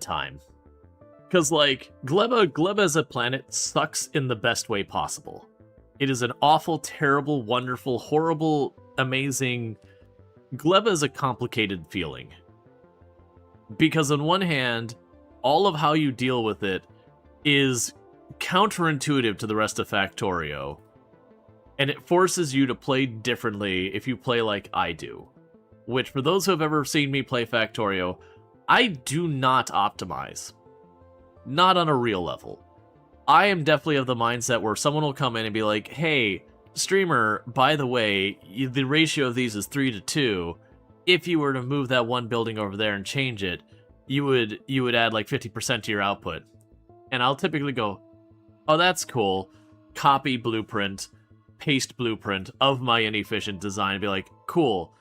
time. Because, like, Gleba as a planet sucks in the best way possible. It is an awful, terrible, wonderful, horrible, amazing... Gleba is a complicated feeling. Because on one hand, all of how you deal with it is counterintuitive to the rest of Factorio. And it forces you to play differently if you play like I do. Which, for those who have ever seen me play Factorio, I do not optimize. Not on a real level. I am definitely of the mindset where someone will come in and be like, hey, streamer, by the way, the ratio of these is 3:2. If you were to move that one building over there and change it, you would add like 50% to your output. And I'll typically go, oh, that's cool. Copy blueprint, paste blueprint of my inefficient design and be like, cool.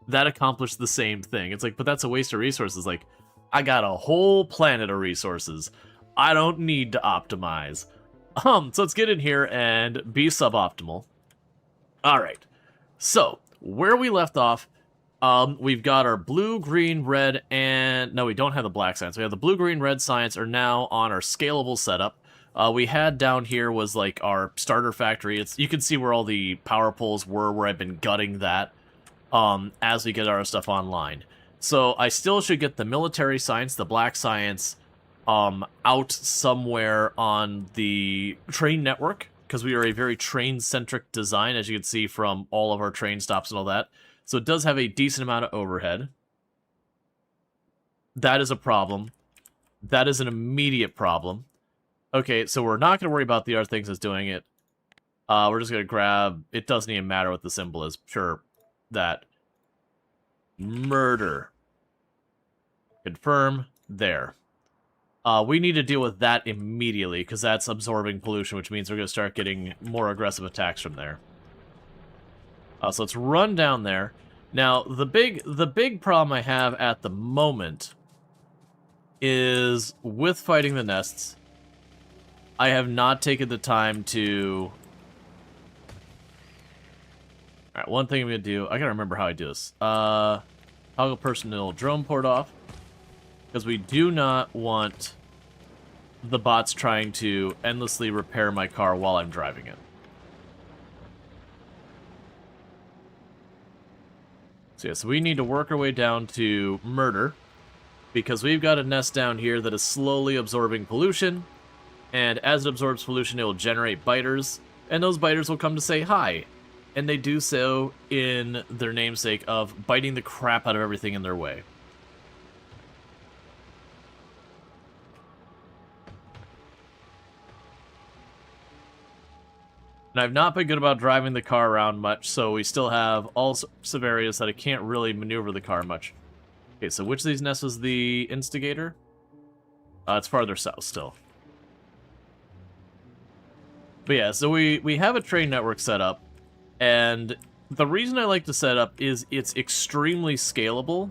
That accomplished the same thing. It's like, but that's a waste of resources. Like, I got a whole planet of resources. I don't need to optimize. So let's get in here and be suboptimal. Alright. So, where we left off, we've got our blue, green, red, and... No, we don't have the black science. We have the blue, green, red science are now on our scalable setup. We had down here was like our starter factory. You can see where all the power poles were, where I've been gutting that as we get our stuff online. So I still should get the military science, the black science, out somewhere on the train network, because we are a very train-centric design, as you can see from all of our train stops and all that. So it does have a decent amount of overhead. That is a problem. That is an immediate problem. Okay, so we're not going to worry about the other things that's doing it. We're just going to grab... It doesn't even matter what the symbol is. Sure, that. Murder. Confirm. There. We need to deal with that immediately, because that's absorbing pollution, which means we're going to start getting more aggressive attacks from there. So let's run down there. Now, the big problem I have at the moment is with fighting the nests, I have not taken the time to... Alright, one thing I'm going to do, I gotta remember how I do this. Toggle personnel drone port off, because we do not want the bots trying to endlessly repair my car while I'm driving it. So yeah, so we need to work our way down to murder, because we've got a nest down here that is slowly absorbing pollution, and as it absorbs pollution, it will generate biters, and those biters will come to say hi. And they do so in their namesake of biting the crap out of everything in their way. And I've not been good about driving the car around much, so we still have all sorts of areas that I can't really maneuver the car much. Okay, so which of these nests was the instigator? It's farther south still. But yeah, so we have a train network set up, and the reason I like to set up is it's extremely scalable,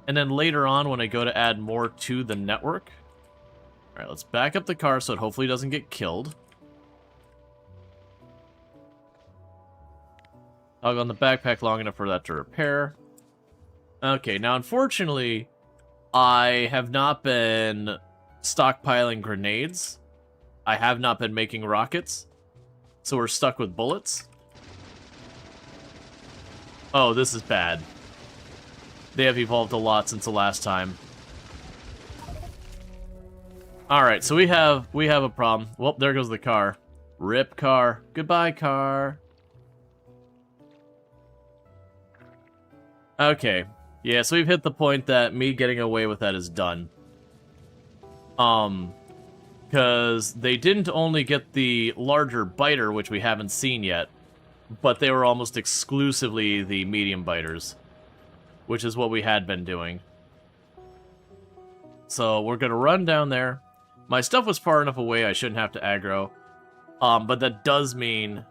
and then later on when I go to add more to the network... Alright, let's back up the car so it hopefully doesn't get killed. I'll go on the backpack long enough for that to repair. Okay, now unfortunately, I have not been stockpiling grenades. I have not been making rockets. So we're stuck with bullets. Oh, this is bad. They have evolved a lot since the last time. Alright, so we have a problem. Well, there goes the car. Rip car. Goodbye, car. Okay. Yeah, so we've hit the point that me getting away with that is done. Because they didn't only get the larger biter, which we haven't seen yet, but they were almost exclusively the medium biters, which is what we had been doing. So we're going to run down there. My stuff was far enough away I shouldn't have to aggro, but that does mean...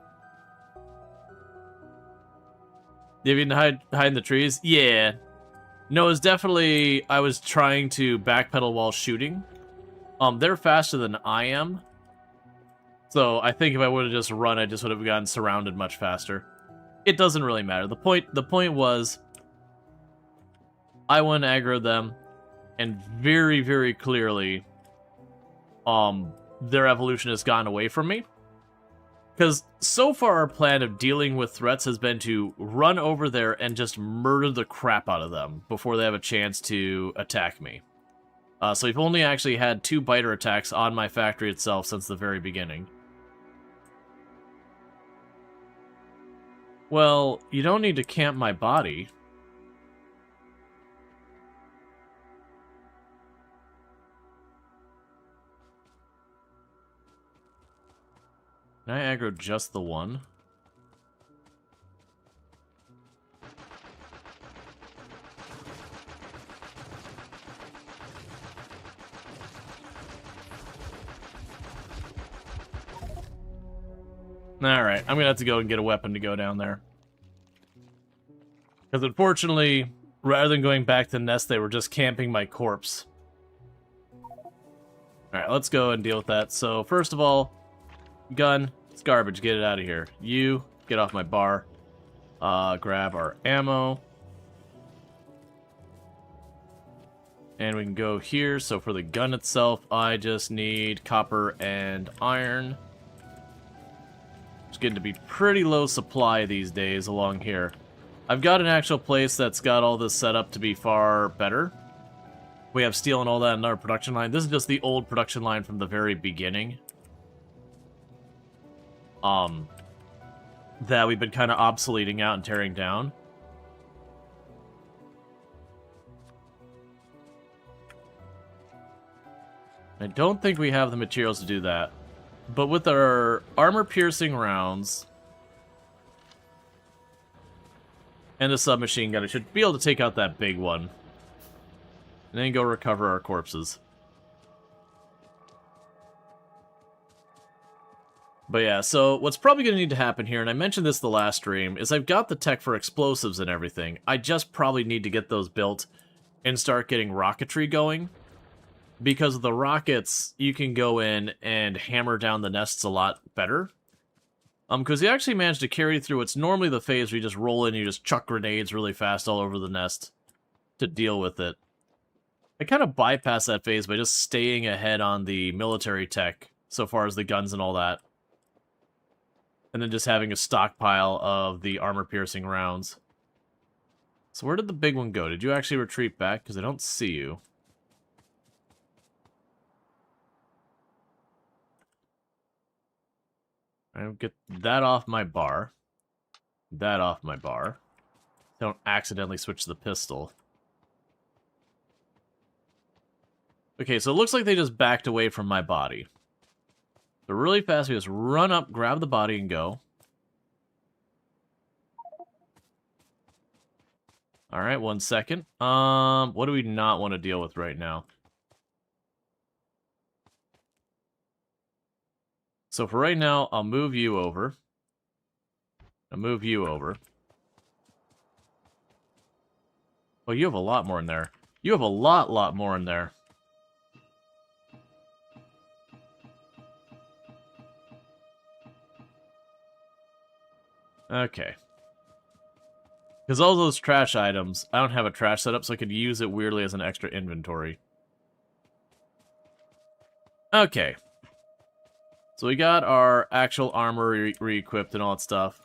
You can hide in the trees? Yeah. No, it's definitely... I was trying to backpedal while shooting. They're faster than I am. So I think if I would have just run, I just would have gotten surrounded much faster. It doesn't really matter. The point was... I went aggro them, and very, very clearly, their evolution has gotten away from me. Because so far our plan of dealing with threats has been to run over there and just murder the crap out of them before they have a chance to attack me. So we've only actually had 2 biter attacks on my factory itself since the very beginning. Well, you don't need to camp my body. Can I aggro just the one? Alright, I'm gonna have to go and get a weapon to go down there. Because unfortunately, rather than going back to the nest, they were just camping my corpse. Alright, let's go and deal with that. So, first of all, gun, it's garbage, get it out of here. You, get off my bar. Grab our ammo. And we can go here. So for the gun itself, I just need copper and iron. It's getting to be pretty low supply these days along here. I've got an actual place that's got all this set up to be far better. We have steel and all that in our production line. This is just the old production line from the very beginning. That we've been kind of obsoleting out and tearing down. I don't think we have the materials to do that. But with our armor-piercing rounds and the submachine gun, I should be able to take out that big one. And then go recover our corpses. But yeah, so what's probably going to need to happen here, and I mentioned this the last stream, is I've got the tech for explosives and everything. I just probably need to get those built and start getting rocketry going. Because of the rockets, you can go in and hammer down the nests a lot better. Because you actually managed to carry through what's normally the phase where you just roll in and you just chuck grenades really fast all over the nest to deal with it. I kind of bypass that phase by just staying ahead on the military tech, so far as the guns and all that. And then just having a stockpile of the armor-piercing rounds. So where did the big one go? Did you actually retreat back? Because I don't see you. I'll get that off my bar. That off my bar. Don't accidentally switch the pistol. Okay, so it looks like they just backed away from my body. So really fast, we just run up, grab the body, and go. Alright, 1 second. What do we not want to deal with right now? So for right now, I'll move you over. I'll move you over. Oh, you have a lot more in there. You have a lot more in there. Okay. Because all those trash items, I don't have a trash setup, so I could use it weirdly as an extra inventory. Okay. So we got our actual armor re-equipped and all that stuff.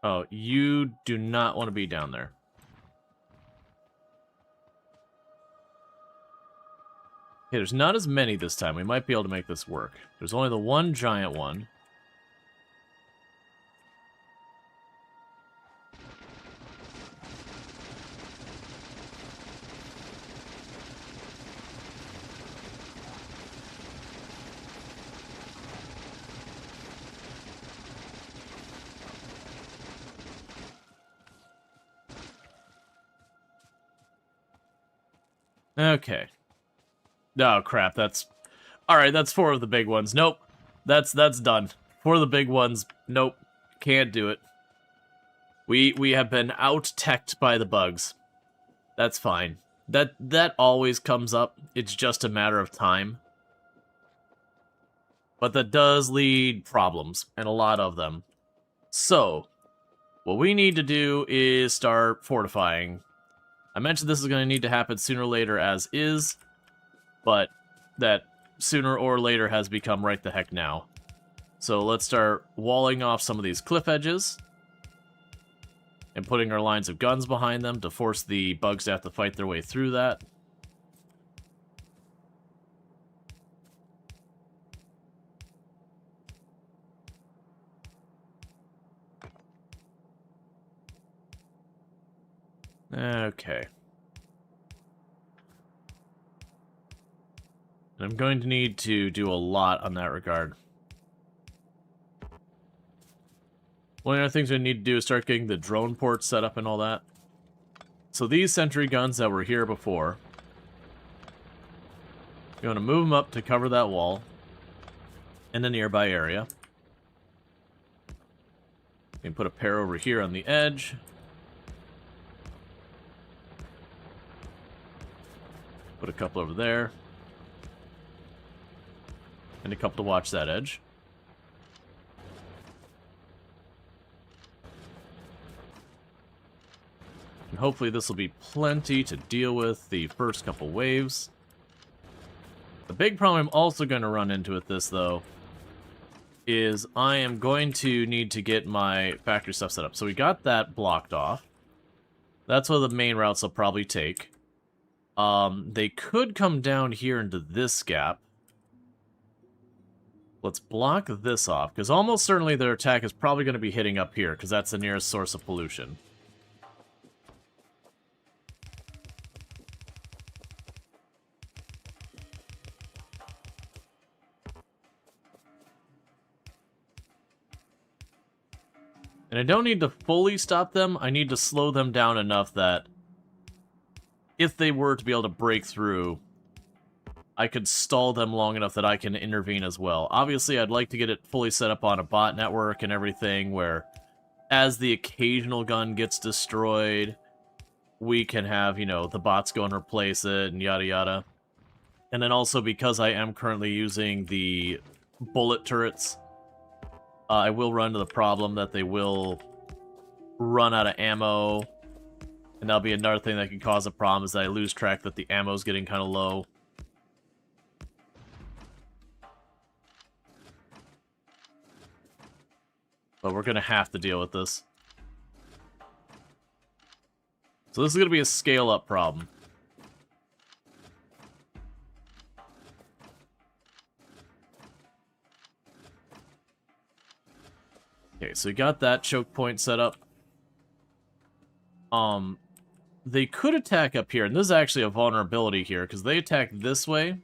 Oh, you do not want to be down there. Okay, there's not as many this time. We might be able to make this work. There's only the one giant one. Okay. Oh, crap, that's... Alright, that's 4 of the big ones. Nope. That's done. 4 of the big ones. Nope. Can't do it. We have been out-teched by the bugs. That's fine. That always comes up. It's just a matter of time. But that does lead problems, and a lot of them. So, what we need to do is start fortifying. I mentioned this is going to need to happen sooner or later as is, but that sooner or later has become right the heck now. So let's start walling off some of these cliff edges and putting our lines of guns behind them to force the bugs to have to fight their way through that. Okay. And I'm going to need to do a lot on that regard. One of the things we need to do is start getting the drone ports set up and all that. So these sentry guns that were here before, you want to move them up to cover that wall in the nearby area. You can put a pair over here on the edge. Put a couple over there. And a couple to watch that edge. And hopefully this will be plenty to deal with the first couple waves. The big problem I'm also going to run into with this, though, is I am going to need to get my factory stuff set up. So we got that blocked off. That's one of the main routes I'll probably take. They could come down here into this gap. Let's block this off, because almost certainly their attack is probably going to be hitting up here, because that's the nearest source of pollution. And I don't need to fully stop them, I need to slow them down enough that if they were to be able to break through, I could stall them long enough that I can intervene as well. Obviously, I'd like to get it fully set up on a bot network and everything, where as the occasional gun gets destroyed, we can have, you know, the bots go and replace it and yada yada. And then also, because I am currently using the bullet turrets, I will run into the problem that they will run out of ammo, and that'll be another thing that can cause a problem, is that I lose track that the ammo's getting kind of low. But we're going to have to deal with this. So this is going to be a scale-up problem. Okay, so we got that choke point set up. They could attack up here, and this is actually a vulnerability here, because they attack this way,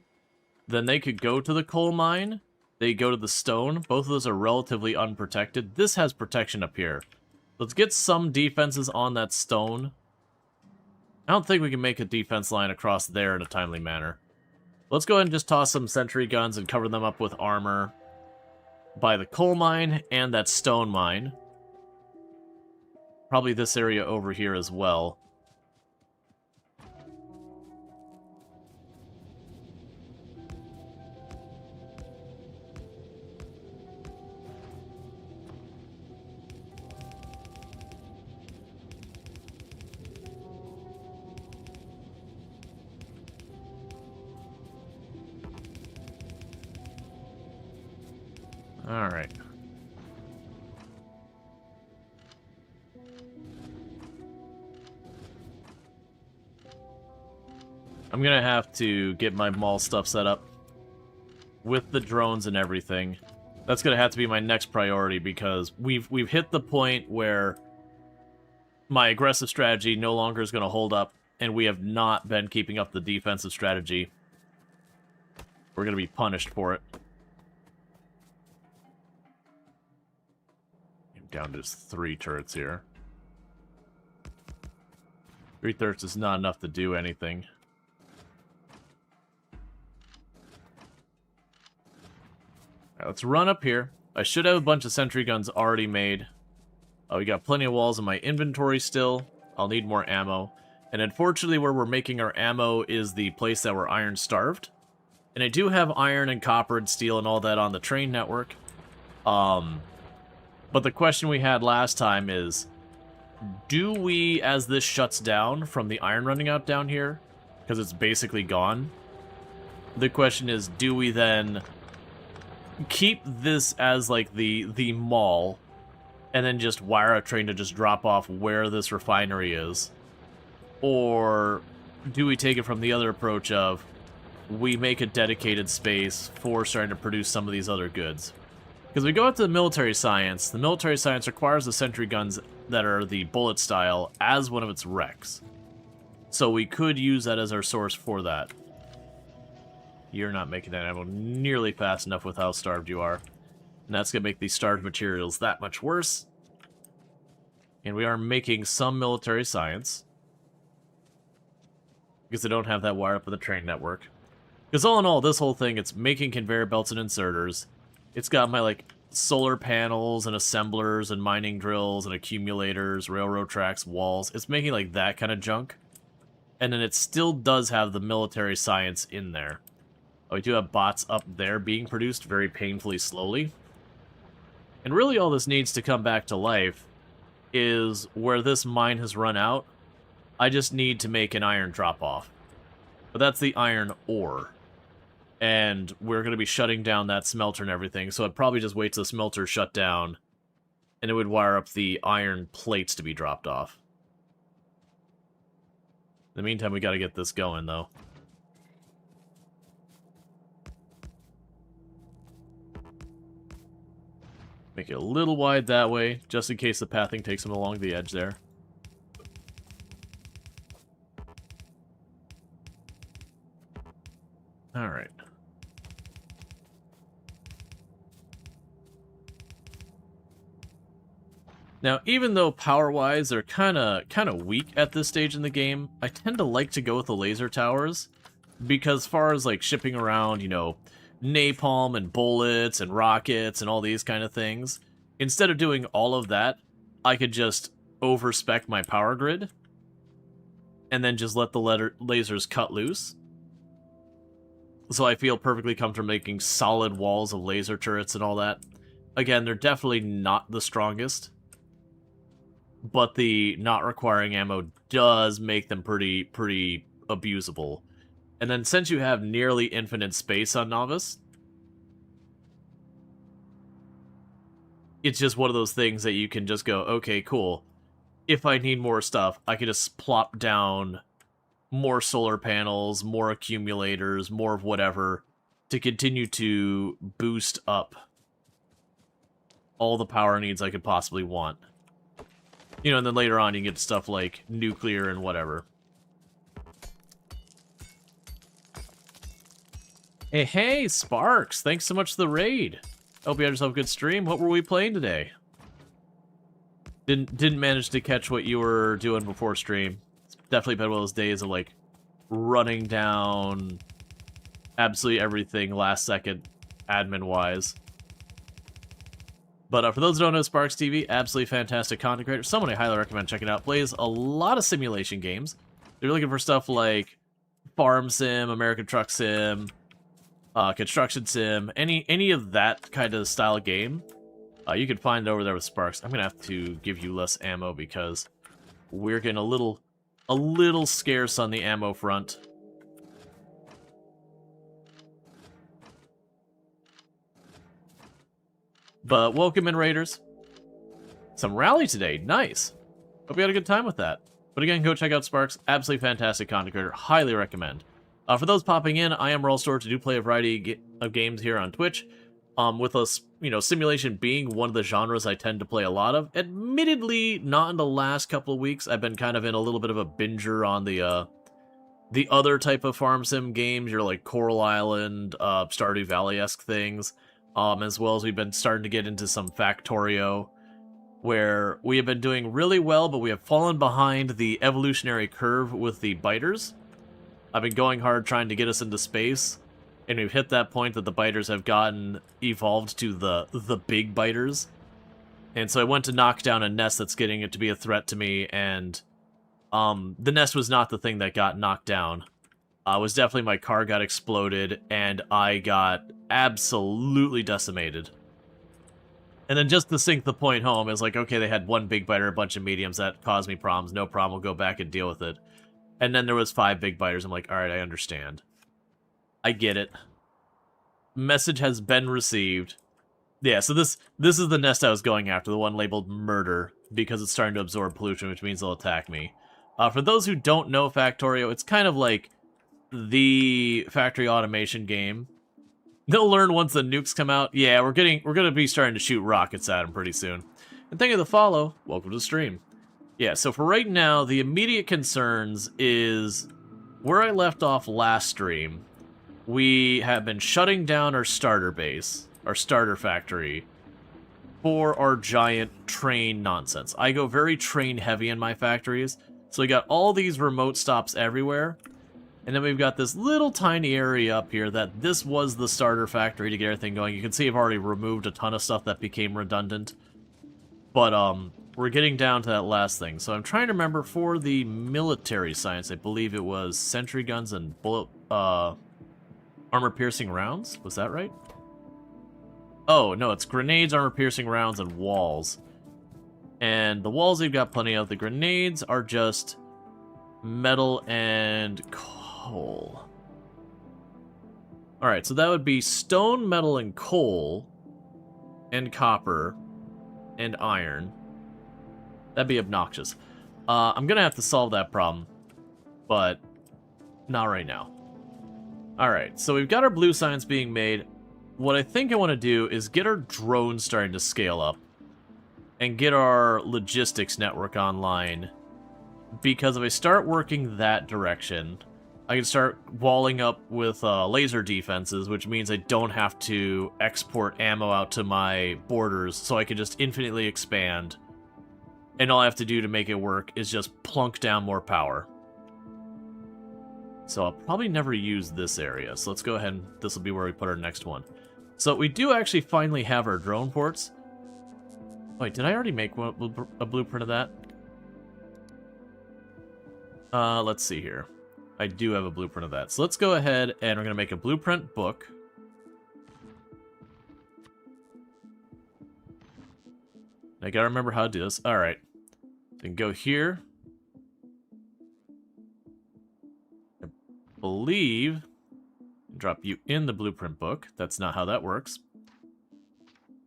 then they could go to the coal mine, they go to the stone. Both of those are relatively unprotected. This has protection up here. Let's get some defenses on that stone. I don't think we can make a defense line across there in a timely manner. Let's go ahead and just toss some sentry guns and cover them up with armor by the coal mine and that stone mine. Probably this area over here as well. Alright. I'm gonna have to get my mall stuff set up with the drones and everything. That's gonna have to be my next priority, because we've hit the point where my aggressive strategy no longer is gonna hold up, and we have not been keeping up the defensive strategy. We're gonna be punished for it. Down to just 3 turrets here. 3 turrets is not enough to do anything. Alright, let's run up here. I should have a bunch of sentry guns already made. We got plenty of walls in my inventory still. I'll need more ammo. And unfortunately, where we're making our ammo is the place that we're iron starved. And I do have iron and copper and steel and all that on the train network. But the question we had last time is, do we, as this shuts down from the iron running out down here, because it's basically gone, the question is, do we then keep this as like the mall and then just wire a train to just drop off where this refinery is? Or do we take it from the other approach of, we make a dedicated space for starting to produce some of these other goods? Because we go out to the military science requires the sentry guns that are the bullet style as one of its recs. So we could use that as our source for that. You're not making that ammo nearly fast enough with how starved you are. And that's going to make these starved materials that much worse. And we are making some military science, because they don't have that wire up in the train network. Because all in all, this whole thing, it's making conveyor belts and inserters. It's got my, like, solar panels and assemblers and mining drills and accumulators, railroad tracks, walls. It's making, like, that kind of junk. And then it still does have the military science in there. We do have bots up there being produced very painfully slowly. And really all this needs to come back to life is where this mine has run out. I just need to make an iron drop-off. But that's the iron ore. And we're going to be shutting down that smelter and everything, so I'd probably just wait till the smelter shut down, and it would wire up the iron plates to be dropped off. In the meantime, we got to get this going, though. Make it a little wide that way, just in case the pathing takes them along the edge there. Alright. Now, even though power-wise they're kind of weak at this stage in the game, I tend to like to go with the laser towers, because as far as like shipping around, you know, napalm and bullets and rockets and all these kind of things, instead of doing all of that, I could just overspec my power grid and then just let the lasers cut loose. So I feel perfectly comfortable making solid walls of laser turrets and all that. Again, they're definitely not the strongest, but the not requiring ammo does make them pretty abusable. And then since you have nearly infinite space on Novice, it's just one of those things that you can just go, okay, cool. If I need more stuff, I can just plop down more solar panels, more accumulators, more of whatever, to continue to boost up all the power needs I could possibly want. You know, and then later on you get stuff like nuclear and whatever. Hey, Sparks! Thanks so much for the raid. Hope you had yourself a good stream. What were we playing today? Didn't manage to catch what you were doing before stream. It's definitely been one of those days of, like, running down absolutely everything last second, admin-wise. But for those who don't know, Sparks TV, absolutely fantastic content creator. Someone I highly recommend checking out. Plays a lot of simulation games. They're looking for stuff like Farm Sim, American Truck Sim, Construction Sim, any of that kind of style game. You can find it over there with Sparks. I'm gonna have to give you less ammo because we're getting a little scarce on the ammo front. But welcome in, Raiders. Some rally today. Nice. Hope you had a good time with that. But again, go check out Sparks. Absolutely fantastic content creator. Highly recommend. For those popping in, I am Rual Storge. I do play a variety of games here on Twitch. With us, you know, simulation being one of the genres I tend to play a lot of. Admittedly, not in the last couple of weeks. I've been kind of in a little bit of a binger on the other type of farm sim games. You're like Coral Island, Stardew Valley-esque things. As well as we've been starting to get into some Factorio, where we have been doing really well, but we have fallen behind the evolutionary curve with the biters. I've been going hard trying to get us into space, and we've hit that point that the biters have gotten evolved to the big biters. And so I went to knock down a nest that's getting it to be a threat to me, and The nest was not the thing that got knocked down. It was definitely my car got exploded, and I got absolutely decimated. And then just to sink the point home, is like, okay, they had one big biter, a bunch of mediums, that caused me problems. No problem, we'll go back and deal with it. And then there was 5 big biters. I'm like, alright, I understand. I get it. Message has been received. Yeah, so this is the nest I was going after, the one labeled murder, because it's starting to absorb pollution, which means they'll attack me. For those who don't know Factorio, it's kind of like the factory automation game. They'll learn once the nukes come out. Yeah, we're gonna be starting to shoot rockets at them pretty soon. And thank you for the follow. Welcome to the stream. Yeah, so for right now, the immediate concerns is where I left off last stream. We have been shutting down our starter base, our starter factory, for our giant train nonsense. I go very train heavy in my factories, so we got all these remote stops everywhere. And then we've got this little tiny area up here that this was the starter factory to get everything going. You can see I've already removed a ton of stuff that became redundant. But, we're getting down to that last thing. So I'm trying to remember for the military science, I believe it was sentry guns and bullet, armor-piercing rounds? Was that right? Oh, no, it's grenades, armor-piercing rounds, and walls. And the walls we've got plenty of. The grenades are just metal and coal. Alright, so that would be stone, metal, and coal, and copper, and iron. That'd be obnoxious. I'm gonna have to solve that problem, but not right now. Alright, so we've got our blue science being made. What I think I want to do is get our drones starting to scale up, and get our logistics network online. Because if I start working that direction, I can start walling up with laser defenses, which means I don't have to export ammo out to my borders, so I can just infinitely expand. And all I have to do to make it work is just plunk down more power. So I'll probably never use this area, so let's go ahead and this will be where we put our next one. So we do actually finally have our drone ports. Wait, did I already make a blueprint of that? Let's see here. I do have a blueprint of that. So let's go ahead and we're going to make a blueprint book. I gotta remember how to do this. Alright. Then go here. I believe... drop you in the blueprint book. That's not how that works.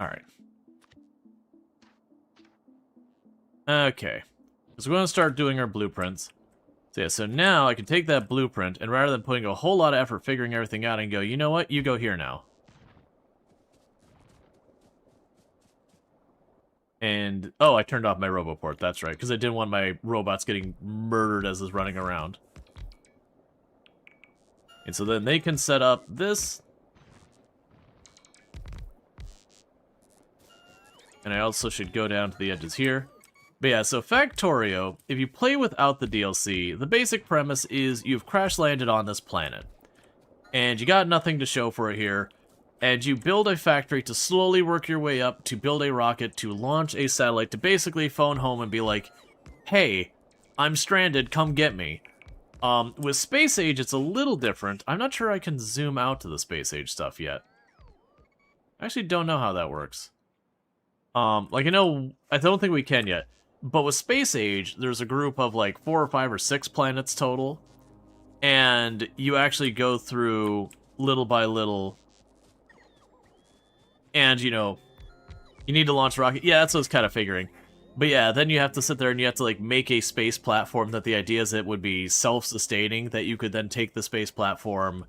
Alright. Okay. So we're going to start doing our blueprints. So yeah, so now I can take that blueprint, and rather than putting a whole lot of effort figuring everything out, and go, you know what? You go here now. And, oh, I turned off my roboport. That's right, because I didn't want my robots getting murdered as it's running around. And so then they can set up this. And I also should go down to the edges here. But yeah, so Factorio, if you play without the DLC, the basic premise is you've crash-landed on this planet. And you got nothing to show for it here. And you build a factory to slowly work your way up, to build a rocket, to launch a satellite, to basically phone home and be like, hey, I'm stranded, come get me. With Space Age, it's a little different. I'm not sure I can zoom out to the Space Age stuff yet. I actually don't know how that works. Like, I don't think we can yet. But with Space Age, there's a group of like 4 or 5 or 6 planets total. And you actually go through little by little. And, you need to launch a rocket. Yeah, that's what I was kind of figuring. But yeah, then you have to sit there and you have to, like, make a space platform that the idea is it would be self-sustaining, that you could then take the space platform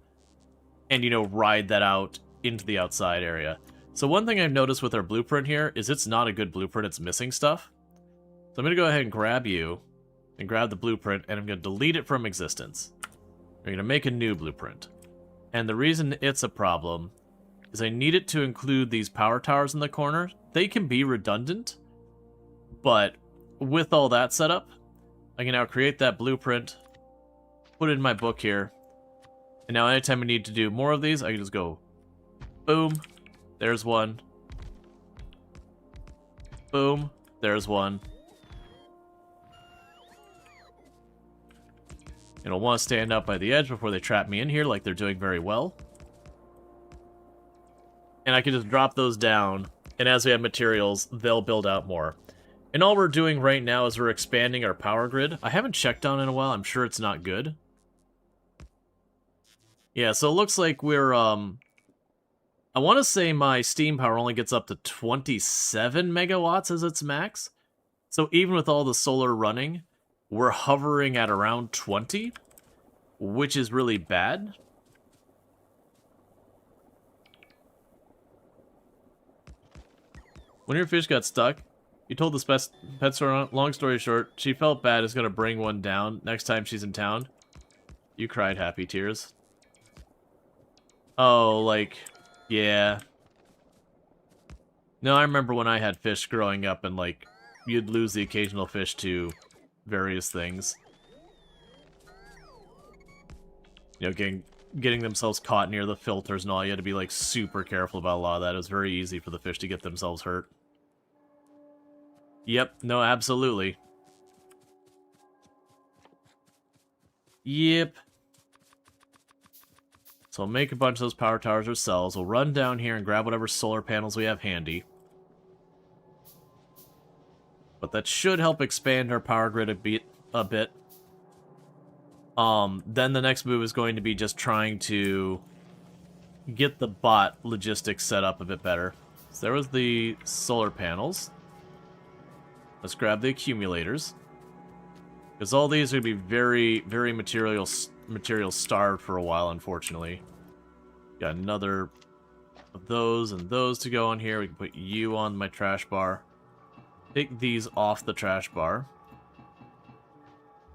and, ride that out into the outside area. So one thing I've noticed with our blueprint here is it's not a good blueprint, it's missing stuff. So I'm going to go ahead and grab you, and grab the blueprint, and I'm going to delete it from existence. I'm going to make a new blueprint. And the reason it's a problem is I need it to include these power towers in the corner. They can be redundant, but with all that set up, I can now create that blueprint, put it in my book here, and now anytime I need to do more of these, I can just go, boom, there's one, boom, there's one, And I'll want to stand up by the edge before they trap me in here like they're doing very well. And I can just drop those down, and as we have materials, they'll build out more. And all we're doing right now is we're expanding our power grid. I haven't checked on it in a while. I'm sure it's not good. Yeah, so it looks like we're, I want to say my steam power only gets up to 27 megawatts as its max. So even with all the solar running, we're hovering at around 20, which is really bad. When your fish got stuck, you told this pet store, long story short, she felt bad is going to bring one down next time she's in town. You cried happy tears. Oh, like, yeah. No, I remember when I had fish growing up and, like, you'd lose the occasional fish to various things. You know, getting themselves caught near the filters and all, you had to be, like, super careful about a lot of that. It was very easy for the fish to get themselves hurt. Yep, no, absolutely. Yep. So we'll make a bunch of those power towers ourselves. We'll run down here and grab whatever solar panels we have handy. But that should help expand our power grid a bit. Then the next move is going to be just trying to get the bot logistics set up a bit better. So there was the solar panels. Let's grab the accumulators. Because all these are going to be very, very material starved for a while, unfortunately. Got another of those and those to go on here. We can put you on my trash bar. Take these off the trash bar.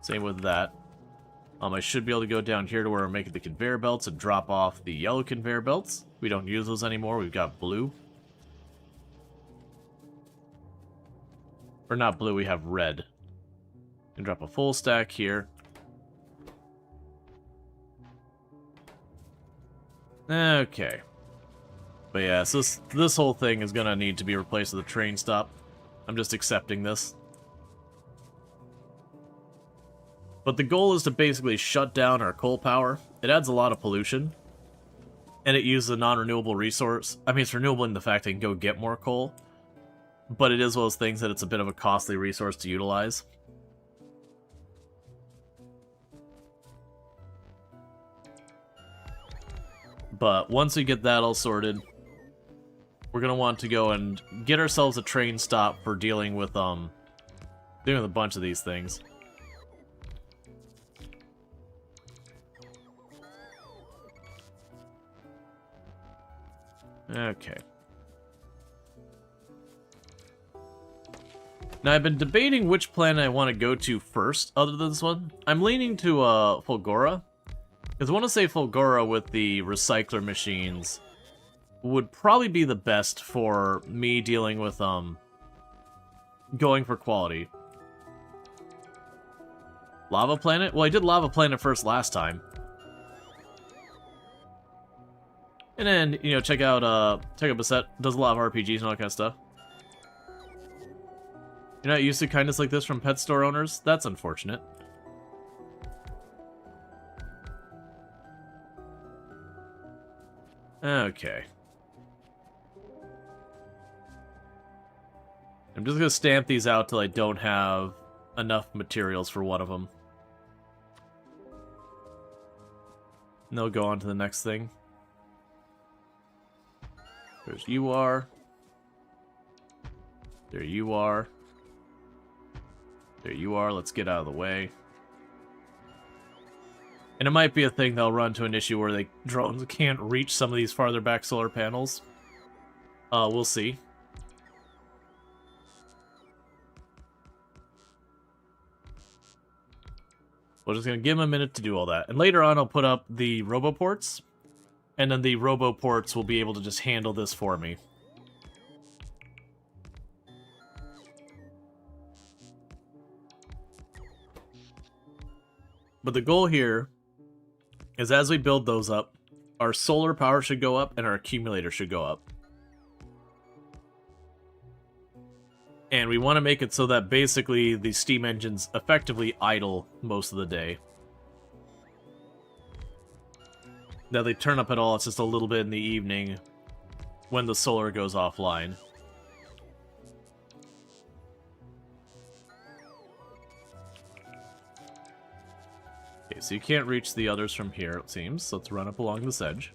Same with that. I should be able to go down here to where we're making the conveyor belts and drop off the yellow conveyor belts. We don't use those anymore. We've got blue. Or not blue, we have red. And drop a full stack here. Okay. But yeah, so this whole thing is gonna need to be replaced with a train stop. I'm just accepting this. But the goal is to basically shut down our coal power. It adds a lot of pollution. And it uses a non-renewable resource. I mean, it's renewable in the fact I can go get more coal. But it is one of those things that it's a bit of a costly resource to utilize. But once we get that all sorted, we're going to want to go and get ourselves a train stop for dealing with a bunch of these things. Okay. Now, I've been debating which planet I want to go to first, other than this one. I'm leaning to Fulgora. Because I want to say Fulgora with the recycler machines would probably be the best for me dealing with, going for quality. Lava Planet? Well, I did Lava Planet first last time. And then, you know, check out Beset, does a lot of RPGs and all that kind of stuff. You're not used to kindness like this from pet store owners? That's unfortunate. Okay. I'm just gonna stamp these out till I don't have enough materials for one of them. And they'll go on to the next thing. There's you are. There you are. There you are. Let's get out of the way. And it might be a thing they'll run to an issue where the drones can't reach some of these farther back solar panels. We'll see. We're just going to give them a minute to do all that. And later on, I'll put up the roboports. And then the roboports will be able to just handle this for me. But the goal here is as we build those up, our solar power should go up and our accumulator should go up. And we want to make it so that basically the steam engines effectively idle most of the day. that they turn up at all. It's just a little bit in the evening when the solar goes offline. Okay, so you can't reach the others from here, it seems. So let's run up along this edge.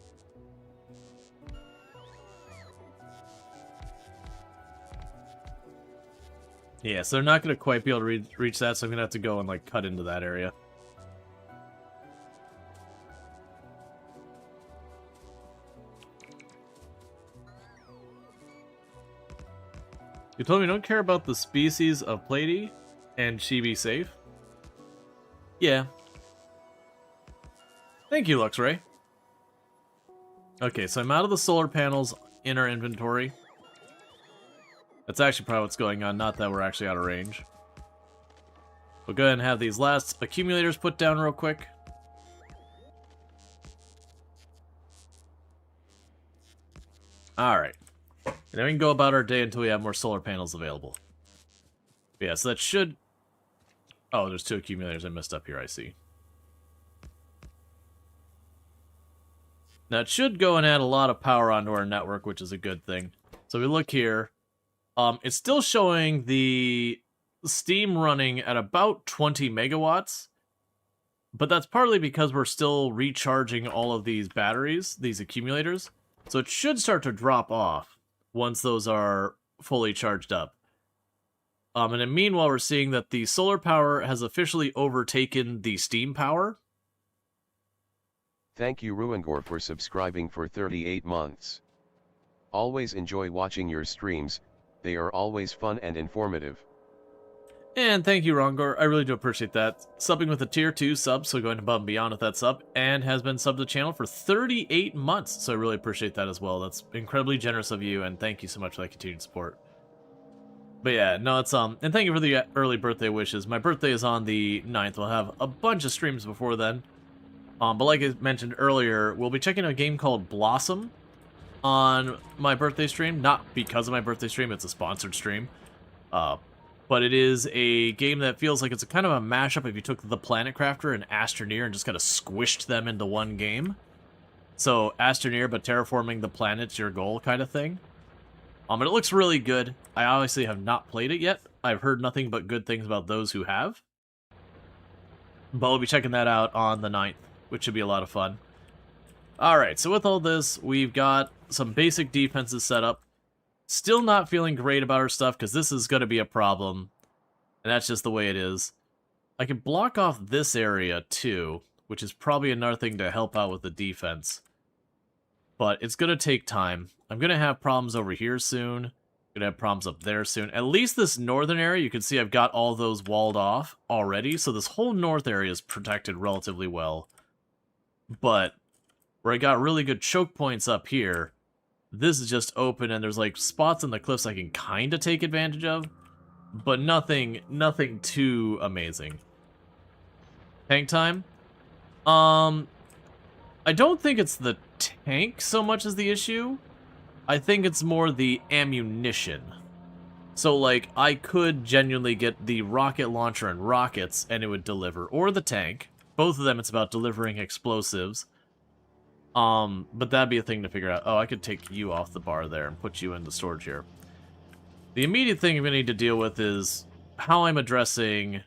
Yeah, so they're not going to quite be able to reach that, so I'm going to have to go and, like, cut into that area. You told me you don't care about the species of Platy, and she be safe? Yeah. Thank you, Luxray. Okay, so I'm out of the solar panels in our inventory. That's actually probably what's going on, not that we're actually out of range. We'll go ahead and have these last accumulators put down real quick. Alright. And then we can go about our day until we have more solar panels available. But yeah, so that should... Oh, there's 2 accumulators I missed up here, I see. Now, it should go and add a lot of power onto our network, which is a good thing. So we look here. It's still showing the Steam running at about 20 megawatts. But that's partly because we're still recharging all of these batteries, these accumulators. So it should start to drop off once those are fully charged up. And then meanwhile, we're seeing that the solar power has officially overtaken the Steam power. Thank you Ruangor for subscribing for 38 months. Always enjoy watching your streams, they are always fun and informative. And thank you, Rongor. I really do appreciate that. Subbing with a tier 2 sub, so going above and beyond with that sub, and has been subbed to the channel for 38 months, so I really appreciate that as well. That's incredibly generous of you, and thank you so much for that continued support. But yeah, no, it's, and thank you for the early birthday wishes. My birthday is on the 9th. We'll have a bunch of streams before then. But like I mentioned earlier, we'll be checking out a game called Blossom on my birthday stream. Not because of my birthday stream, it's a sponsored stream. But it is a game that feels like it's a kind of a mashup if you took the Planet Crafter and Astroneer and just kind of squished them into one game. So, Astroneer, but terraforming the planet's your goal kind of thing. And it looks really good. I obviously have not played it yet. I've heard nothing but good things about those who have. But we'll be checking that out on the 9th, which should be a lot of fun. Alright, so with all this, we've got some basic defenses set up. Still not feeling great about our stuff, because this is going to be a problem. And that's just the way it is. I can block off this area, too, which is probably another thing to help out with the defense. But it's going to take time. I'm going to have problems over here soon. Going to have problems up there soon. At least this northern area, you can see I've got all those walled off already. So this whole north area is protected relatively well. But where I got really good choke points up here, this is just open and there's like spots in the cliffs I can kind of take advantage of. But nothing too amazing. Tank time? I don't think it's the tank so much as the issue. I think it's more the ammunition. So, like, I could genuinely get the rocket launcher and rockets, and it would deliver. Or the tank. Both of them, it's about delivering explosives. But that'd be a thing to figure out. Oh, I could take you off the bar there and put you into storage here. The immediate thing I'm going to need to deal with is how I'm addressing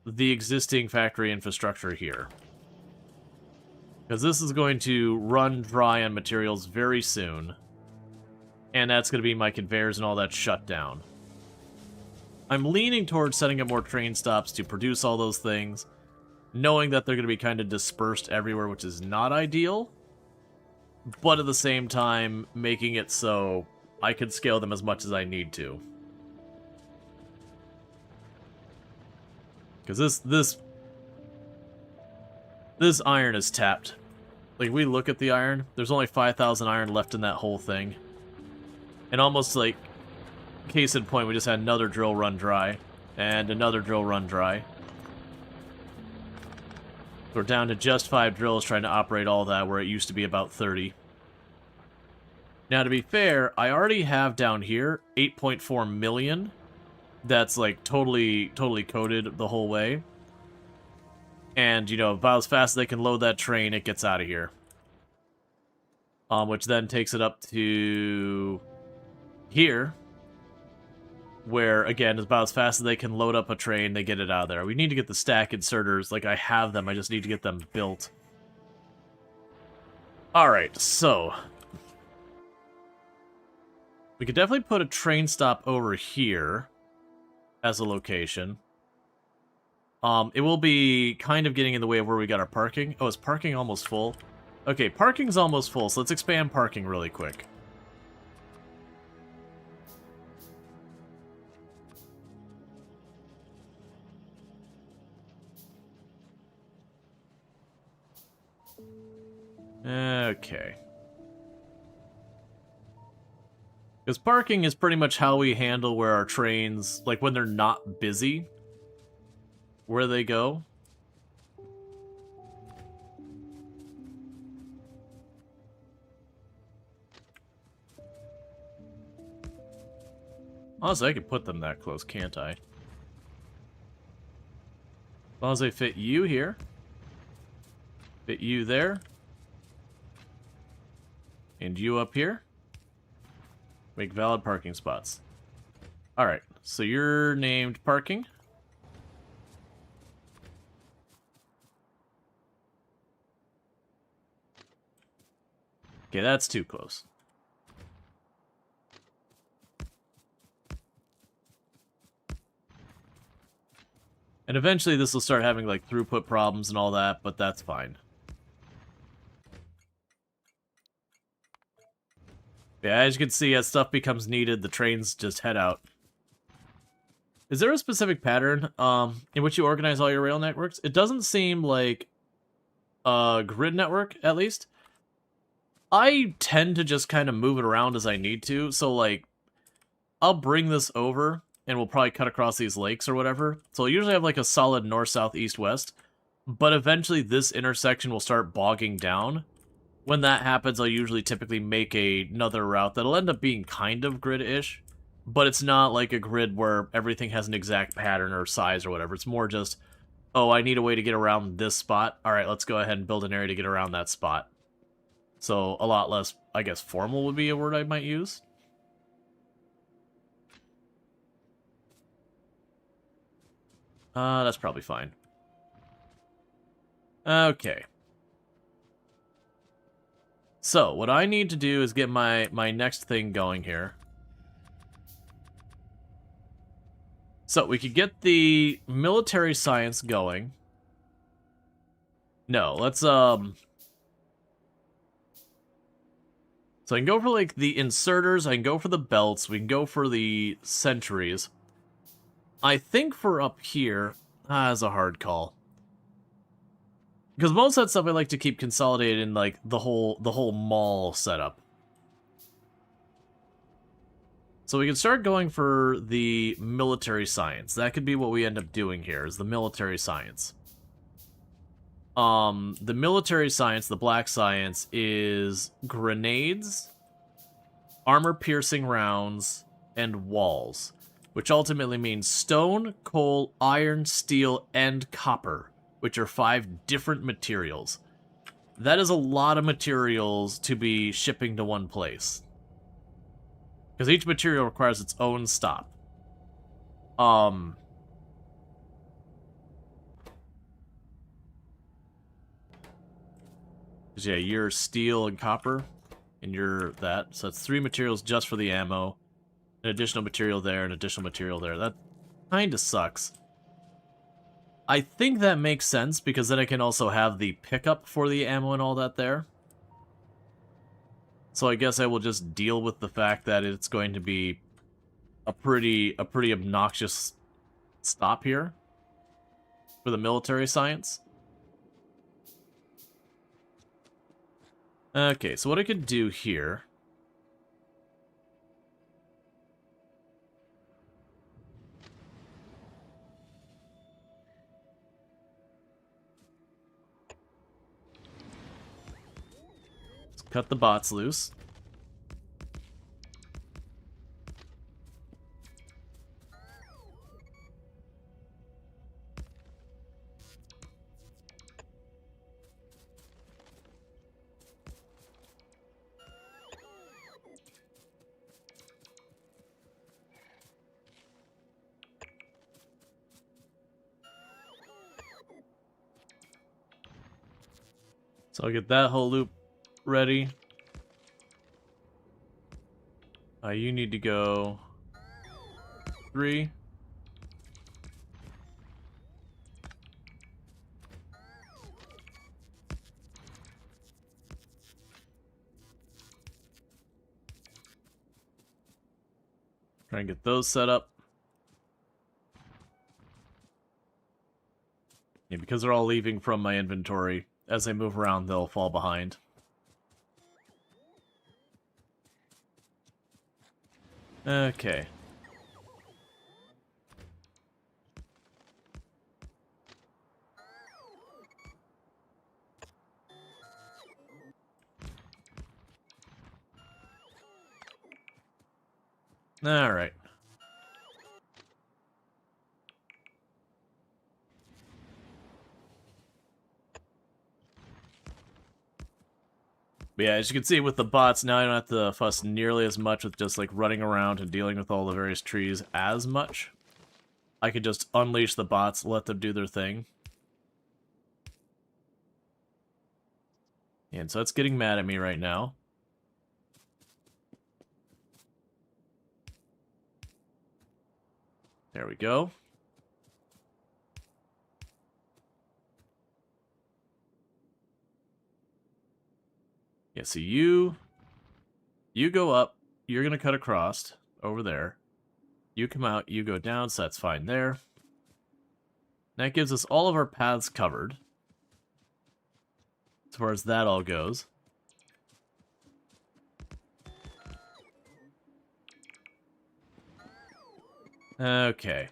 the existing factory infrastructure here. Because this is going to run dry on materials very soon. And that's going to be my conveyors and all that shut down. I'm leaning towards setting up more train stops to produce all those things, knowing that they're going to be kind of dispersed everywhere, which is not ideal, but at the same time, making it so I can scale them as much as I need to. Because this iron is tapped. Like, we look at the iron, there's only 5,000 iron left in that whole thing. And almost like, case in point, we just had another drill run dry. And another drill run dry. We're down to just 5 drills trying to operate all that, where it used to be about 30. Now, to be fair, I already have down here 8.4 million. That's, like, totally coded the whole way. And, you know, about as fast as they can load that train, it gets out of here. which then takes it up to here, where, again, is about as fast as they can load up a train, they get it out of there. We need to get the stack inserters. Like, I have them, I just need to get them built. Alright, so... we could definitely put a train stop over here as a location. It will be kind of getting in the way of where we got our parking. Oh, is parking almost full? Okay, parking's almost full, so let's expand parking really quick. Okay. Because parking is pretty much how we handle where our trains, like when they're not busy, where they go. Honestly, I could put them that close, can't I? As long as they fit you here. Fit you there. And you up here. Make valid parking spots. Alright, so you're named parking. Okay, that's too close. And eventually this will start having, like, throughput problems and all that, but that's fine. Yeah, as you can see, as stuff becomes needed, the trains just head out. Is there a specific pattern in which you organize all your rail networks? It doesn't seem like a grid network, at least. I tend to just kind of move it around as I need to, so, like, I'll bring this over, and we'll probably cut across these lakes or whatever. So I'll usually have, like, a solid north, south, east, west, but eventually this intersection will start bogging down. When that happens, I'll usually typically make another route that'll end up being kind of grid-ish, but it's not like a grid where everything has an exact pattern or size or whatever. It's more just, oh, I need a way to get around this spot. All right, let's go ahead and build an area to get around that spot. So a lot less, I guess, formal would be a word I might use. That's probably fine. Okay. So, what I need to do is get my next thing going here. So, we could get the military science going. No, let's, So I can go for, like, the inserters, I can go for the belts, we can go for the sentries. I think for up here, is a hard call. Because most of that stuff I like to keep consolidated in, like, the whole mall setup. So we can start going for the military science. That could be what we end up doing here, is the military science. The military science, the black science, is grenades, armor-piercing rounds, and walls. Which ultimately means stone, coal, iron, steel, and copper, which are 5 different materials. That is a lot of materials to be shipping to one place. Because each material requires its own stop. Yeah, you're steel and copper, and you're that. So that's 3 materials just for the ammo. An additional material there, an additional material there. That kinda sucks. I think that makes sense, because then I can also have the pickup for the ammo and all that there. So I guess I will just deal with the fact that it's going to be a pretty obnoxious stop here for the military science. Okay, so what I could do here... let's cut the bots loose. So I'll get that whole loop ready. You need to go 3. Try and get those set up. Yeah, because they're all leaving from my inventory, as they move around, they'll fall behind. Okay. Alright. But yeah, as you can see with the bots, now I don't have to fuss nearly as much with just like running around and dealing with all the various trees as much. I could just unleash the bots, let them do their thing. And so it's getting mad at me right now. There we go. Yeah, so you go up, you're going to cut across over there. You come out, you go down, so that's fine there. That gives us all of our paths covered, as far as that all goes. Okay.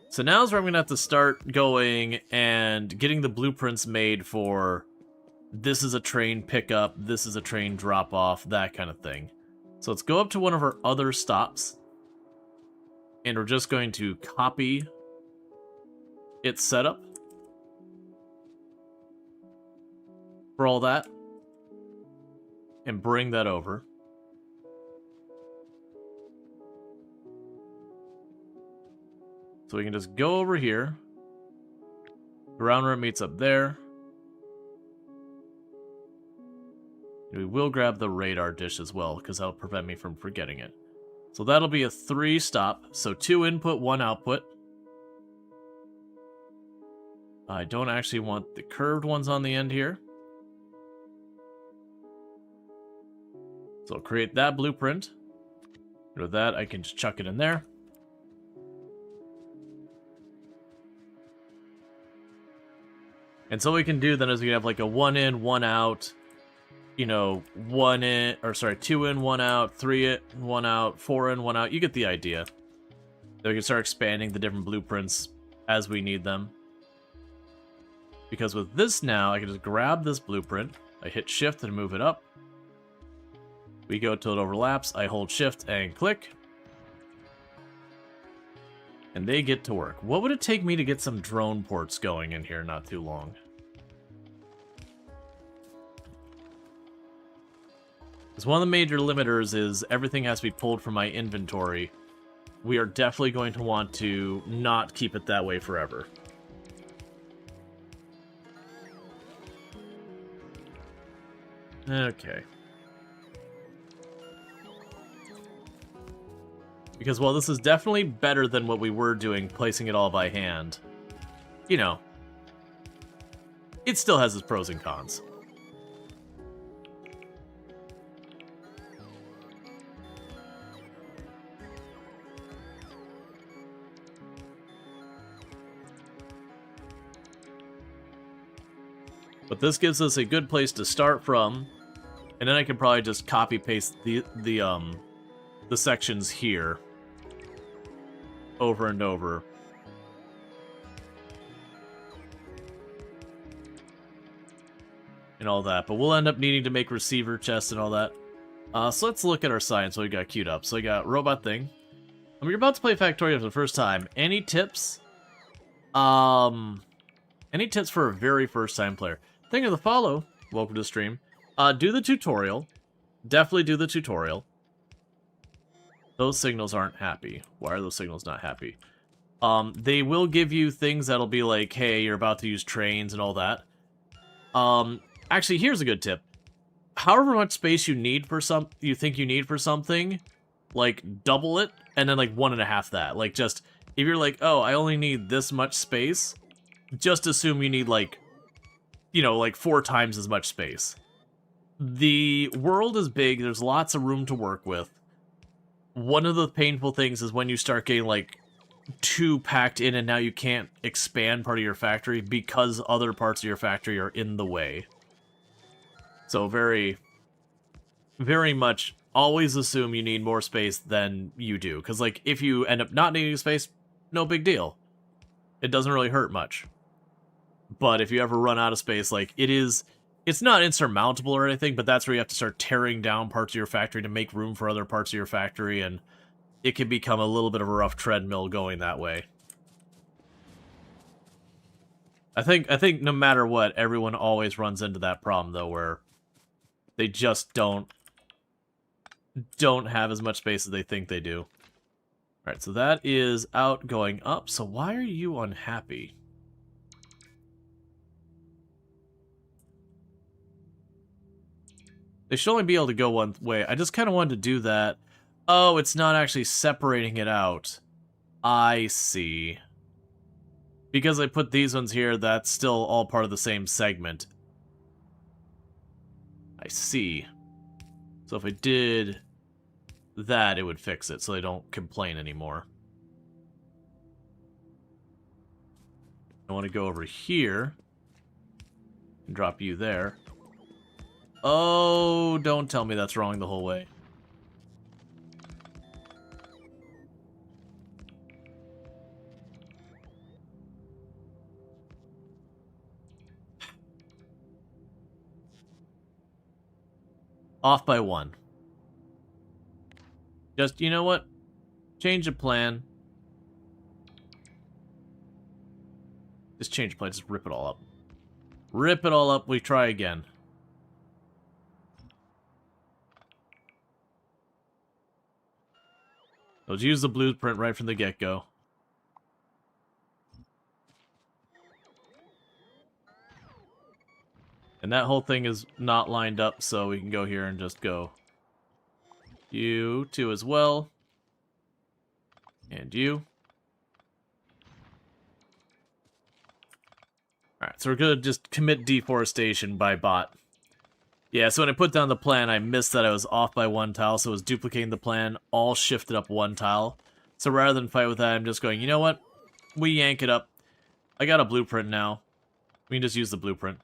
So now's where I'm going to have to start going and getting the blueprints made for this is a train pickup, this is a train drop off, that kind of thing. So let's go up to one of our other stops. And we're just going to copy its setup for all that. And bring that over. So we can just go over here. Around where it meets up there. We will grab the radar dish as well, because that'll prevent me from forgetting it. So that'll be a 3 stop. So 2 input, 1 output. I don't actually want the curved ones on the end here. So I'll create that blueprint. And with that, I can just chuck it in there. And so what we can do then is we can have like a 1 in, 1 out. You know, 1 in, or sorry, 2 in, 1 out, 3 in, 1 out, 4 in, 1 out. You get the idea. Then we can start expanding the different blueprints as we need them. Because with this now, I can just grab this blueprint. I hit shift and move it up. We go till it overlaps. I hold shift and click. And they get to work. What would it take me to get some drone ports going in here not too long? Because one of the major limiters is everything has to be pulled from my inventory. We are definitely going to want to not keep it that way forever. Okay. Because while this is definitely better than what we were doing, placing it all by hand, you know, it still has its pros and cons. But this gives us a good place to start from, and then I can probably just copy paste the sections here over and over. And all that, but we'll end up needing to make receiver chests and all that. So let's look at our science, what we got queued up. So we got robot thing. I mean, you're about to play Factorio for the first time. Any tips? Any tips for a very first time player? Thank you for the follow. Welcome to the stream. Do the tutorial. Definitely do the tutorial. Those signals aren't happy. Why are those signals not happy? They will give you things that'll be like, hey, you're about to use trains and all that. Actually, here's a good tip. However much space you need for you think you need for something, like, double it, and then, like, 1.5 that. Like, just, if you're like, oh, I only need this much space, just assume you need, like, you know, like, 4 times as much space. The world is big, there's lots of room to work with. One of the painful things is when you start getting, like, too packed in and now you can't expand part of your factory because other parts of your factory are in the way. So very, very much always assume you need more space than you do. Because, like, if you end up not needing space, no big deal. It doesn't really hurt much. But if you ever run out of space, like, it's not insurmountable or anything, but that's where you have to start tearing down parts of your factory to make room for other parts of your factory, and it can become a little bit of a rough treadmill going that way. I think no matter what, everyone always runs into that problem, though, where they just don't have as much space as they think they do. Alright, so that is out going up, so why are you unhappy? They should only be able to go one way. I just kind of wanted to do that. Oh, it's not actually separating it out. I see. Because I put these ones here, that's still all part of the same segment. I see. So if I did that, it would fix it, so they don't complain anymore. I want to go over here and drop you there. Oh, don't tell me that's wrong the whole way. Off by 1. Just, you know what? Change the plan. Just change the plan. Just rip it all up. Rip it all up. We try again. Let's use the blueprint right from the get-go. And that whole thing is not lined up, so we can go here and just go. You two as well. And you. Alright, so we're gonna just commit deforestation by bot. Yeah, so when I put down the plan, I missed that I was off by 1 tile, so I was duplicating the plan, all shifted up 1 tile. So rather than fight with that, I'm just going, you know what? We yank it up. I got a blueprint now. We can just use the blueprint.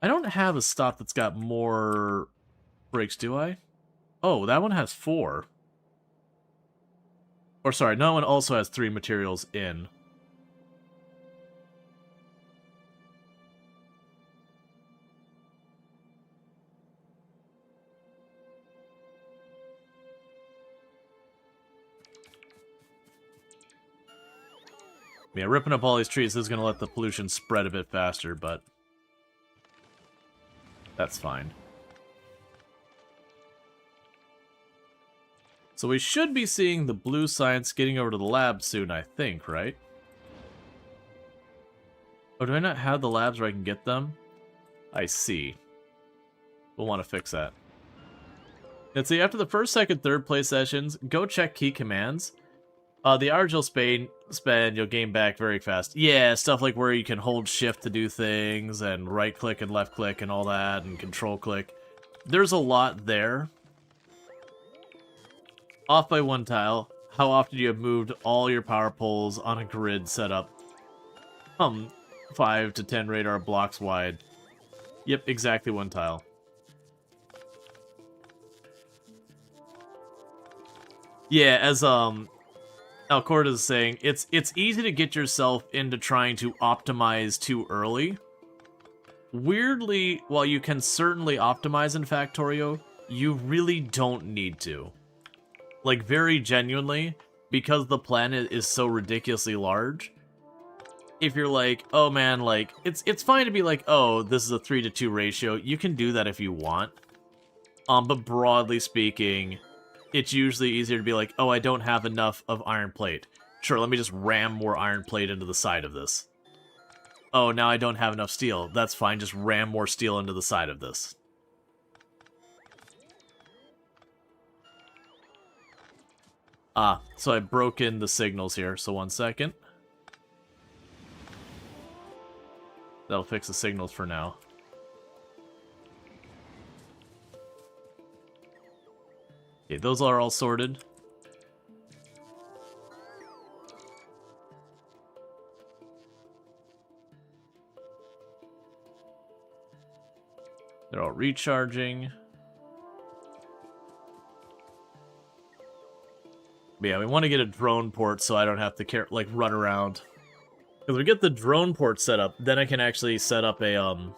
I don't have a stop that's got more breaks, do I? Oh, that one has 4. Or sorry, no one also has 3 materials in. Yeah, ripping up all these trees is going to let the pollution spread a bit faster, but that's fine. So we should be seeing the blue science getting over to the lab soon, I think, right? Oh, do I not have the labs where I can get them? I see. We'll want to fix that. Let's see, after the first, second, third play sessions, go check key commands. The average you'll spend, you'll gain back very fast. Yeah, stuff like where you can hold shift to do things, and right click and left click and all that, and control click. There's a lot there. Off by 1 tile. How often you have moved all your power poles on a grid setup? 5 to 10 radar blocks wide. Yep, exactly 1 tile. Yeah, as Alcorda is saying, it's easy to get yourself into trying to optimize too early. Weirdly, while you can certainly optimize in Factorio, you really don't need to. Like, very genuinely, because the planet is so ridiculously large, if you're like, oh man, like, it's fine to be like, oh, this is a 3-to-2 ratio, you can do that if you want. But broadly speaking, it's usually easier to be like, oh, I don't have enough of iron plate. Sure, let me just ram more iron plate into the side of this. Oh, now I don't have enough steel. That's fine, just ram more steel into the side of this. Ah, so I broke in the signals here, so 1 second. That'll fix the signals for now. Okay, those are all sorted. They're all recharging. But yeah, we want to get a drone port so I don't have to run around. Because we get the drone port set up, then I can actually set up a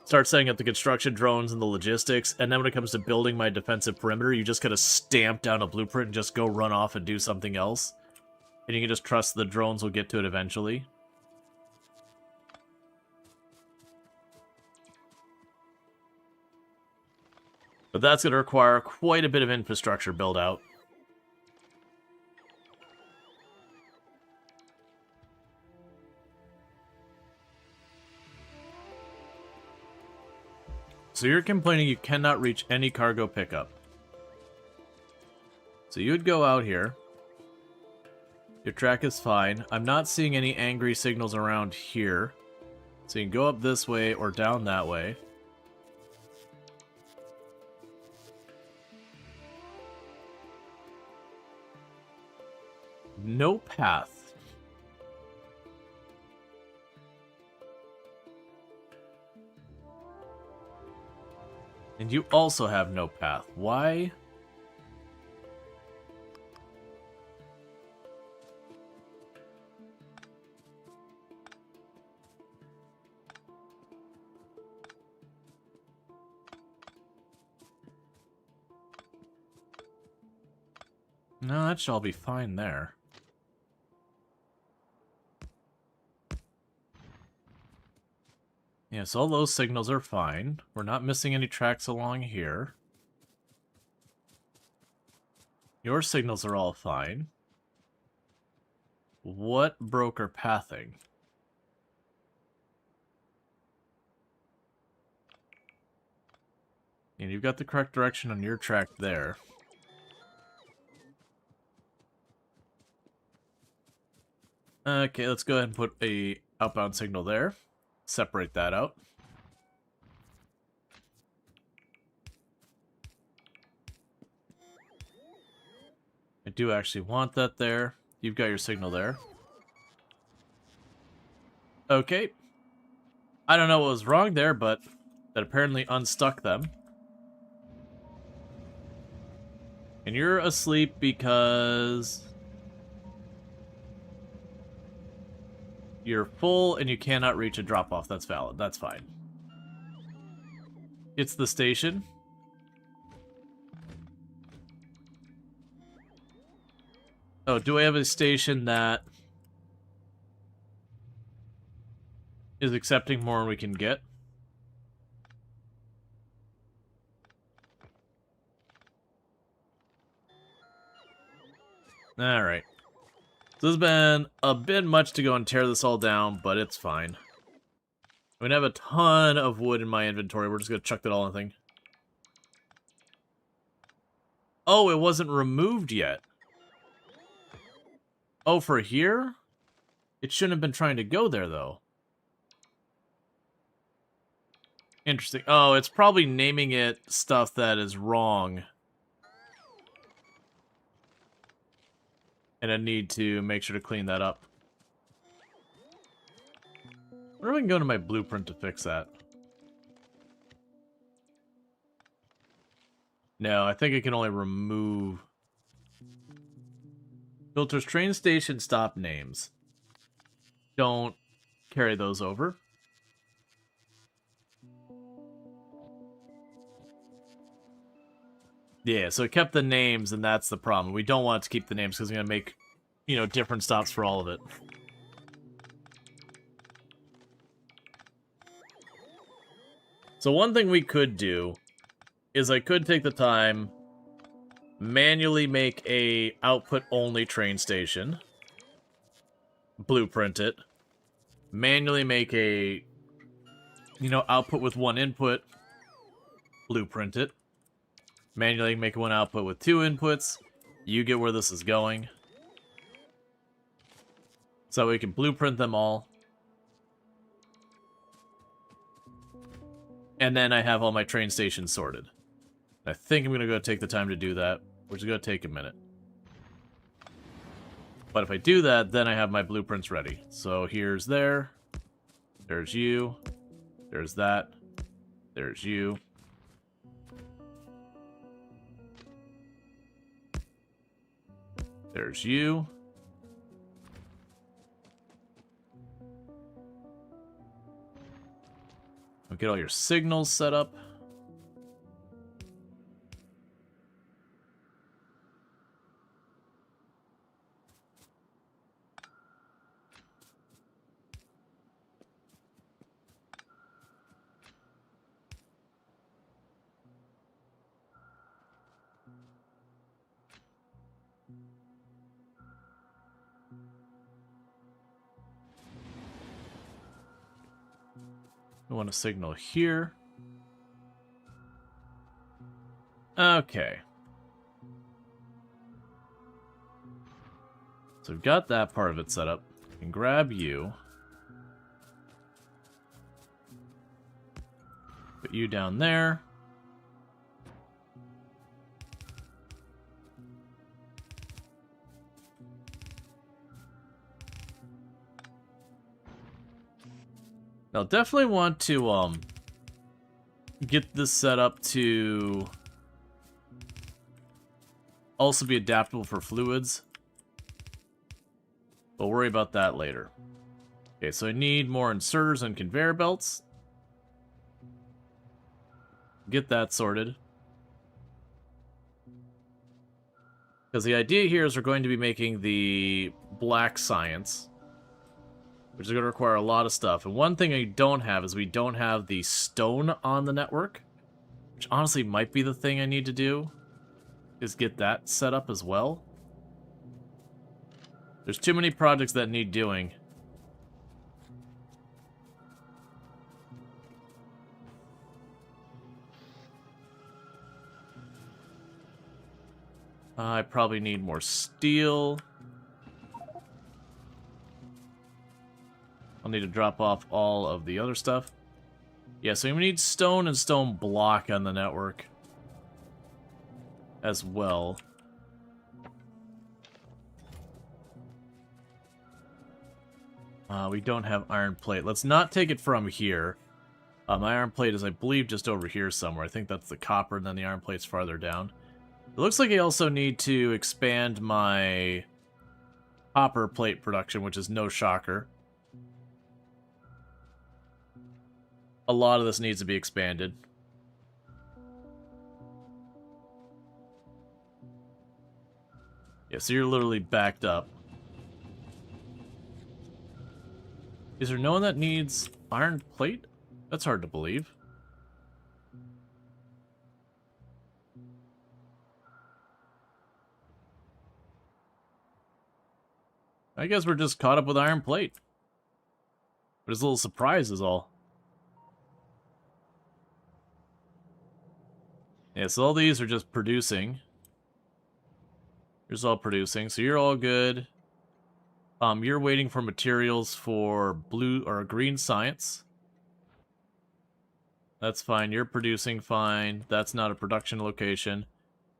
start setting up the construction drones and the logistics, and then when it comes to building my defensive perimeter, you just gotta stamp down a blueprint and just go run off and do something else. And you can just trust the drones will get to it eventually. But that's gonna require quite a bit of infrastructure build out. So you're complaining you cannot reach any cargo pickup. So you would go out here. Your track is fine. I'm not seeing any angry signals around here. So you can go up this way or down that way. No path. And you also have no path. Why? No, that should all be fine there. Yeah, so all those signals are fine. We're not missing any tracks along here. Your signals are all fine. What broke our pathing? And you've got the correct direction on your track there. Okay, let's go ahead and put a outbound signal there. Separate that out. I do actually want that there. You've got your signal there. Okay. I don't know what was wrong there, but that apparently unstuck them. And you're asleep because you're full and you cannot reach a drop-off. That's valid. That's fine. It's the station. Oh, do I have a station that is accepting more than we can get? Alright. So this has been a bit much to go and tear this all down, but it's fine. I mean, I have a ton of wood in my inventory. We're just going to chuck that all in the thing. Oh, it wasn't removed yet. Oh, for here? It shouldn't have been trying to go there, though. Interesting. Oh, it's probably naming it stuff that is wrong. And I need to make sure to clean that up. I wonder if I can go to my blueprint to fix that. No, I think I can only remove... Filters train station stop names. Don't carry those over. Yeah, so it kept the names, and that's the problem. We don't want it to keep the names because we're going to make, you know, different stops for all of it. So one thing we could do is I could take the time, manually make a output-only train station, blueprint it, manually make a, output with one input, blueprint it. Manually make one output with two inputs. You get where this is going. So we can blueprint them all. And then I have all my train stations sorted. I think I'm going to go take the time to do that, which is going to take a minute. But if I do that, then I have my blueprints ready. So here's there. There's you. There's that. There's you. There's you. I'll get all your signals set up. I want a signal here. Okay. So we've got that part of it set up. I can grab you. Put you down there. I'll definitely want to get this set up to also be adaptable for fluids. We'll worry about that later. Okay, so I need more inserters and conveyor belts. Get that sorted. Because the idea here is we're going to be making the black science, which is going to require a lot of stuff. And one thing I don't have is we don't have the stone on the network, which honestly might be the thing I need to do, is get that set up as well. There's too many projects that need doing. I probably need more steel. I'll need to drop off all of the other stuff. Yeah, so we need stone and stone block on the network as well. We don't have iron plate. Let's not take it from here. My iron plate is, I believe, just over here somewhere. I think that's the copper, and then the iron plate's farther down. It looks like I also need to expand my copper plate production, which is no shocker. A lot of this needs to be expanded. Yeah, so you're literally backed up. Is there no one that needs iron plate? That's hard to believe. I guess we're just caught up with iron plate. But it's a little surprise is all. Yeah, so all these are just producing. Here's all producing, so you're all good. You're waiting for materials for blue or green science. That's fine. You're producing fine. That's not a production location.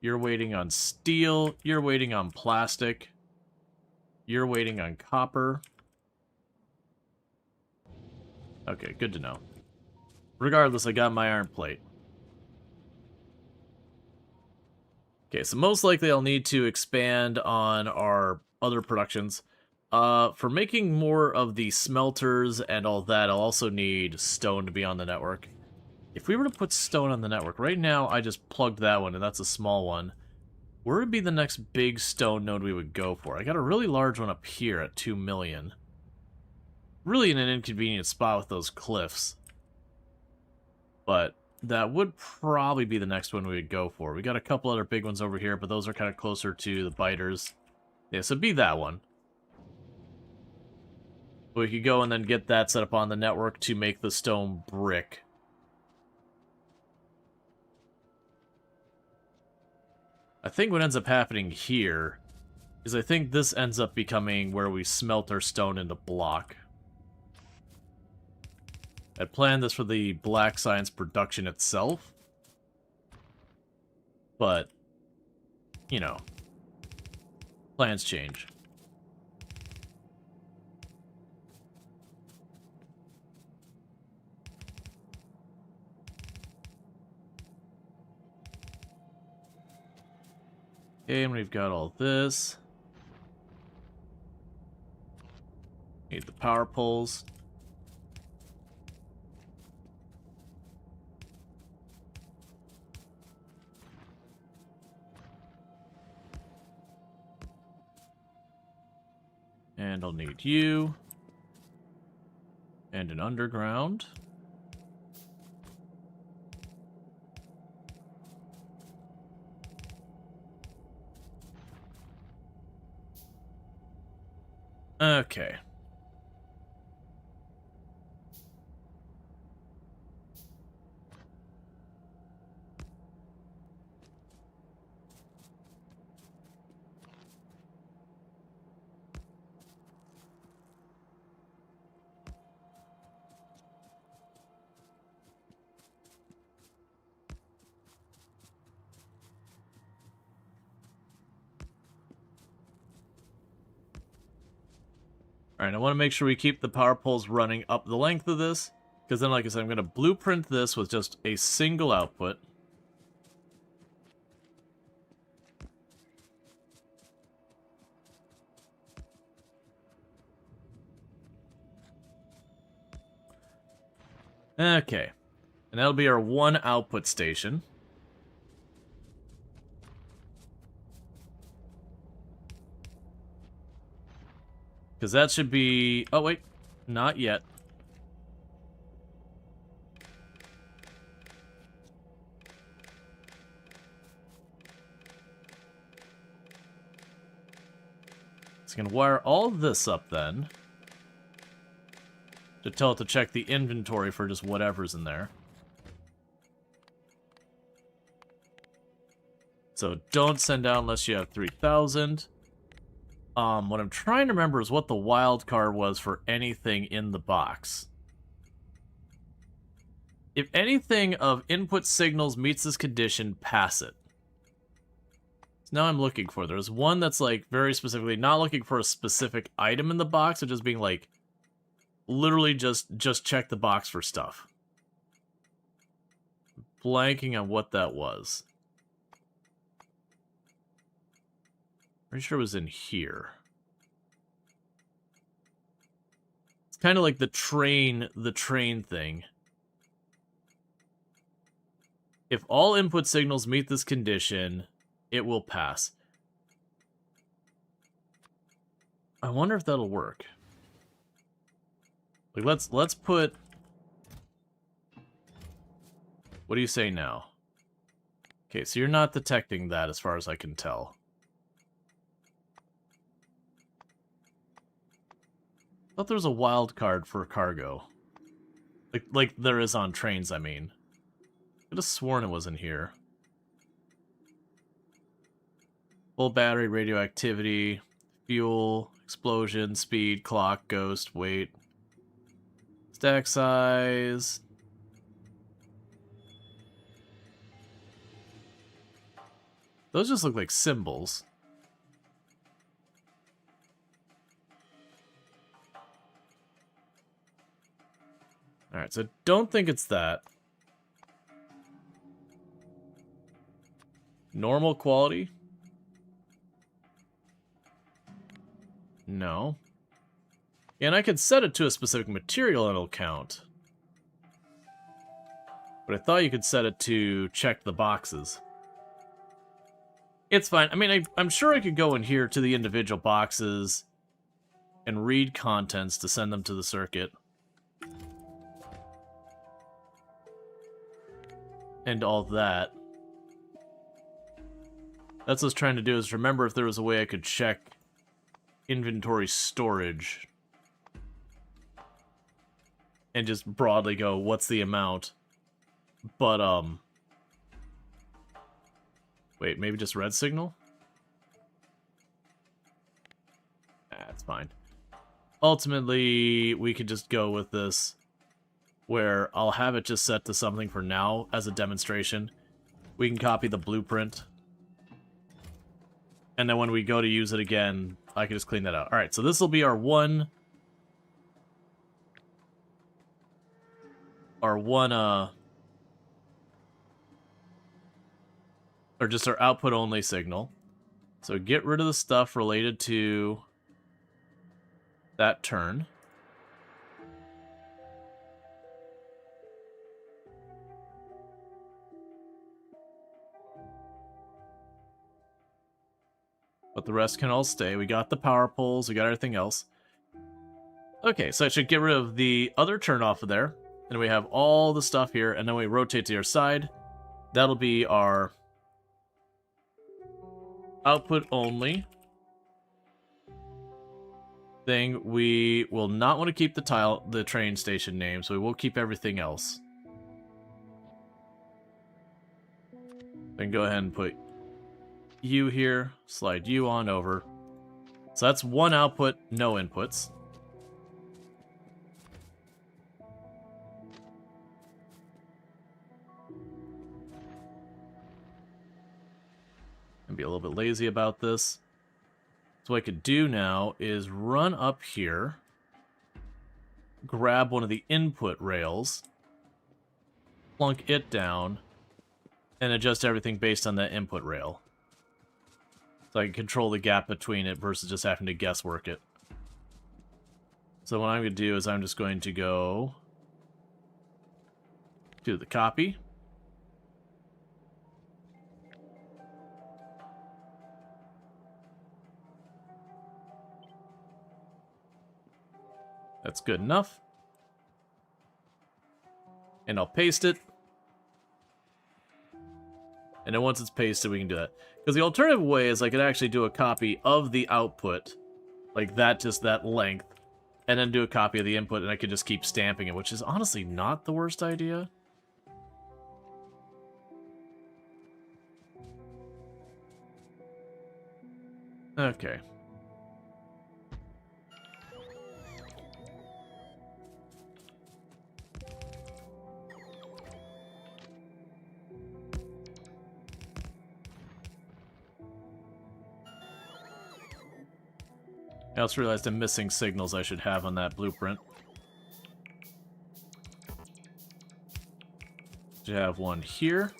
You're waiting on steel. You're waiting on plastic. You're waiting on copper. Okay, good to know. Regardless, I got my iron plate. Okay, so most likely I'll need to expand on our other productions. For making more of the smelters and all that, I'll also need stone to be on the network. If we were to put stone on the network, right now I just plugged that one, and that's a small one. Where would be the next big stone node we would go for? I got a really large one up here at 2 million. Really in an inconvenient spot with those cliffs. But that would probably be the next one we would go for. We got a couple other big ones over here, but those are kind of closer to the biters. Yeah, so be that one. We could go and then get that set up on the network to make the stone brick. I think what ends up happening here is I think this ends up becoming where we smelt our stone into block. I planned this for the black science production itself, but, you know, plans change. Okay, and we've got all this. Need the power poles. And I'll need you. And an underground. Okay. Alright, I want to make sure we keep the power poles running up the length of this, because then, like I said, I'm going to blueprint this with just a single output. Okay, and that'll be our one output station. Because that should be... Oh, wait. Not yet. It's going to wire all this up, then. To tell it to check the inventory for just whatever's in there. So don't send out unless you have 3,000. What I'm trying to remember is what the wild card was for anything in the box. If anything of input signals meets this condition, pass it. So now I'm looking for. There's one that's like very specifically not looking for a specific item in the box, but just being like, literally just check the box for stuff. Blanking on what that was. Pretty sure it was in here. It's kind of like the train thing. If all input signals meet this condition, it will pass. I wonder if that'll work. Like let's put... What do you say now? Okay, so you're not detecting that as far as I can tell. I thought there was a wild card for cargo. Like there is on trains, I mean. Could have sworn it was in here. Full battery, radioactivity, fuel, explosion, speed, clock, ghost, weight, stack size. Those just look like symbols. Alright, so don't think it's that. Normal quality? No. And I could set it to a specific material and it'll count. But I thought you could set it to check the boxes. It's fine. I mean, I'm sure I could go in here to the individual boxes and read contents to send them to the circuit. And all that. That's what I was trying to do, is remember if there was a way I could check inventory storage. and just broadly go, what's the amount? But, wait, maybe just red signal? That's fine. Ultimately, we could just go with this, where I'll have it just set to something for now as a demonstration. We can copy the blueprint. And then when we go to use it again, I can just clean that out. Alright, so this will be our one, or just our output only signal. So get rid of the stuff related to that turn. But the rest can all stay. We got the power poles, we got everything else. Okay, so I should get rid of the other turn off of there. And we have all the stuff here, and then we rotate to your side. That'll be our output only thing. We will not want to keep the train station name, so we will keep everything else. Then go ahead and put you here, slide you on over. So that's one output, no inputs. And be a little bit lazy about this. So what I could do now is run up here, grab one of the input rails, plunk it down, and adjust everything based on that input rail. So I can control the gap between it versus just having to guesswork it. So what I'm going to do is I'm just going to go to the copy. That's good enough. And I'll paste it. And then once it's pasted, we can do that. Because the alternative way is I could actually do a copy of the output, like that, just that length, and then do a copy of the input, and I could just keep stamping it, which is honestly not the worst idea. Okay. I also realized I'm missing signals I should have on that blueprint. Should have one here,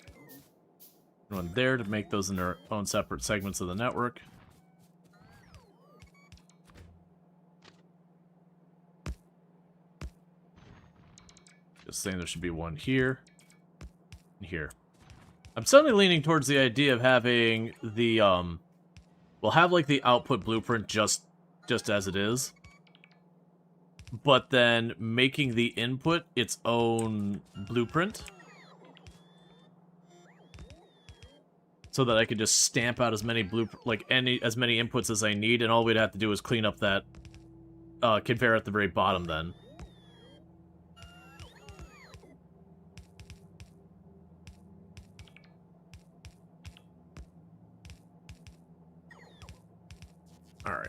one there to make those in their own separate segments of the network. Just saying there should be one here and here. I'm suddenly leaning towards the idea of having the, we'll have like the output blueprint just as it is, but then making the input its own blueprint so that I could just stamp out as many as many inputs as I need, and all we'd have to do is clean up that conveyor at the very bottom then. Alright.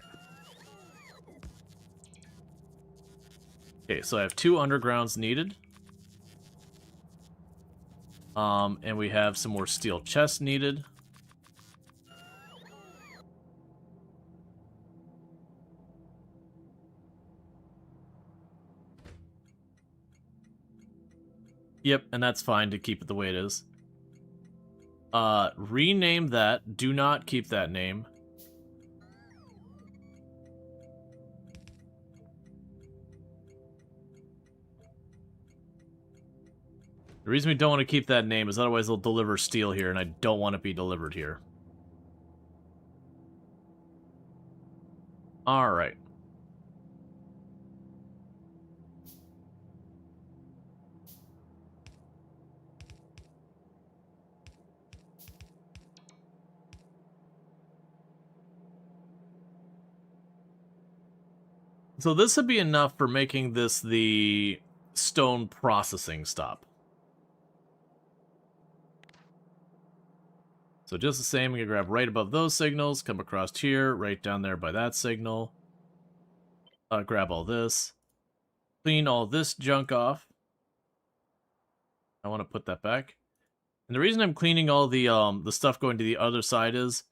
Okay, so I have 2 undergrounds needed. And we have some more steel chests needed. Yep, and that's fine to keep it the way it is. Rename that. Do not keep that name. The reason we don't want to keep that name is otherwise they'll deliver steel here, and I don't want it to be delivered here. Alright. So this would be enough for making this the stone processing stop. So just the same, we can grab right above those signals, come across here, right down there by that signal. Grab all this. Clean all this junk off. I want to put that back. And the reason I'm cleaning all the stuff going to the other side is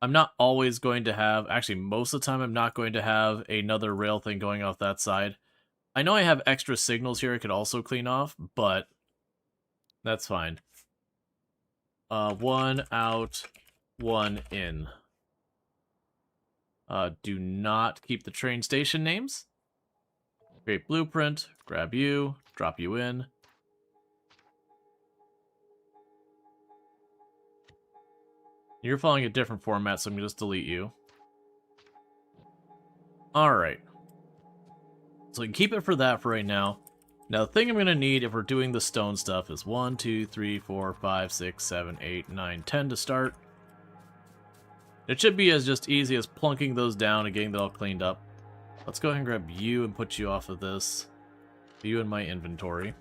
I'm not always going to have, actually most of the time I'm not going to have another rail thing going off that side. I know I have extra signals here I could also clean off, but that's fine. One out, one in. Do not keep the train station names. Create blueprint, grab you, drop you in. You're following a different format, so I'm going to just delete you. Alright. So we can keep it for that for right now. Now, the thing I'm going to need if we're doing the stone stuff is 1, 2, 3, 4, 5, 6, 7, 8, 9, 10 to start. It should be as just easy as plunking those down and getting that all cleaned up. Let's go ahead and grab you and put you off of this. You in my inventory.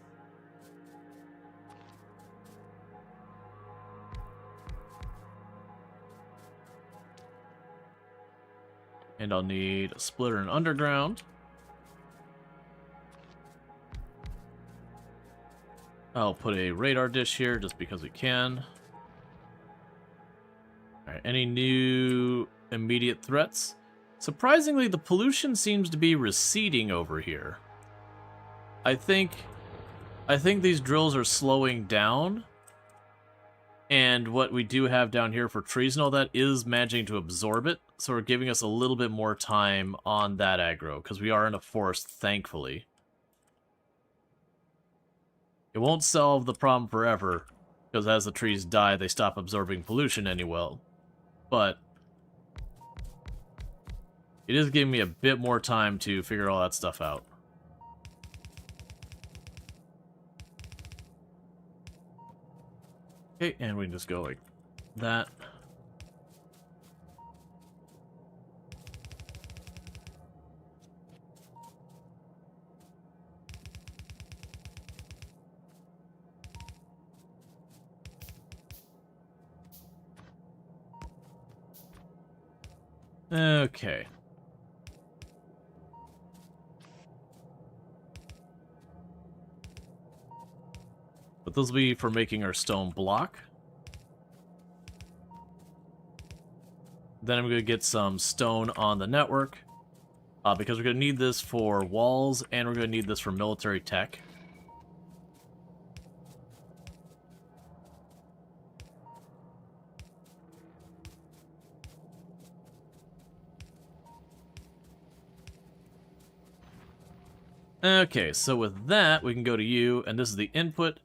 And I'll need a splitter and underground. I'll put a radar dish here just because we can. Alright, any new immediate threats? Surprisingly, the pollution seems to be receding over here. I think these drills are slowing down. And what we do have down here for trees and all that is managing to absorb it. So we're giving us a little bit more time on that aggro, because we are in a forest, thankfully. It won't solve the problem forever, because as the trees die, they stop absorbing pollution anyway. But it is giving me a bit more time to figure all that stuff out. Okay, and we can just go like that. Okay. But those will be for making our stone block. Then I'm going to get some stone on the network. Because we're going to need this for walls, and we're going to need this for military tech. Okay, so with that, we can go to you, and this is the input.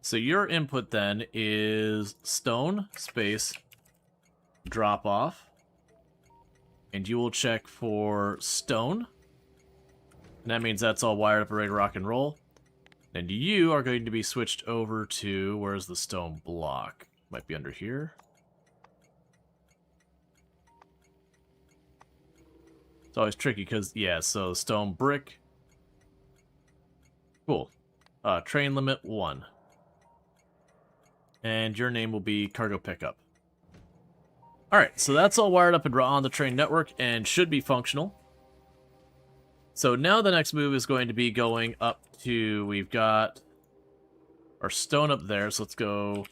So your input then is stone, space, drop off. And you will check for stone. And that means that's all wired up and ready to rock and roll. And you are going to be switched over to, where's the stone block? Might be under here. It's always tricky because, yeah, so stone brick. Cool. Train limit 1. And your name will be cargo pickup. Alright, so that's all wired up and on the train network and should be functional. So now the next move is going to be going up to, we've got our stone up there, so let's go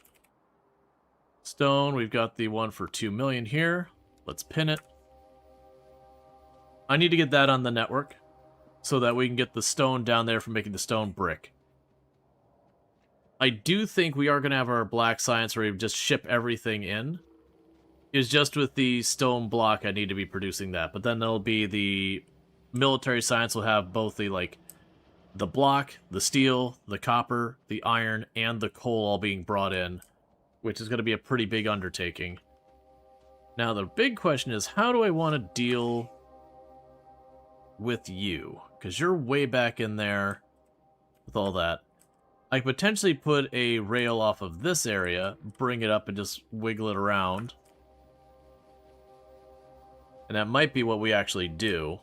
stone. We've got the one for 2 million here. Let's pin it. I need to get that on the network so that we can get the stone down there for making the stone brick. I do think we are going to have our black science where we just ship everything in. Is just with the stone block I need to be producing that. But then there'll be the military science will have both the, like, the block, the steel, the copper, the iron, and the coal all being brought in, which is going to be a pretty big undertaking. Now, the big question is, how do I want to deal with you? Because you're way back in there with all that. I could potentially put a rail off of this area, bring it up, and just wiggle it around. And that might be what we actually do.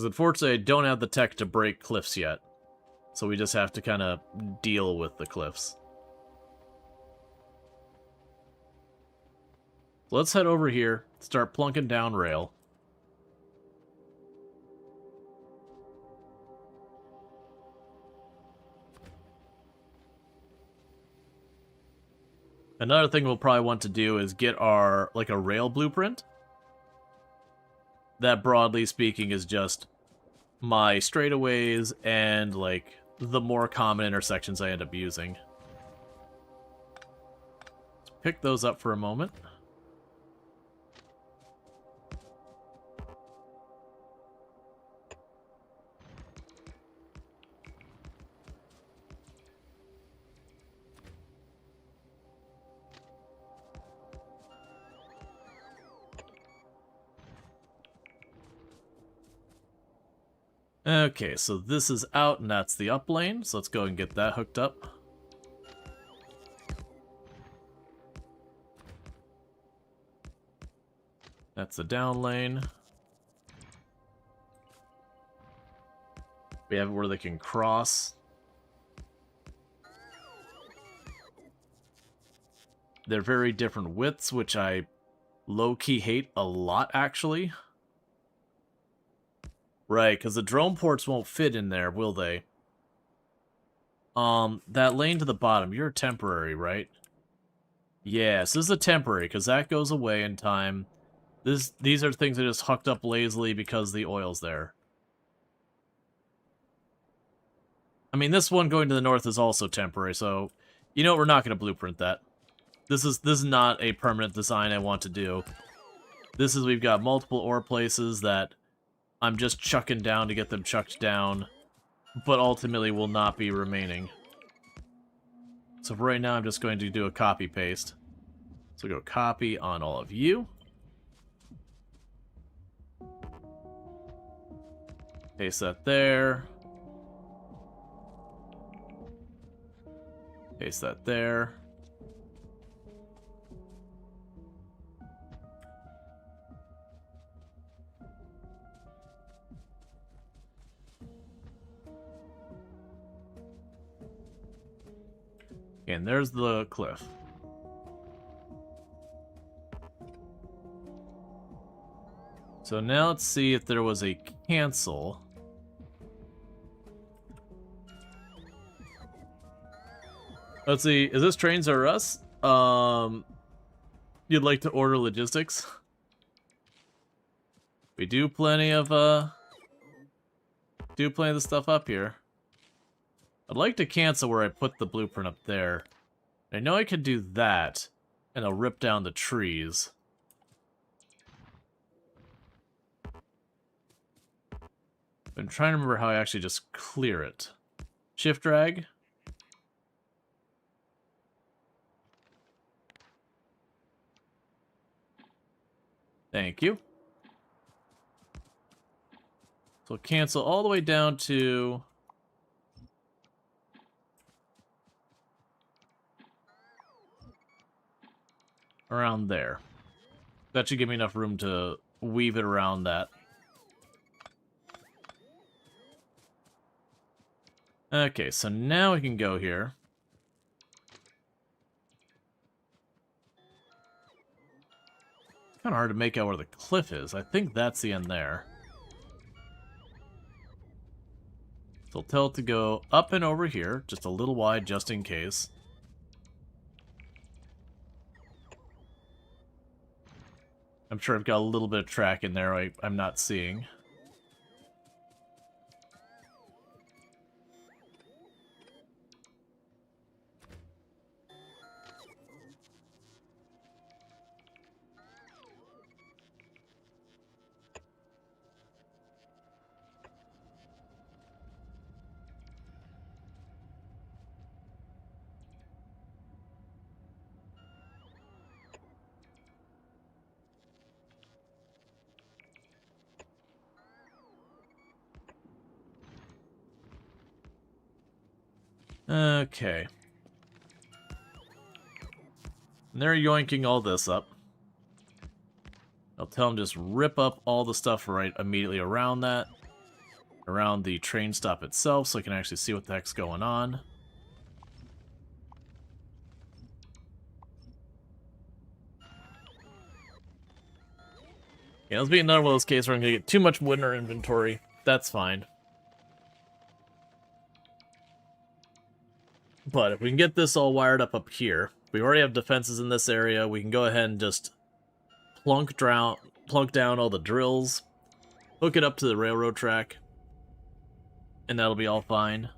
Because unfortunately, I don't have the tech to break cliffs yet. So we just have to kind of deal with the cliffs. Let's head over here, start plunking down rail. Another thing we'll probably want to do is get our, like, a rail blueprint. That, broadly speaking, is just my straightaways and, like, the more common intersections I end up using. Let's pick those up for a moment. Okay, so this is out, and that's the up lane, so let's go and get that hooked up. That's the down lane. We have it where they can cross. They're very different widths, which I low-key hate a lot, actually. Right, because the drone ports won't fit in there, will they? That lane to the bottom, you're temporary, right? Yes, this is a temporary, because that goes away in time. These are things that just hooked up lazily because the oil's there. I mean, this one going to the north is also temporary, so... You know what, we're not going to blueprint that. This is not a permanent design I want to do. This is, we've got multiple ore places that I'm just chucking down to get them chucked down, but ultimately will not be remaining. So for right now, I'm just going to do a copy-paste. So go copy on all of you. Paste that there. Paste that there. And there's the cliff. So now let's see if there was a cancel. Let's see, is this trains or us? You'd like to order logistics? We do plenty of the stuff up here. I'd like to cancel where I put the blueprint up there. I know I could do that, and I'll rip down the trees. I'm trying to remember how I actually just clear it. Shift drag. Thank you. So cancel all the way down to... around there. That should give me enough room to weave it around that. Okay, so now we can go here. Kind of hard to make out where the cliff is. I think that's the end there. So I'll tell it to go up and over here, just a little wide just in case. I'm sure I've got a little bit of track in there I'm not seeing. Okay. And they're yoinking all this up. I'll tell them just rip up all the stuff right immediately around that. around the train stop itself so I can actually see what the heck's going on. Yeah, let's be another one of those cases where I'm going to get too much wood in our inventory. That's fine. But if we can get this all wired up here, we already have defenses in this area, we can go ahead and just plunk down all the drills, hook it up to the railroad track, and that'll be all fine.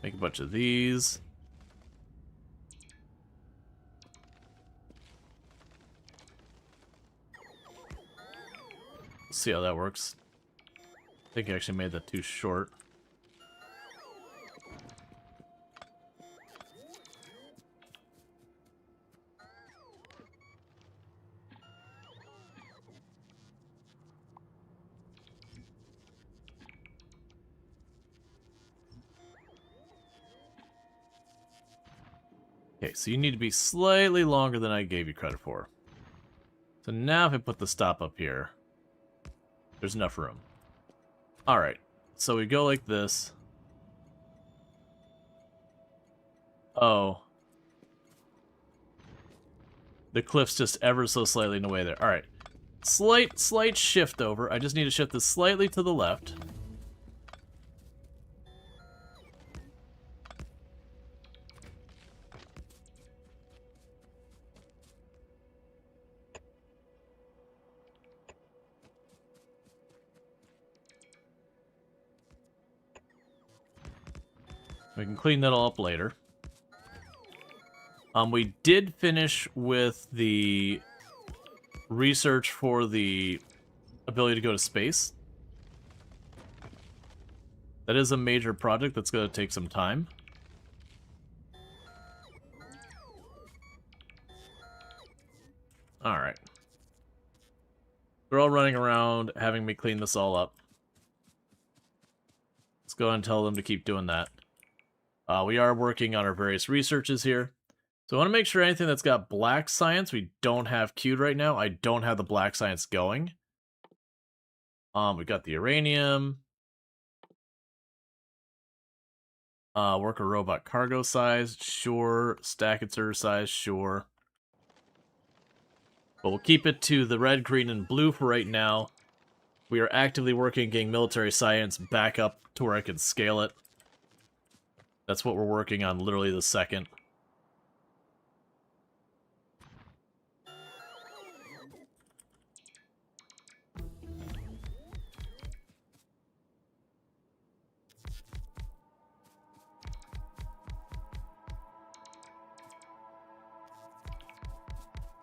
Make a bunch of these. See how that works. I think I actually made that too short. Okay, so you need to be slightly longer than I gave you credit for. So now if I put the stop up here, there's enough room. Alright, so we go like this. Oh. The cliff's just ever so slightly in the way there. Alright. Slight shift over. I just need to shift this slightly to the left. We can clean that all up later. We did finish with the research for the ability to go to space. That is a major project that's going to take some time. Alright. They're all running around having me clean this all up. Let's go ahead and tell them to keep doing that. We are working on our various researches here. So I want to make sure anything that's got black science we don't have queued right now. I don't have the black science going. We got the uranium. Worker robot cargo size, sure. Stack insert size, sure. But we'll keep it to the red, green, and blue for right now. We are actively working getting military science back up to where I can scale it. That's what we're working on literally this second.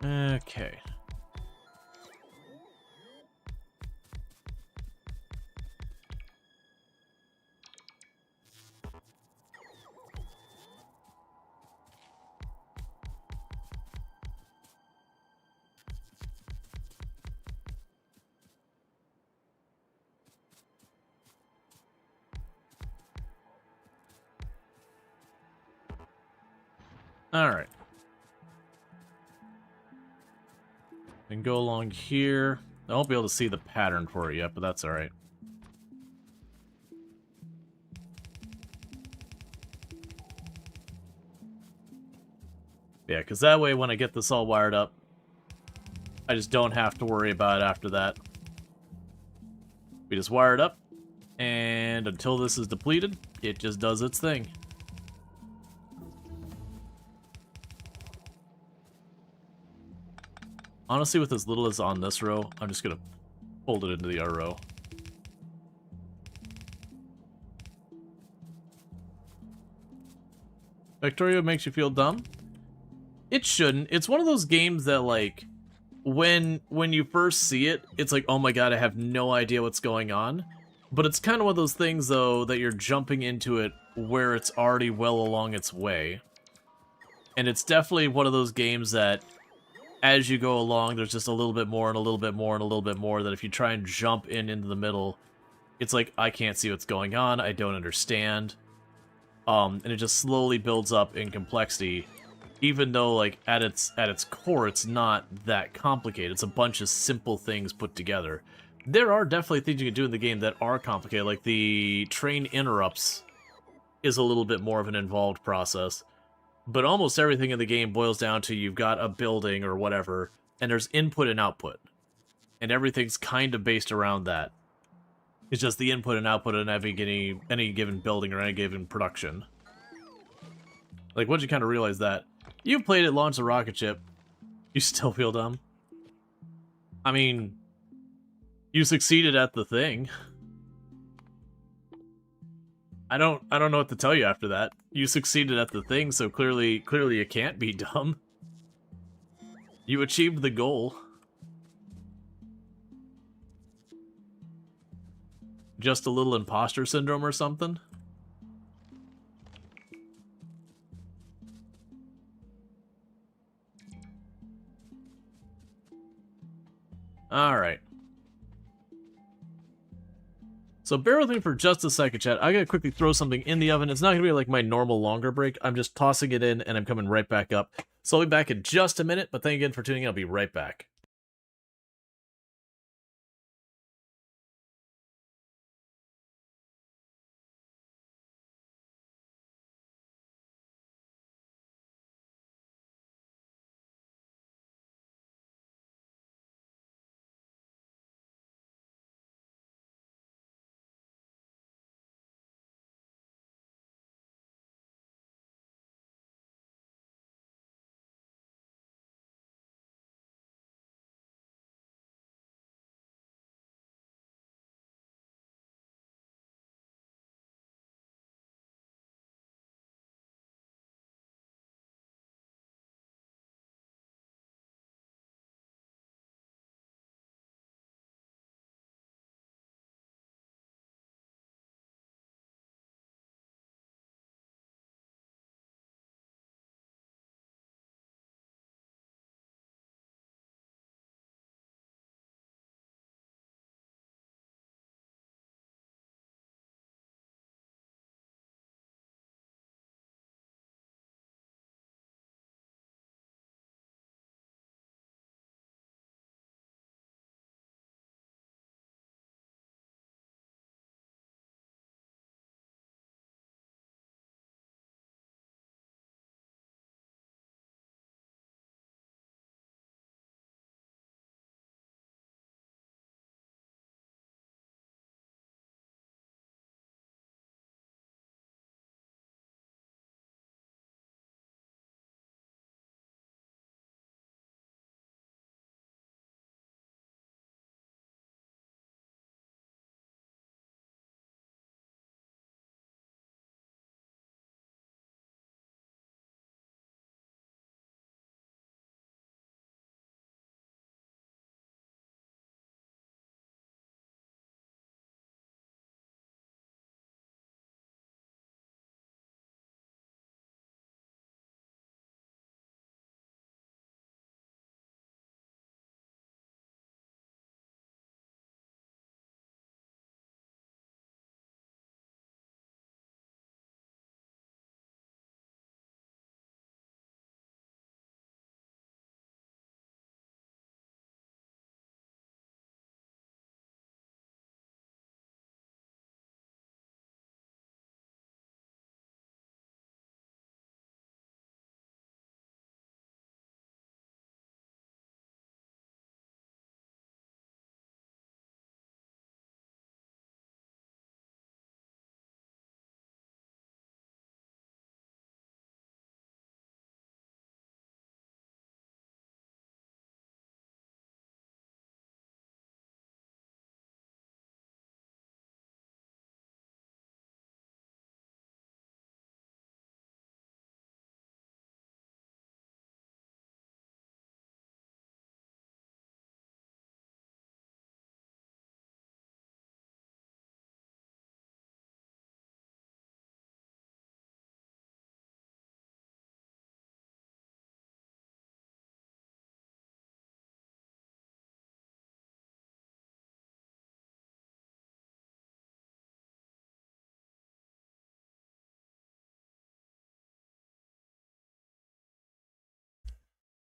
Okay. Alright. And go along here. I won't be able to see the pattern for it yet, but that's alright. Yeah, because that way when I get this all wired up, I just don't have to worry about it after that. We just wire it up, and until this is depleted, it just does its thing. Honestly, with as little as on this row, I'm just going to fold it into the other row. Factorio makes you feel dumb? It shouldn't. It's one of those games that, like, when you first see it, it's like, oh my god, I have no idea what's going on. But it's kind of one of those things, though, that you're jumping into it where it's already well along its way. And it's definitely one of those games that, as you go along, there's just a little bit more and a little bit more and a little bit more that if you try and jump into the middle, it's like, I can't see what's going on, I don't understand. And it just slowly builds up in complexity, even though like at its core it's not that complicated. It's a bunch of simple things put together. There are definitely things you can do in the game that are complicated, like the train interrupts is a little bit more of an involved process. But almost everything in the game boils down to you've got a building or whatever, and there's input and output. And everything's kind of based around that. It's just the input and output in any given building or any given production. Like, once you kind of realize that, you've played it launch the rocket ship, you still feel dumb. I mean, you succeeded at the thing. I don't know what to tell you after that. You succeeded at the thing, so clearly you can't be dumb. You achieved the goal. Just a little imposter syndrome or something? Alright. So bear with me for just a second, chat. I gotta quickly throw something in the oven. It's not gonna be like my normal longer break. I'm just tossing it in and I'm coming right back up. So I'll be back in just a minute, but thank you again for tuning in. I'll be right back.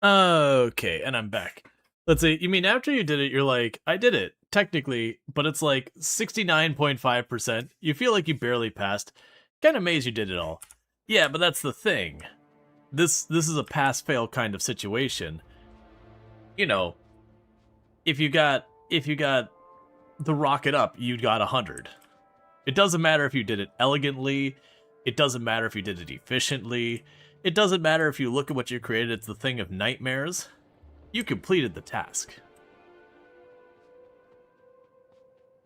Okay, and I'm back. Let's see. You mean after you did it, you're like, I did it, technically, but it's like 69.5%. You feel like you barely passed. Kind of amazed you did it all. Yeah, but that's the thing. This is a pass-fail kind of situation. You know, if you got the rocket up, you got 100. It doesn't matter if you did it elegantly. It doesn't matter if you did it efficiently. It doesn't matter if you look at what you created, it's the thing of nightmares. You completed the task.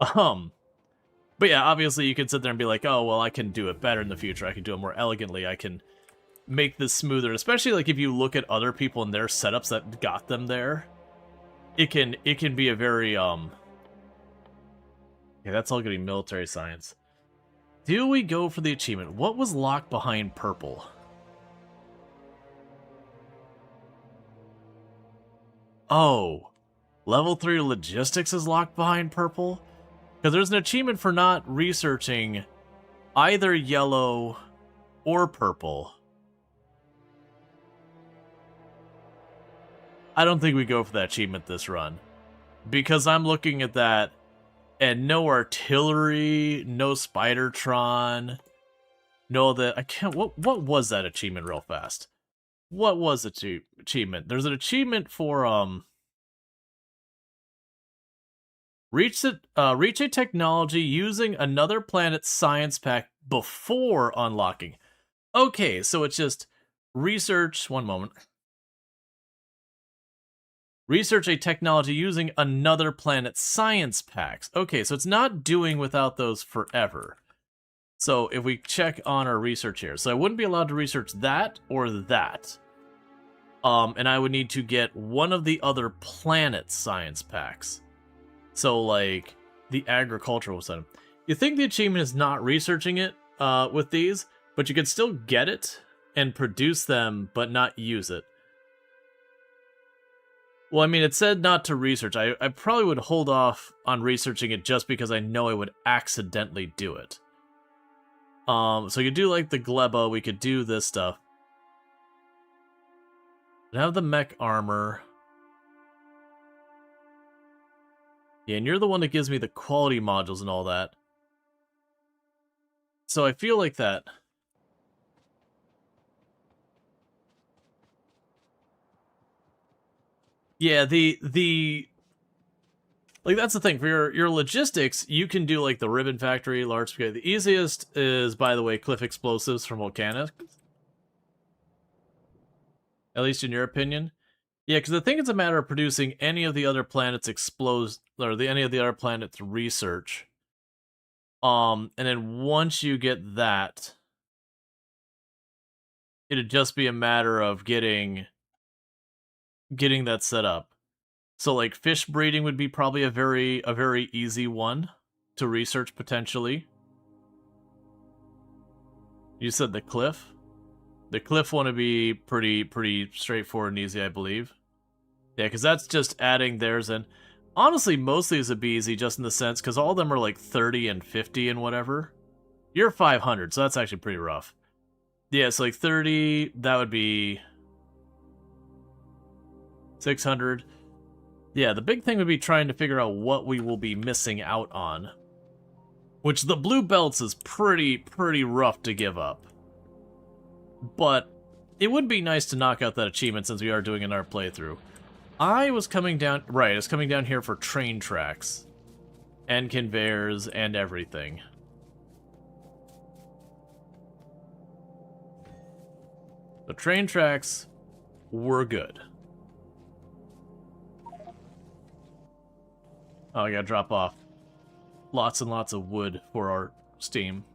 But yeah, obviously you can sit there and be like, oh, well, I can do it better in the future. I can do it more elegantly. I can make this smoother. Especially like if you look at other people and their setups that got them there. It can be a very, yeah, that's all getting military science. Do we go for the achievement? What was locked behind purple? Oh, level 3 logistics is locked behind purple? Because there's an achievement for not researching either yellow or purple. I don't think we go for that achievement this run. Because I'm looking at that, and no artillery, no Spidertron, no that I can't. What was that achievement real fast? What was the achievement? There's an achievement for reach a technology using another planet's science pack before unlocking. Okay, so it's just research. One moment. Research a technology using another planet's science packs. Okay, so it's not doing without those forever. So if we check on our research here, so I wouldn't be allowed to research that or that. And I would need to get one of the other planet's science packs. So like the agricultural center. You think the achievement is not researching it with these, but you can still get it and produce them, but not use it. Well, I mean, it said not to research. I probably would hold off on researching it just because I know I would accidentally do it. So you could do like the Gleba, we could do this stuff. And have the mech armor. Yeah, and you're the one that gives me the quality modules and all that. So I feel like that. Yeah, like that's the thing for your logistics. You can do like the ribbon factory, large scale. The easiest is, by the way, cliff explosives from volcanics. At least in your opinion. Yeah, because I think it's a matter of producing any of the other planets explodes or any of the other planets research. And then once you get that, it'd just be a matter of getting that set up. So like fish breeding would be probably a very easy one to research potentially. You said the cliff? The cliff one would be pretty straightforward and easy, I believe. Yeah, because that's just adding theirs in. Honestly, most of these would be easy just in the sense, because all of them are like 30 and 50 and whatever. You're 500, so that's actually pretty rough. Yeah, so like 30, that would be 600. Yeah, the big thing would be trying to figure out what we will be missing out on. Which the blue belts is pretty rough to give up. But it would be nice to knock out that achievement since we are doing another playthrough. I was coming down... Right, I was coming down here for train tracks. And conveyors and everything. The train tracks were good. Oh, I gotta drop off lots and lots of wood for our steam.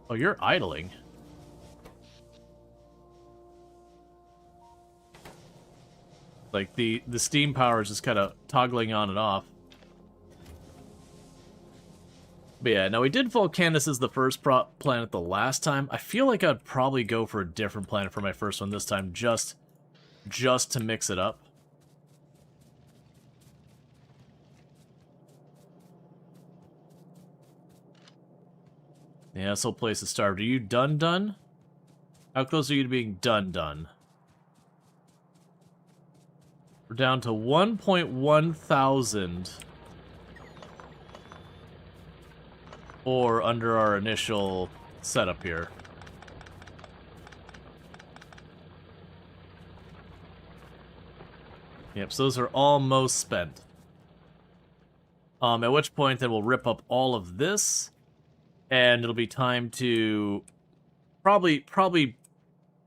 Oh, you're idling. Like, the steam power is just kind of toggling on and off. But yeah, now we did Volcanus as the first planet the last time. I feel like I'd probably go for a different planet for my first one this time, just to mix it up. Yeah, this whole place is starved. Are you done? How close are you to being done? We're down to 1.1 thousand. Or under our initial setup here. Yep, so those are almost spent. At which point then we'll rip up all of this, and it'll be time to probably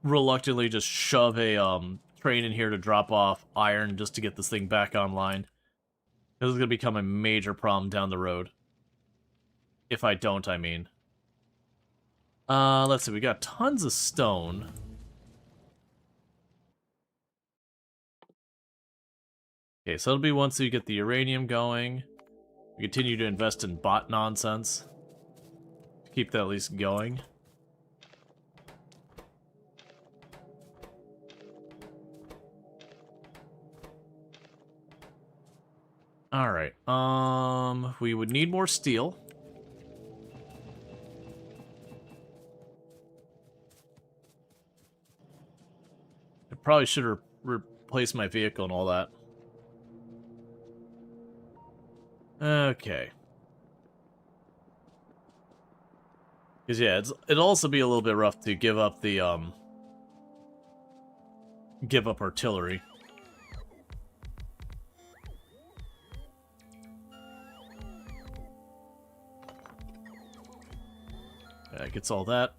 reluctantly just shove a train in here to drop off iron just to get this thing back online. This is gonna become a major problem down the road. If I don't, I mean. Let's see, we got tons of stone. Okay, so it'll be once you get the uranium going. We continue to invest in bot nonsense. Keep that at least going. Alright, we would need more steel. I probably should replace my vehicle and all that. Okay. Because, yeah, it'd also be a little bit rough to give up the, give up artillery. That gets all that.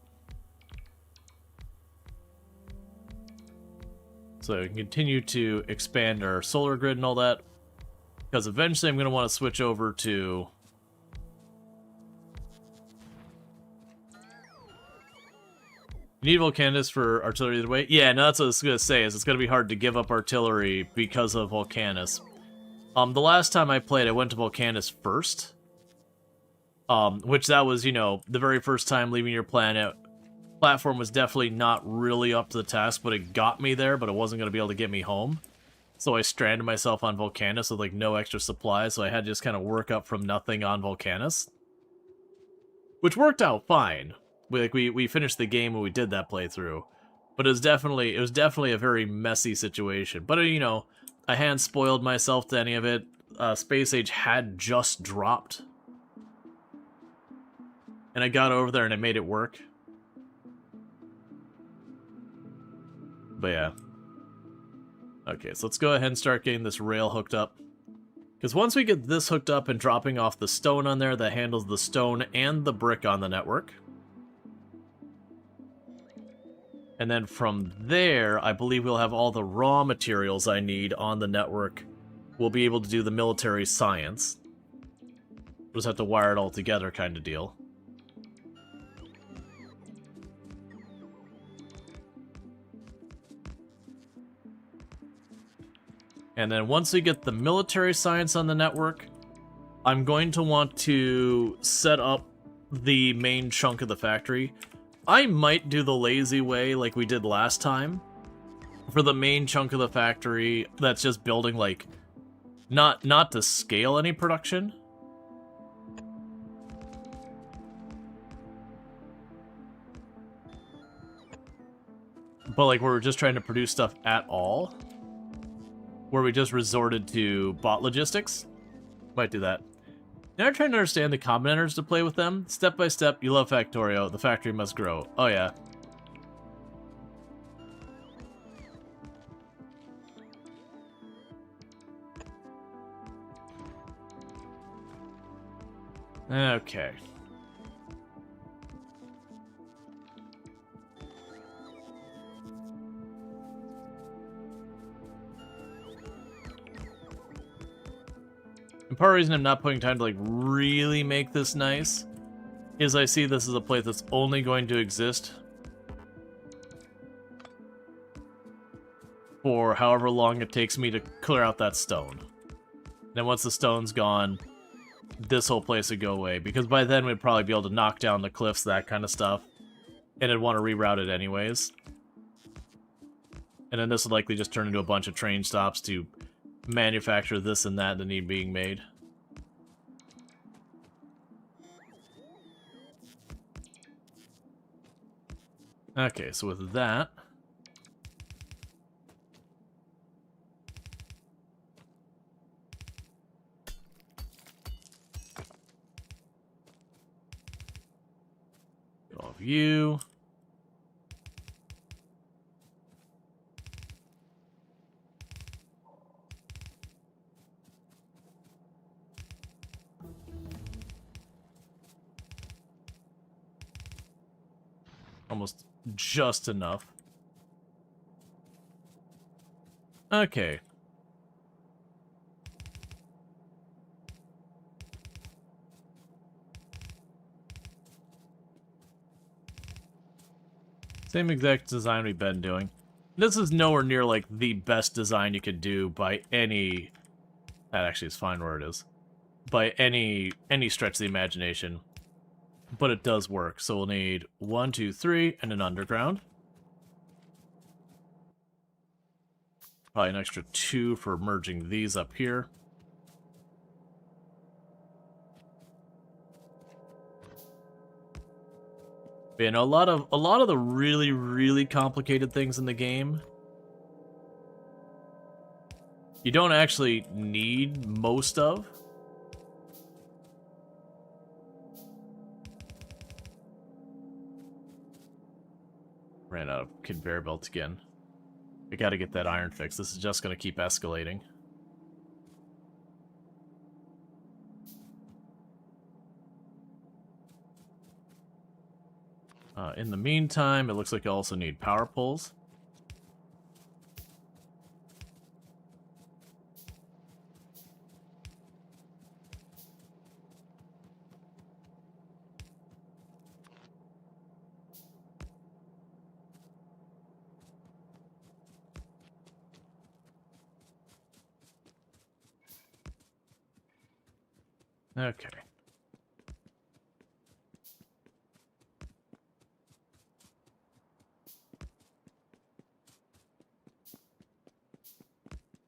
So we can continue to expand our solar grid and all that. Because eventually I'm going to want to switch over to... You need Volcanus for artillery either way? Yeah, no, that's what I was going to say, is it's going to be hard to give up artillery because of Volcanus. The last time I played, I went to Volcanus first. Which that was, you know, the very first time leaving your planet. Platform was definitely not really up to the task, but it got me there, but it wasn't going to be able to get me home. So I stranded myself on Volcanus with, like, no extra supplies, so I had to just kind of work up from nothing on Volcanus. Which worked out fine. We finished the game when we did that playthrough. But it was definitely a very messy situation. But, you know, I hadn't spoiled myself to any of it. Space Age had just dropped. And I got over there and I made it work. But yeah. Okay, so let's go ahead and start getting this rail hooked up. Because once we get this hooked up and dropping off the stone on there, that handles the stone and the brick on the network. And then from there, I believe we'll have all the raw materials I need on the network. We'll be able to do the military science. We'll just have to wire it all together kind of deal. And then once we get the military science on the network, I'm going to want to set up the main chunk of the factory. I might do the lazy way like we did last time. For the main chunk of the factory that's just building, like, not to scale any production. But, like, we're just trying to produce stuff at all. Where we just resorted to bot logistics. Might do that. Now I'm trying to understand the combinators to play with them. Step by step, you love Factorio. The factory must grow. Oh, yeah. Okay. And part of the reason I'm not putting time to, like, really make this nice is I see this as a place that's only going to exist for however long it takes me to clear out that stone. Then once the stone's gone, this whole place would go away, because by then we'd probably be able to knock down the cliffs, that kind of stuff, and I'd want to reroute it anyways. And then this would likely just turn into a bunch of train stops to manufacture this and that need being made. Okay, so with that... of you. Almost just enough. Okay. Same exact design we've been doing. This is nowhere near, like, the best design you could do by any... That actually is fine where it is. By any stretch of the imagination. But it does work. So we'll need 1, 2, 3, and an underground. Probably an extra 2 for merging these up here. But, you know, a lot of the really, really complicated things in the game, you don't actually need most of. Ran out of conveyor belts again. We gotta get that iron fixed. This is just gonna keep escalating. In the meantime, it looks like you also need power poles. Okay.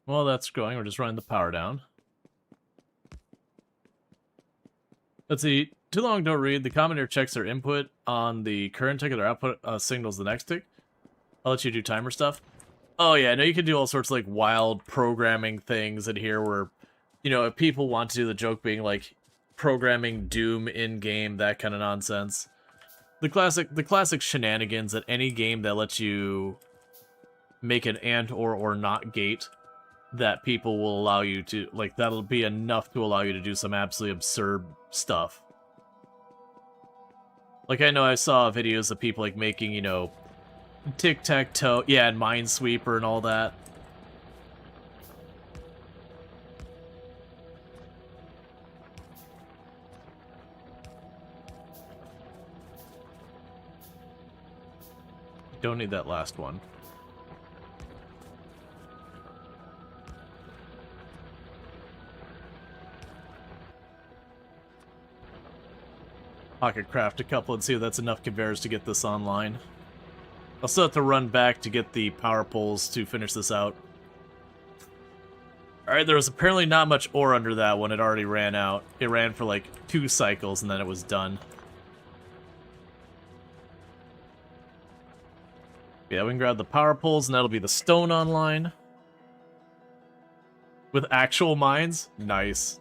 Well, that's going. We're just running the power down. Let's see. Too long, don't read. The commenter checks their input on the current tick, or their output signals the next tick. I'll let you do timer stuff. Oh, yeah. I know you can do all sorts of, like, wild programming things in here where, you know, if people want to do the joke being, like, programming Doom in-game, that kind of nonsense. The classic shenanigans at any game that lets you make an and or not gate that people will allow you to, like, that'll be enough to allow you to do some absolutely absurd stuff. Like, I know I saw videos of people, like, making, you know, tic-tac-toe, yeah, and Minesweeper and all that. Don't need that last one. Pocket craft a couple and see if that's enough conveyors to get this online. I'll still have to run back to get the power poles to finish this out. Alright, there was apparently not much ore under that one. It already ran out. It ran for like 2 cycles and then it was done. Yeah, we can grab the power poles and that'll be the stone online. With actual mines? Nice.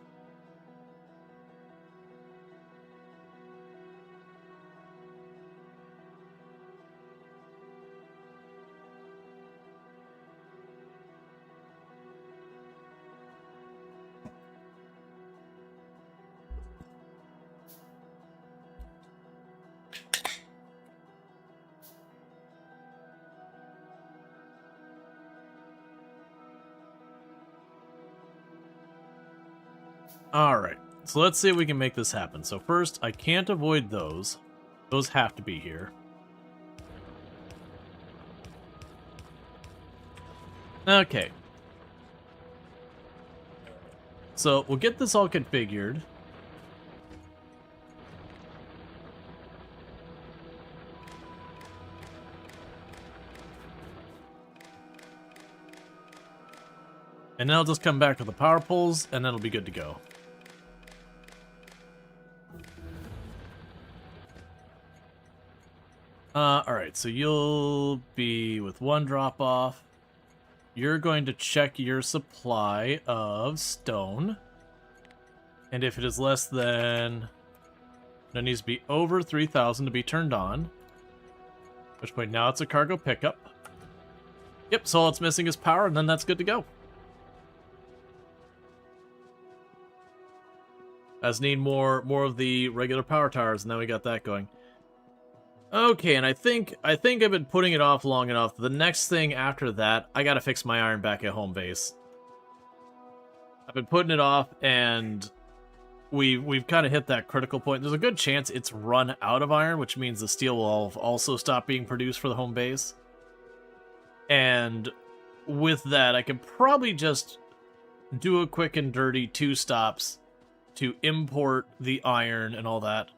Alright, so let's see if we can make this happen. So first, I can't avoid those. Those have to be here. Okay. So we'll get this all configured. And then I'll just come back with the power poles, and then it'll be good to go. Alright, so you'll be with 1 drop-off. You're going to check your supply of stone. And if it is less than... It needs to be over 3,000 to be turned on. At which point now it's a cargo pickup. Yep, so all it's missing is power, and then that's good to go. As need more of the regular power towers, and now we got that going. Okay, and I think I've been putting it off long enough. The next thing after that, I gotta fix my iron back at home base. I've been putting it off, and we've kind of hit that critical point. There's a good chance it's run out of iron, which means the steel will also stop being produced for the home base. And with that, I could probably just do a quick and dirty 2 stops to import the iron and all that.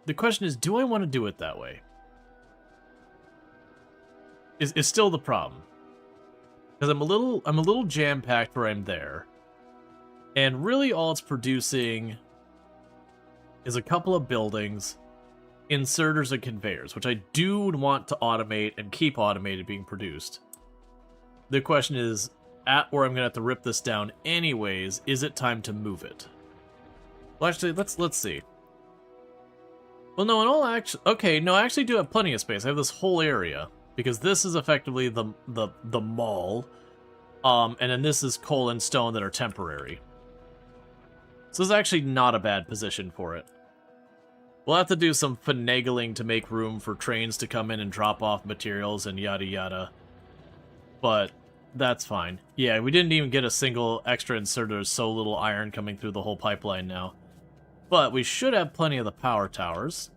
The question is, do I want to do it that way? Is still the problem. Because I'm a little jam-packed where I'm there. And really all it's producing is a couple of buildings, inserters, and conveyors, which I do want to automate and keep automated being produced. The question is, at where I'm going to have to rip this down anyways, is it time to move it? Well, actually, let's see. Well, no, in all actually, okay, no, I actually do have plenty of space. I have this whole area, because this is effectively the mall, and then this is coal and stone that are temporary. So this is actually not a bad position for it. We'll have to do some finagling to make room for trains to come in and drop off materials and yada yada. But that's fine. Yeah, we didn't even get a single extra insert. There's so little iron coming through the whole pipeline now. But we should have plenty of the power towers.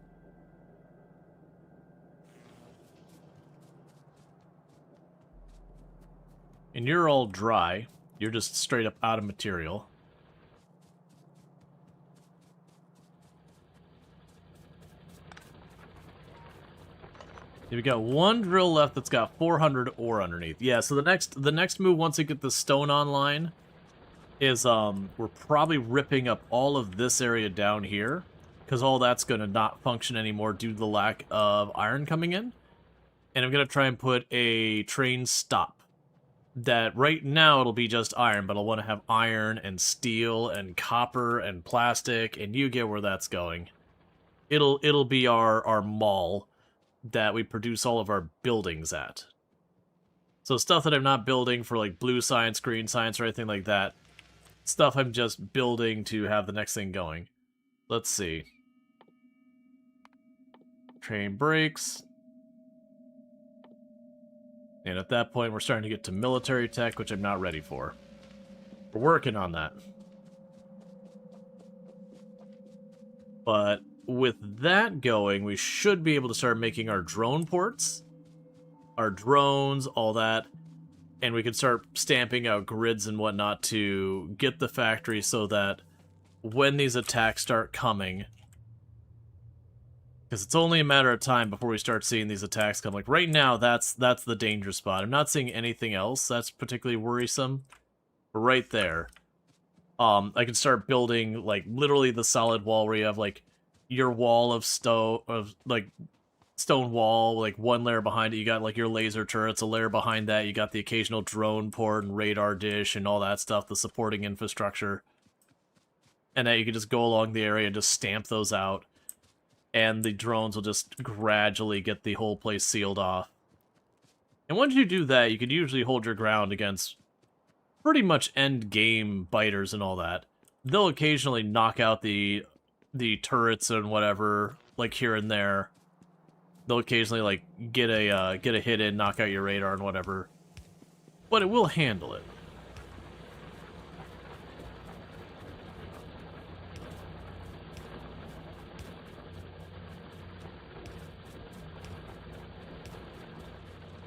And you're all dry. You're just straight up out of material. We got one drill left that's got 400 ore underneath. Yeah, so the next move once we get the stone online is we're probably ripping up all of this area down here, because all that's going to not function anymore due to the lack of iron coming in. And I'm going to try and put a train stop. That right now it'll be just iron, but I'll want to have iron and steel and copper and plastic, and you get where that's going. It'll be our mall that we produce all of our buildings at. So stuff that I'm not building for like blue science, green science, or anything like that. Stuff I'm just building to have the next thing going. Let's see. Train brakes. And at that point, we're starting to get to military tech, which I'm not ready for. We're working on that. But with that going, we should be able to start making our drone ports, our drones, all that, and we can start stamping out grids and whatnot to get the factory so that when these attacks start coming, because it's only a matter of time before we start seeing these attacks come. Like right now, that's the danger spot. I'm not seeing anything else that's particularly worrisome. But right there, I can start building like literally the solid wall where you have like your wall of stone wall, like one layer behind it, you got like your laser turrets, a layer behind that, you got the occasional drone port and radar dish and all that stuff, the supporting infrastructure. And that you can just go along the area and just stamp those out. And the drones will just gradually get the whole place sealed off. And once you do that, you can usually hold your ground against pretty much end game biters and all that. They'll occasionally knock out the turrets and whatever, like here and there. They'll occasionally like get a hit in, knock out your radar and whatever. But it will handle it.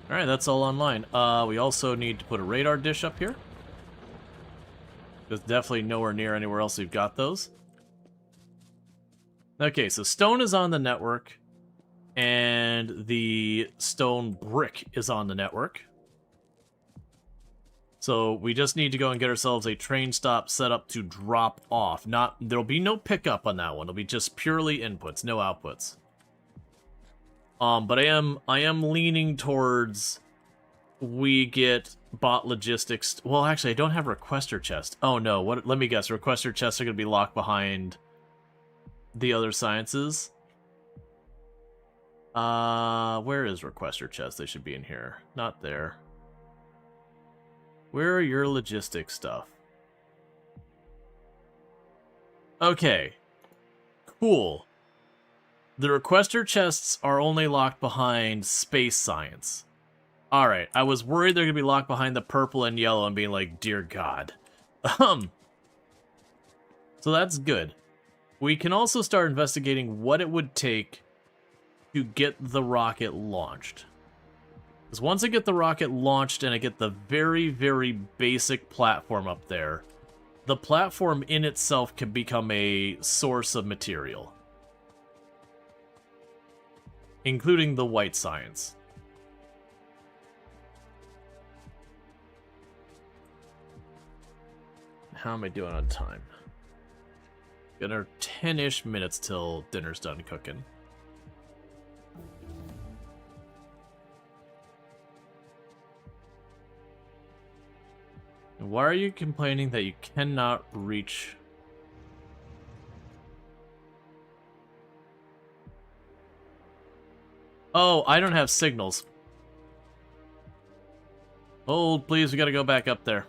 Alright, that's all online. We also need to put a radar dish up here. There's definitely nowhere near anywhere else we've got those. Okay, so stone is on the network, and the stone brick is on the network. So we just need to go and get ourselves a train stop set up to drop off. There'll be no pickup on that one. It'll be just purely inputs, no outputs. But I am leaning towards we get bot logistics. Well, actually, I don't have requester chest. Oh no, let me guess. Requester chests are going to be locked behind the other sciences. Where is requester chest? They should be in here. Not there. Where are your logistics stuff? Okay. Cool. The requester chests are only locked behind space science. Alright, I was worried they're going to be locked behind the purple and yellow and being like, dear God. So that's good. We can also start investigating what it would take to get the rocket launched. Because once I get the rocket launched and I get the very, very basic platform up there, the platform in itself can become a source of material. Including the white science. How am I doing on time? Got our 10-ish minutes till dinner's done cooking. Why are you complaining that you cannot reach... Oh, I don't have signals. Hold, please, we gotta go back up there.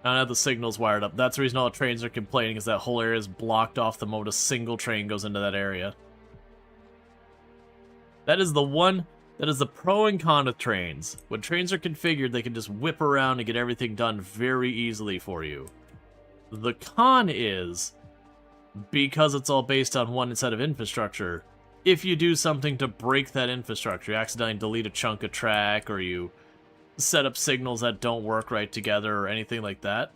I don't have the signals wired up. That's the reason all the trains are complaining, is that whole area is blocked off the moment a single train goes into that area. That is the one... That is the pro and con of trains. When trains are configured, they can just whip around and get everything done very easily for you. The con is, because it's all based on one set of infrastructure, if you do something to break that infrastructure, you accidentally delete a chunk of track, or you set up signals that don't work right together, or anything like that,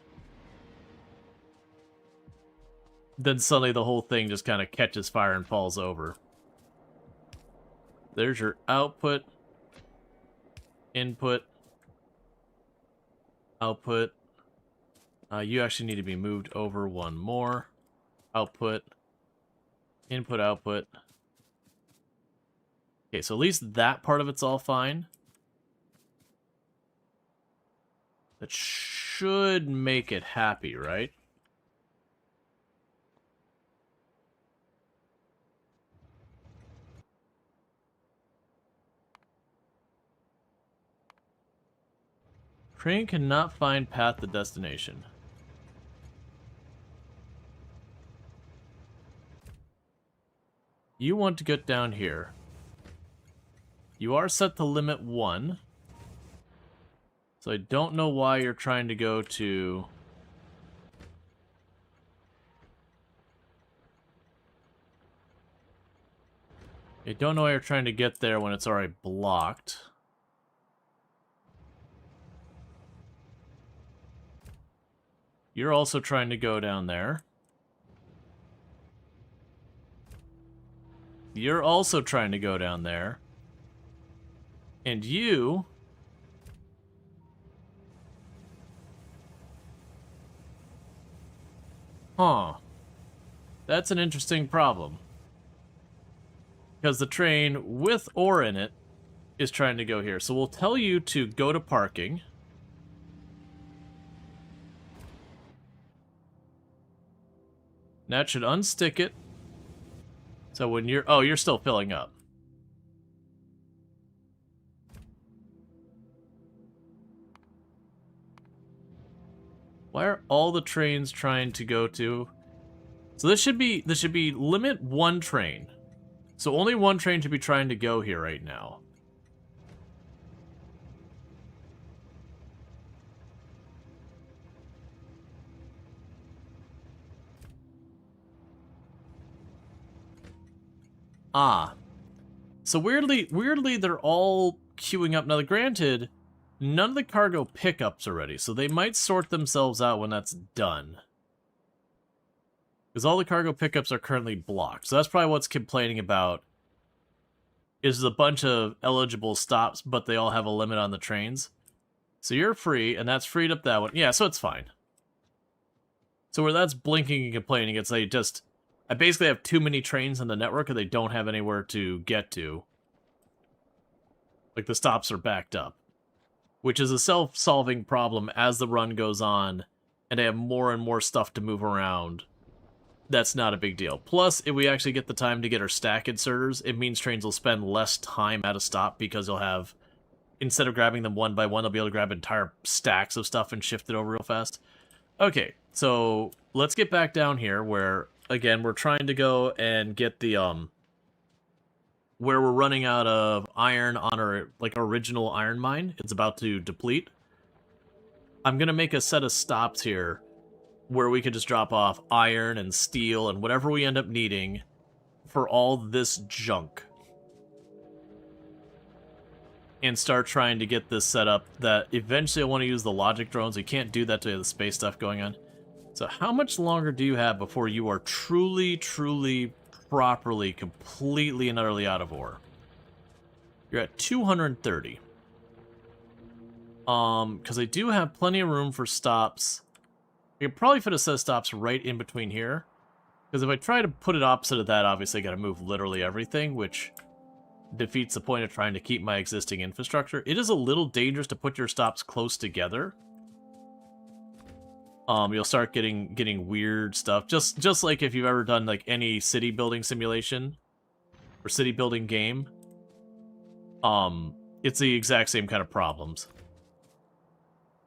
then suddenly the whole thing just kind of catches fire and falls over. There's your output, input, output. You actually need to be moved over one more. Output, input, output. Okay, so at least that part of it's all fine. That should make it happy, right? Train cannot find path to destination. You want to get down here. You are set to limit 1. So I don't know why you're trying to go to... I don't know why you're trying to get there when it's already blocked. You're also trying to go down there. You're also trying to go down there. And you... Huh. That's an interesting problem. Because the train with ore in it is trying to go here. So we'll tell you to go to parking. That should unstick it. So when you're... Oh, you're still filling up. Why are all the trains trying to go to... So this should be limit 1 train. So only 1 train should be trying to go here right now. Ah. So weirdly, they're all queuing up. Now, granted, none of the cargo pickups are ready, so they might sort themselves out when that's done. Because all the cargo pickups are currently blocked. So that's probably what's complaining about. Is a bunch of eligible stops, but they all have a limit on the trains. So you're free, and that's freed up that one. Yeah, so it's fine. So where that's blinking and complaining, it's like just... I basically have too many trains on the network, and they don't have anywhere to get to. Like, the stops are backed up. Which is a self-solving problem as the run goes on, and I have more and more stuff to move around. that's not a big deal. Plus, if we actually get the time to get our stack inserters, it means trains will spend less time at a stop because they'll have, instead of grabbing them one by one, they'll be able to grab entire stacks of stuff and shift it over real fast. Okay, so let's get back down here where, again, we're trying to go and get the, where we're running out of iron on our, like, original iron mine. It's about to deplete. I'm going to make a set of stops here where we could just drop off iron and steel and whatever we end up needing for all this junk. And start trying to get this set up that eventually I want to use the logic drones. We can't do that to the space stuff going on. So how much longer do you have before you are truly, properly, completely and utterly out of ore? You're at 230. Because I do have plenty of room for stops. I could probably fit a set of stops right in between here. Because if I try to put it opposite of that, obviously I gotta move literally everything, which defeats the point of trying to keep my existing infrastructure. It is a little dangerous to put your stops close together. You'll start getting weird stuff. Just like if you've ever done like any city building simulation or city building game. It's the exact same kind of problems.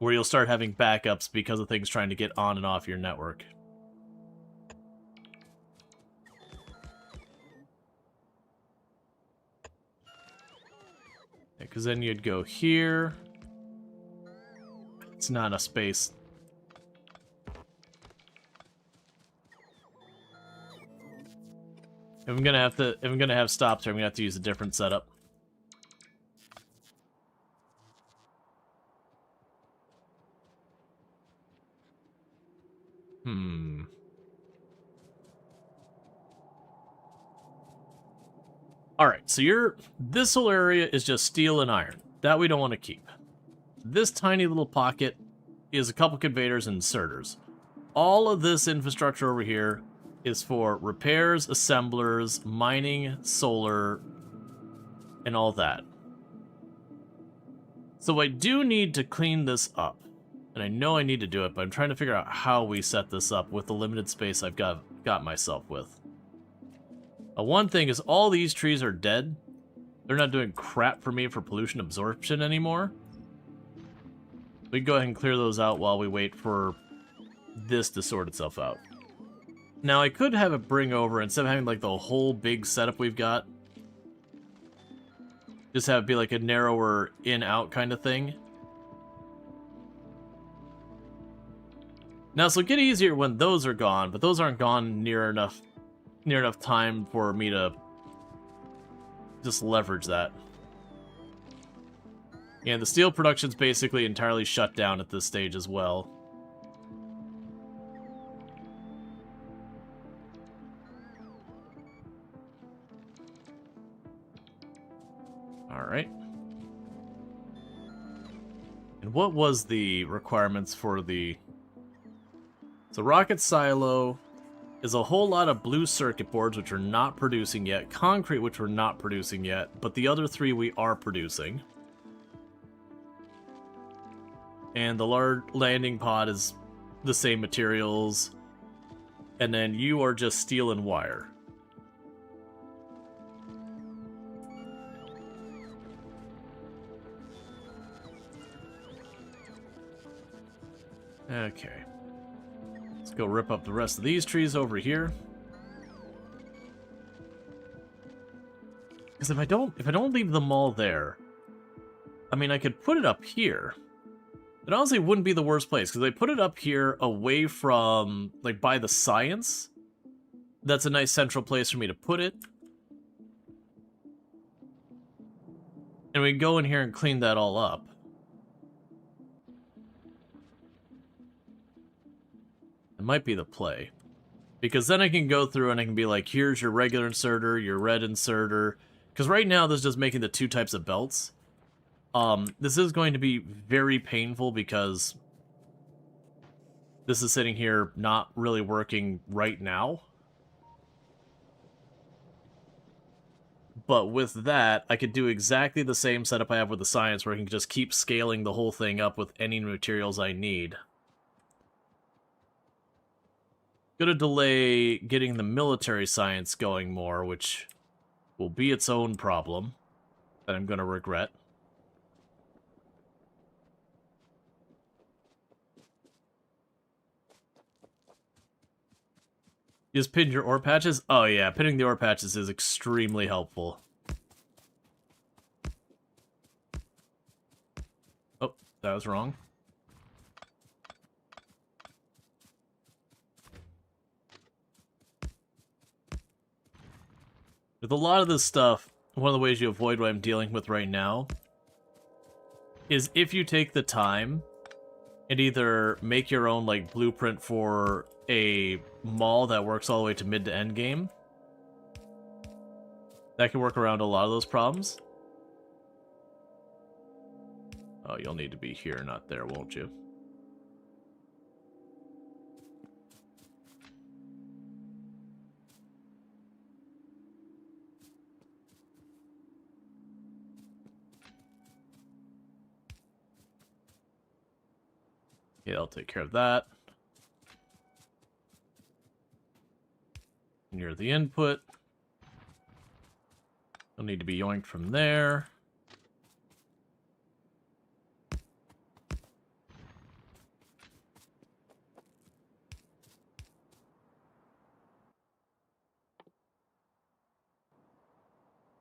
Where you'll start having backups because of things trying to get on and off your network. Because then you'd go here. It's not enough space. If I'm gonna have stops here, I'm gonna have to use a different setup. Alright, so this whole area is just steel and iron. That we don't want to keep. This tiny little pocket is a couple conveyors and inserters. All of this infrastructure over here is for repairs, assemblers, mining, solar, and all that. So I do need to clean this up. And I know I need to do it, but I'm trying to figure out how we set this up with the limited space I've got myself with. One thing is all these trees are dead. They're not doing crap for me for pollution absorption anymore. We can go ahead and clear those out while we wait for this to sort itself out. Now I could have it bring over, instead of having like the whole big setup we've got, just have it be like a narrower in-out kind of thing. Now, this will get easier when those are gone, but those aren't gone near enough time for me to just leverage that. Yeah, the steel production's basically entirely shut down at this stage as well. Alright. And what was the requirements for the... So rocket silo is a whole lot of blue circuit boards, which are not producing yet. Concrete, which we're not producing yet. But the other three we are producing. And the large landing pod is the same materials. And then you are just steel and wire. Okay. Let's go rip up the rest of these trees over here. Because if I don't leave them all there, I mean, I could put it up here. It honestly wouldn't be the worst place, because I put it up here away from, like, by the science. That's a nice central place for me to put it. And we can go in here and clean that all up. It might be the play. Because then I can go through and I can be like, here's your regular inserter, your red inserter. Because right now, this is just making the two types of belts. This is going to be very painful because this is sitting here not really working right now. But with that, I could do exactly the same setup I have with the science, where I can just keep scaling the whole thing up with any materials I need. Gonna delay getting the military science going more, which will be its own problem that I'm gonna regret. You just pinned your ore patches? Oh yeah, pinning the ore patches is extremely helpful. Oh, that was wrong. With a lot of this stuff, one of the ways you avoid what I'm dealing with right now is if you take the time and either make your own like blueprint for a mall that works all the way to mid to end game. That can work around a lot of those problems. Oh, you'll need to be here, not there, won't you? Yeah, I'll take care of that. Near the input. You'll need to be yoinked from there.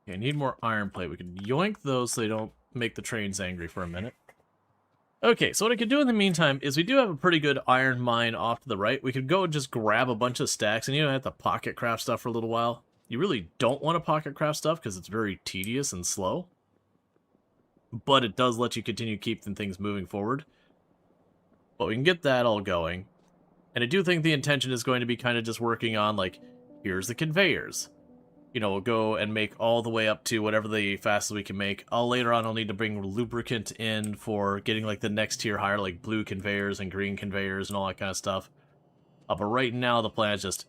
Okay, I need more iron plate. We can yoink those so they don't make the trains angry for a minute. Okay, so what I could do in the meantime is we do have a pretty good iron mine off to the right. We could go and just grab a bunch of stacks, and you don't have to pocket craft stuff for a little while. You really don't want to pocket craft stuff because it's very tedious and slow. But it does let you continue keeping things moving forward. But we can get that all going. And I do think the intention is going to be kind of just working on, like, here's the conveyors. You know, we'll go and make all the way up to whatever the fastest we can make. Later on, I'll need to bring lubricant in for getting, like, the next tier higher, like blue conveyors and green conveyors and all that kind of stuff. But right now, the plan is just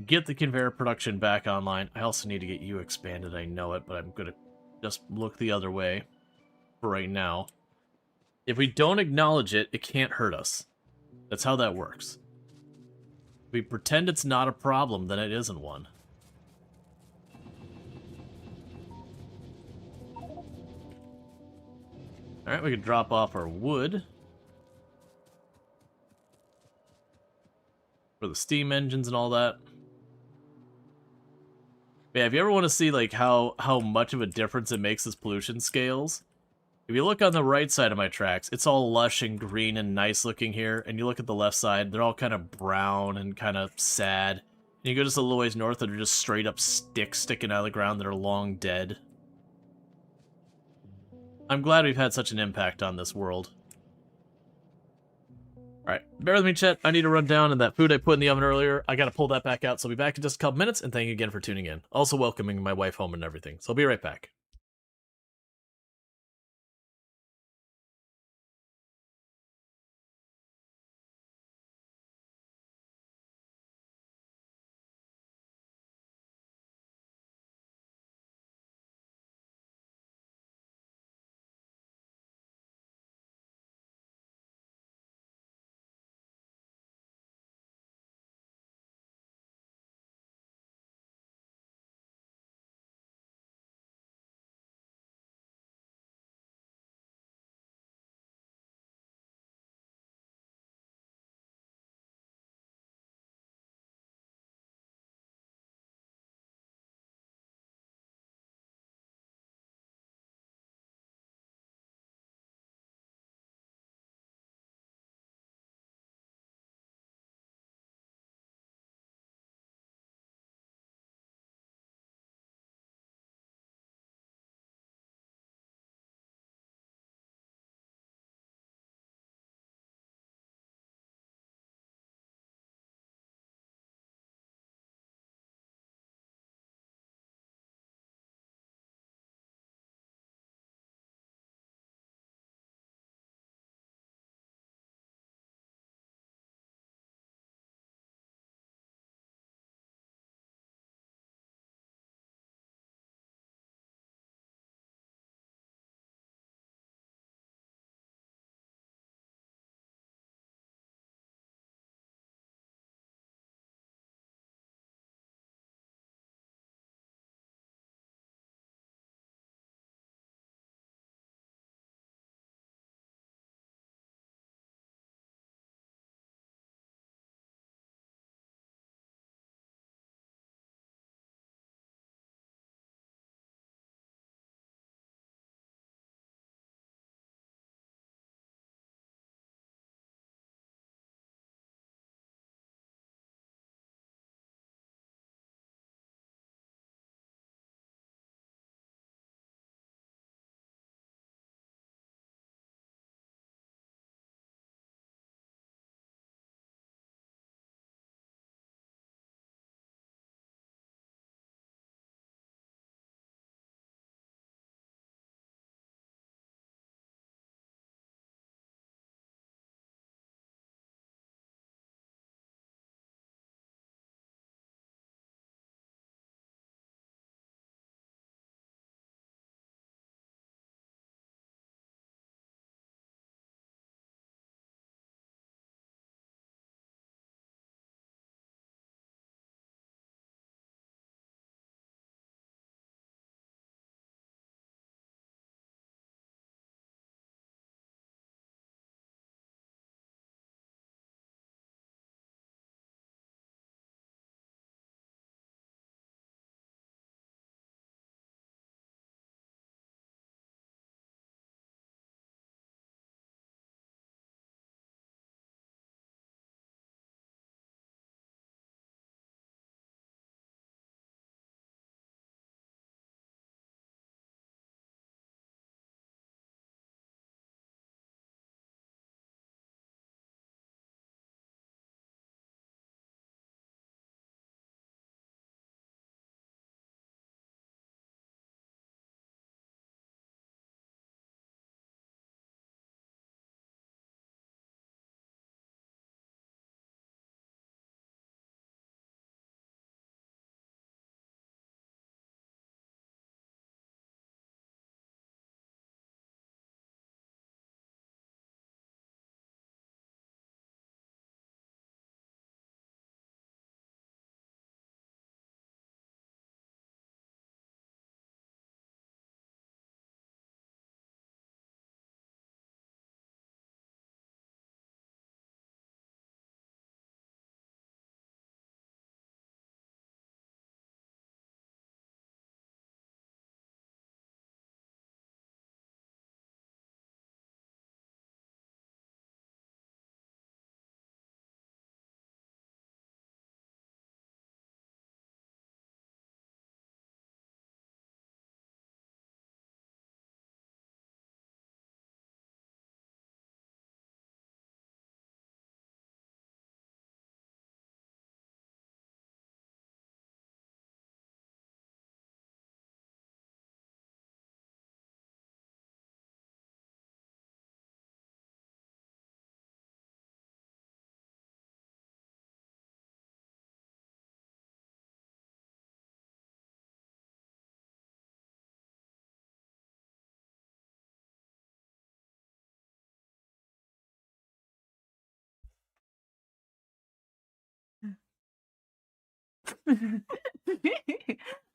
get the conveyor production back online. I also need to get you expanded, I know it, but I'm going to just look the other way for right now. If we don't acknowledge it, it can't hurt us. That's how that works. If we pretend it's not a problem, then it isn't one. Alright, we can drop off our wood. For the steam engines and all that. Yeah, if you ever want to see like how much of a difference it makes as pollution scales, if you look on the right side of my tracks, it's all lush and green and nice looking here, and you look at the left side, they're all kind of brown and kind of sad. And you go just a little ways north, and they're just straight up sticks sticking out of the ground that are long dead. I'm glad we've had such an impact on this world. Alright, bear with me, chat. I need to run down, and that food I put in the oven earlier, I gotta pull that back out, so I'll be back in just a couple minutes, and thank you again for tuning in. Also welcoming my wife home and everything, so I'll be right back.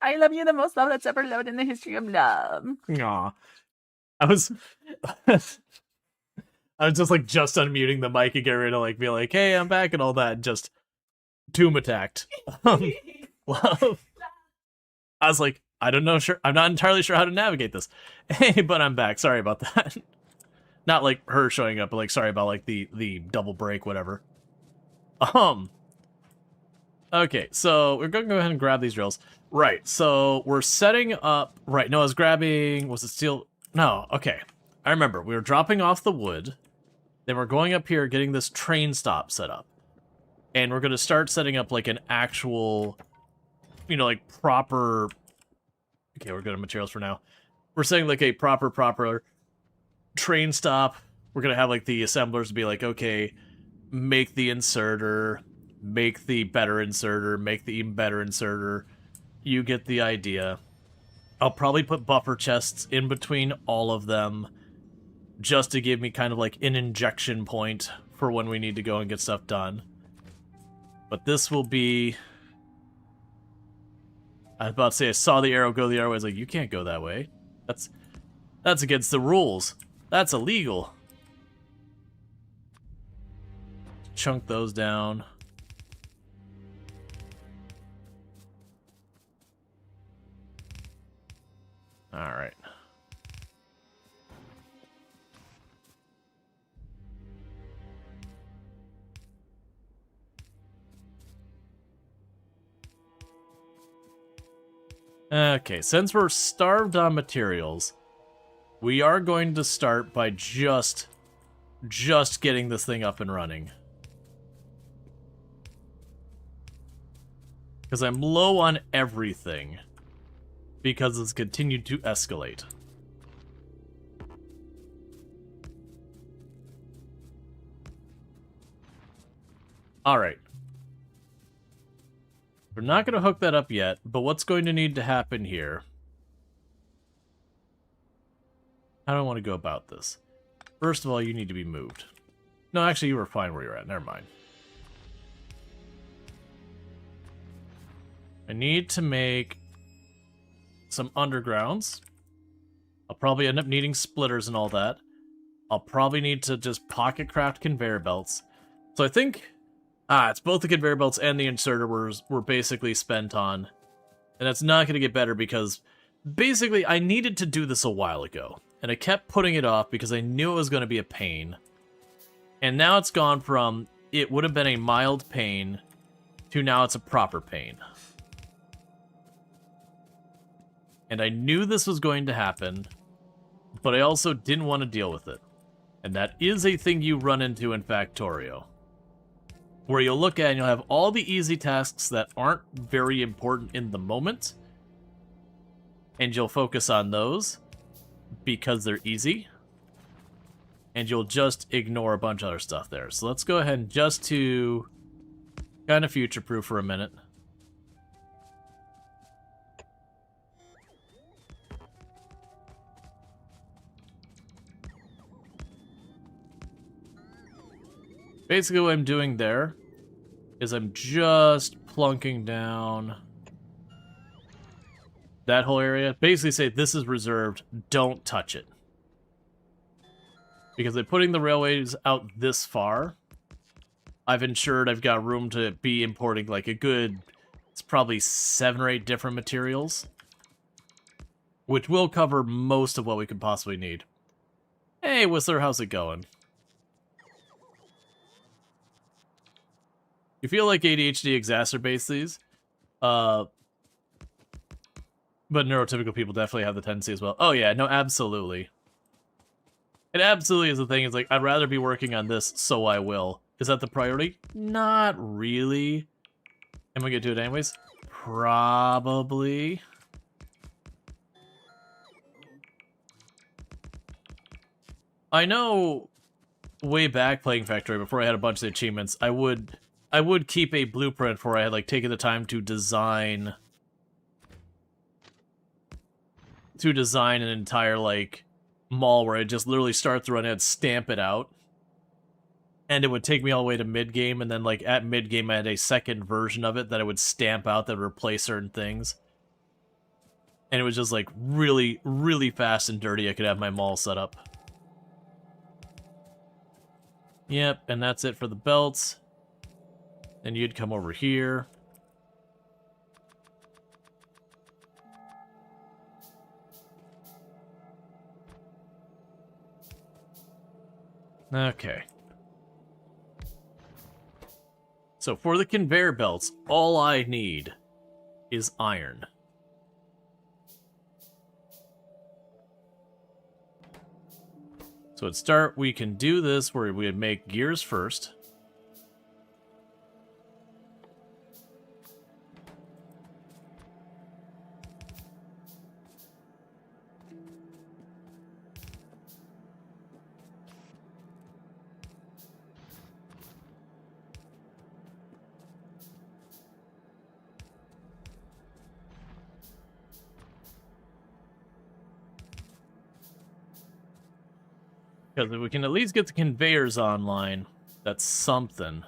I love you the most love that's ever loved in the history of love. Aw. I was I was just like just unmuting the mic and getting ready to like be like, hey, I'm back and all that, and just tomb attacked. Love. I was like, I'm not entirely sure how to navigate this. Hey, but I'm back. Sorry about that. Not like her showing up, but like sorry about like the double break, whatever. Okay, so we're gonna go ahead and grab these rails. Right, so we're setting up. Right, no, I was grabbing. Was it steel? No, okay. I remember. We were dropping off the wood. Then we're going up here, getting this train stop set up. And we're gonna start setting up like an actual, like proper. Okay, we're good on materials for now. We're setting like a proper train stop. We're gonna have like the assemblers be like, okay, make the inserter, make the better inserter, make the even better inserter. You get the idea. I'll probably put buffer chests in between all of them just to give me kind of like an injection point for when we need to go and get stuff done. But this will be... I was about to say I saw the arrow go the other way. I was like, you can't go that way. That's against the rules. That's illegal. Chunk those down. Alright. Okay, since we're starved on materials, we are going to start by just getting this thing up and running. Because I'm low on everything. Because it's continued to escalate. Alright. We're not going to hook that up yet, but what's going to need to happen here? How do I want to go about this? First of all, you need to be moved. No, actually, you were fine where you're at. Never mind. I need to make some undergrounds. I'll probably end up needing splitters and all that. I'll probably need to just pocket craft conveyor belts. So I think... it's both the conveyor belts and the inserter were basically spent on. And it's not going to get better because... basically, I needed to do this a while ago. And I kept putting it off because I knew it was going to be a pain. And now it's gone from, it would have been a mild pain, to now it's a proper pain. And I knew this was going to happen, but I also didn't want to deal with it. And that is a thing you run into in Factorio. Where you'll look at and you'll have all the easy tasks that aren't very important in the moment. And you'll focus on those because they're easy. And you'll just ignore a bunch of other stuff there. So let's go ahead and just to kind of future-proof for a minute. Basically what I'm doing there is I'm just plunking down that whole area. Basically say this is reserved, don't touch it. Because by putting the railways out this far, I've ensured I've got room to be importing like a good, it's probably 7 or 8 different materials. Which will cover most of what we could possibly need. Hey, Whistler, how's it going? You feel like ADHD exacerbates these, but neurotypical people definitely have the tendency as well. Oh yeah, no, absolutely. It absolutely is the thing. It's like, I'd rather be working on this, so I will. Is that the priority? Not really. Am I gonna do it anyways? Probably. I know way back playing Factorio, before I had a bunch of the achievements, I would keep a blueprint where I had like taken the time to design an entire like mall where I just literally start the run and stamp it out. and it would take me all the way to mid-game, and then, like, at mid-game I had a second version of it that I would stamp out that would replace certain things. And it was just, like, really, really fast and dirty. I could have my mall set up. Yep, and that's it for the belts. Then you'd come over here. Okay. So for the conveyor belts, all I need is iron. So at start, we can do this where we would make gears first. Because if we can at least get the conveyors online, that's something.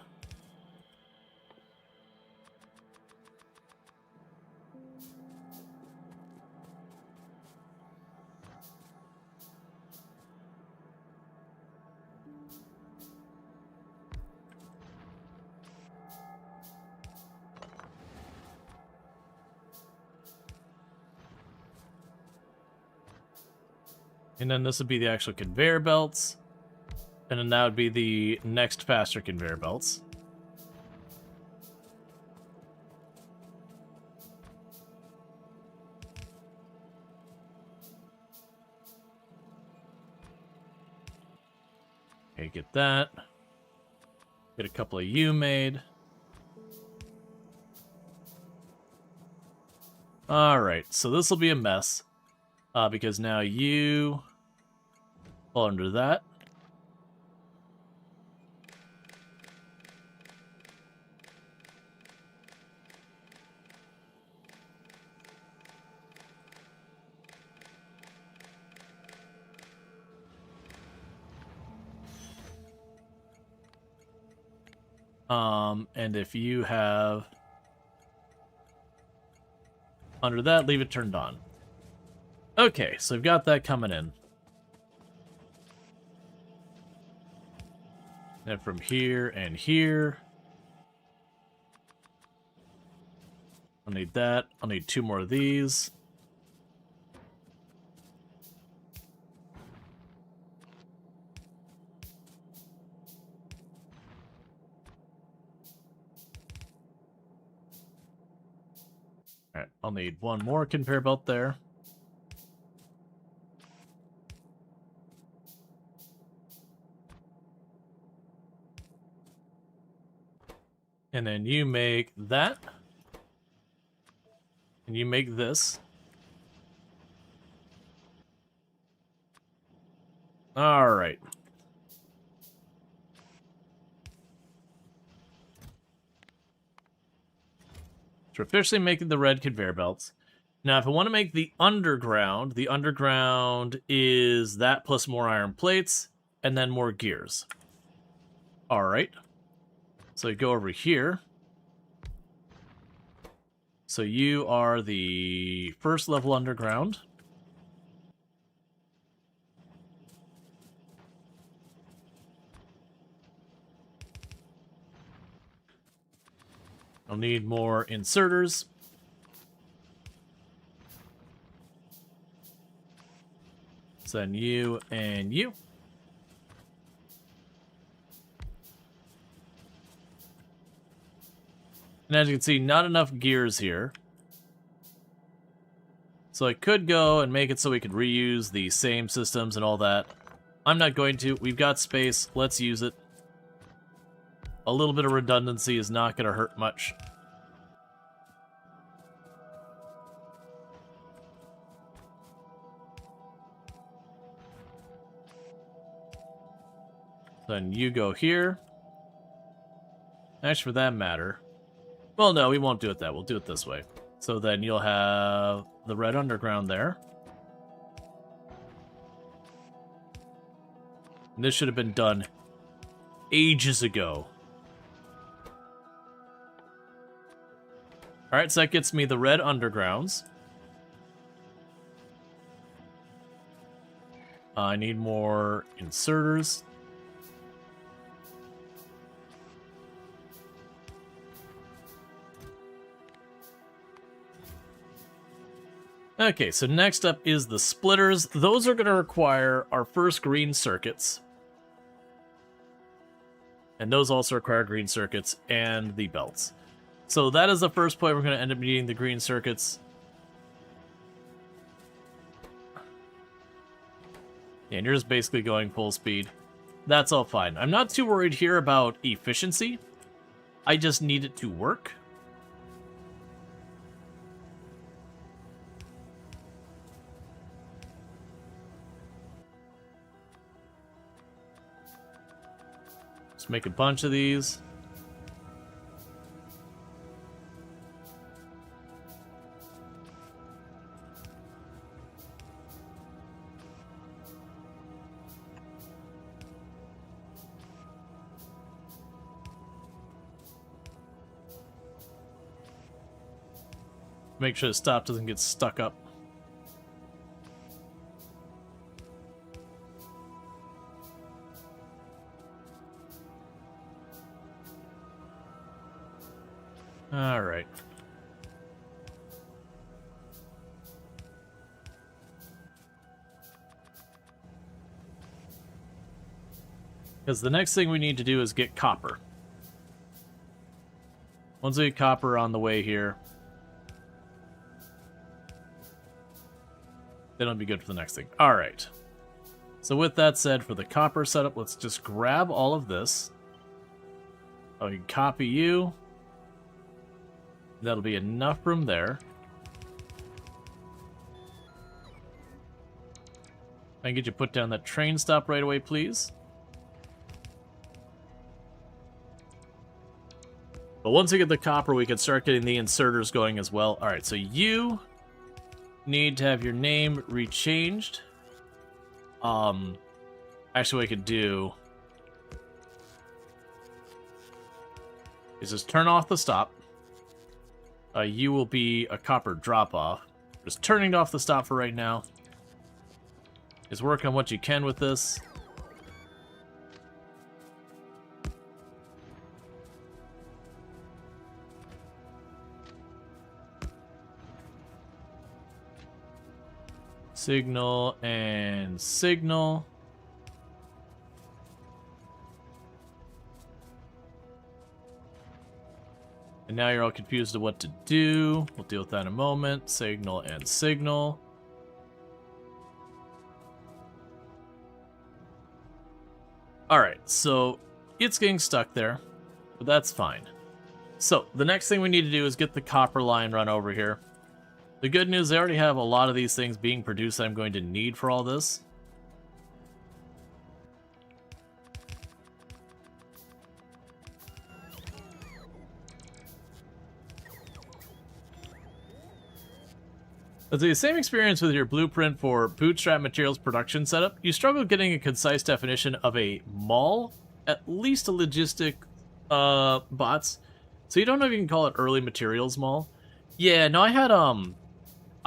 And then this would be the actual conveyor belts. And then that would be the next faster conveyor belts. Okay, get that. Get a couple of you made. Alright, so this will be a mess. Because now you fall under that. And if you have under that, leave it turned on. Okay, so we've got that coming in. And from here and here. I'll need that. I'll need 2 more of these. Alright, I'll need 1 more conveyor belt there. And then you make that. And you make this. Alright. So we're officially making the red conveyor belts. Now, if I want to make the underground is that plus more iron plates, and then more gears. Alright. So you go over here. So you are the first level underground. I'll need more inserters. So then you and you. And as you can see, not enough gears here. So I could go and make it so we could reuse the same systems and all that. I'm not going to. We've got space. Let's use it. A little bit of redundancy is not going to hurt much. Then you go here. Actually, for that matter... Well, no, we won't do it that. We'll do it this way. So then you'll have the red underground there. And this should have been done ages ago. Alright, so that gets me the red undergrounds. I need more inserters. Okay, so next up is the splitters. Those are going to require our first green circuits. And those also require green circuits and the belts. So that is the first point we're going to end up needing the green circuits. And you're just basically going full speed. That's all fine. I'm not too worried here about efficiency. I just need it to work. Let's make a bunch of these. Make sure the stop doesn't get stuck up. All right. Because the next thing we need to do is get copper. Once we get copper on the way here, then it'll be good for the next thing. All right. So with that said, for the copper setup, let's just grab all of this. Oh, you can copy you. That'll be enough room there. I can get you put down that train stop right away, please. But once we get the copper, we can start getting the inserters going as well. All right, so you need to have your name rechanged. Actually, what I could do is just turn off the stop. You will be a copper drop-off. Just turning off the stop for right now. Just work on what you can with this. Signal and signal. And now you're all confused of what to do. We'll deal with that in a moment. Signal and signal. Alright, so it's getting stuck there, but that's fine. So, the next thing we need to do is get the copper line run over here. The good news, they already have a lot of these things being produced that I'm going to need for all this. It's the same experience with your blueprint for bootstrap materials production setup. You struggle getting a concise definition of a mall, at least a logistic bots. So you don't know if you can call it early materials mall. Yeah, no, I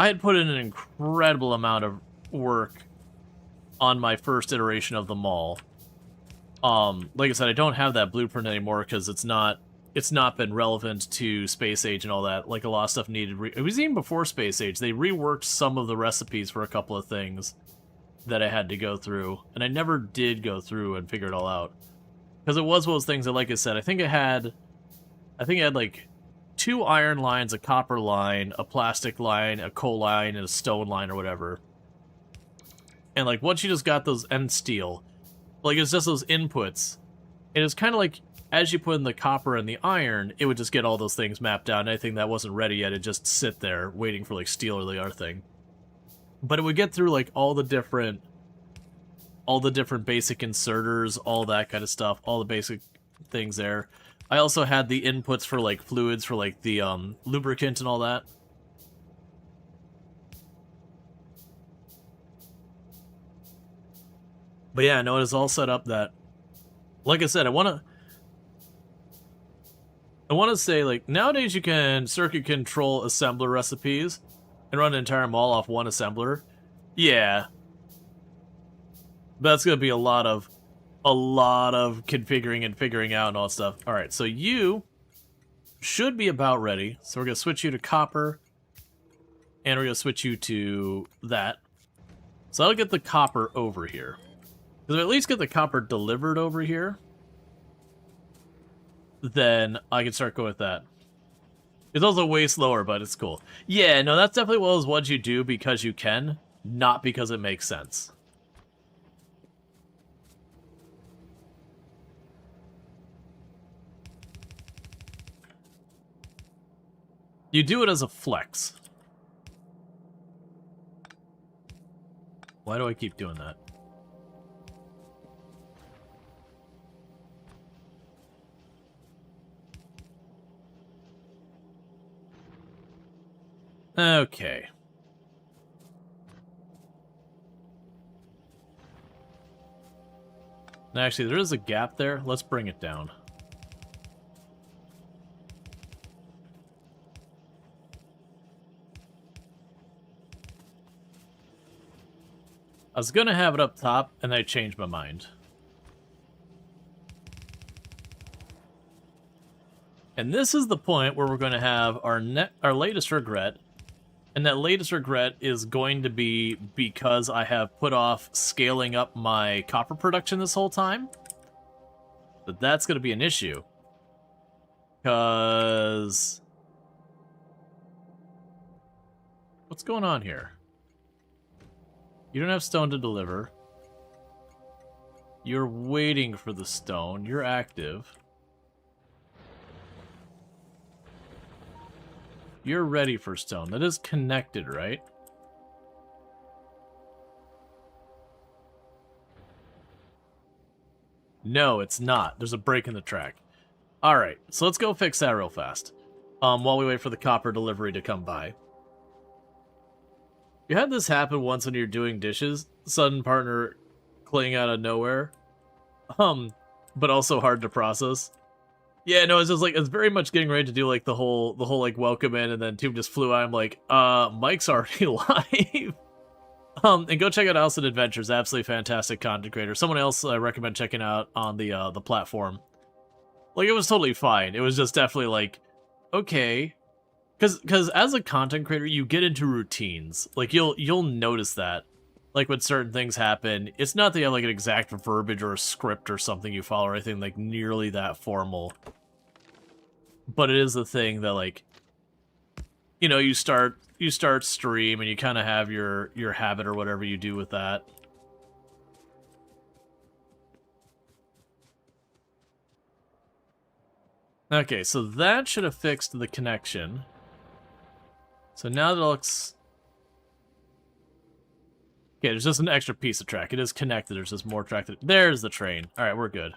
had put in an incredible amount of work on my first iteration of the mall. Like I said, I don't have that blueprint anymore because it's not been relevant to Space Age and all that. Like, a lot of stuff needed... It was even before Space Age. They reworked some of the recipes for a couple of things that I had to go through. And I never did go through and figure it all out. Because it was one of those things that, like I said, I think it had, like, 2 iron lines, a copper line, a plastic line, a coal line, and a stone line or whatever. And, like, once you just got those... And steel. Like, it's just those inputs. And it's kind of like... As you put in the copper and the iron, it would just get all those things mapped out. Anything that wasn't ready yet, it'd just sit there waiting for, like, steel or the other thing. But it would get through, like, all the different basic inserters, all that kind of stuff, all the basic things there. I also had the inputs for, like, fluids for, like, the lubricant and all that. But yeah, no, it is all set up that Like I said, I want to say, like, nowadays you can circuit control assembler recipes and run an entire mall off one assembler. Yeah. That's going to be a lot of configuring and figuring out and all that stuff. All right, so you should be about ready. So we're going to switch you to copper, and we're going to switch you to that. So I'll get the copper over here. Because if I at least get the copper delivered over here, then I can start going with that. It's also way slower, but it's cool. Yeah, no, that's definitely one of those ones you do because you can, not because it makes sense. You do it as a flex. Why do I keep doing that? Okay. Actually, there is a gap there. Let's bring it down. I was going to have it up top, and I changed my mind. And this is the point where we're going to have our latest regret. And that latest regret is going to be because I have put off scaling up my copper production this whole time. But that's going to be an issue. Because... what's going on here? You don't have stone to deliver. You're waiting for the stone. You're active. You're ready for stone. That is connected, right? No, it's not. There's a break in the track. Alright, so let's go fix that real fast. While we wait for the copper delivery to come by. You had this happen once when you're doing dishes. Sudden partner cling out of nowhere. But also hard to process. Yeah, no, it's just like, it's very much getting ready to do like the whole like welcome in, and then Tube just flew out. I'm like, Mike's already live. And go check out Alcid Adventures, absolutely fantastic content creator. Someone else I recommend checking out on the platform. Like, it was totally fine. It was just definitely like, okay. Because as a content creator, you get into routines. Like, you'll notice that. Like, when certain things happen, it's not that you have, like, an exact verbiage or a script or something you follow or anything, like, nearly that formal. But it is the thing that, like, you know, you start stream and you kind of have your habit or whatever you do with that. Okay, so that should have fixed the connection. So now that it looks... okay, there's just an extra piece of track. It is connected. There's just more track. There's the train. All right, we're good.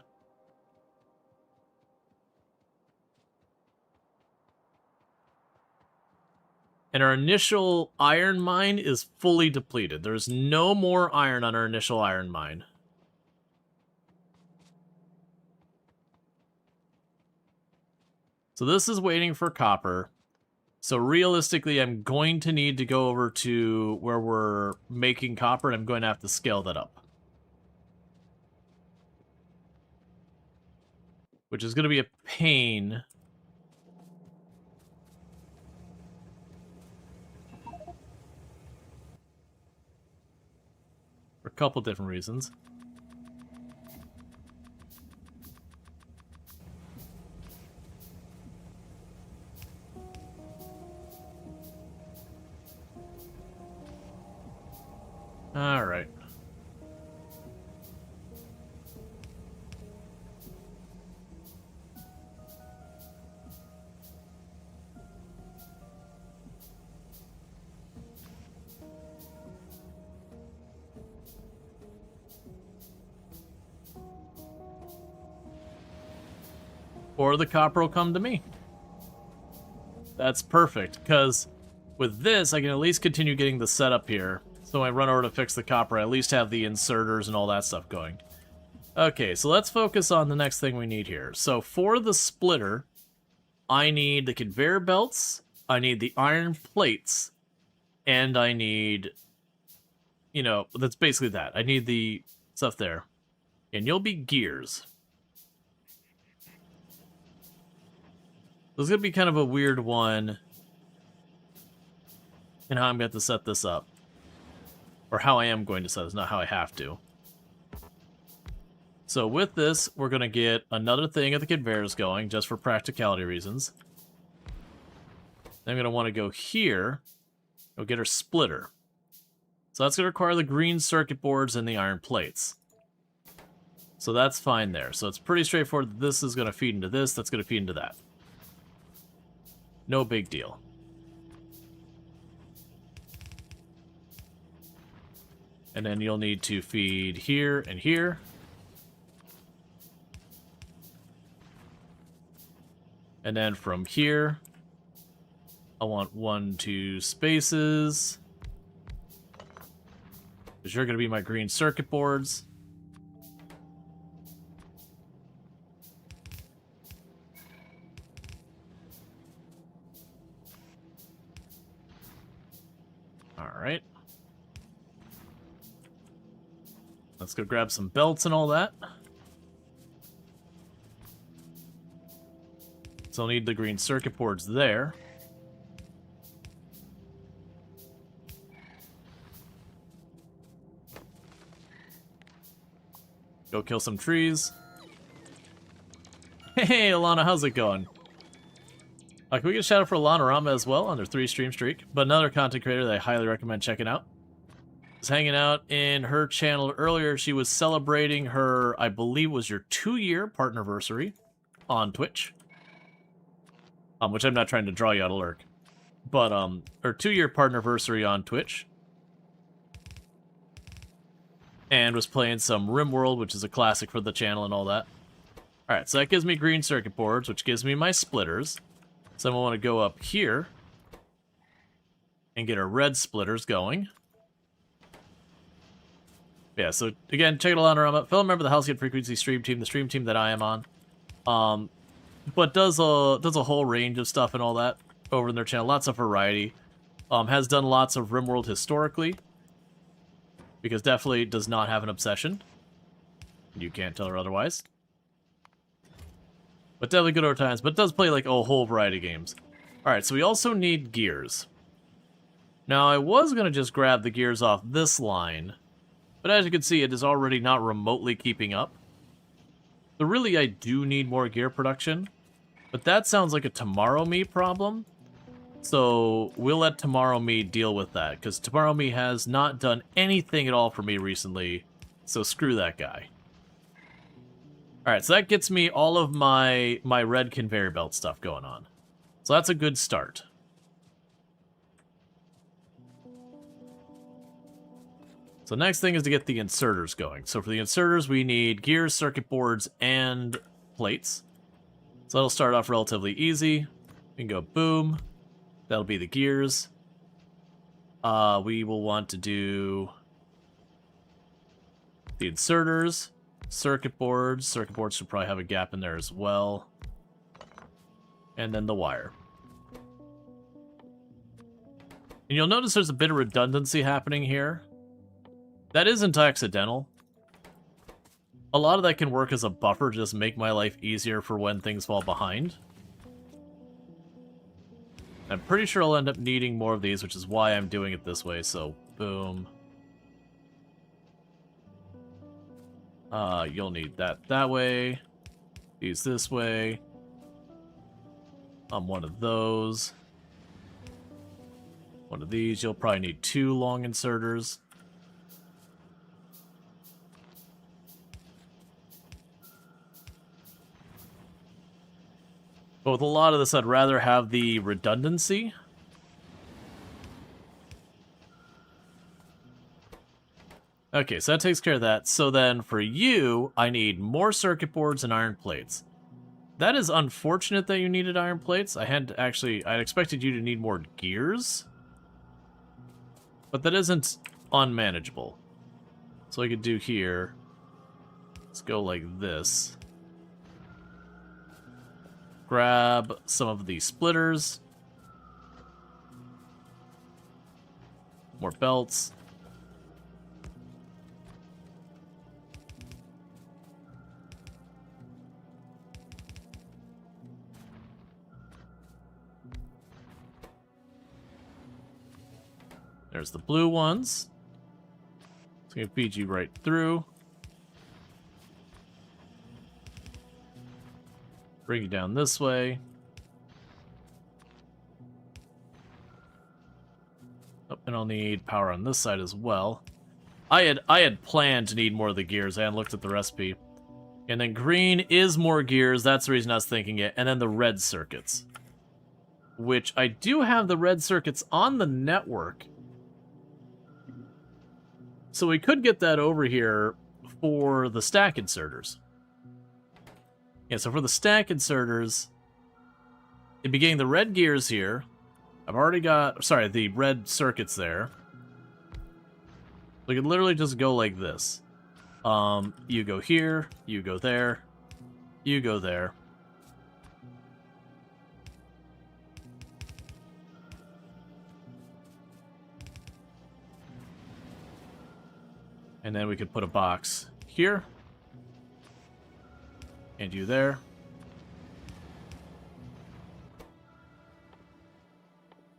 And our initial iron mine is fully depleted. There's no more iron on our initial iron mine. So this is waiting for copper. So realistically, I'm going to need to go over to where we're making copper, and I'm going to have to scale that up. Which is going to be a pain. For a couple different reasons. All right. Or the copper will come to me. That's perfect, because with this, I can at least continue getting the setup here. So when I run over to fix the copper, I at least have the inserters and all that stuff going. Okay, so let's focus on the next thing we need here. So for the splitter, I need the conveyor belts, I need the iron plates, and I need, you know, that's basically that. I need the stuff there. And you'll be gears. This is going to be kind of a weird one in how I'm going to set this up. Or how I am going to set this, not how I have to. So with this, we're going to get another thing of the conveyors going, just for practicality reasons. Then I'm going to want to go here, go get our splitter. So that's going to require the green circuit boards and the iron plates. So that's fine there. So it's pretty straightforward. This is going to feed into this, that's going to feed into that. No big deal. And then you'll need to feed here and here. And then from here, I want 1, 2 spaces. Because you're going to be my green circuit boards. Alright. Let's go grab some belts and all that. So I'll need the green circuit boards there. Go kill some trees. Hey, Alana, how's it going? Can we get a shout out for Alana Rama as well on their 3-stream streak? But another content creator that I highly recommend checking out. Was hanging out in her channel earlier. She was celebrating her, I believe, was your 2-year partnerversary on Twitch. Which I'm not trying to draw you out of lurk. But, her 2-year partnerversary on Twitch. And was playing some RimWorld, which is a classic for the channel and all that. Alright, so that gives me green circuit boards, which gives me my splitters. So I'm going to want to go up here and get our red splitters going. Yeah, so again, check it out on fellow member of the House Get Frequency stream team, the stream team that I am on. But does a whole range of stuff and all that over in their channel. Lots of variety. Has done lots of RimWorld historically. Because definitely does not have an obsession. You can't tell her otherwise. But definitely good over times. But does play like a whole variety of games. Alright, so we also need gears. Now I was going to just grab the gears off this line. But as you can see, it is already not remotely keeping up. So really I do need more gear production. But that sounds like a Tomorrow Me problem. So we'll let Tomorrow Me deal with that. Because Tomorrow Me has not done anything at all for me recently. So screw that guy. Alright, so that gets me all of my red conveyor belt stuff going on. So that's a good start. So next thing is to get the inserters going. So for the inserters, we need gears, circuit boards, and plates. So that'll start off relatively easy. We can go boom. That'll be the gears. We will want to do the inserters, circuit boards. Circuit boards should probably have a gap in there as well. And then the wire. And you'll notice there's a bit of redundancy happening here. That isn't accidental. A lot of that can work as a buffer to just make my life easier for when things fall behind. I'm pretty sure I'll end up needing more of these, which is why I'm doing it this way, so boom. You'll need that way. These this way. One of those. One of these. You'll probably need 2 long inserters. But with a lot of this, I'd rather have the redundancy. Okay, so that takes care of that. So then for you, I need more circuit boards and iron plates. That is unfortunate that you needed iron plates. I expected you to need more gears. But that isn't unmanageable. So I could do here Let's go like this. Grab some of the splitters. More belts. There's the blue ones. It's going to feed you right through. Bring you down this way. Oh, and I'll need power on this side as well. I had planned to need more of the gears. I hadn't looked at the recipe. And then green is more gears. That's the reason I was thinking it. And then the red circuits. Which I do have the red circuits on the network. So we could get that over here for the stack inserters. Yeah, so for the stack inserters, it'd be getting the red gears here. I've already got, sorry, the red circuits there. We could literally just go like this. You go here, you go there, you go there. And then we could put a box here. And you there.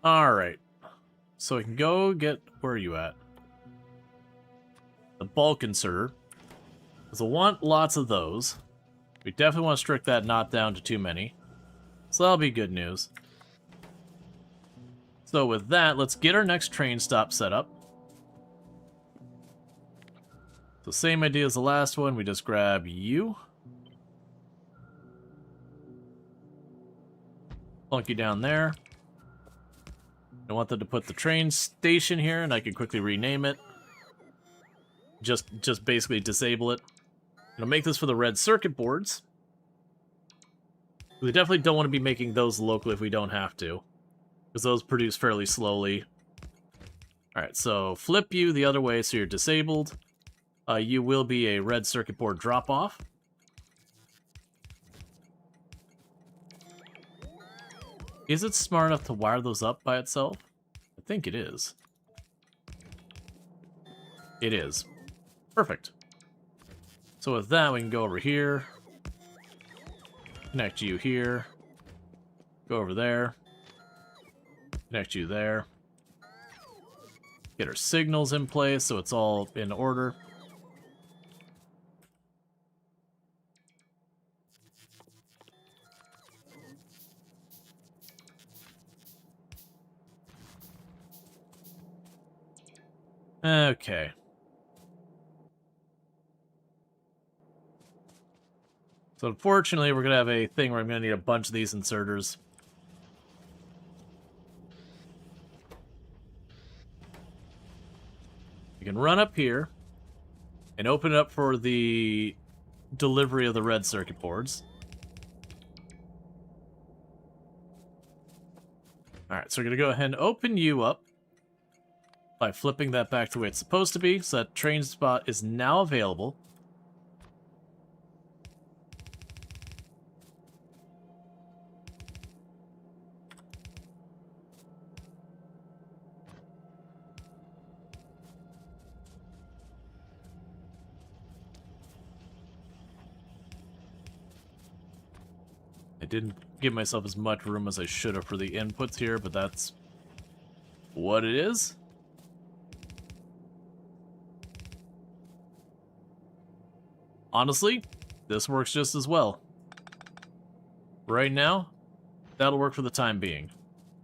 Alright. So we can go get... Where are you at? The bulk inserter. Because I want lots of those. We definitely want to strict that not down to too many. So that'll be good news. So with that, let's get our next train stop set up. So same idea as the last one, we just grab you. Plunk you down there. I want them to put the train station here, and I can quickly rename it. Just basically disable it. And I'll make this for the red circuit boards. We definitely don't want to be making those locally if we don't have to. Because those produce fairly slowly. Alright, so flip you the other way so you're disabled. You will be a red circuit board drop-off. Is it smart enough to wire those up by itself? I think it is. It is. Perfect. So with that, we can go over here. Connect you here. Go over there. Connect you there. Get our signals in place so it's all in order. Okay. So unfortunately, we're going to have a thing where I'm going to need a bunch of these inserters. You can run up here and open it up for the delivery of the red circuit boards. Alright, so we're going to go ahead and open you up by flipping that back to the way it's supposed to be, so that train spot is now available. I didn't give myself as much room as I should have for the inputs here, but that's what it is. Honestly, this works just as well. Right now, that'll work for the time being.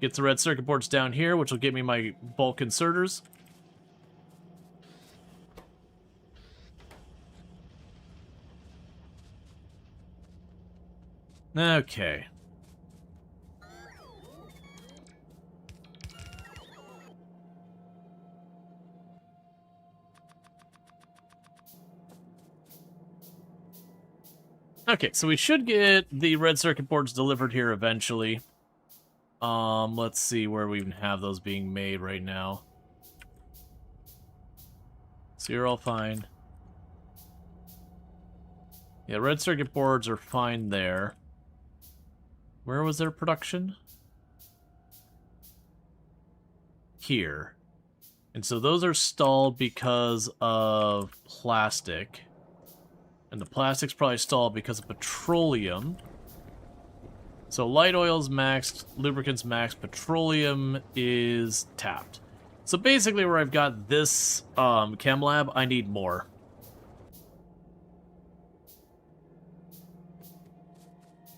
Get the red circuit boards down here, which will give me my bulk inserters. Okay. Okay, so we should get the red circuit boards delivered here eventually. Let's see where we even have those being made right now. So you're all fine. Yeah, red circuit boards are fine there. Where was their production? Here. And so those are stalled because of plastic. And the plastic's probably stalled because of petroleum. So light oil's maxed, lubricants maxed, petroleum is tapped. So basically where I've got this chem lab, I need more.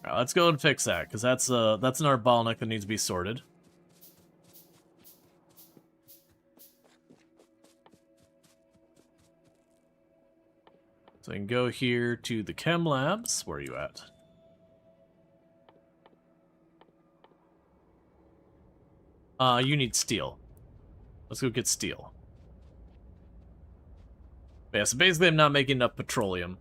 Alright, let's go and fix that, because that's another bottleneck that needs to be sorted. So I can go here to the chem labs. Where are you at? You need steel. Let's go get steel. But yeah, so basically I'm not making enough petroleum.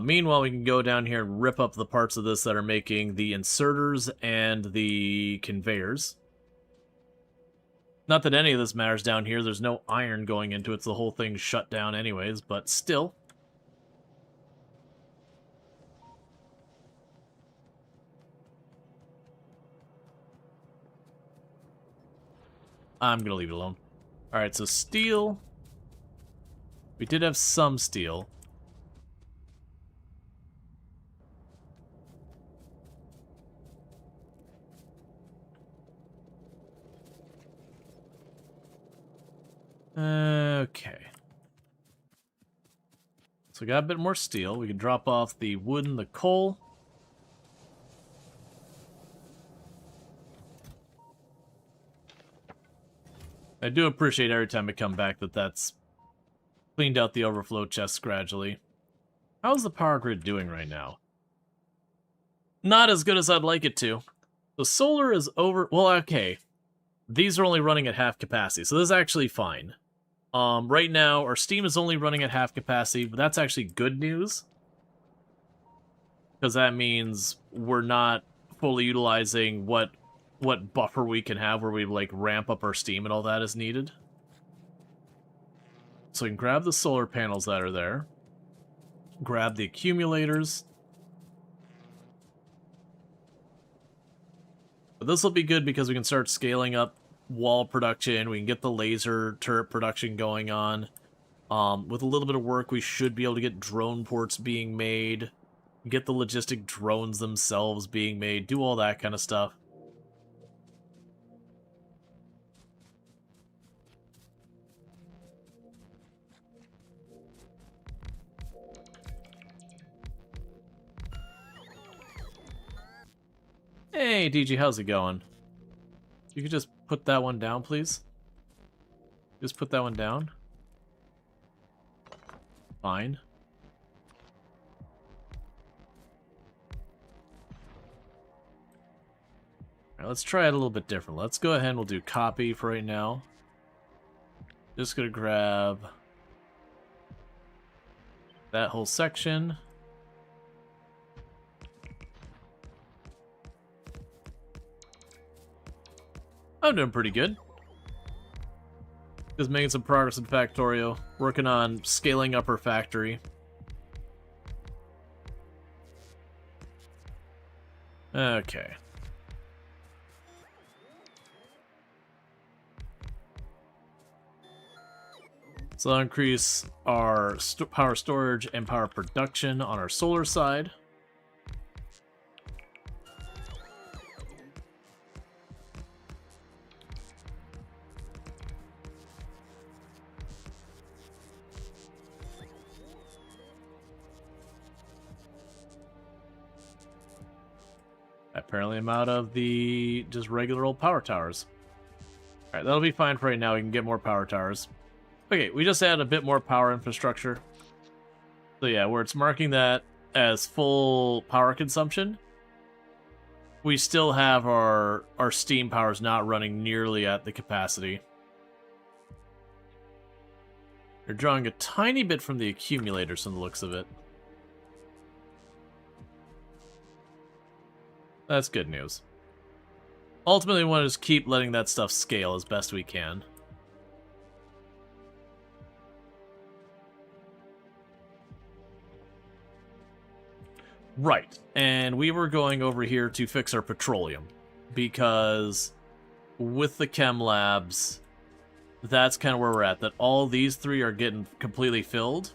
Meanwhile, we can go down here and rip up the parts of this that are making the inserters and the conveyors. Not that any of this matters down here. There's no iron going into it, so the whole thing's shut down anyways, but still. I'm going to leave it alone. Alright, so steel. We did have some steel. Okay. So we got a bit more steel. We can drop off the wood and the coal. I do appreciate every time I come back that that's cleaned out the overflow chests gradually. How's the power grid doing right now? Not as good as I'd like it to. The solar is over... Well, okay. These are only running at half capacity, so this is actually fine. Right now, our steam is only running at half capacity, but that's actually good news. Because that means we're not fully utilizing what buffer we can have where we, like, ramp up our steam and all that is needed. So we can grab the solar panels that are there. Grab the accumulators. But this will be good because we can start scaling up wall production. We can get the laser turret production going on. With a little bit of work, we should be able to get drone ports being made. Get the logistic drones themselves being made. Do all that kind of stuff. Hey, DG, how's it going? You could just put that one down, please? Just put that one down. Fine. Alright, let's try it a little bit different. Let's go ahead and we'll do copy for right now. Just gonna grab that whole section. I'm doing pretty good. Just making some progress in Factorio. Working on scaling up our factory. Okay. So that'll increase our power storage and power production on our solar side. Apparently I'm out of the just regular old power towers. Alright, that'll be fine for right now. We can get more power towers. Okay, we just added a bit more power infrastructure. So yeah, where it's marking that as full power consumption, we still have our steam powers not running nearly at the capacity. You're drawing a tiny bit from the accumulators from the looks of it. That's good news. Ultimately, we want to just keep letting that stuff scale as best we can. Right. And we were going over here to fix our petroleum. Because with the chem labs, that's kind of where we're at. That all these three are getting completely filled.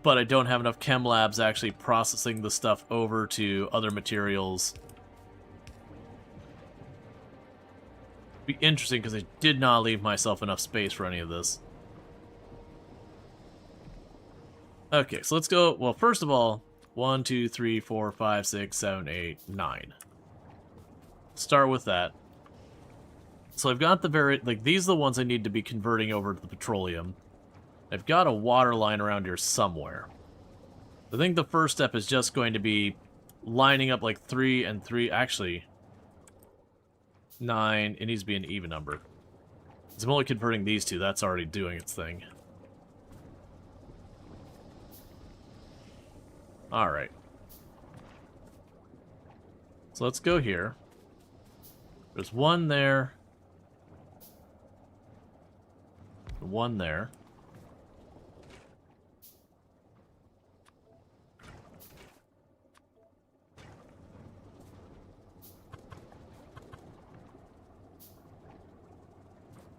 But I don't have enough chem labs actually processing the stuff over to other materials. Be interesting because I did not leave myself enough space for any of this. Okay, so let's go. Well, first of all, 1, 2, 3, 4, 5, 6, 7, 8, 9. Start with that. So I've got the these are the ones I need to be converting over to the petroleum. I've got a water line around here somewhere. I think the first step is just going to be lining up like 3 and 3. Actually, 9. It needs to be an even number. Because I'm only converting these two. That's already doing its thing. Alright. So let's go here. There's one there. One there.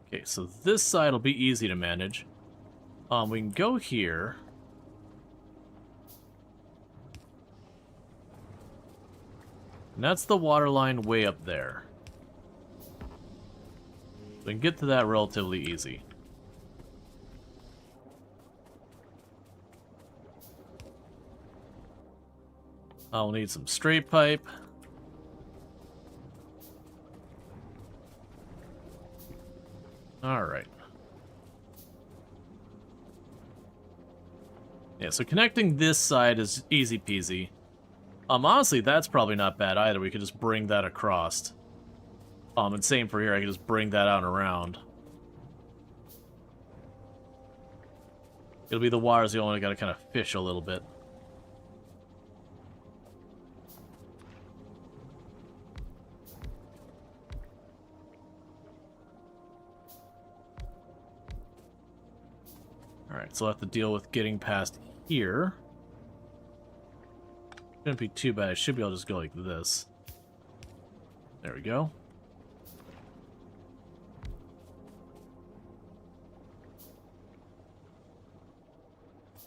Okay, so this side will be easy to manage. We can go here. And that's the water line way up there. We can get to that relatively easy. I'll need some straight pipe. Alright. Yeah, so connecting this side is easy peasy. Honestly, that's probably not bad either. We could just bring that across. And same for here, I could just bring that out and around. It'll be the wires you only gotta kind of fish a little bit. Alright, so I'll have to deal with getting past here. Shouldn't be too bad. I should be able to just go like this. There we go.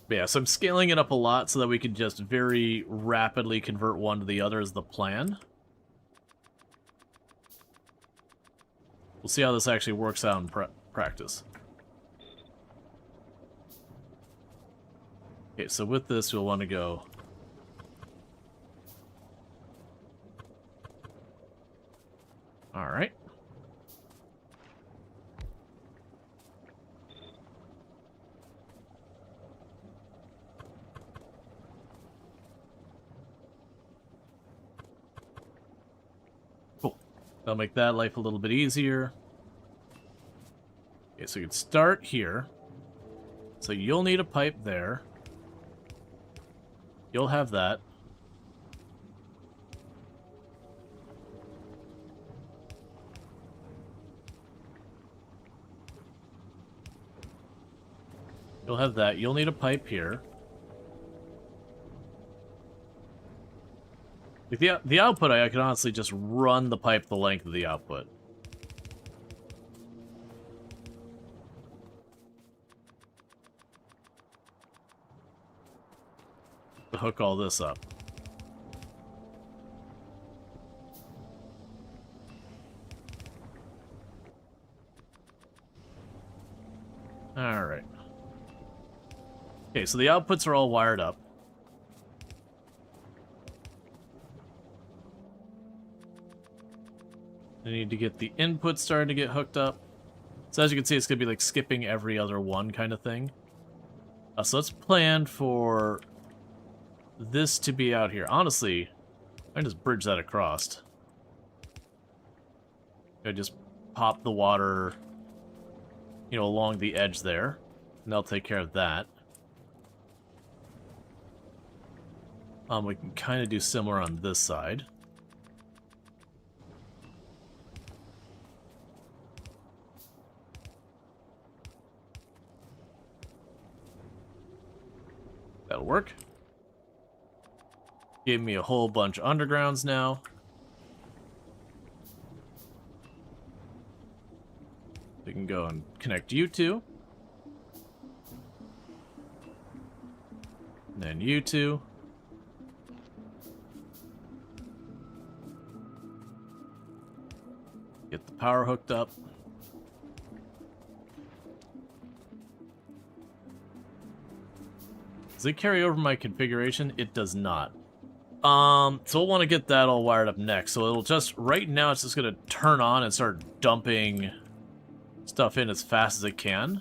But yeah, so I'm scaling it up a lot so that we can just very rapidly convert one to the other is the plan. We'll see how this actually works out in practice. Okay, so with this, we'll want to go... Alright. Cool. That'll make that life a little bit easier. Okay, so you can start here. So you'll need a pipe there. You'll have that. You'll have that. You'll need a pipe here. Like the output, I can honestly just run the pipe the length of the output. To hook all this up. Alright. Okay, so the outputs are all wired up. I need to get the inputs starting to get hooked up. So as you can see, it's going to be like skipping every other one kind of thing. So let's plan for this to be out here. Honestly, I can just bridge that across. I just pop the water, you know, along the edge there. And that'll take care of that. We can kind of do similar on this side. That'll work. Gave me a whole bunch of undergrounds now. We can go and connect you two. And then you two. Get the power hooked up. Does it carry over my configuration? It does not. So we'll want to get that all wired up next. So it'll just, right now it's just going to turn on and start dumping stuff in as fast as it can.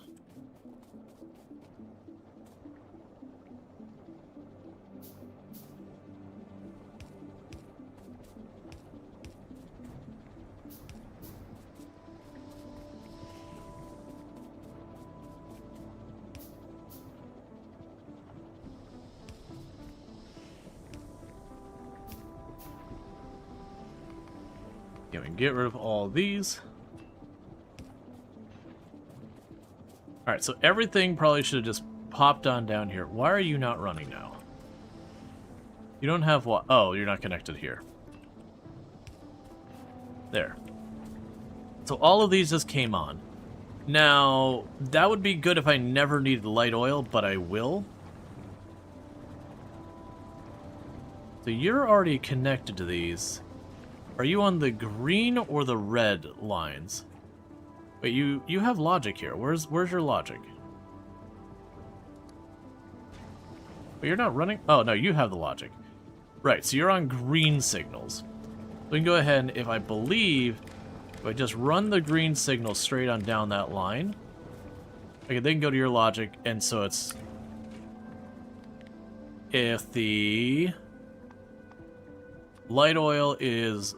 Yeah, we can get rid of all these. Alright, so everything probably should have just popped on down here. Why are you not running now? You don't have what? Oh, you're not connected here. There. So all of these just came on. Now, that would be good if I never needed light oil, but I will. So you're already connected to these. Are you on the green or the red lines? Wait, you have logic here. Where's your logic? But you're not running? Oh, no, you have the logic. Right, so you're on green signals. We can go ahead and, if I just run the green signal straight on down that line, okay, they can go to your logic, and so it's... If the light oil is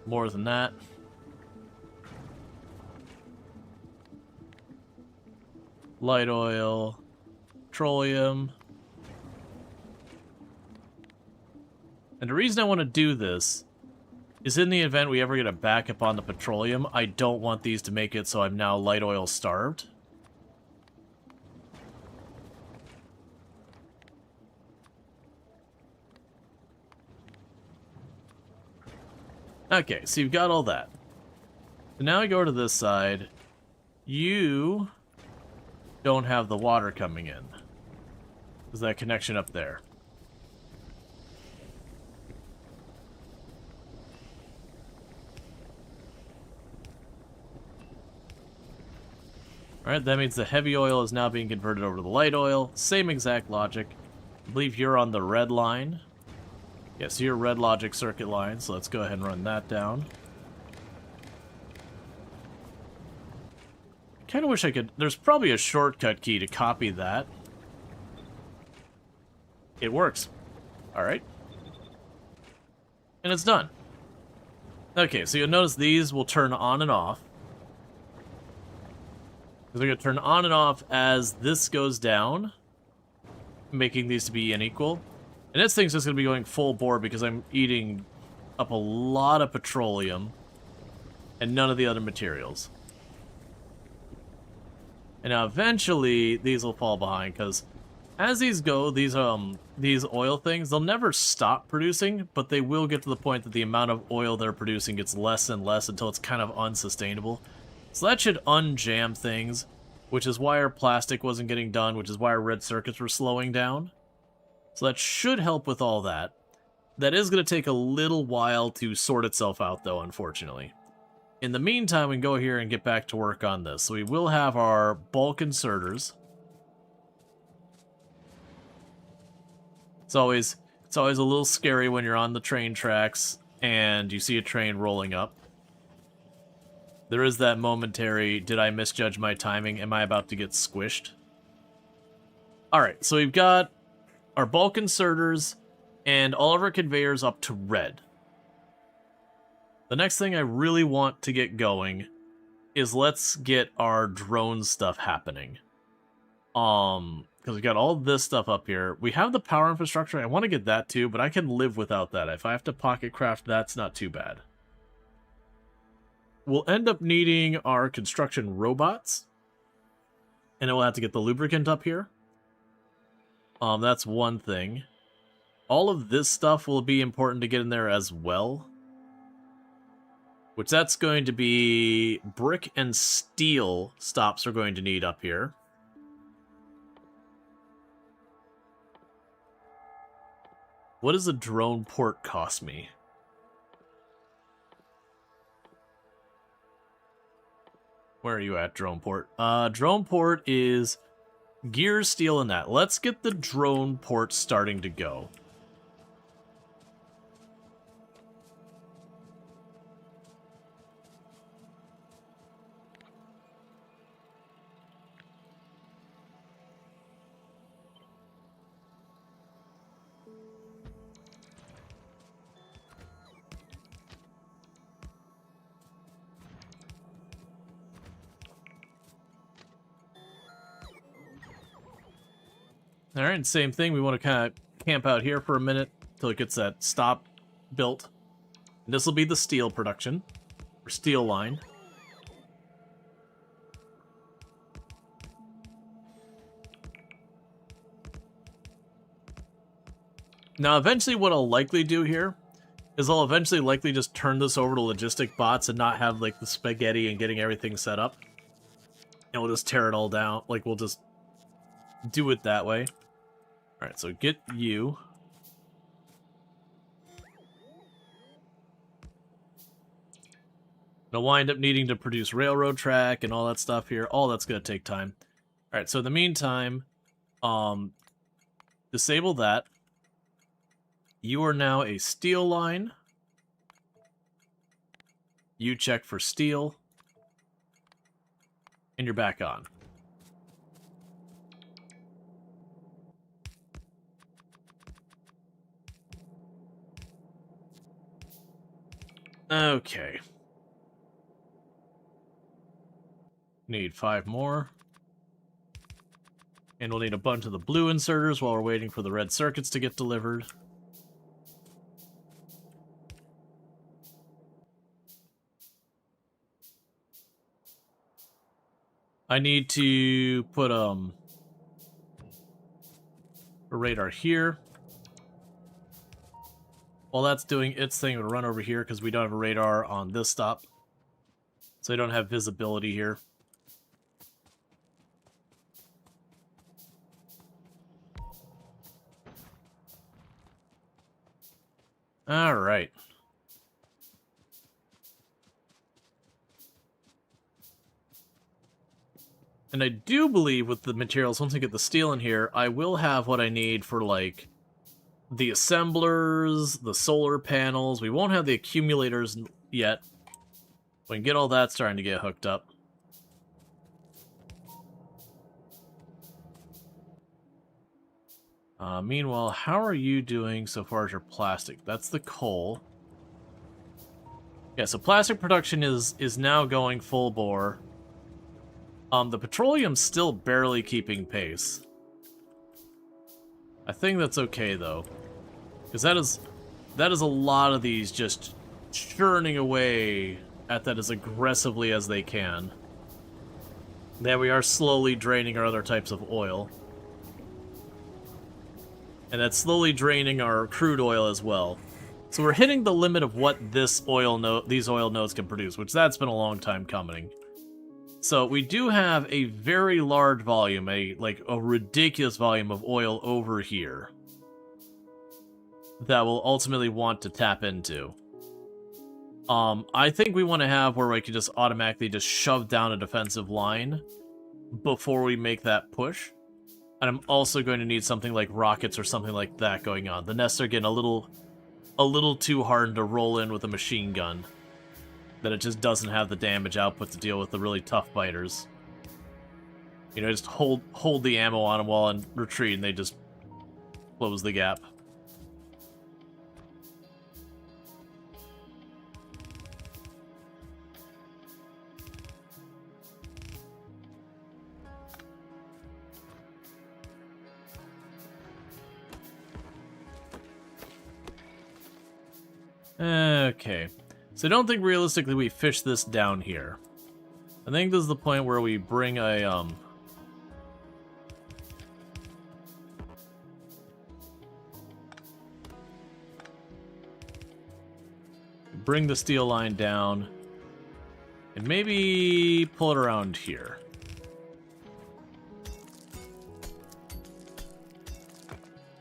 more than that, light oil, petroleum. And the reason I want to do this is in the event we ever get a backup on the petroleum, I don't want these to make it so I'm now light oil starved. Okay, so you've got all that. So now I go to this side. You don't have the water coming in. There's that connection up there. Alright, that means the heavy oil is now being converted over to the light oil. Same exact logic. I believe you're on the red line. Yes, so you're red logic circuit line, so let's go ahead and run that down. I kind of wish I could... There's probably a shortcut key to copy that. It works. Alright. And it's done. Okay, so you'll notice these will turn on and off. They're going to turn on and off as this goes down, making these to be unequal. And this thing's just going to be going full bore because I'm eating up a lot of petroleum and none of the other materials. And now eventually these will fall behind because as these go, these oil things, they'll never stop producing, but they will get to the point that the amount of oil they're producing gets less and less until it's kind of unsustainable. So that should unjam things, which is why our plastic wasn't getting done, which is why our red circuits were slowing down. So that should help with all that. That is going to take a little while to sort itself out, though, unfortunately. In the meantime, we can go here and get back to work on this. So we will have our bulk inserters. It's always a little scary when you're on the train tracks and you see a train rolling up. There is that momentary, did I misjudge my timing? Am I about to get squished? Alright, so we've got our bulk inserters and all of our conveyors up to red. The next thing I really want to get going is let's get our drone stuff happening. Because we got all this stuff up here. We have the power infrastructure. I want to get that too, but I can live without that. If I have to pocket craft, that's not too bad. We'll end up needing our construction robots. And then we'll have to get the lubricant up here. That's one thing. All of this stuff will be important to get in there as well. Which that's going to be brick and steel stops we're going to need up here. What does a drone port cost me? Where are you at, drone port? Drone port is gear, steel, and that. Let's get the drone port starting to go. Alright, same thing. We want to kind of camp out here for a minute until it gets that stop built. And this will be the steel production, or steel line. Now, eventually what I'll likely do here is I'll eventually likely just turn this over to logistic bots and not have, like, the spaghetti and getting everything set up. And we'll just tear it all down. Like, we'll just do it that way. Alright, so get you. I'll wind up needing to produce railroad track and all that stuff here. All that's going to take time. Alright, so in the meantime, disable that. You are now a steel line. You check for steel. And you're back on. Okay. Need 5 more. And we'll need a bunch of the blue inserters while we're waiting for the red circuits to get delivered. I need to put a radar here. While that's doing its thing, we'll run over here because we don't have a radar on this stop. So I don't have visibility here. Alright. And I do believe with the materials, once I get the steel in here, I will have what I need for, like, the assemblers, the solar panels. We won't have the accumulators yet. We can get all that starting to get hooked up. Meanwhile, how are you doing so far as your plastic? That's the coal. Yeah, so plastic production is now going full bore. The petroleum's still barely keeping pace. I think that's okay, though. Because that is a lot of these just churning away at that as aggressively as they can. There we are slowly draining our other types of oil. And that's slowly draining our crude oil as well. So we're hitting the limit of what these oil nodes can produce, which that's been a long time coming. So we do have a very large volume, a ridiculous volume of oil over here that we'll ultimately want to tap into. I think we want to have where we can just automatically just shove down a defensive line before we make that push. And I'm also going to need something like rockets or something like that going on. The nests are getting a little too hard to roll in with a machine gun. That it just doesn't have the damage output to deal with the really tough biters. You know, just hold the ammo on them while in retreat, and they just close the gap. Okay. So I don't think realistically we fish this down here. I think this is the point where we bring a bring the steel line down, and maybe pull it around here.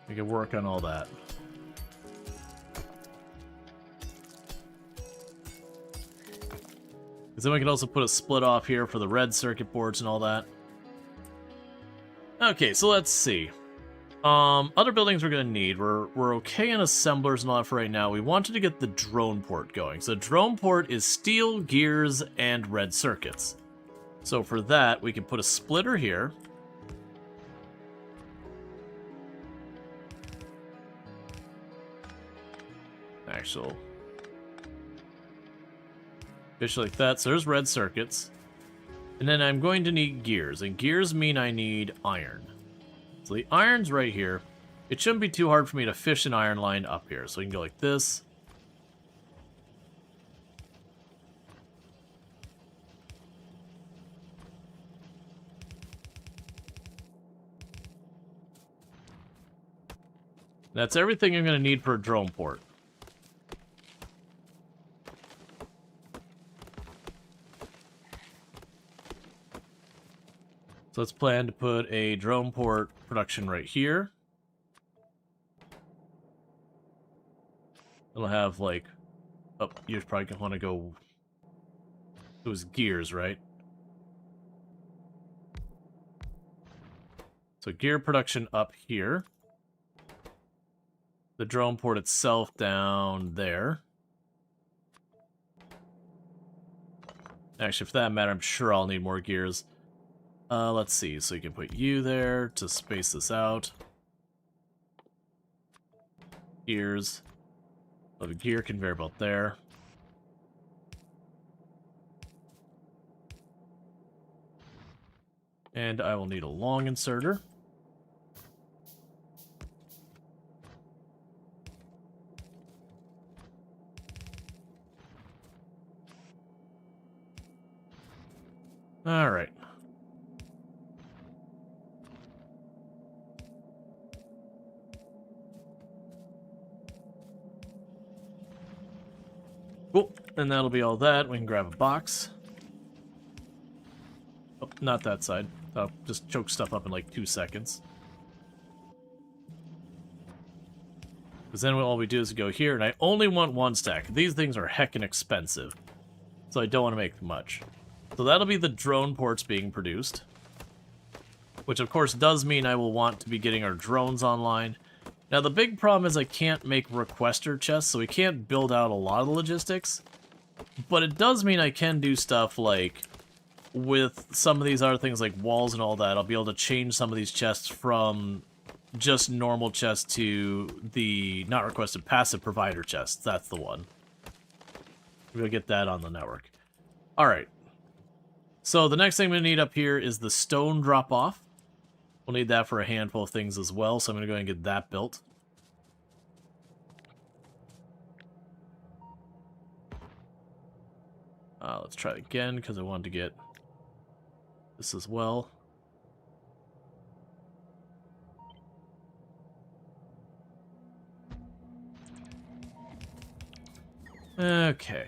We can work on all that. Because then we can also put a split off here for the red circuit boards and all that. Okay, so let's see. Other buildings we're gonna need. We're okay in assemblers and all that for right now. We wanted to get the drone port going. So drone port is steel, gears, and red circuits. So for that, we can put a splitter here. Actual. Fish like that. So there's red circuits. And then I'm going to need gears. And gears mean I need iron. So the iron's right here. It shouldn't be too hard for me to fish an iron line up here. So we can go like this. That's everything I'm going to need for a drone port. So let's plan to put a drone port production right here. It'll have like, oh, you probably gonna want to go. It was gears, right? So gear production up here. The drone port itself down there. Actually, for that matter, I'm sure I'll need more gears. Let's see. So you can put you there to space this out. Gears. The gear conveyor belt there. And I will need a long inserter. All right. Cool. And that'll be all that. We can grab a box. Oh, not that side. I'll just choke stuff up in like 2 seconds. Because then all we do is go here, and I only want 1 stack. These things are heckin' expensive. So I don't want to make much. So that'll be the drone ports being produced. Which of course does mean I will want to be getting our drones online. Now the big problem is I can't make requester chests, so we can't build out a lot of the logistics. But it does mean I can do stuff like, with some of these other things like walls and all that, I'll be able to change some of these chests from just normal chests to the not requested passive provider chests. That's the one. We'll get that on the network. Alright. So the next thing we need up here is the stone drop-off. We'll need that for a handful of things as well, so I'm going to go ahead and get that built. Let's try it again, because I wanted to get this as well. Okay.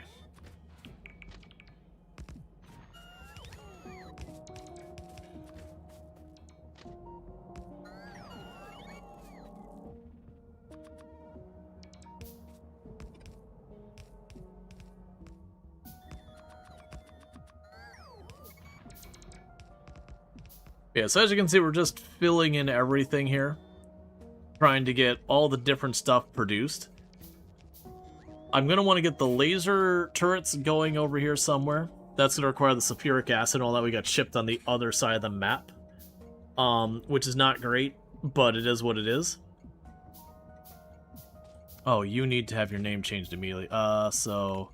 Yeah, so as you can see, we're just filling in everything here. Trying to get all the different stuff produced. I'm going to want to get the laser turrets going over here somewhere. That's going to require the sulfuric acid and all that we got shipped on the other side of the map. Which is not great, but it is what it is. Oh, you need to have your name changed immediately. So...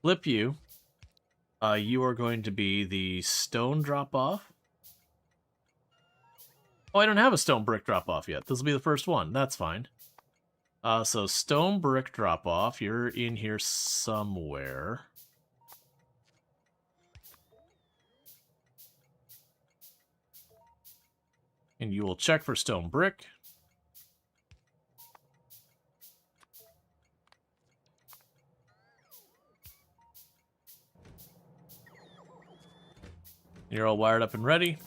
Flip you. You are going to be the stone drop-off. Oh, I don't have a stone brick drop-off yet. This will be the first one. That's fine. So stone brick drop-off. You're in here somewhere. And you will check for stone brick. You're all wired up and ready.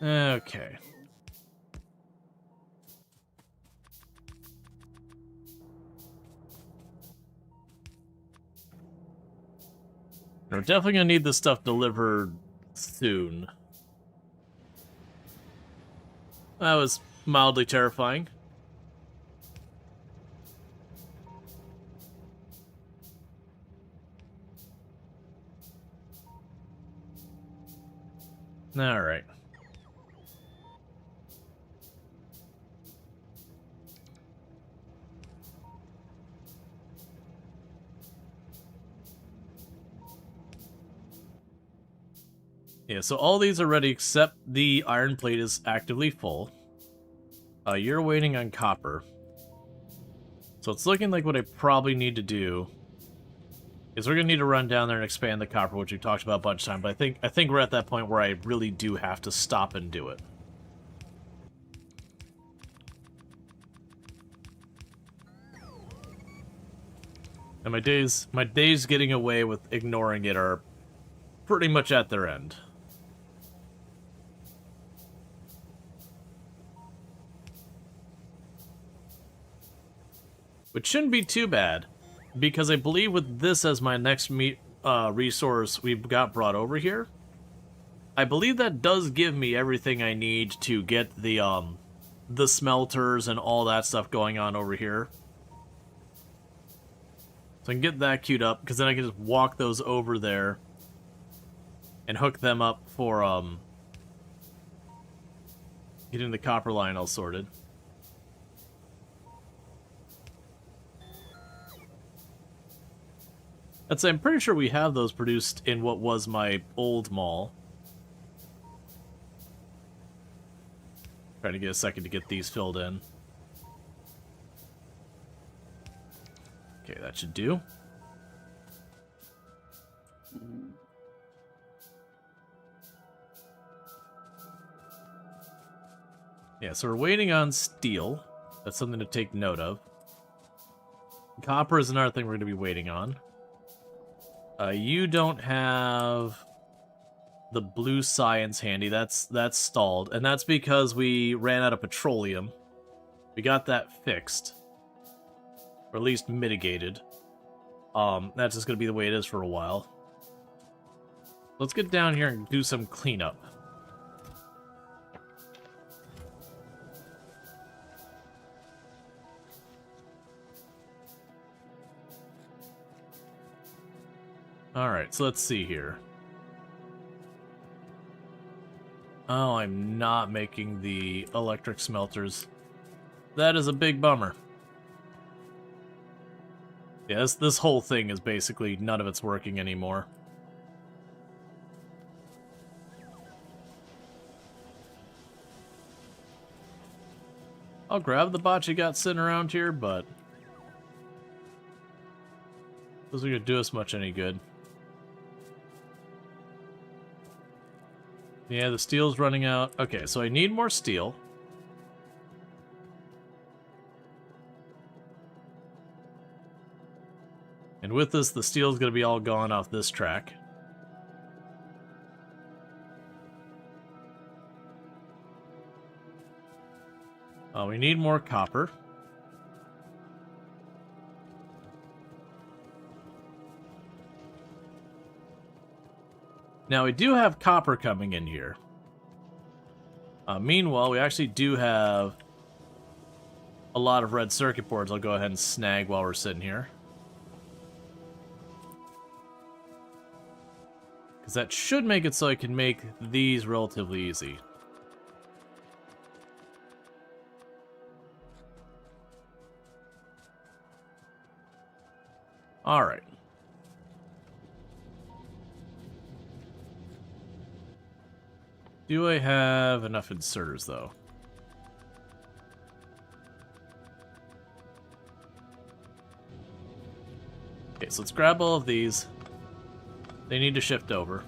Okay. We're definitely gonna need this stuff delivered soon. That was mildly terrifying. Alright. Yeah, so all these are ready except the iron plate is actively full. You're waiting on copper. So it's looking like what I probably need to do is we're gonna need to run down there and expand the copper, which we talked about a bunch of times, but I think we're at that point where I really do have to stop and do it. And my days getting away with ignoring it are pretty much at their end. Which shouldn't be too bad, because I believe with this as my next resource we've got brought over here, I believe that does give me everything I need to get the smelters and all that stuff going on over here. So I can get that queued up, because then I can just walk those over there and hook them up for getting the copper line all sorted. I'm pretty sure we have those produced in what was my old mall. Trying to get a second to get these filled in. Okay, that should do. Yeah, so we're waiting on steel. That's something to take note of. Copper is another thing we're going to be waiting on. You don't have the blue science handy. That's stalled, and that's because we ran out of petroleum. We got that fixed, or at least mitigated. That's just gonna be the way it is for a while. Let's get down here and do some cleanup. Alright, so let's see here. Oh, I'm not making the electric smelters. That is a big bummer. Yeah, this whole thing is basically none of it's working anymore. I'll grab the bot you got sitting around here, but those are gonna do us much any good. Yeah, the steel's running out. Okay, so I need more steel. And with this, the steel's going to be all gone off this track. We need more copper. Now, we do have copper coming in here. Meanwhile, we actually do have a lot of red circuit boards I'll go ahead and snag while we're sitting here. Because that should make it so I can make these relatively easy. Alright. Do I have enough inserters, though? Okay, so let's grab all of these. They need to shift over.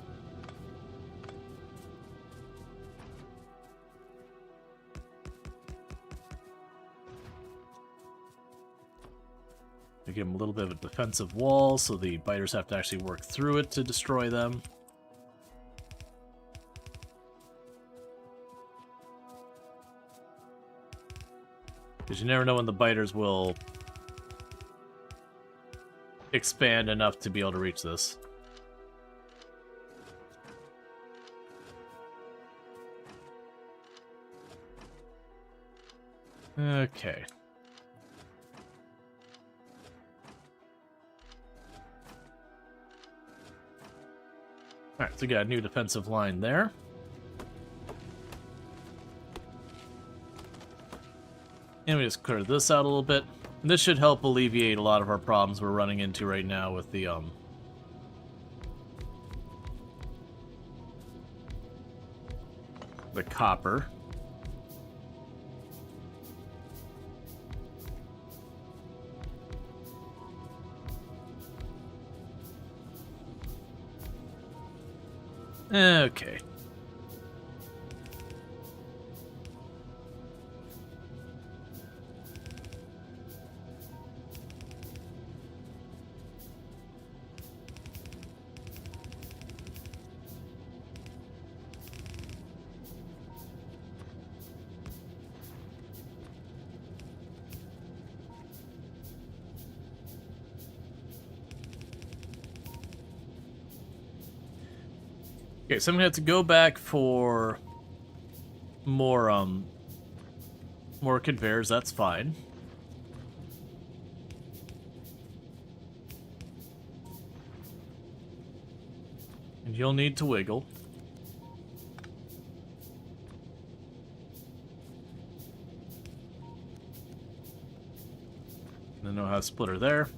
They give them a little bit of a defensive wall, so the biters have to actually work through it to destroy them. Because you never know when the biters will expand enough to be able to reach this. Okay. Alright, so we got a new defensive line there. And we just clear this out a little bit. And this should help alleviate a lot of our problems we're running into right now with the copper. Okay. Okay, so I'm gonna have to go back for more conveyors. That's fine. And you'll need to wiggle. And then we'll have a splitter there.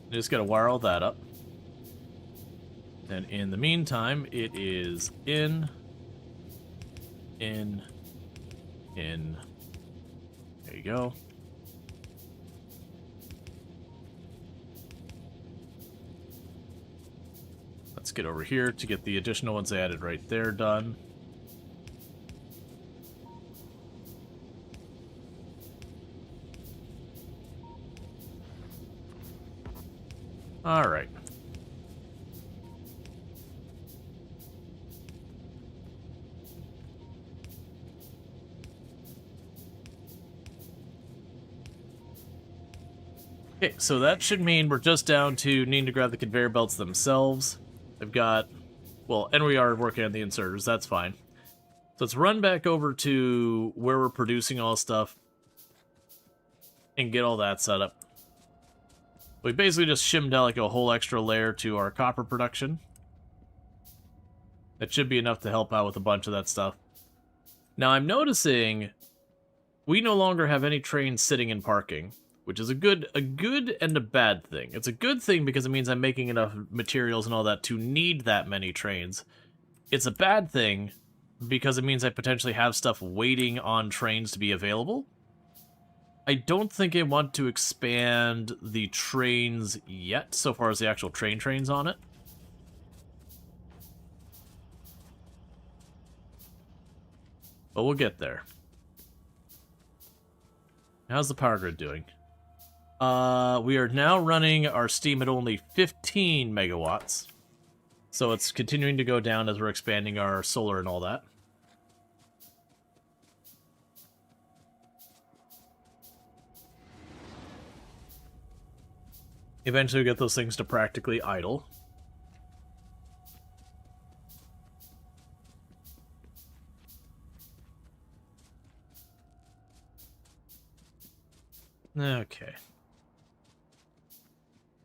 You just gotta wire all that up. And in the meantime, it is in. There you go. Let's get over here to get the additional ones added right there done. All right. Okay, so that should mean we're just down to needing to grab the conveyor belts themselves. I've got, well, and we are working on the inserters, that's fine. So let's run back over to where we're producing all stuff and get all that set up. We basically just shimmed out like a whole extra layer to our copper production. That should be enough to help out with a bunch of that stuff. Now I'm noticing we no longer have any trains sitting in parking, which is a good and a bad thing. It's a good thing because it means I'm making enough materials and all that to need that many trains. It's a bad thing because it means I potentially have stuff waiting on trains to be available. I don't think I want to expand the trains yet, so far as the actual trains on it. But we'll get there. How's the power grid doing? We are now running our steam at only 15 megawatts. So it's continuing to go down as we're expanding our solar and all that. Eventually we get those things to practically idle. Okay.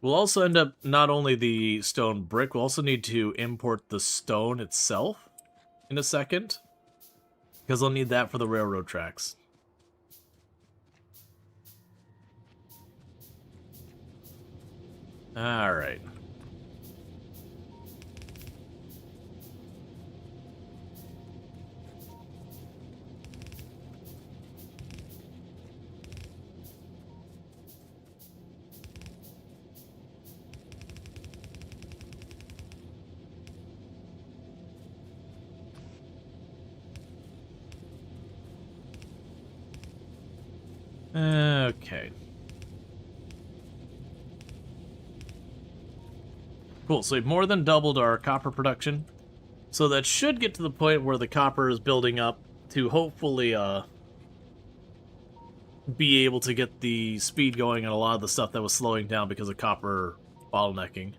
We'll also end up not only the stone brick, we'll also need to import the stone itself in a second, because I'll need that for the railroad tracks. Alright. Okay. Cool, so we've more than doubled our copper production. So that should get to the point where the copper is building up to hopefully be able to get the speed going on a lot of the stuff that was slowing down because of copper bottlenecking.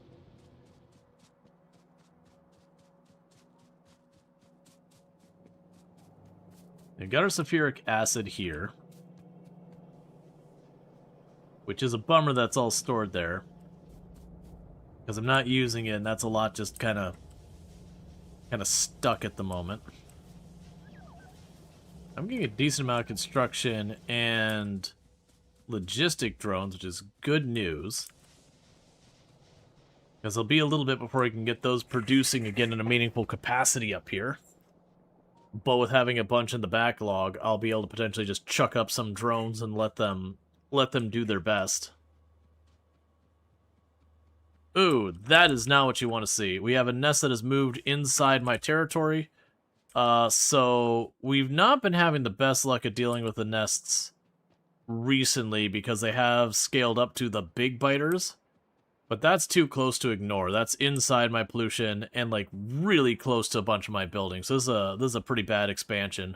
We've got our sulfuric acid here, which is a bummer that's all stored there, because I'm not using it, and that's a lot just kind of stuck at the moment. I'm getting a decent amount of construction and logistic drones, which is good news, because it'll be a little bit before we can get those producing again in a meaningful capacity up here. But with having a bunch in the backlog, I'll be able to potentially just chuck up some drones and let them do their best. Ooh, that is not what you want to see. We have a nest that has moved inside my territory. So we've not been having the best luck at dealing with the nests recently because they have scaled up to the big biters. But that's too close to ignore. That's inside my pollution and like really close to a bunch of my buildings. So this is a pretty bad expansion.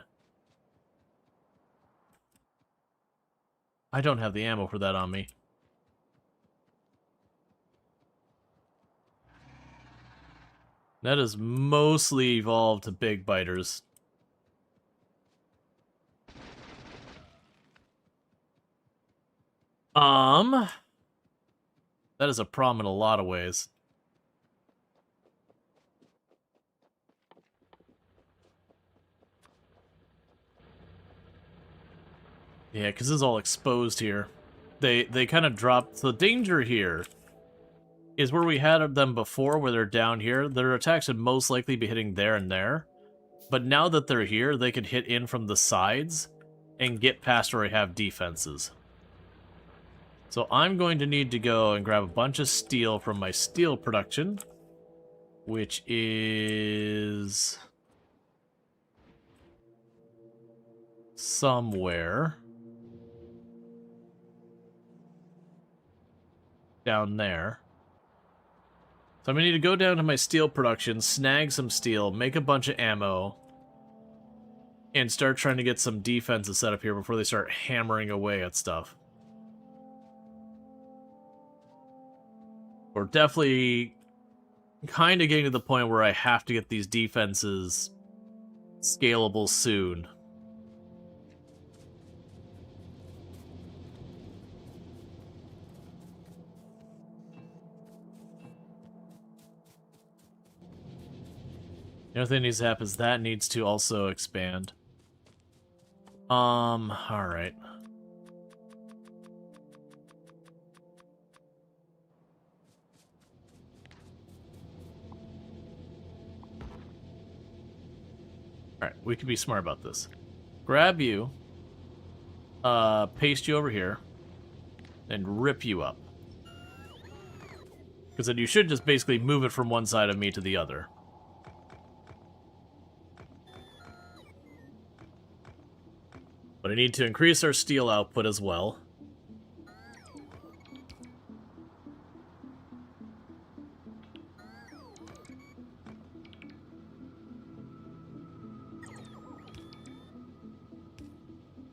I don't have the ammo for that on me. That is mostly evolved to big biters. That is a problem in a lot of ways. Yeah, because this is all exposed here. They kind of dropped... So the danger here is where we had them before, where they're down here. Their attacks should most likely be hitting there and there. But now that they're here, they can hit in from the sides and get past where I have defenses. So I'm going to need to go and grab a bunch of steel from my steel production, which is somewhere down there. So I'm going to need to go down to my steel production, snag some steel, make a bunch of ammo, and start trying to get some defenses set up here before they start hammering away at stuff. We're definitely kind of getting to the point where I have to get these defenses scalable soon. The other thing that needs to happen is that needs to also expand. Alright. Alright, we can be smart about this. Grab you, paste you over here, and rip you up. Because then you should just basically move it from one side of me to the other. But I need to increase our steel output as well.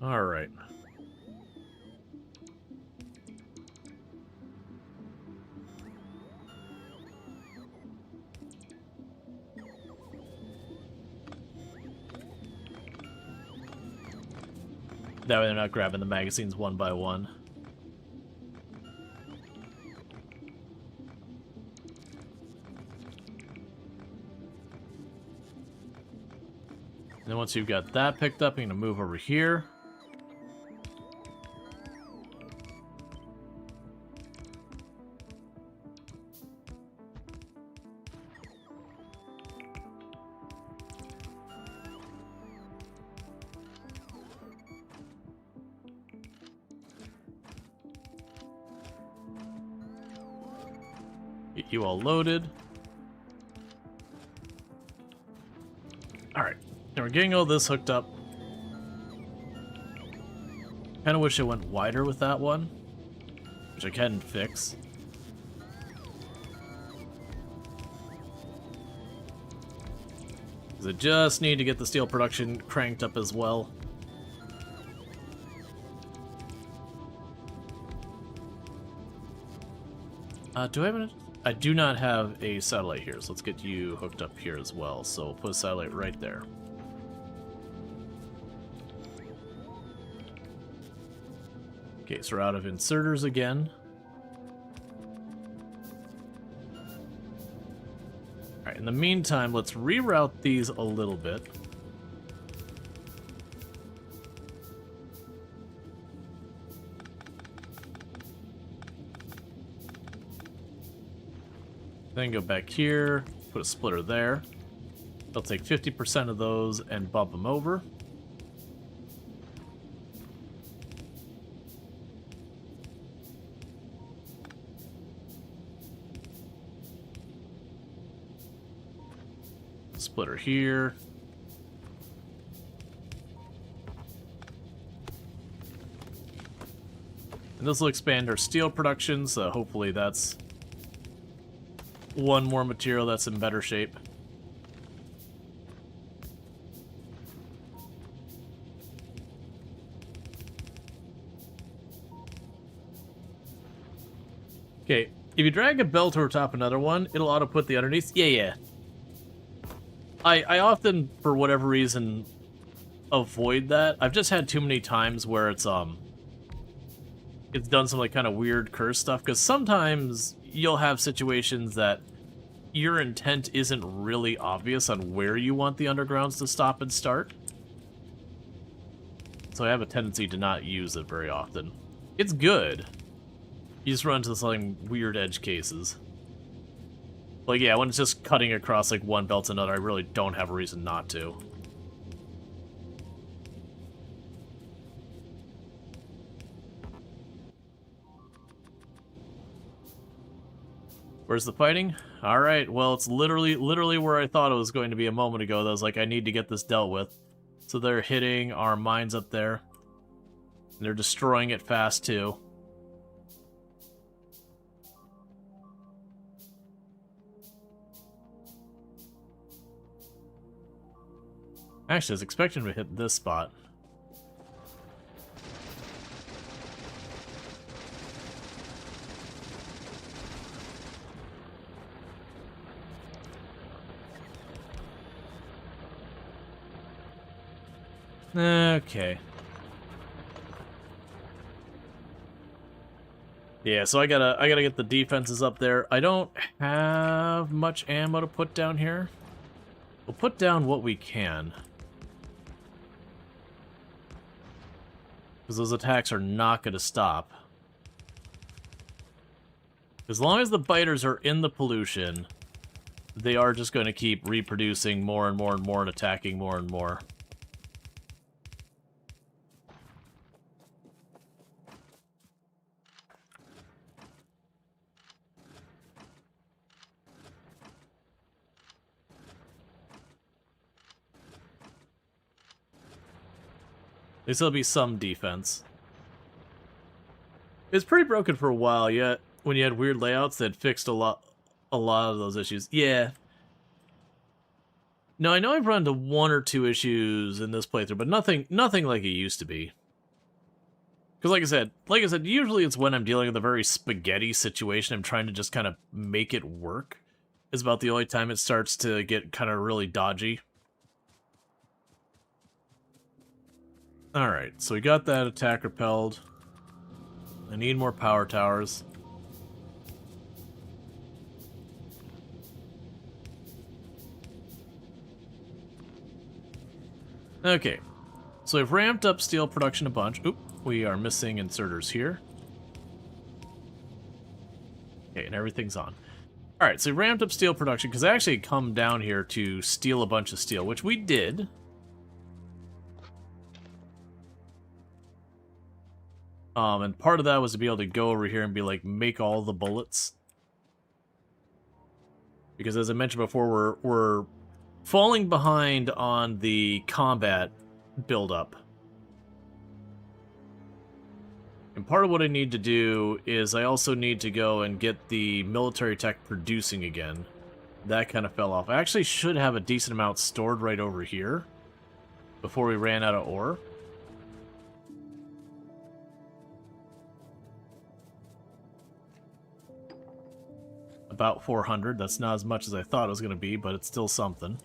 All right. That way they're not grabbing the magazines one by one. And then once you've got that picked up, you're going to move over here. Get you all loaded. Alright, now we're getting all this hooked up. Kind of wish it went wider with that one, which I can fix. Because I just need to get the steel production cranked up as well. Do I have an... I do not have a satellite here, so let's get you hooked up here as well. So we'll put a satellite right there. Okay, so we're out of inserters again. Alright, in the meantime, let's reroute these a little bit. Then go back here, put a splitter there. They'll take 50% of those and bump them over. Splitter here. And this will expand our steel production, so hopefully that's one more material that's in better shape. Okay, if you drag a belt over top another one, it'll auto-put the underneath. Yeah. I often, for whatever reason, avoid that. I've just had too many times where it's done some like kind of weird curse stuff, because sometimes you'll have situations that your intent isn't really obvious on where you want the undergrounds to stop and start. So I have a tendency to not use it very often. It's good. You just run into some weird edge cases. Like, yeah, when it's just cutting across like one belt to another, I really don't have a reason not to. Where's the fighting? Alright, well, it's literally where I thought it was going to be a moment ago. That was like, I need to get this dealt with. So they're hitting our mines up there. And they're destroying it fast, too. Actually, I was expecting to hit this spot. Okay. Yeah, so I gotta get the defenses up there. I don't have much ammo to put down here. We'll put down what we can. Because those attacks are not going to stop. As long as the biters are in the pollution, they are just going to keep reproducing more and more and more and attacking more and more. There'll still be some defense. It's pretty broken for a while, yet when you had weird layouts that fixed a lot of those issues. Yeah. No, I know I've run into one or two issues in this playthrough, but nothing like it used to be. Because like I said, usually it's when I'm dealing with a very spaghetti situation, I'm trying to just kind of make it work, is about the only time it starts to get kind of really dodgy. Alright, so we got that attack repelled. I need more power towers. Okay, so we've ramped up steel production a bunch. Oop, we are missing inserters here. Okay, and everything's on. Alright, so we ramped up steel production, because I actually come down here to steal a bunch of steel, which we did. And part of that was to be able to go over here and be like, make all the bullets. Because as I mentioned before, we're falling behind on the combat buildup. And part of what I need to do is I also need to go and get the military tech producing again. That kind of fell off. I actually should have a decent amount stored right over here before we ran out of ore. About 400. That's not as much as I thought it was going to be, but it's still something.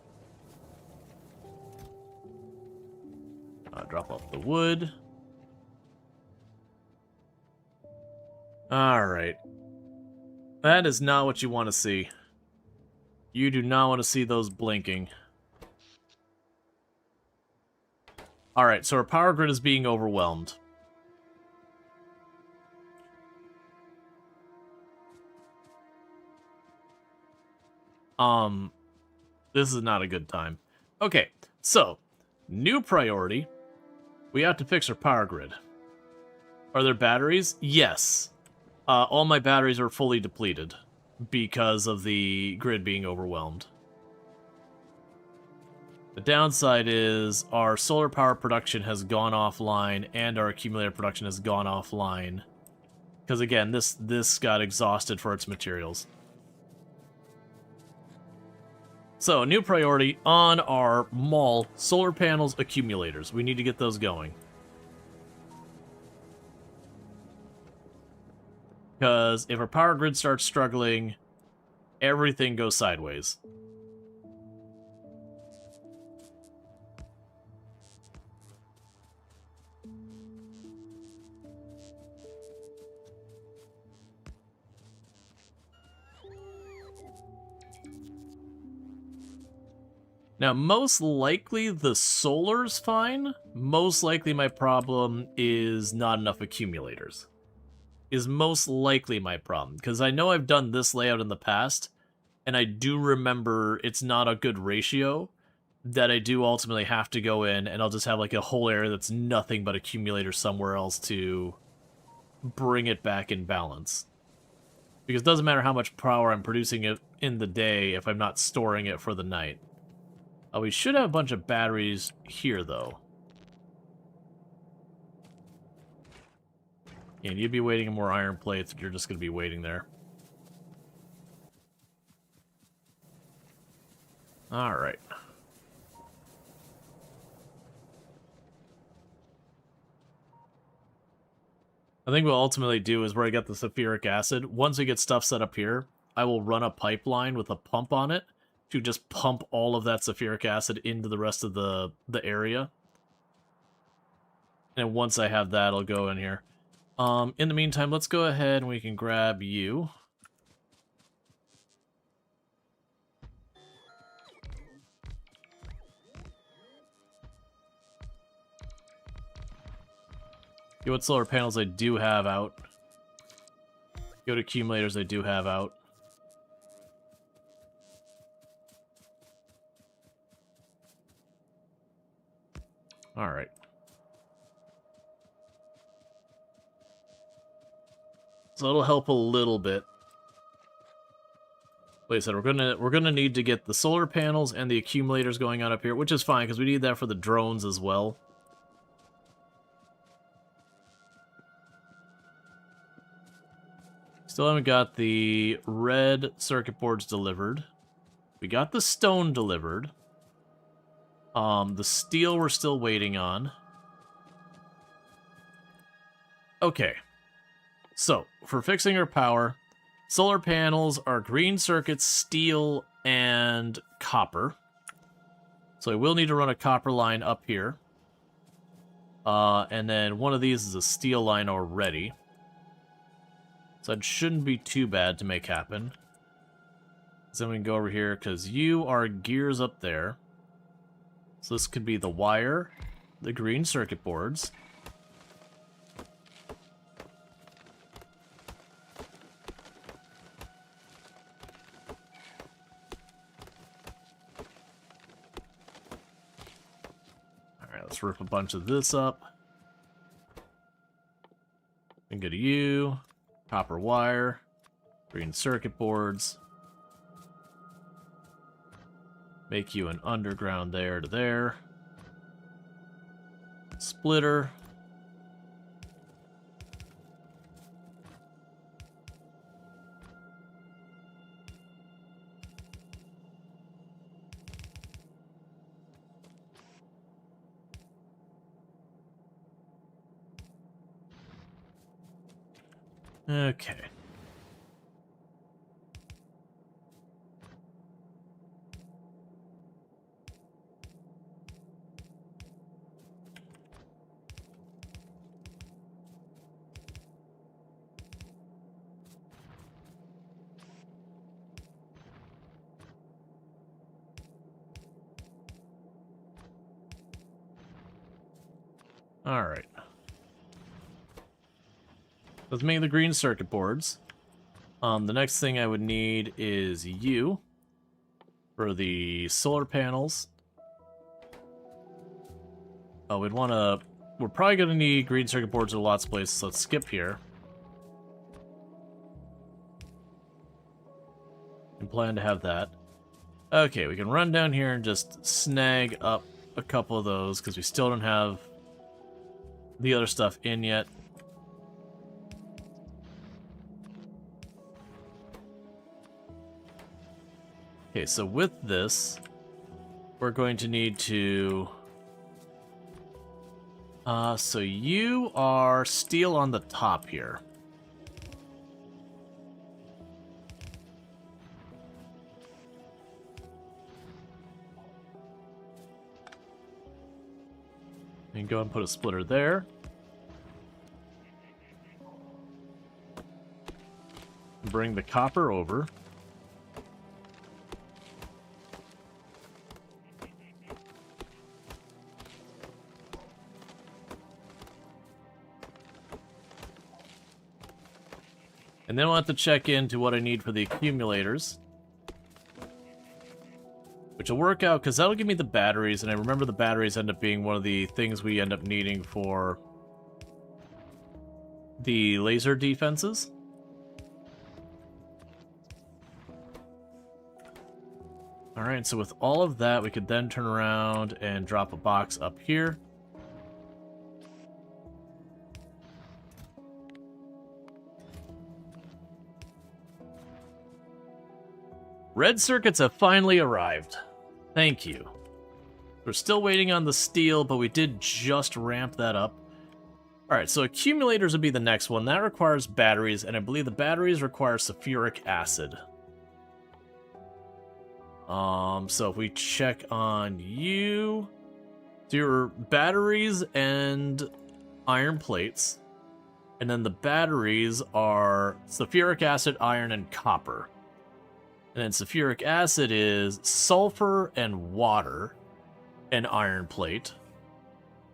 Drop off the wood. Alright. That is not what you want to see. You do not want to see those blinking. Alright, so our power grid is being overwhelmed. This is not a good time. Okay, so, new priority. We have to fix our power grid. Are there batteries? Yes. All my batteries are fully depleted because of the grid being overwhelmed. The downside is our solar power production has gone offline and our accumulator production has gone offline. Because again, this got exhausted for its materials. So, new priority on our mall, solar panels, accumulators. We need to get those going. Because if our power grid starts struggling, everything goes sideways. Now, most likely the solar's fine. Most likely my problem is not enough accumulators. Is most likely my problem. Because I know I've done this layout in the past, and I do remember it's not a good ratio, that I do ultimately have to go in, and I'll just have like a whole area that's nothing but accumulators somewhere else to bring it back in balance. Because it doesn't matter how much power I'm producing it in the day if I'm not storing it for the night. We should have a bunch of batteries here, though. And you'd be waiting on more iron plates. You're just going to be waiting there. Alright. I think what we'll ultimately do is where I get the sulfuric acid. Once we get stuff set up here, I will run a pipeline with a pump on it to just pump all of that sulfuric acid into the rest of the area. And once I have that, I'll go in here. In the meantime, let's go ahead and we can grab you. See what solar panels I do have out. Go to accumulators I do have out. Alright. So it'll help a little bit. Like I said, we're gonna need to get the solar panels and the accumulators going on up here, which is fine because we need that for the drones as well. Still haven't got the red circuit boards delivered. We got the stone delivered. The steel we're still waiting on. Okay. So, for fixing our power, solar panels are green circuits, steel, and copper. So I will need to run a copper line up here. And then one of these is a steel line already. So it shouldn't be too bad to make happen. So then we can go over here, because you are gears up there. So this could be the wire, the green circuit boards. Alright, let's rip a bunch of this up. And go to you. Copper wire. Green circuit boards. Make you an underground there to there. Splitter. Okay. Alright. Let's make the green circuit boards. The next thing I would need is you for the solar panels. Oh, we'd want to... We're probably going to need green circuit boards in lots of places, so let's skip here. And plan to have that. Okay, we can run down here and just snag up a couple of those, because we still don't have the other stuff in yet. Okay, so with this, we're going to need to... so you are steel on the top here. And go and put a splitter there. Bring the copper over. And then we'll have to check into what I need for the accumulators. Which will work out, because that'll give me the batteries, and I remember the batteries end up being one of the things we end up needing for the laser defenses. Alright, so with all of that, we could then turn around and drop a box up here. Red circuits have finally arrived. Thank you. We're still waiting on the steel, but we did just ramp that up. Alright, so accumulators would be the next one. That requires batteries, and I believe the batteries require sulfuric acid. So if we check on you... So your batteries and iron plates. And then the batteries are sulfuric acid, iron, and copper. And then sulfuric acid is sulfur and water and iron plate.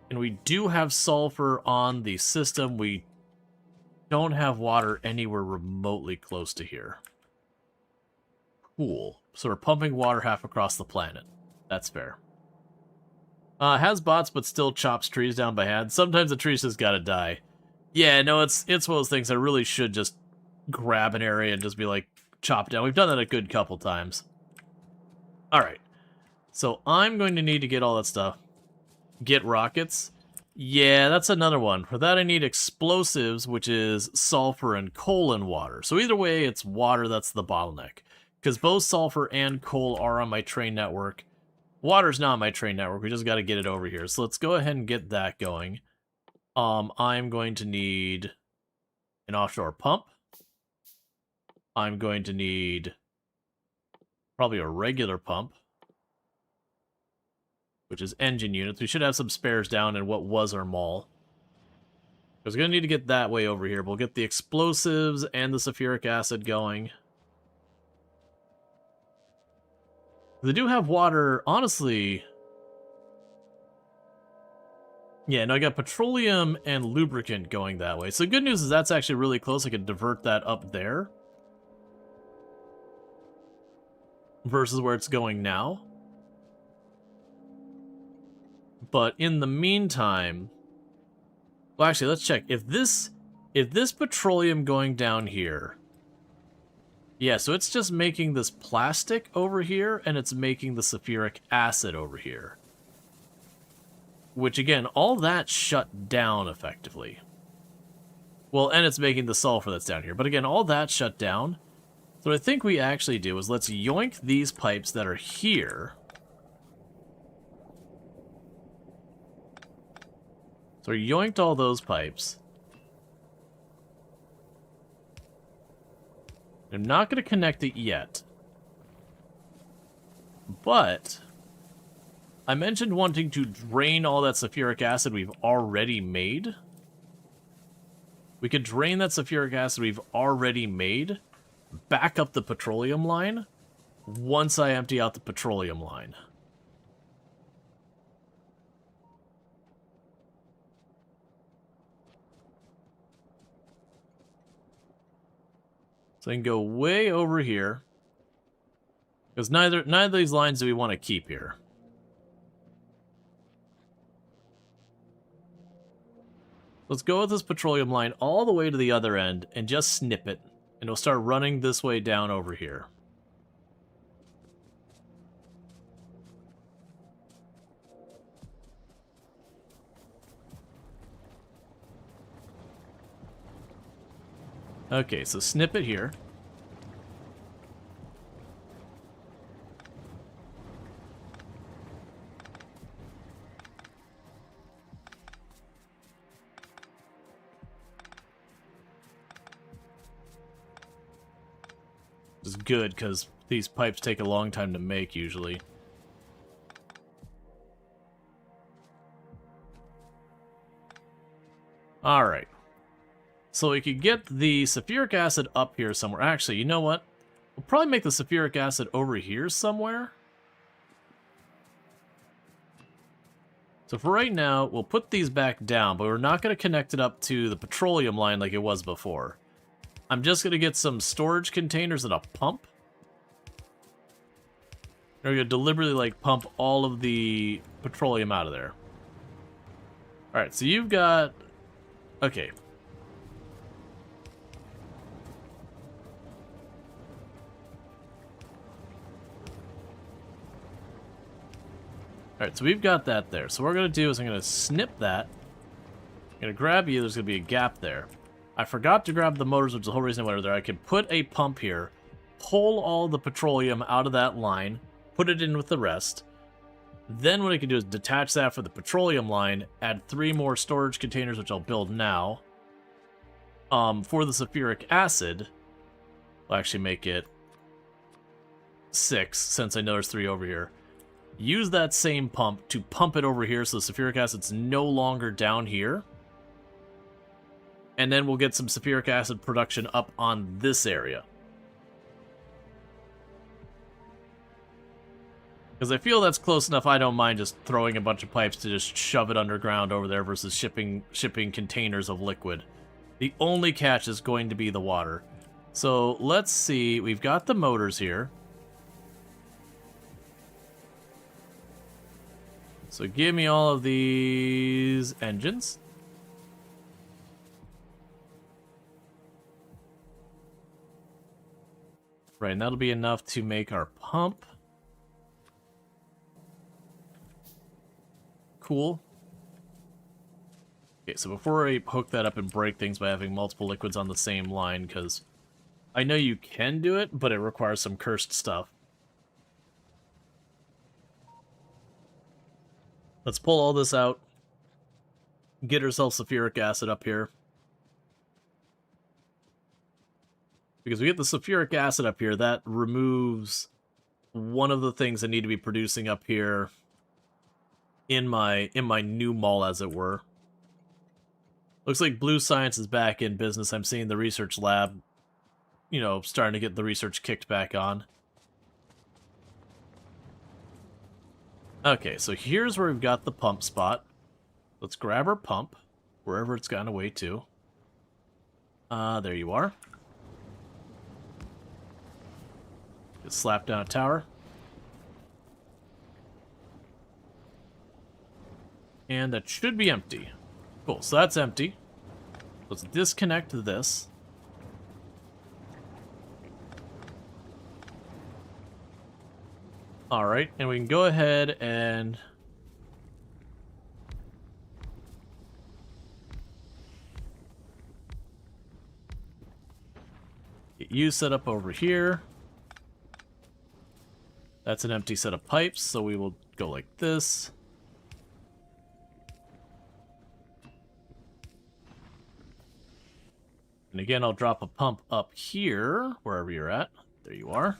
And we do have sulfur on the system. We don't have water anywhere remotely close to here. Cool. So we're pumping water half across the planet. That's fair. Has bots, but still chops trees down by hand. Sometimes the tree's just gotta die. Yeah, no, it's one of those things I really should just grab an area and just be like, chop down. We've done that a good couple times. Alright. So I'm going to need to get all that stuff. Get rockets. Yeah, that's another one. For that I need explosives, which is sulfur and coal and water. So either way, it's water that's the bottleneck. Because both sulfur and coal are on my train network. Water's not on my train network. We just got to get it over here. So let's go ahead and get that going. I'm going to need an offshore pump. I'm going to need probably a regular pump, which is engine units. We should have some spares down in what was our mall. I was going to need to get that way over here. We'll get the explosives and the sulfuric acid going. They do have water, honestly. Yeah, no, I got petroleum and lubricant going that way. So the good news is that's actually really close. I could divert that up there. Versus where it's going now. But in the meantime... Well, actually, let's check. If this petroleum going down here... Yeah, so it's just making this plastic over here, and it's making the sulfuric acid over here. Which, again, all that shut down, effectively. Well, and it's making the sulfur that's down here. But again, all that shut down. So what I think we actually do is let's yoink these pipes that are here. So we yoinked all those pipes. I'm not going to connect it yet. But I mentioned wanting to drain all that sulfuric acid we've already made. We could drain that sulfuric acid we've already made, back up the petroleum line, once I empty out the petroleum line. So I can go way over here, because neither of these lines do we want to keep here. Let's go with this petroleum line all the way to the other end and just snip it, and it'll start running this way down over here. Okay, so snip it here. Is good, because these pipes take a long time to make, usually. Alright. So we could get the sulfuric acid up here somewhere. Actually, you know what? We'll probably make the sulfuric acid over here somewhere. So for right now, we'll put these back down, but we're not going to connect it up to the petroleum line like it was before. I'm just going to get some storage containers and a pump. We're going to deliberately, like, pump all of the petroleum out of there. Alright, so you've got... Okay. Alright, so we've got that there. So what we're going to do is I'm going to snip that. I'm going to grab you. There's going to be a gap there. I forgot to grab the motors, which is the whole reason why they're there. I could put a pump here, pull all the petroleum out of that line, put it in with the rest. Then what I can do is detach that for the petroleum line, add 3 more storage containers, which I'll build now. For the sulfuric acid, I'll actually make it 6, since I know there's 3 over here. Use that same pump to pump it over here so the sulfuric acid's no longer down here. And then we'll get some sulfuric acid production up on this area. Because I feel that's close enough, I don't mind just throwing a bunch of pipes to just shove it underground over there versus shipping containers of liquid. The only catch is going to be the water. So let's see, we've got the motors here. So give me all of these engines. Right, and that'll be enough to make our pump. Cool. Okay, so before I hook that up and break things by having multiple liquids on the same line, because I know you can do it, but it requires some cursed stuff. Let's pull all this out. Get ourselves sulfuric acid up here. Because we get the sulfuric acid up here, that removes one of the things I need to be producing up here in my new mall, as it were. Looks like Blue Science is back in business. I'm seeing the research lab, you know, starting to get the research kicked back on. Okay, so here's where we've got the pump spot. Let's grab our pump, wherever it's gone away to. There you are. Just slap down a tower. And that should be empty. Cool, so that's empty. Let's disconnect this. Alright, and we can go ahead and... get you set up over here. That's an empty set of pipes, so we will go like this. And again, I'll drop a pump up here, wherever you're at. There you are.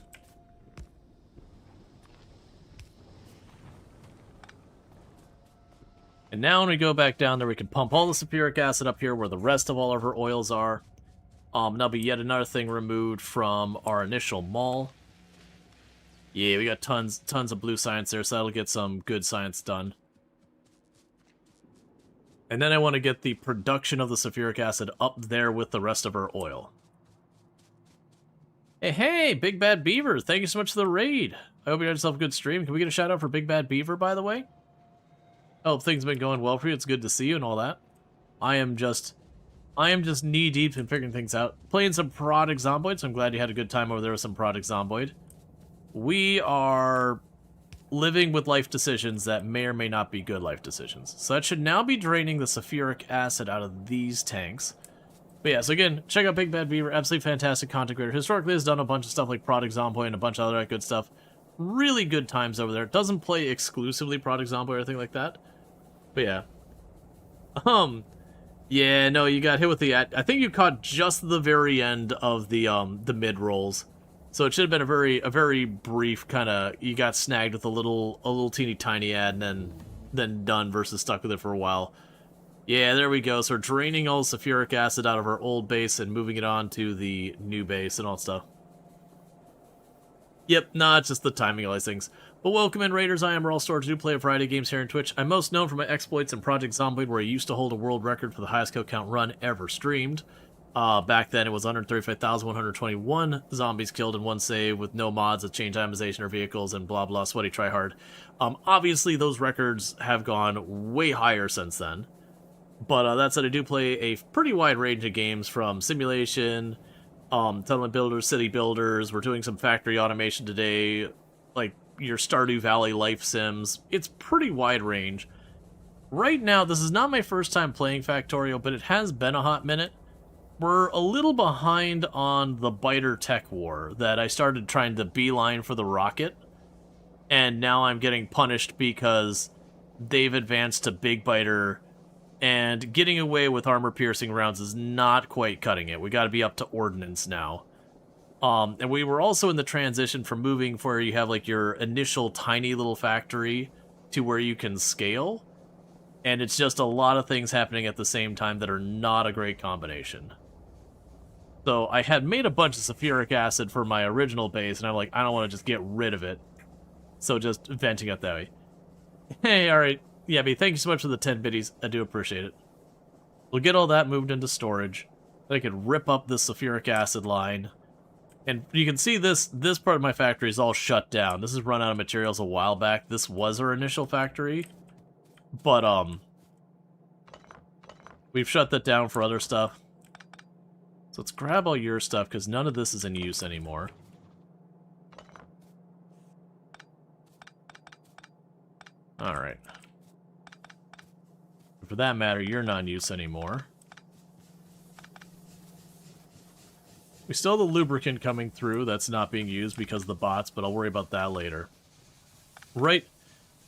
And now when we go back down there, we can pump all the sulfuric acid up here where the rest of all of our oils are. That'll be yet another thing removed from our initial mall. Yeah, we got tons of blue science there, so that'll get some good science done. And then I want to get the production of the sulfuric acid up there with the rest of our oil. Hey, Big Bad Beaver, thank you so much for the raid. I hope you had yourself a good stream. Can we get a shout out for Big Bad Beaver, by the way? I hope things have been going well for you. It's good to see you and all that. I am just knee-deep in figuring things out. Playing some Product Zomboid, so I'm glad you had a good time over there with some Product Zomboid. We are living with life decisions that may or may not be good life decisions. So that should now be draining the sulfuric acid out of these tanks. But yeah, so again, check out Big Bad Beaver, absolutely fantastic content creator. Historically has done a bunch of stuff like Product Zomboid and a bunch of other good stuff. Really good times over there. Doesn't play exclusively Product Zomboid or anything like that. But yeah. Yeah, no, you got hit with the... I think you caught just the very end of the mid-rolls. So it should have been a very brief kind of... You got snagged with a little teeny tiny ad and then done versus stuck with it for a while. Yeah, there we go. So we're draining all the sulfuric acid out of our old base and moving it on to the new base and all that stuff. Yep, nah, it's just the timing of all these things. But welcome in, Raiders. I am Rual Storge. I do play a variety of games here on Twitch. I'm most known for my exploits in Project Zomboid, where I used to hold a world record for the highest kill count run ever streamed. Back then, it was 135,121 zombies killed in one save with no mods of change itemization or vehicles and blah blah sweaty tryhard. Obviously, those records have gone way higher since then. But that said, I do play a pretty wide range of games from simulation, settlement builders, city builders. We're doing some factory automation today, like your Stardew Valley life sims. It's pretty wide range. Right now, this is not my first time playing Factorio, but it has been a hot minute. We're a little behind on the biter tech war that I started trying to beeline for the rocket, and now I'm getting punished because they've advanced to big biter, and getting away with armor-piercing rounds is not quite cutting it. We got to be up to ordnance now. And we were also in the transition from moving where you have like your initial tiny little factory to where you can scale. And it's just a lot of things happening at the same time that are not a great combination. So I had made a bunch of sulfuric acid for my original base, and I'm like, I don't want to just get rid of it. So just venting it that way. Hey, alright. Yeah, thank you so much for the 10 biddies. I do appreciate it. We'll get all that moved into storage. I could rip up this sulfuric acid line. And you can see this part of my factory is all shut down. This has run out of materials a while back. This was our initial factory. But, we've shut that down for other stuff. So let's grab all your stuff, because none of this is in use anymore. Alright. For that matter, you're not in use anymore. We still have the lubricant coming through that's not being used because of the bots, but I'll worry about that later. Right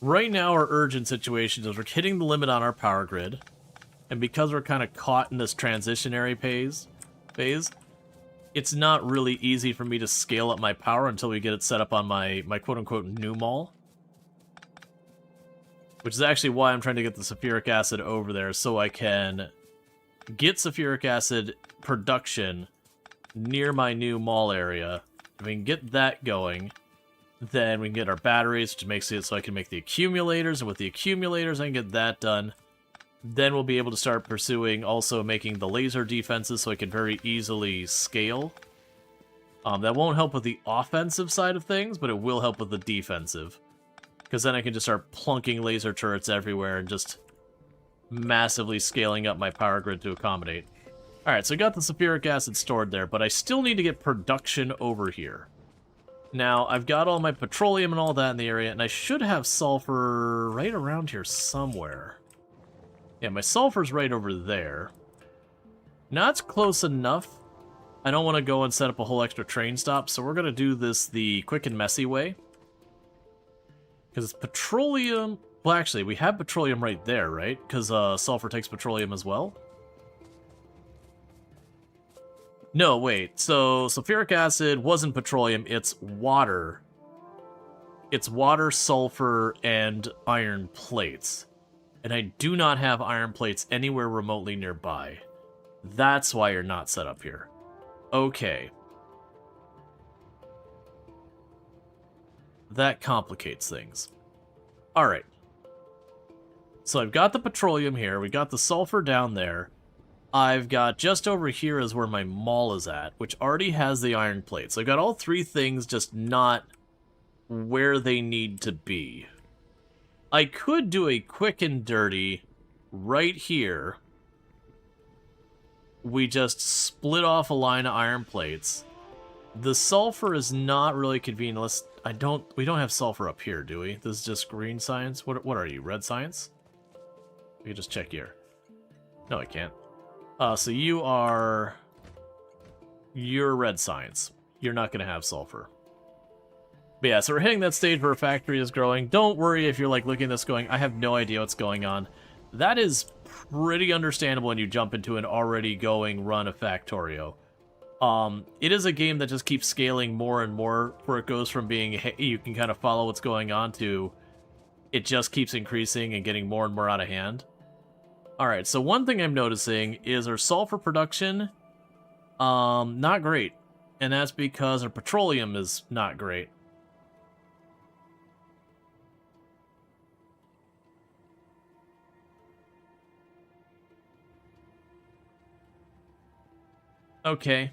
now, our urgent situation is we're hitting the limit on our power grid, and because we're kind of caught in this transitionary phase, it's not really easy for me to scale up my power until we get it set up on my quote-unquote new mall. Which is actually why I'm trying to get the sulfuric acid over there, so I can get sulfuric acid production near my new mall area. If we can get that going, then we can get our batteries, which makes it so I can make the accumulators, and with the accumulators I can get that done. Then we'll be able to start pursuing also making the laser defenses so I can very easily scale. That won't help with the offensive side of things, but it will help with the defensive. Because then I can just start plunking laser turrets everywhere and just massively scaling up my power grid to accommodate. Alright, so I got the sulfuric acid stored there, but I still need to get production over here. Now, I've got all my petroleum and all that in the area, and I should have sulfur right around here somewhere. Yeah, my sulfur's right over there. Now, that's close enough. I don't want to go and set up a whole extra train stop, so we're going to do this the quick and messy way. Because it's petroleum... Well, actually, we have petroleum right there, right? Because sulfur takes petroleum as well. No, wait. So sulfuric acid wasn't petroleum, it's water. It's water, sulfur, and iron plates. And I do not have iron plates anywhere remotely nearby. That's why you're not set up here. Okay. That complicates things. Alright. So I've got the petroleum here, we got the sulfur down there. I've got just over here is where my mall is at, which already has the iron plates. So I've got all three things, just not where they need to be. I could do a quick and dirty right here. We just split off a line of iron plates. The sulfur is not really convenient. We don't have sulfur up here, do we? This is just green science. What are you? Red science? We can just check here. No, I can't. So you're red science. You're not going to have sulfur. But yeah, so we're hitting that stage where a factory is growing. Don't worry if you're like looking at this going, I have no idea what's going on. That is pretty understandable when you jump into an already going run of Factorio. It is a game that just keeps scaling more and more, where it goes from being, hey, you can kind of follow what's going on, to it just keeps increasing and getting more and more out of hand. Alright, so one thing I'm noticing is our sulfur production, not great. And that's because our petroleum is not great. Okay.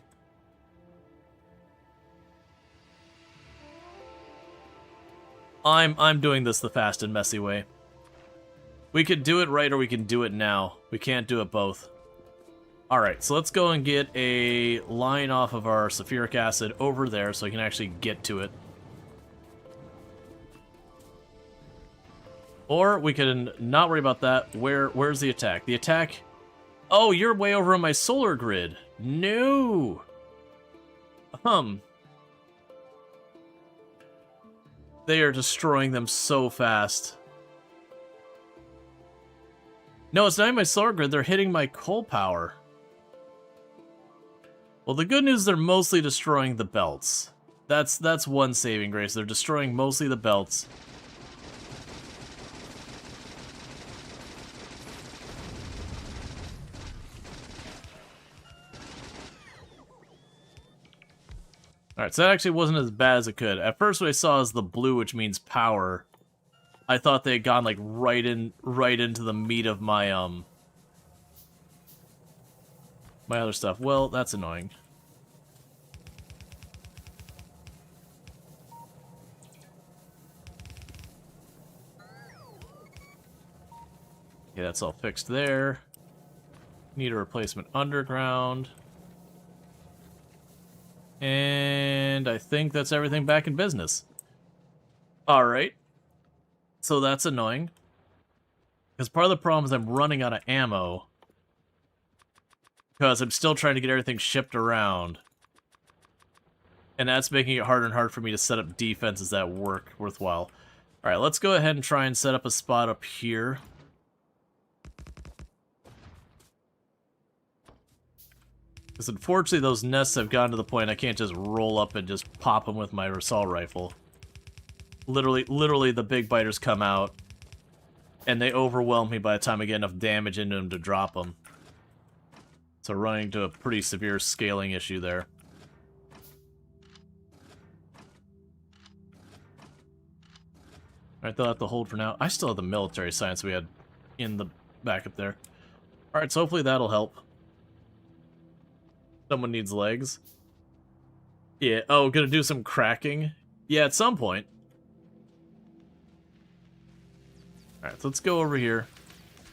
I'm doing this the fast and messy way. We could do it right or we can do it now. We can't do it both. Alright, so let's go and get a line off of our sulfuric acid over there so we can actually get to it. Or we can not worry about that. Where's the attack? The attack... Oh, you're way over on my solar grid. No! They are destroying them so fast. No, it's not in my solar grid. They're hitting my coal power. Well, the good news is they're mostly destroying the belts. That's one saving grace. They're destroying mostly the belts. Alright, so that actually wasn't as bad as it could. At first what I saw is the blue, which means power. I thought they had gone like right into the meat of my my other stuff. Well, that's annoying. Okay, that's all fixed there. Need a replacement underground. And I think that's everything back in business. Alright. So that's annoying. Because part of the problem is I'm running out of ammo. Because I'm still trying to get everything shipped around. And that's making it harder and harder for me to set up defenses that work worthwhile. Alright, let's go ahead and try and set up a spot up here. Because unfortunately those nests have gotten to the point I can't just roll up and just pop them with my assault rifle. Literally the big biters come out, and they overwhelm me by the time I get enough damage into them to drop them. So running into a pretty severe scaling issue there. Alright, they'll have to hold for now. I still have the military science we had in the back up there. Alright, so hopefully that'll help. Someone needs legs. Yeah, oh, gonna do some cracking? Yeah, at some point. Alright, so let's go over here.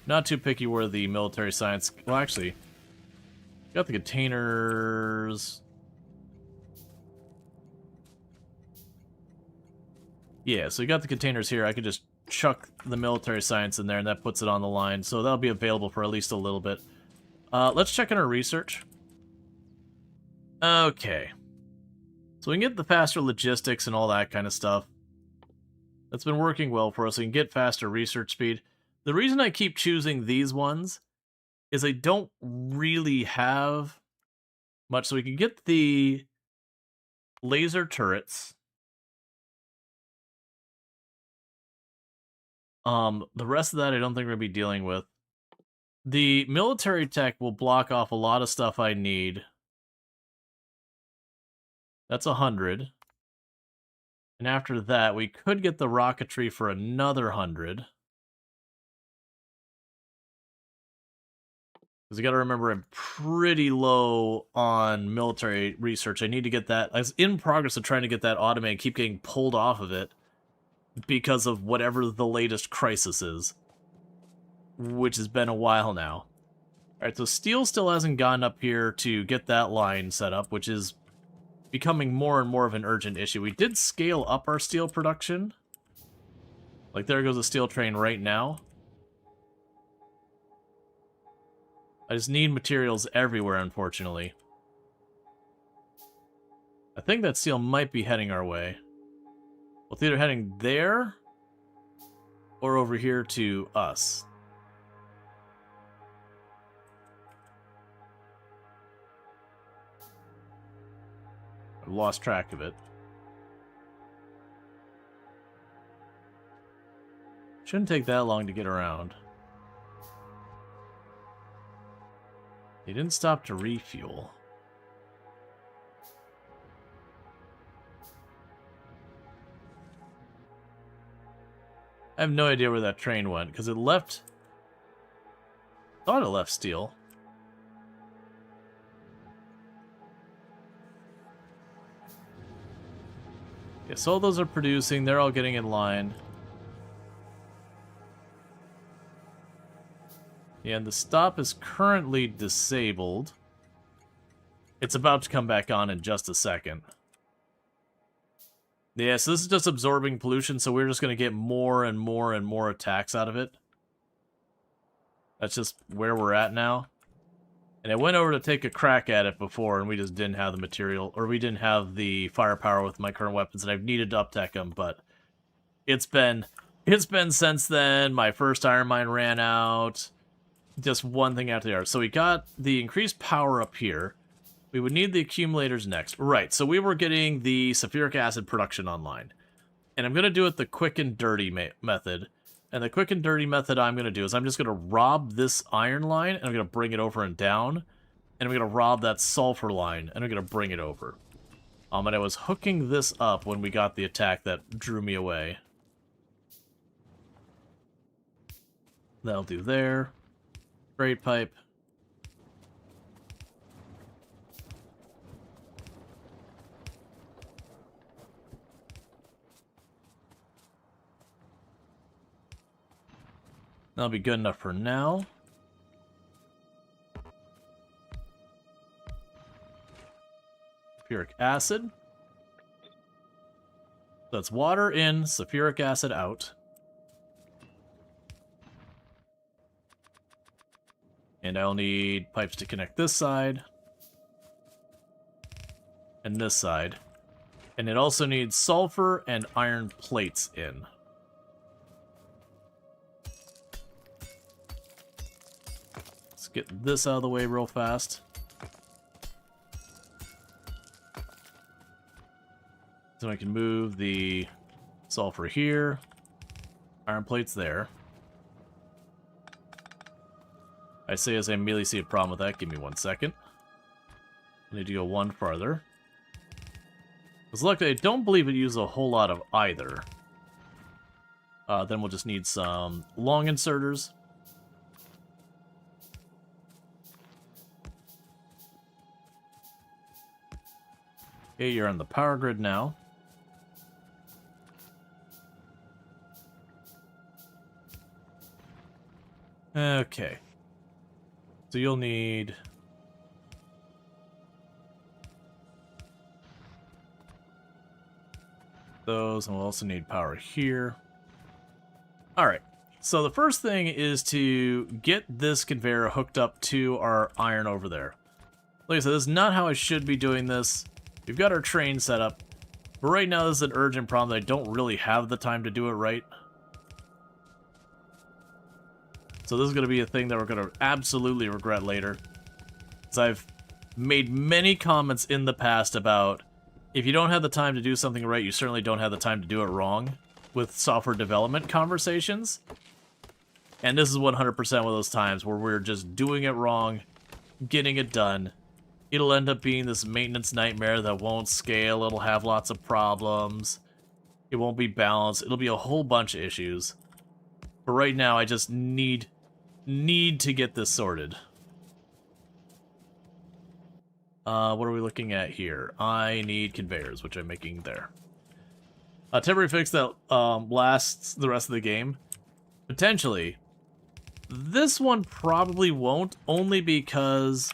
Not too picky where the military science... Well, actually, got the containers... Yeah, so we got the containers here. I could just chuck the military science in there, and that puts it on the line. So that'll be available for at least a little bit. Let's check in our research. Okay. So we can get the faster logistics and all that kind of stuff. That's been working well for us. We can get faster research speed. The reason I keep choosing these ones is I don't really have much so we can get the laser turrets. The rest of that I don't think we're going to be dealing with. The military tech will block off a lot of stuff I need. That's 100. And after that, we could get the rocketry for another 100. Because you got to remember, I'm pretty low on military research. I need to get that. I was in progress of trying to get that automated, keep getting pulled off of it because of whatever the latest crisis is, which has been a while now. Alright, so steel still hasn't gone up here to get that line set up, which is becoming more and more of an urgent issue. We did scale up our steel production. Like, there goes a steel train right now. I just need materials everywhere, unfortunately. I think that steel might be heading our way. Well, it's either heading there or over here to us. I've lost track of it. Shouldn't take that long to get around. He didn't stop to refuel. I have no idea where that train went, because it left... I thought it left steel. Yeah, so all those are producing, they're all getting in line. Yeah, and the stop is currently disabled. It's about to come back on in just a second. Yeah, so this is just absorbing pollution, so we're just going to get more and more and more attacks out of it. That's just where we're at now. And I went over to take a crack at it before, and we just didn't have the material, or we didn't have the firepower with my current weapons, and I've needed to uptech them, but it's been since then. My first iron mine ran out. Just one thing after the other. So we got the increased power up here. We would need the accumulators next. Right, so we were getting the sulfuric acid production online. And I'm going to do it the quick and dirty method. And the quick and dirty method I'm going to do is I'm just going to rob this iron line, and I'm going to bring it over and down. And I'm going to rob that sulfur line, and I'm going to bring it over. And I was hooking this up when we got the attack that drew me away. That'll do there. Great pipe. That'll be good enough for now. Sulfuric acid. That's water in, sulfuric acid out. And I'll need pipes to connect this side. And this side. And it also needs sulfur and iron plates in. Let's get this out of the way real fast. So I can move the sulfur here. Iron plates there. I say as I immediately see a problem with that. Give me 1 second. I need to go one farther. Because luckily, I don't believe it uses a whole lot of either. Then we'll just need some long inserters. Okay, you're on the power grid now. Okay. So you'll need... those, and we'll also need power here. Alright, so the first thing is to get this conveyor hooked up to our iron over there. Like I said, this is not how I should be doing this. We've got our train set up, but right now this is an urgent problem that I don't really have the time to do it right. So this is going to be a thing that we're going to absolutely regret later. Because I've made many comments in the past about if you don't have the time to do something right, you certainly don't have the time to do it wrong with software development conversations. And this is 100% one of those times where we're just doing it wrong, getting it done. It'll end up being this maintenance nightmare that won't scale, it'll have lots of problems, it won't be balanced, it'll be a whole bunch of issues. But right now, I just need to get this sorted. What are we looking at here? I need conveyors, which I'm making there. A temporary fix that lasts the rest of the game. Potentially. This one probably won't, only because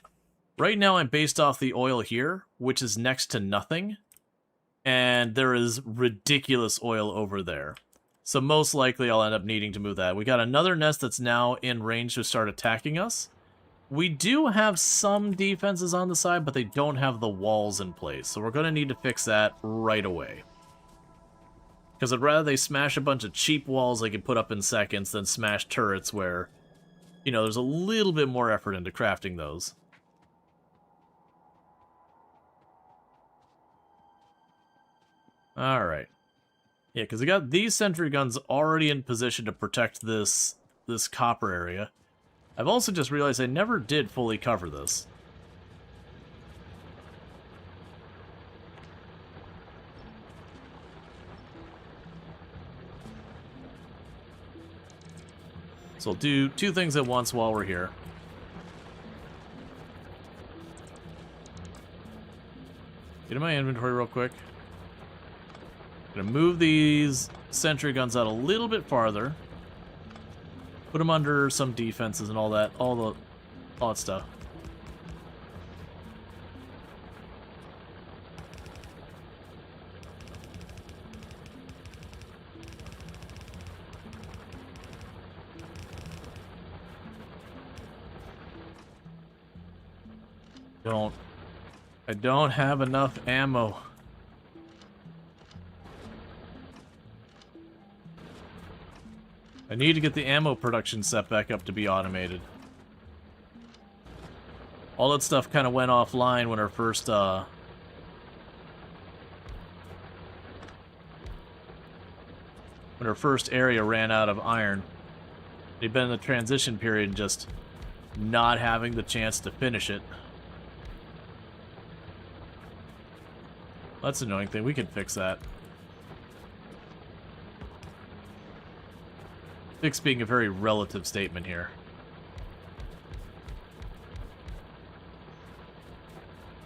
right now I'm based off the oil here, which is next to nothing. And there is ridiculous oil over there. So most likely I'll end up needing to move that. We got another nest that's now in range to start attacking us. We do have some defenses on the side, but they don't have the walls in place. So we're going to need to fix that right away. Because I'd rather they smash a bunch of cheap walls they can put up in seconds than smash turrets where, you know, there's a little bit more effort into crafting those. Alright. Yeah, because I got these sentry guns already in position to protect this copper area. I've also just realized I never did fully cover this. So I'll do two things at once while we're here. Get in my inventory real quick. Gonna move these sentry guns out a little bit farther. Put them under some defenses and all that, all that stuff. I don't have enough ammo. I need to get the ammo production set back up to be automated. All that stuff kind of went offline when our first area ran out of iron. They've been in the transition period, just not having the chance to finish it. That's an annoying thing. We can fix that. Fix being a very relative statement here.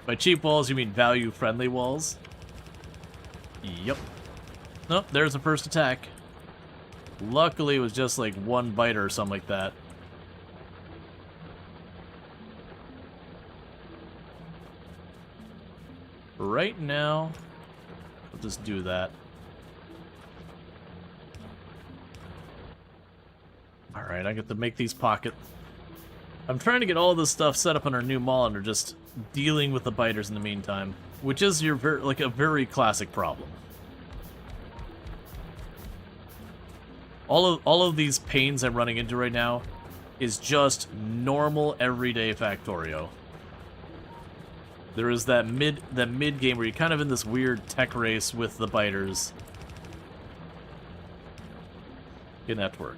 By cheap walls, you mean value-friendly walls? Yep. Nope, there's the first attack. Luckily, it was just like one biter or something like that. Right now, we'll just do that. Alright, I get to make these pockets. I'm trying to get all this stuff set up on our new mall and they're just dealing with the biters in the meantime. Which is your a very classic problem. All of these pains I'm running into right now is just normal everyday Factorio. There is that mid game where you're kind of in this weird tech race with the biters. Getting that to work.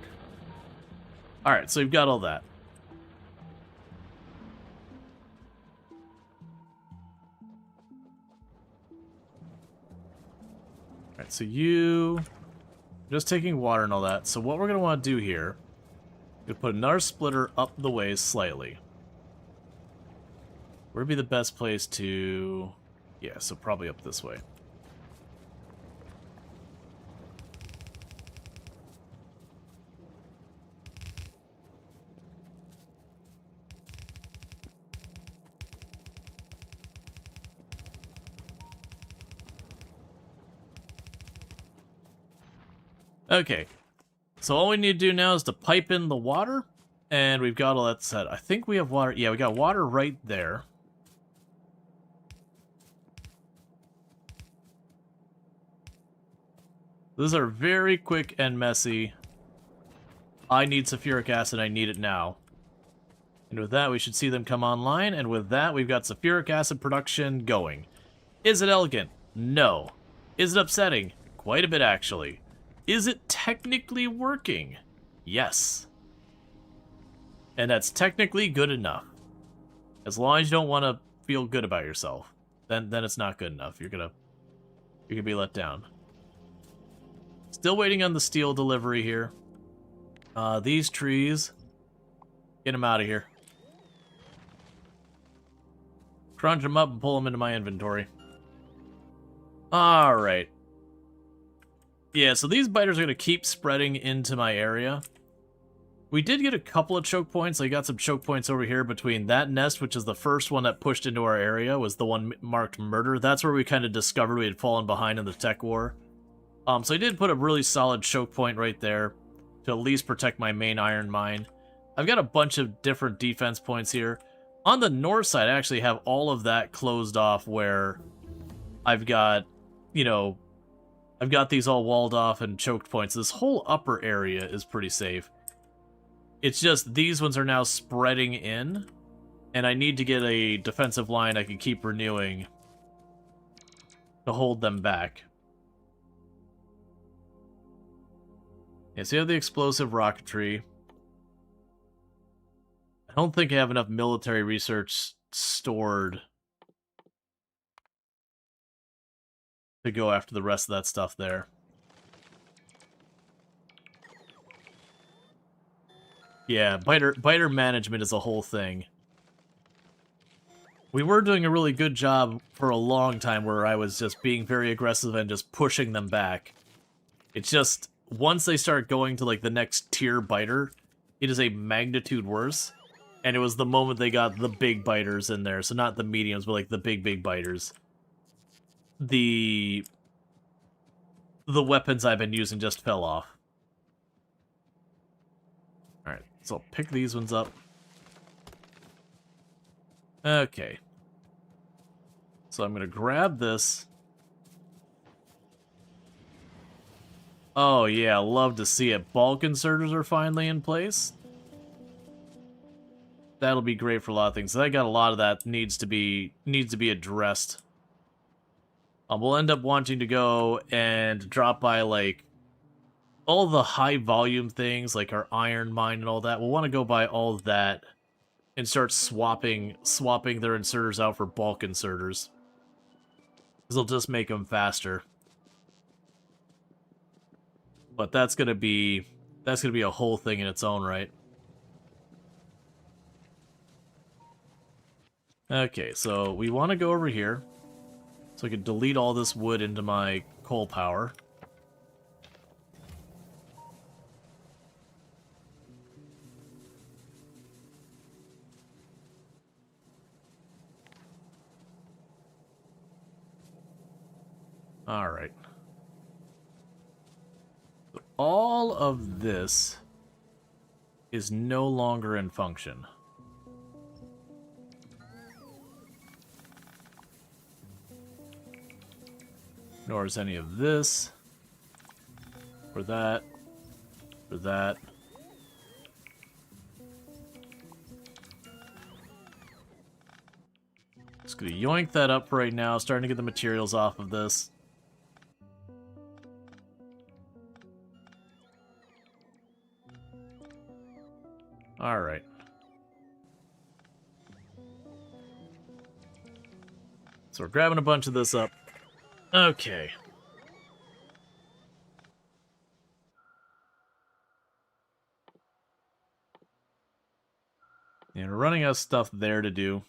Alright, so you've got all that. Alright, so you... just taking water and all that. So what we're going to want to do here... we're going to put another splitter up the ways slightly. Where would be the best place to... yeah, so probably up this way. Okay, so all we need to do now is to pipe in the water, and we've got all that set. I think we have water. Yeah, we got water right there. These are very quick and messy. I need sulfuric acid. I need it now. And with that, we should see them come online, and with that, we've got sulfuric acid production going. Is it elegant? No. Is it upsetting? Quite a bit, actually. Is it technically working? Yes. And that's technically good enough. As long as you don't want to feel good about yourself, then it's not good enough. You're gonna be let down. Still waiting on the steel delivery here. These trees, get them out of here. Crunch them up and pull them into my inventory. Alright. Yeah, so these biters are going to keep spreading into my area. We did get a couple of choke points. I got some choke points over here between that nest, which is the first one that pushed into our area, was the one marked murder. That's where we kind of discovered we had fallen behind in the tech war. So I did put a really solid choke point right there to at least protect my main iron mine. I've got a bunch of different defense points here. On the north side, I actually have all of that closed off where I've got, you know, I've got these all walled off and choked points. This whole upper area is pretty safe. It's just these ones are now spreading in, and I need to get a defensive line I can keep renewing to hold them back. Yeah, so you have the explosive rocketry. I don't think I have enough military research stored to go after the rest of that stuff there. Yeah, biter management is a whole thing. We were doing a really good job for a long time where I was just being very aggressive and just pushing them back. It's just, once they start going to like the next tier biter, it is a magnitude worse. And it was the moment they got the big biters in there, so not the mediums, but like the big biters. The weapons I've been using just fell off. Alright, so I'll pick these ones up. Okay. So I'm going to grab this. Oh yeah, love to see it. Bulk inserters are finally in place. That'll be great for a lot of things. I got a lot of that needs to be addressed. We'll end up wanting to go and drop by, like, all the high volume things, like our iron mine and all that. We'll want to go by all of that and start swapping their inserters out for bulk inserters. Because they'll just make them faster. But that's gonna be a whole thing in its own right. Okay, so we want to go over here. So I can delete all this wood into my coal power. Alright. All of this is no longer in function. Nor is any of this, or that, or that. Just gonna yoink that up right now, starting to get the materials off of this. Alright. So we're grabbing a bunch of this up. Okay. And we're running out of stuff there to do.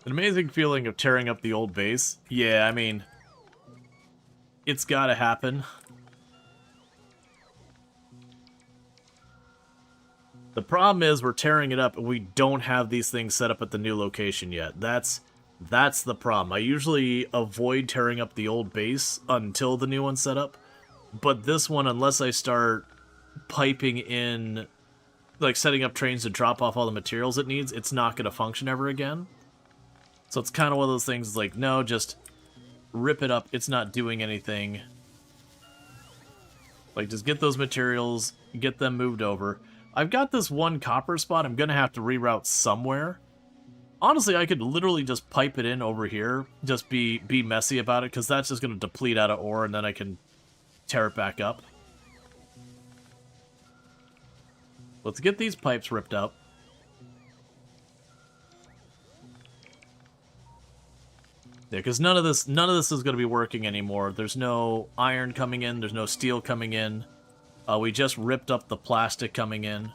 An amazing feeling of tearing up the old base. Yeah, I mean, it's gotta happen. The problem is we're tearing it up and we don't have these things set up at the new location yet. That's the problem. I usually avoid tearing up the old base until the new one's set up. But this one, unless I start piping in, like setting up trains to drop off all the materials it needs, it's not going to function ever again. So it's kind of one of those things like, no, just rip it up. It's not doing anything. Like, just get those materials, get them moved over. I've got this one copper spot I'm going to have to reroute somewhere. Honestly, I could literally just pipe it in over here, just be messy about it, because that's just going to deplete out of ore, and then I can tear it back up. Let's get these pipes ripped up. Yeah, because none of this is going to be working anymore. There's no iron coming in, there's no steel coming in. We just ripped up the plastic coming in.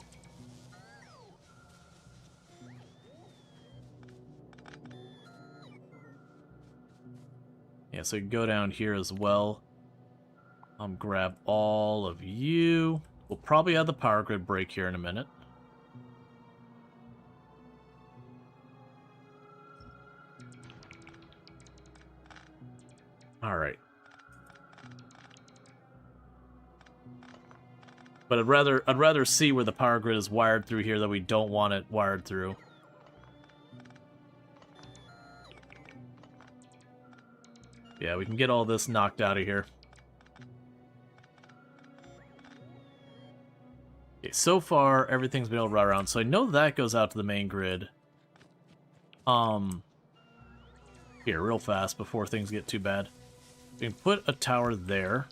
Yeah, so you can go down here as well. Grab all of you. We'll probably have the power grid break here in a minute. Alright. But I'd rather see where the power grid is wired through here that we don't want it wired through. Yeah, we can get all this knocked out of here. Okay, so far, everything's been able to route around. So I know that goes out to the main grid. Here, real fast, before things get too bad. We can put a tower there.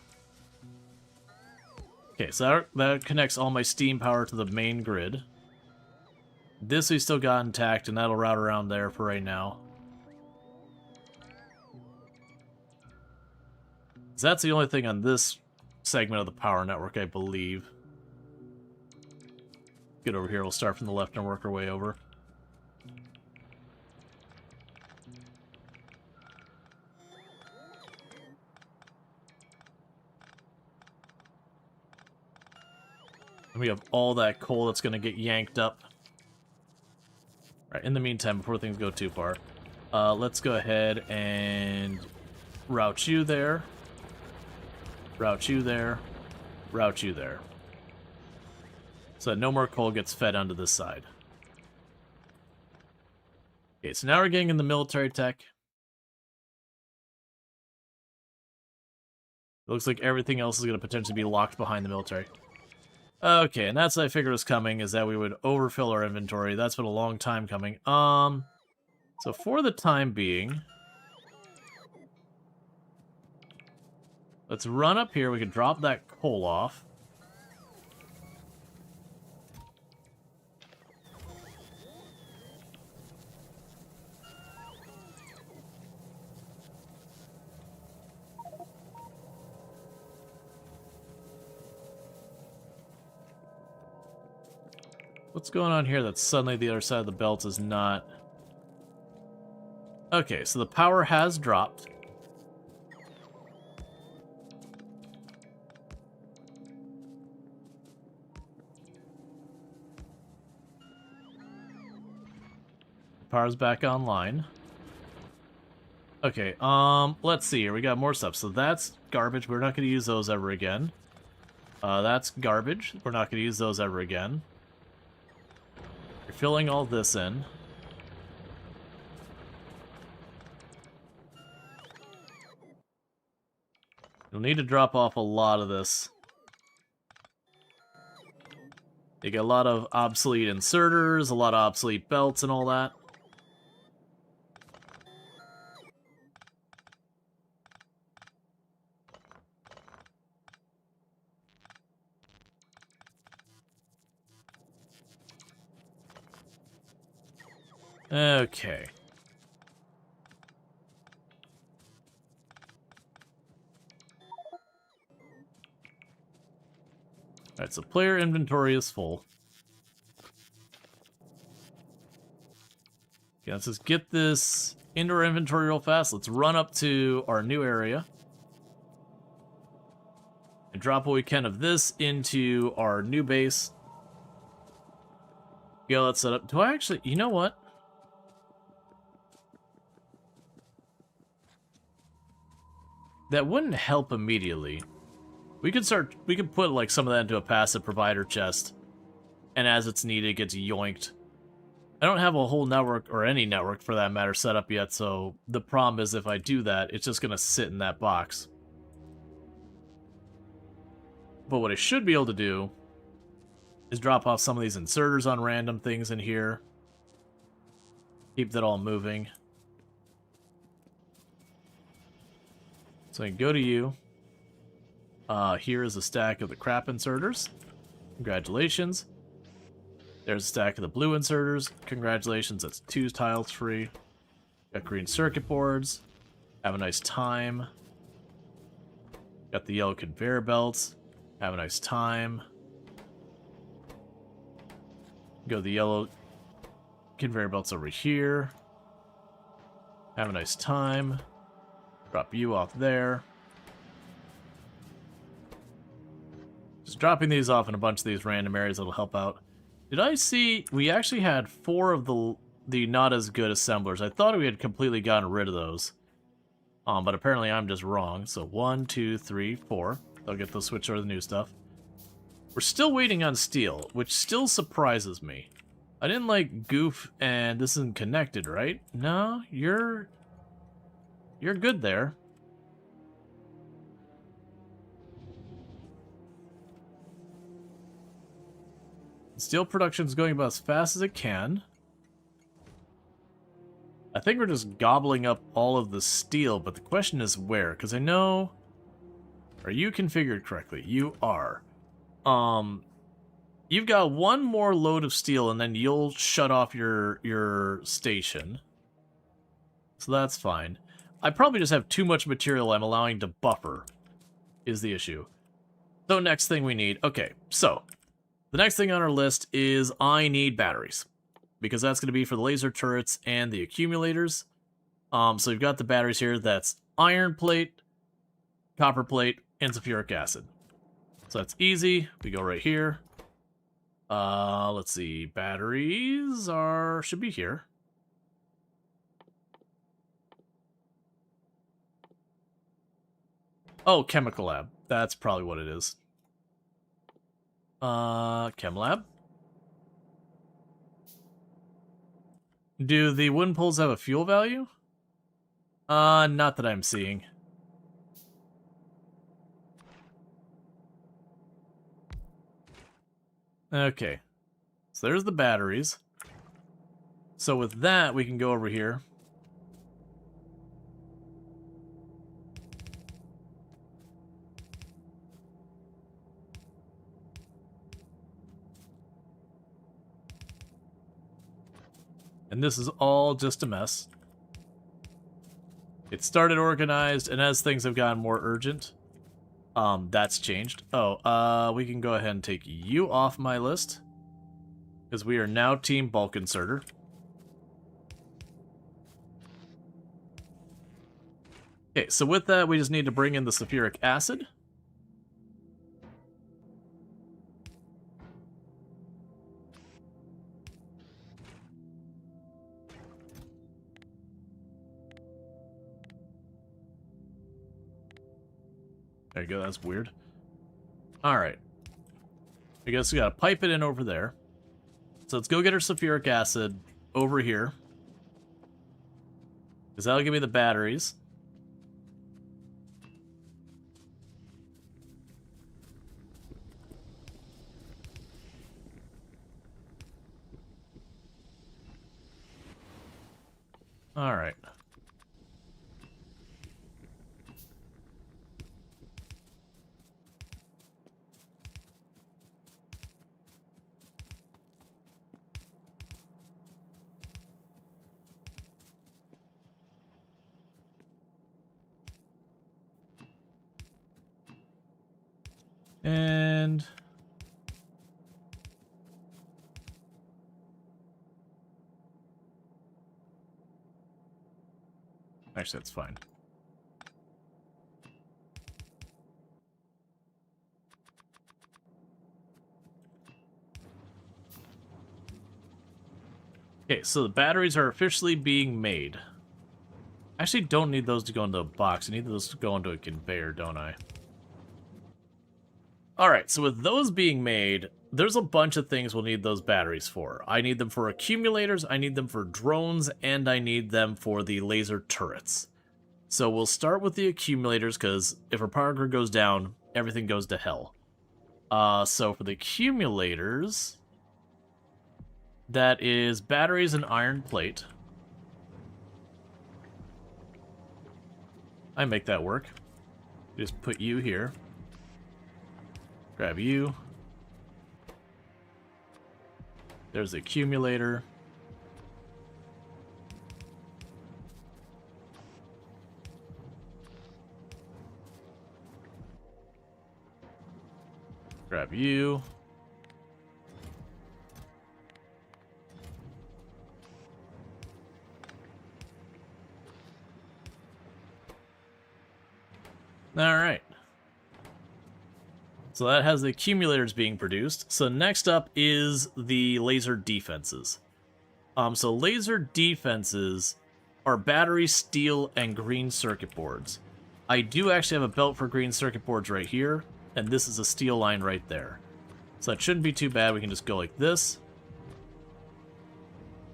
Okay, so that connects all my steam power to the main grid. This we still got intact, and that'll route around there for right now. So that's the only thing on this segment of the power network, I believe. Get over here, we'll start from the left and work our way over. And we have all that coal that's going to get yanked up. Alright, in the meantime, before things go too far, let's go ahead and route you there. Route you there. Route you there. So that no more coal gets fed onto this side. Okay, so now we're getting in the military tech. It looks like everything else is going to potentially be locked behind the military. Okay, and that's what I figured was coming, is that we would overfill our inventory. That's been a long time coming. So for the time being, let's run up here. We can drop that coal off. What's going on here that suddenly the other side of the belt is not... Okay, so the power has dropped. Power's back online. Okay, let's see here. We got more stuff. So that's garbage. We're not going to use those ever again. That's garbage. We're not going to use those ever again. You're filling all this in. You'll need to drop off a lot of this. You get a lot of obsolete inserters, a lot of obsolete belts and all that. Okay. Alright, so player inventory is full. Okay, let's just get this into our inventory real fast. Let's run up to our new area. And drop what we can of this into our new base. Yeah, let's set up. Do I actually... You know what? That wouldn't help immediately. We could put like some of that into a passive provider chest, and as it's needed, it gets yoinked. I don't have a whole network, or any network for that matter, set up yet, so the problem is if I do that, it's just gonna sit in that box. But what I should be able to do is drop off some of these inserters on random things in here. Keep that all moving. So I can go to you. Here is a stack of the crap inserters. Congratulations. There's a stack of the blue inserters. Congratulations, that's 2 tiles free. Got green circuit boards. Have a nice time. Got the yellow conveyor belts. Have a nice time. Go the yellow conveyor belts over here. Have a nice time. Drop you off there. Just dropping these off in a bunch of these random areas that'll help out. Did I see... We actually had 4 of the not as good assemblers. I thought we had completely gotten rid of those. But apparently I'm just wrong. So 1, 2, 3, 4. They'll get those switched over to the new stuff. We're still waiting on steel, which still surprises me. I didn't like goof and this isn't connected, right? No, you're good there. Steel production's going about as fast as it can. I think we're just gobbling up all of the steel, but the question is where? Because I know... Are you configured correctly? You are. You've got 1 more load of steel, and then you'll shut off your station. So that's fine. I probably just have too much material I'm allowing to buffer, is the issue. So next thing we need... Okay, so... The next thing on our list is I need batteries. Because that's going to be for the laser turrets and the accumulators. So you've got the batteries here. That's iron plate, copper plate, and sulfuric acid. So that's easy. We go right here. Let's see. Batteries should be here. Oh, chemical lab. That's probably what it is. Chem lab. Do the wooden poles have a fuel value? Not that I'm seeing. Okay. So there's the batteries. So with that, we can go over here. And this is all just a mess. It started organized, and as things have gotten more urgent, that's changed. Oh, we can go ahead and take you off my list, because we are now Team Bulk Inserter. Okay, so with that, we just need to bring in the sulfuric acid. There you go, that's weird. Alright. I guess we gotta pipe it in over there. So let's go get our sulfuric acid over here. Because that'll give me the batteries. Alright. And actually, that's fine. Okay, so the batteries are officially being made. I actually don't need those to go into a box. I need those to go into a conveyor, don't I? Alright, so with those being made, there's a bunch of things we'll need those batteries for. I need them for accumulators, I need them for drones, and I need them for the laser turrets. So we'll start with the accumulators, because if our power grid goes down, everything goes to hell. So for the accumulators, that is batteries and iron plate. I make that work. Just put you here. Grab you. There's the accumulator. Grab you. All right. So that has the accumulators being produced. So next up is the laser defenses. So laser defenses are battery, steel, and green circuit boards. I do actually have a belt for green circuit boards right here, and this is a steel line right there. So that shouldn't be too bad. We can just go like this.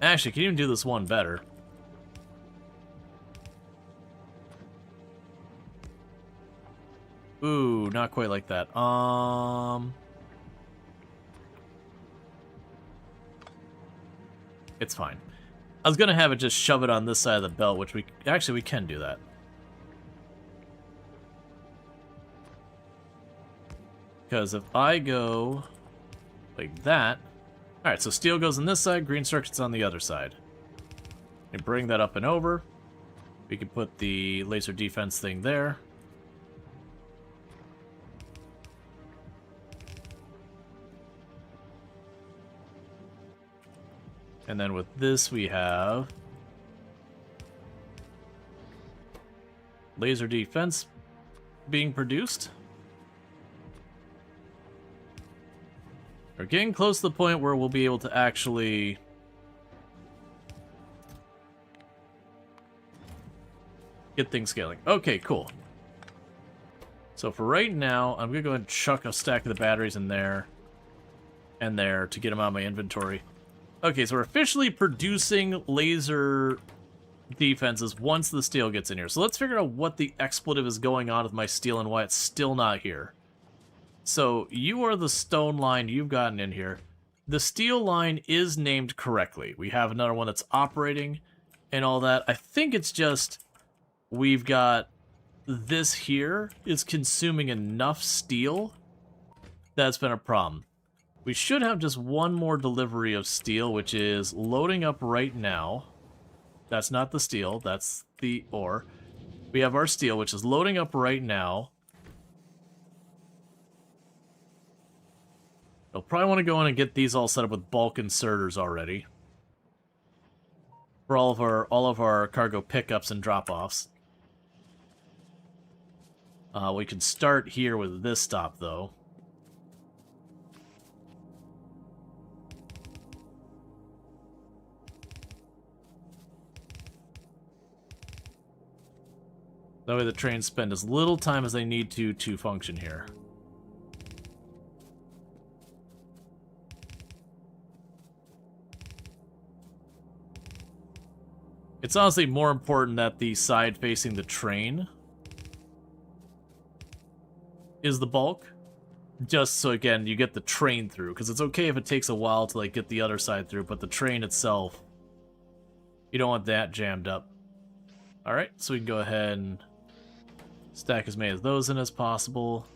Actually, I can even do this one better. Ooh, not quite like that. It's fine. I was gonna have it just shove it on this side of the belt, which we can do that. Because if I go like that, all right. So steel goes on this side, green circuit's on the other side. And bring that up and over. We can put the laser defense thing there. And then with this we have laser defense being produced. We're getting close to the point where we'll be able to actually get things scaling. Okay, cool. So for right now, I'm going to go ahead and chuck a stack of the batteries in there and there to get them out of my inventory. Okay, so we're officially producing laser defenses once the steel gets in here. So let's figure out what the expletive is going on with my steel and why it's still not here. So you are the stone line you've gotten in here. The steel line is named correctly. We have another one that's operating and all that. I think it's just we've got this here is consuming enough steel. That's been a problem. We should have just one more delivery of steel, which is loading up right now. That's not the steel, that's the ore. We have our steel, which is loading up right now. We'll probably want to go in and get these all set up with bulk inserters already. For all of our cargo pickups and drop-offs. We can start here with this stop, though. That way the trains spend as little time as they need to function here. It's honestly more important that the side facing the train is the bulk. Just so, again, you get the train through. Because it's okay if it takes a while to, like, get the other side through. But the train itself, you don't want that jammed up. Alright, so we can go ahead and stack as many of those in as possible.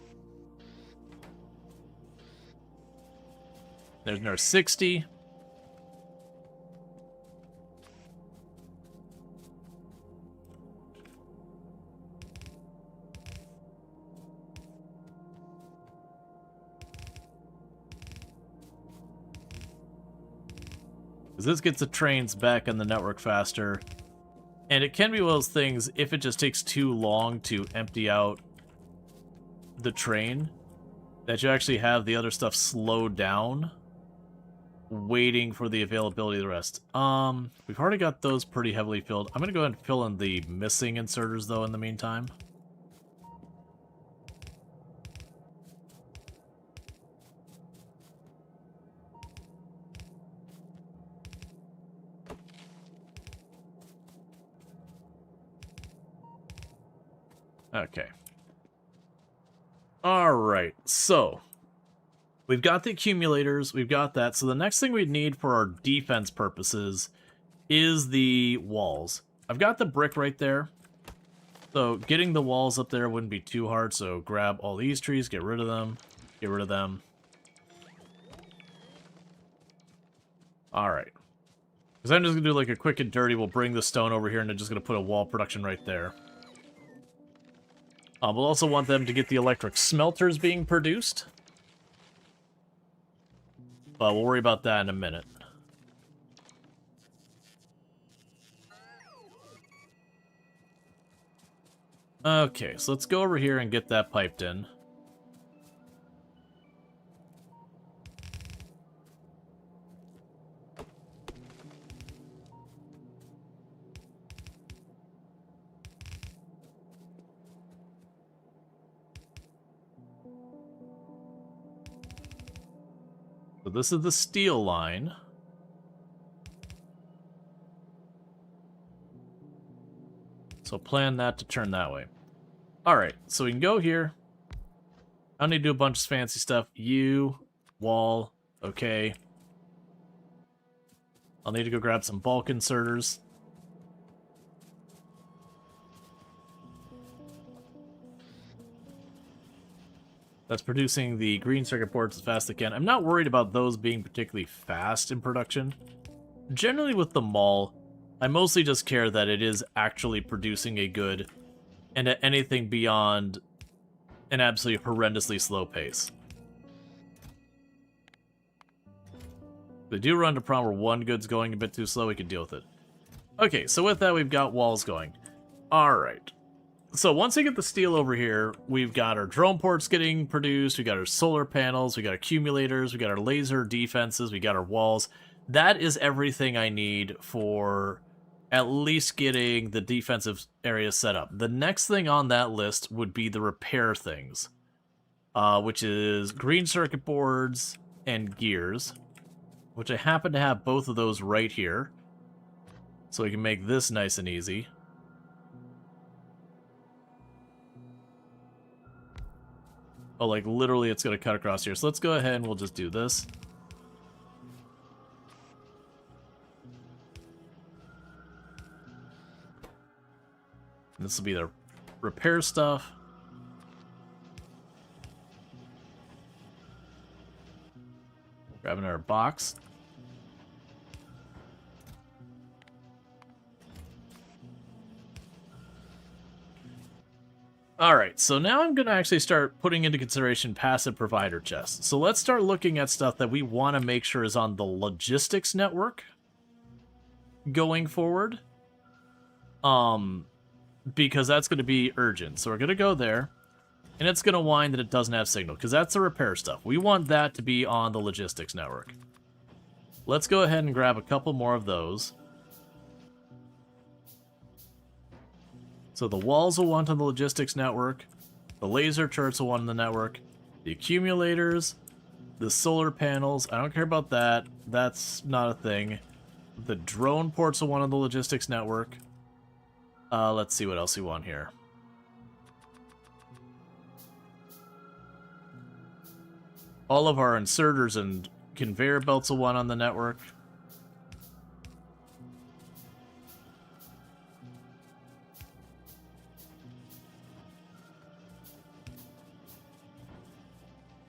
There's another 60. This gets the trains back on the network faster. And it can be one of those things, if it just takes too long to empty out the train, that you actually have the other stuff slowed down, waiting for the availability of the rest. We've already got those pretty heavily filled. I'm going to go ahead and fill in the missing inserters, though, in the meantime. Okay. Alright, so We've got the accumulators, we've got that. So the next thing we need for our defense purposes is the walls. I've got the brick right there. So getting the walls up there wouldn't be too hard. So grab all these trees, get rid of them, get rid of them. Alright. Because I'm just going to do like a quick and dirty. We'll bring the stone over here and I'm just going to put a wall production right there. We'll also want them to get the electric smelters being produced. But we'll worry about that in a minute. Okay, so let's go over here and get that piped in. So this is the steel line. So plan that to turn that way. Alright, so we can go here. I don't need to do a bunch of fancy stuff. Wall, okay. I'll need to go grab some bulk inserters. That's producing the green circuit boards as fast as it can. I'm not worried about those being particularly fast in production. Generally with the mall, I mostly just care that it is actually producing a good, and at anything beyond an absolutely horrendously slow pace. If they do run to a problem where one good's going a bit too slow, we can deal with it. Okay, so with that, we've got walls going. Alright. So once we get the steel over here, we've got our drone ports getting produced, we got our solar panels, we got accumulators, we got our laser defenses, we got our walls. That is everything I need for at least getting the defensive area set up. The next thing on that list would be the repair things, which is green circuit boards and gears, which I happen to have both of those right here. So we can make this nice and easy. Oh, like literally it's going to cut across here. So let's go ahead and we'll just do this. And this will be the repair stuff. Grabbing our box. Alright, so now I'm going to actually start putting into consideration passive provider chests. So let's start looking at stuff that we want to make sure is on the logistics network going forward. Because that's going to be urgent. So we're going to go there, and it's going to whine that it doesn't have signal, because that's the repair stuff. We want that to be on the logistics network. Let's go ahead and grab a couple more of those. So the walls will want on the logistics network, the laser turrets will want on the network, the accumulators, the solar panels, I don't care about that, that's not a thing. The drone ports will want on the logistics network. Let's see what else we want here. All of our inserters and conveyor belts will want on the network.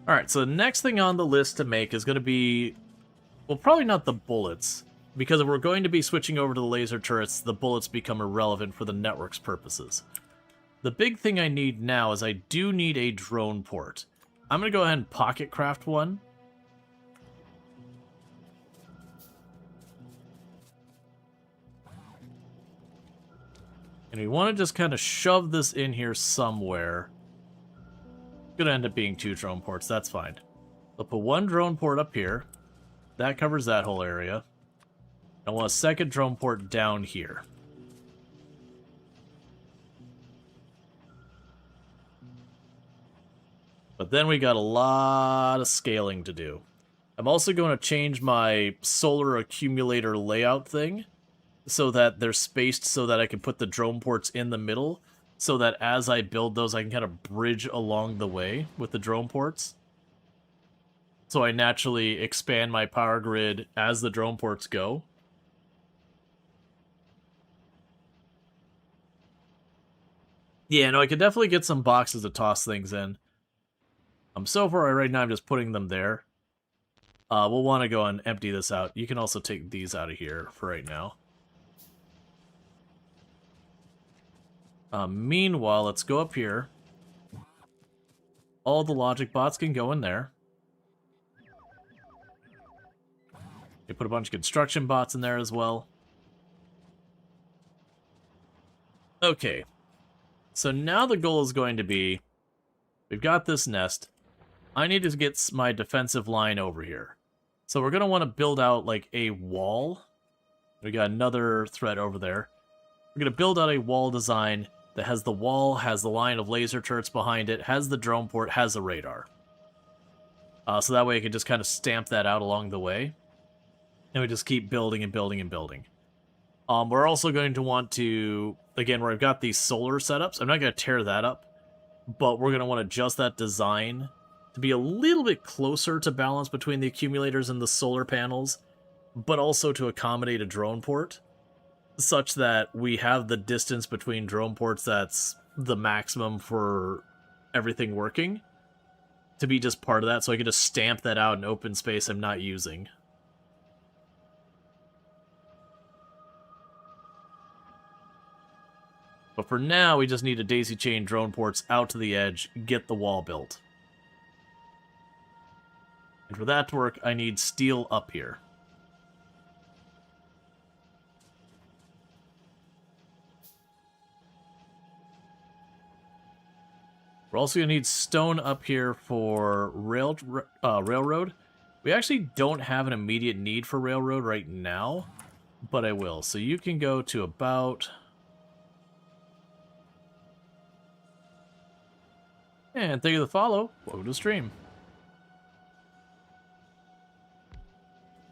Alright, so the next thing on the list to make is going to be, well, probably not the bullets, because if we're going to be switching over to the laser turrets, the bullets become irrelevant for the network's purposes. The big thing I need now is I do need a drone port. I'm going to go ahead and pocket craft one. And we want to just kind of shove this in here somewhere. Gonna end up being 2 drone ports, that's fine. I'll put 1 drone port up here. That covers that whole area. I want a second drone port down here. But then we got a lot of scaling to do. I'm also going to change my solar accumulator layout thing so that they're spaced so that I can put the drone ports in the middle, so that as I build those, I can kind of bridge along the way with the drone ports. so I naturally expand my power grid as the drone ports go. Yeah, no, I could definitely get some boxes to toss things in. So far, right now, I'm just putting them there. We'll want to go and empty this out. You can also take these out of here for right now. Meanwhile, let's go up here. All the logic bots can go in there. You put a bunch of construction bots in there as well. Okay. So now the goal is going to be, we've got this nest. I need to get my defensive line over here. So we're going to want to build out like a wall. We got another thread over there. We're going to build out a wall design that has the wall, has the line of laser turrets behind it, has the drone port, has the radar. So that way I can just kind of stamp that out along the way. And we just keep building and building and building. We're also going to want to, again, where I've got these solar setups, I'm not going to tear that up, but we're going to want to adjust that design to be a little bit closer to balance between the accumulators and the solar panels, but also to accommodate a drone port, such that we have the distance between drone ports that's the maximum for everything working, to be just part of that, so I can just stamp that out in open space I'm not using. But for now, we just need to daisy chain drone ports out to the edge, get the wall built. And for that to work, I need steel up here. We're also going to need stone up here for railroad. We actually don't have an immediate need for railroad right now, but I will. So you can go to about... And thank you for the follow. Welcome to the stream.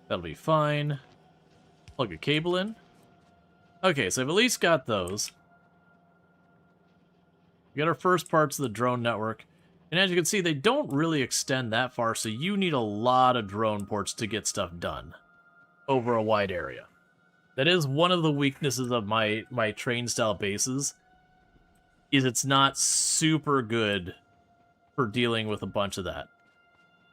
That'll be fine. Plug a cable in. Okay, so I've at least got those. We got our first parts of the drone network. And as you can see, they don't really extend that far, so you need a lot of drone ports to get stuff done over a wide area. That is one of the weaknesses of my train-style bases, is it's not super good for dealing with a bunch of that.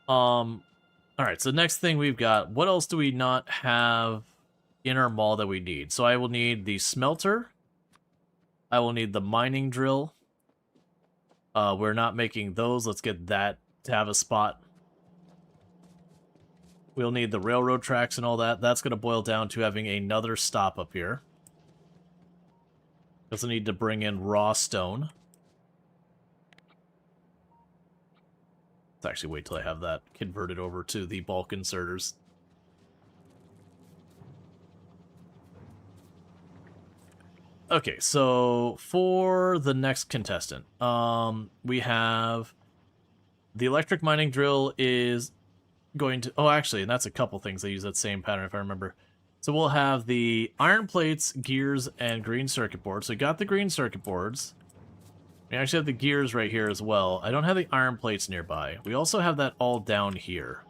Alright, so next thing we've got, what else do we not have in our mall that we need? So I will need the smelter. I will need the mining drill. We're not making those. Let's get that to have a spot. We'll need the railroad tracks and all that. That's going to boil down to having another stop up here. Doesn't need to bring in raw stone. Let's actually wait till I have that converted over to the bulk inserters. Okay, so for the next contestant, we have the electric mining drill is going to... Oh, actually, and that's a couple things. They use that same pattern, if I remember. So we'll have the iron plates, gears, and green circuit boards. So we got the green circuit boards. We actually have the gears right here as well. I don't have the iron plates nearby. We also have that all down here.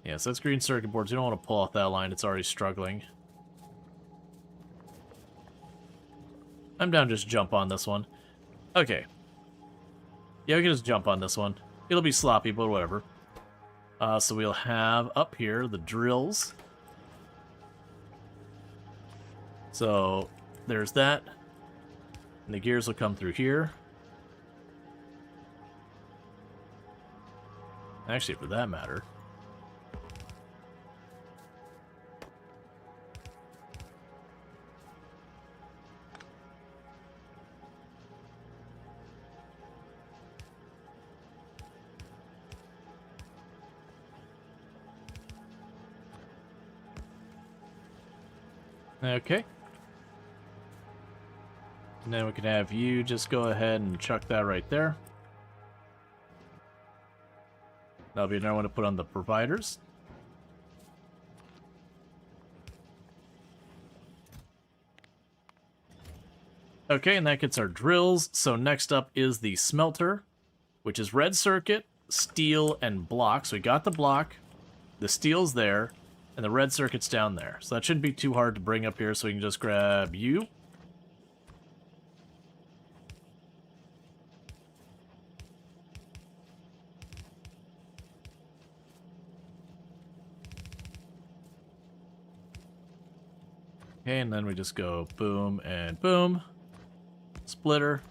Yeah, so that's green circuit boards. You don't want to pull off that line. It's already struggling. I'm down to just jump on this one. Okay. Yeah, we can just jump on this one. It'll be sloppy, but whatever. So we'll have up here the drills. So there's that. And the gears will come through here. Actually, for that matter. Okay. And then we can have you just go ahead and chuck that right there. That'll be another one to put on the providers. Okay, and that gets our drills. So next up is the smelter, which is red circuit, steel and block. So we got the block, the steel's there, and the red circuit's down there. So that shouldn't be too hard to bring up here, so we can just grab you. Okay, and then we just go boom and boom. Splitter.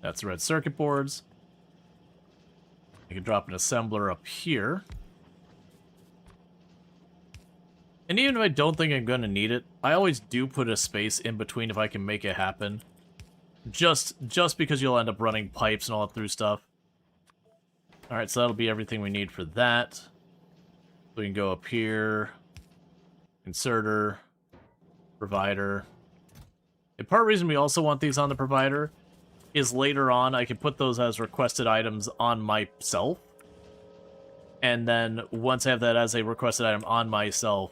That's the red circuit boards. I can drop an assembler up here. And even if I don't think I'm going to need it, I always do put a space in between if I can make it happen. Just because you'll end up running pipes and all that through stuff. Alright, so that'll be everything we need for that. We can go up here. Inserter. Provider. And part of the reason we also want these on the provider is later on I can put those as requested items on myself. And then once I have that as a requested item on myself,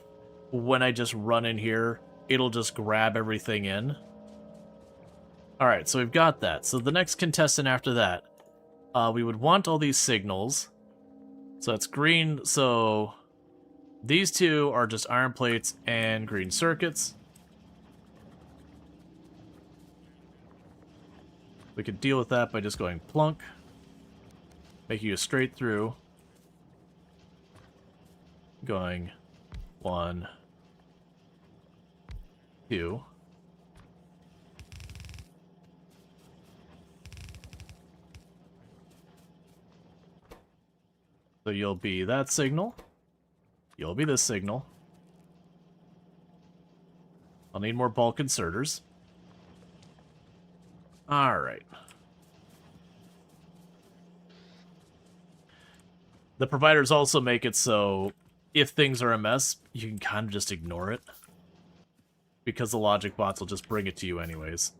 when I just run in here, it'll just grab everything in. Alright, so we've got that. So the next contestant after that, we would want all these signals. So it's green, so these two are just iron plates and green circuits. We could deal with that by just going plunk, making you straight through, going 1, 2. So you'll be that signal. You'll be this signal. I'll need more bulk inserters. Alright. The providers also make it so if things are a mess, you can kind of just ignore it. Because the logic bots will just bring it to you anyways.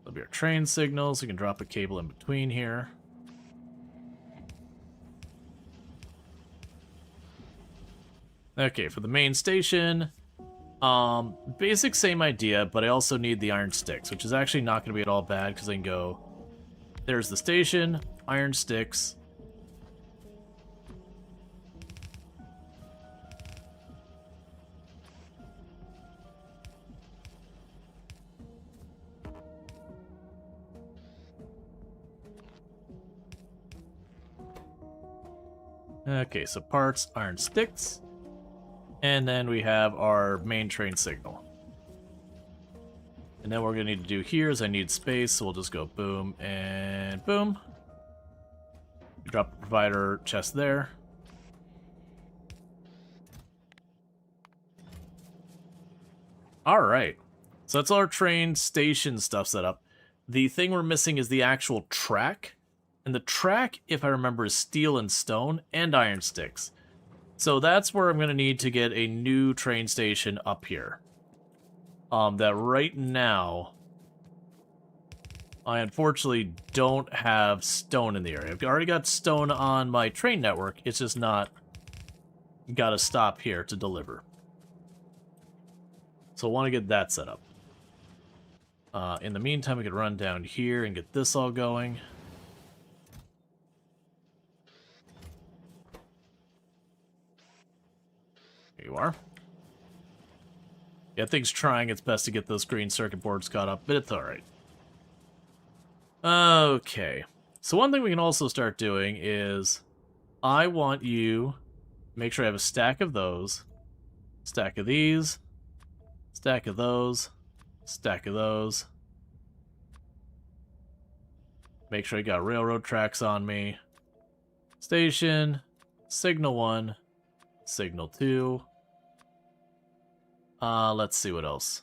There'll be our train signals. We can drop a cable in between here. Okay, for the main station, basic same idea, but I also need the iron sticks, which is actually not going to be at all bad, because I can go, there's the station, iron sticks. Okay, so parts, iron sticks. And then we have our main train signal. And then what we're going to need to do here is I need space, so we'll just go boom and boom. Drop the provider chest there. Alright. So that's all our train station stuff set up. The thing we're missing is the actual track. And the track, if I remember, is steel and stone and iron sticks. So that's where I'm going to need to get a new train station up here. That right now, I unfortunately don't have stone in the area. I've already got stone on my train network. It's just not got to stop here to deliver. So I want to get that set up. In the meantime, we could run down here and get this all going. Here you are. Yeah, thing's trying its best to get those green circuit boards caught up, but it's alright. Okay. So one thing we can also start doing is I want you make sure I have a stack of those, stack of these, stack of those, stack of those. Make sure I got railroad tracks on me. Station, signal 1, signal 2. Let's see what else.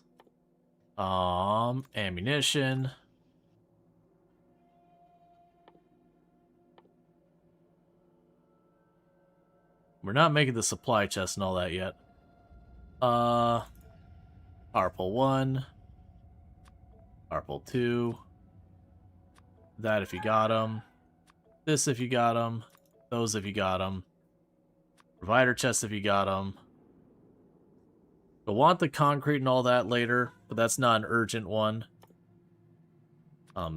Ammunition. We're not making the supply chest and all that yet. Power pole 1. Power pole 2. That if you got them. This if you got them. Those if you got them. Provider chests if you got them. We'll want the concrete and all that later, but that's not an urgent one.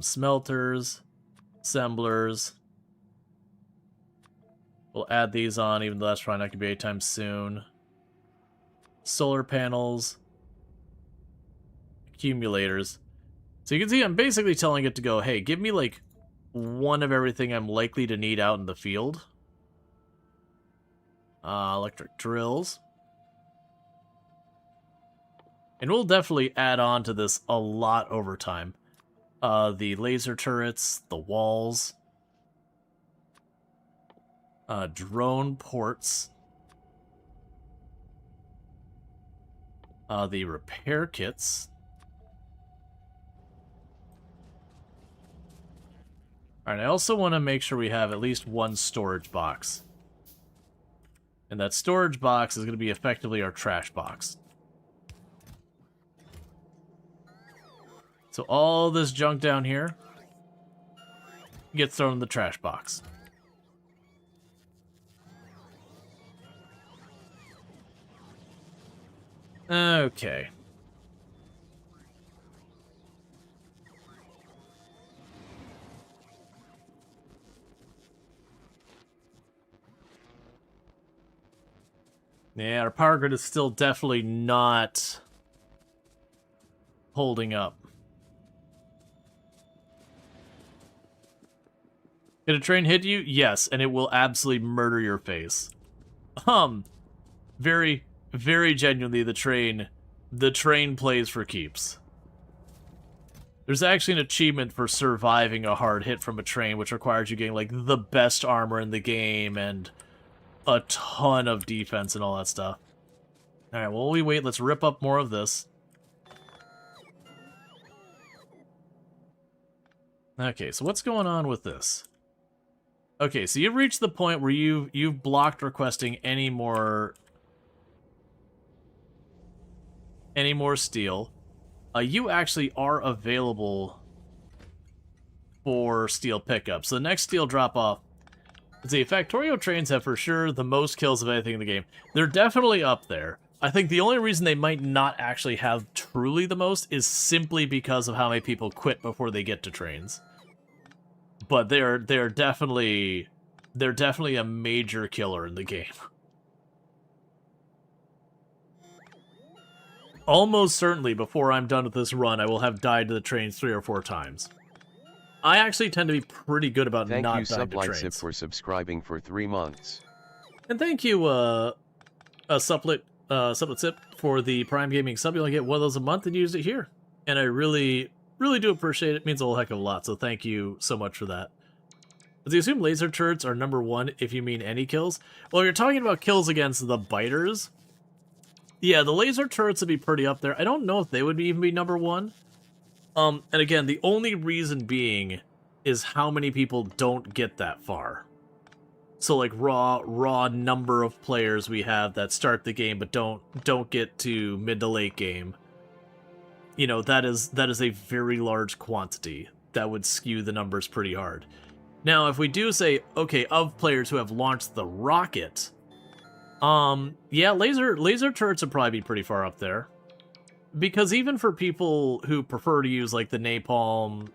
Smelters, assemblers. We'll add these on, even though that's probably not going to be anytime soon. Solar panels. Accumulators. So you can see I'm basically telling it to go, hey, give me like one of everything I'm likely to need out in the field. Electric drills. And we'll definitely add on to this a lot over time. The laser turrets, the walls, drone ports, the repair kits. Alright, I also want to make sure we have at least one storage box. And that storage box is going to be effectively our trash box. So all this junk down here gets thrown in the trash box. Okay. Yeah, our power grid is still definitely not holding up. Did a train hit you? Yes, and it will absolutely murder your face. Very, very genuinely, the train plays for keeps. There's actually an achievement for surviving a hard hit from a train, which requires you getting, like, the best armor in the game and a ton of defense and all that stuff. Alright, while we wait, let's rip up more of this. Okay, so what's going on with this? Okay, so you've reached the point where you've blocked requesting any more steel. You actually are available for steel pickup. So the next steel drop-off, let's see, Factorio trains have for sure the most kills of anything in the game. They're definitely up there. I think the only reason they might not actually have truly the most is simply because of how many people quit before they get to trains. But they're definitely a major killer in the game. Almost certainly, before I'm done with this run, I will have died to the trains 3 or 4 times. I actually tend to be pretty good about not dying to trains. Thank you, for subscribing for 3 months. And thank you, Supplet Sip, for the Prime Gaming sub. You only get one of those a month and use it here. And I really, really do appreciate it. It means a whole heck of a lot, so thank you so much for that. Does you assume laser turrets are #1 if you mean any kills? Well, if you're talking about kills against the biters, yeah, the laser turrets would be pretty up there. I don't know if they would even be #1. And again, the only reason being is how many people don't get that far. So like raw number of players we have that start the game but don't get to mid to late game. You know, that is a very large quantity that would skew the numbers pretty hard. Now, if we do say, okay, of players who have launched the rocket, yeah, laser turrets would probably be pretty far up there. Because even for people who prefer to use, like, the napalm,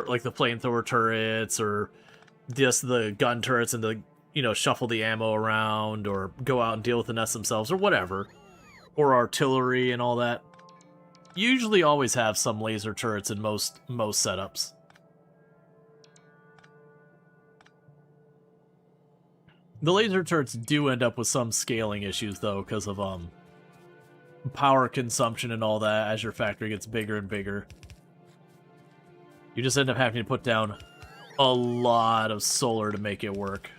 like the flamethrower turrets, or just the gun turrets and the, you know, shuffle the ammo around, or go out and deal with the nest themselves, or whatever, or artillery and all that, usually always have some laser turrets in most setups. The laser turrets do end up with some scaling issues, though, because of power consumption and all that as your factory gets bigger and bigger. You just end up having to put down a lot of solar to make it work.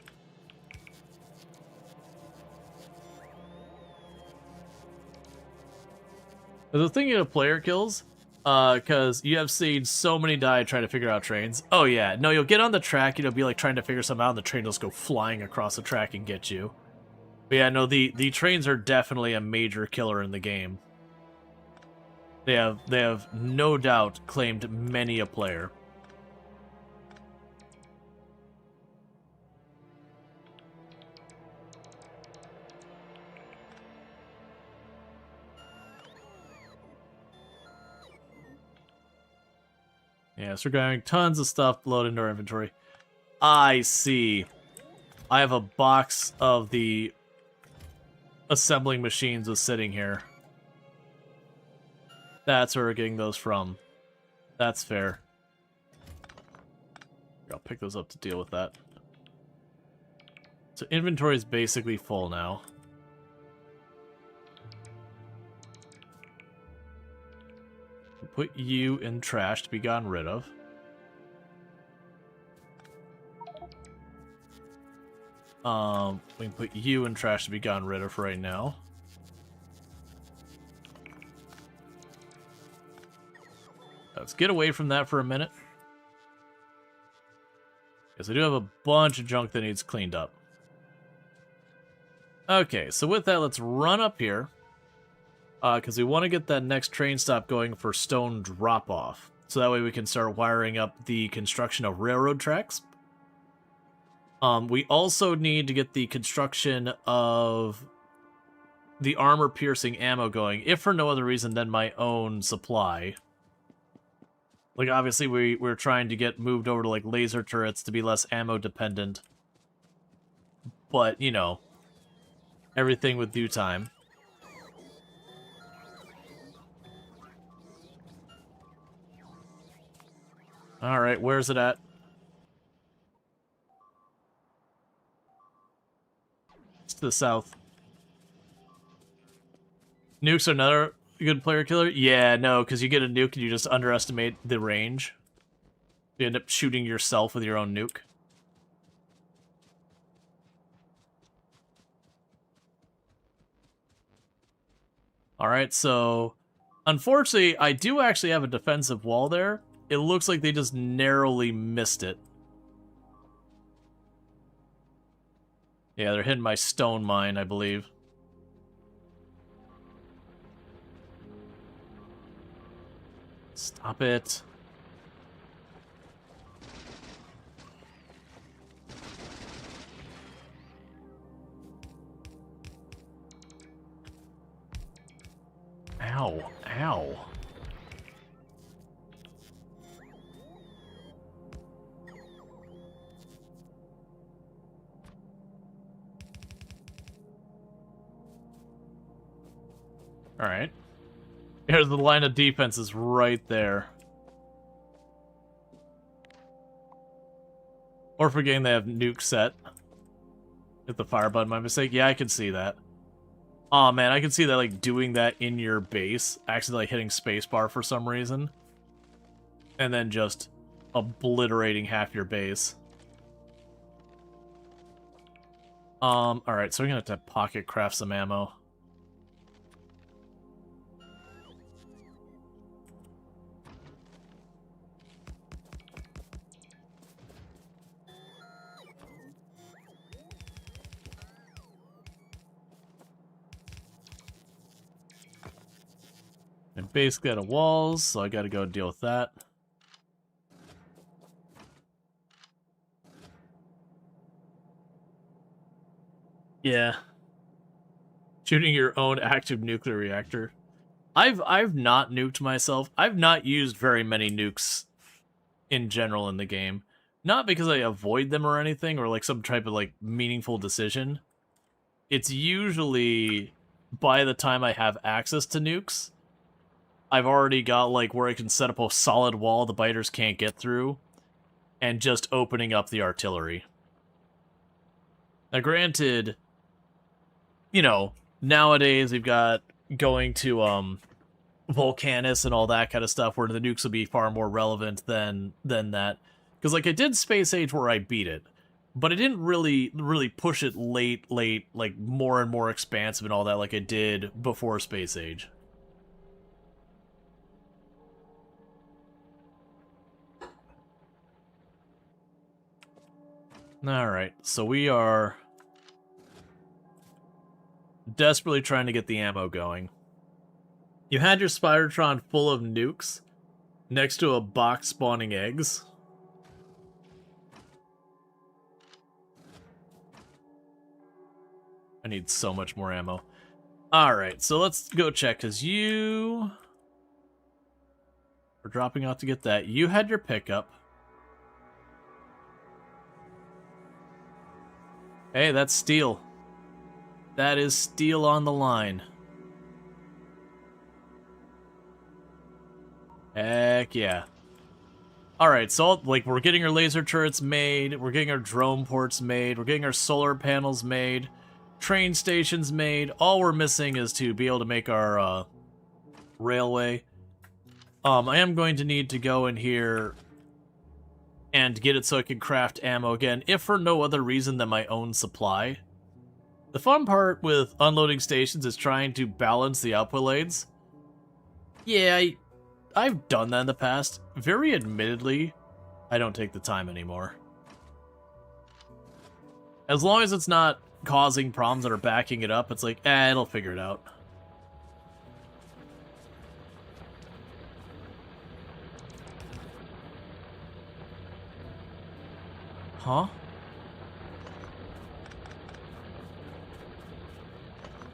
The thing of player kills, because you have seen so many die trying to figure out trains. Oh yeah, no, you'll get on the track, you know, be like trying to figure something out, and the train will just go flying across the track and get you. But yeah, no, the trains are definitely a major killer in the game. They have no doubt claimed many a player. Yeah, so we're getting tons of stuff loaded into our inventory. I see. I have a box of the assembling machines was sitting here. That's where we're getting those from. That's fair. I'll pick those up to deal with that. So inventory is basically full now. Put you in trash to be gotten rid of. We can put you in trash to be gotten rid of right now. Let's get away from that for a minute. Because I do have a bunch of junk that needs cleaned up. Okay, so with that, let's run up here. Because we want to get that next train stop going for stone drop-off. So that way we can start wiring up the construction of railroad tracks. We also need to get the construction of the armor-piercing ammo going, if for no other reason than my own supply. Like, obviously, we're trying to get moved over to, like, laser turrets to be less ammo-dependent. But, you know, everything with due time. Alright, where's it at? It's to the south. Nukes are another good player killer? Yeah, no, because you get a nuke and you just underestimate the range. You end up shooting yourself with your own nuke. Alright, so unfortunately, I do actually have a defensive wall there. It looks like they just narrowly missed it. Yeah, they're hitting my stone mine, I believe. Stop it. Ow. Ow. Alright. Here's the line of defenses right there. Or forgetting they have nuke set. Hit the fire button, my mistake. Yeah, I can see that. Aw, man, I can see that, like, doing that in your base. Actually, like, hitting spacebar for some reason. And then just obliterating half your base. Alright, so we're gonna have to pocket craft some ammo. And basically out of walls, so I gotta go deal with that. Yeah. Shooting your own active nuclear reactor. I've not nuked myself. I've not used very many nukes in general in the game. Not because I avoid them or anything, or like some type of like meaningful decision. It's usually by the time I have access to nukes, I've already got, like, where I can set up a solid wall the biters can't get through, and just opening up the artillery. Now, granted, you know, nowadays we've got going to, Volcanus and all that kind of stuff, where the nukes will be far more relevant than that. Because, like, I did Space Age where I beat it, but I didn't really push it late, like, more and more expansive and all that like I did before Space Age. Alright, so we are desperately trying to get the ammo going. You had your Spidertron full of nukes next to a box spawning eggs. I need so much more ammo. Alright, so let's go check, because you... We're dropping off to get that. You had your pickup. Hey, that's steel. That is steel on the line. Heck yeah. Alright, so like we're getting our laser turrets made, we're getting our drone ports made, we're getting our solar panels made, train stations made. All we're missing is to be able to make our railway. I am going to need to go in here and get it so I can craft ammo again, if for no other reason than my own supply. The fun part with unloading stations is trying to balance the output lanes. Yeah, I've done that in the past. Very admittedly, I don't take the time anymore. As long as it's not causing problems that are backing it up, it's like, it'll figure it out. Huh?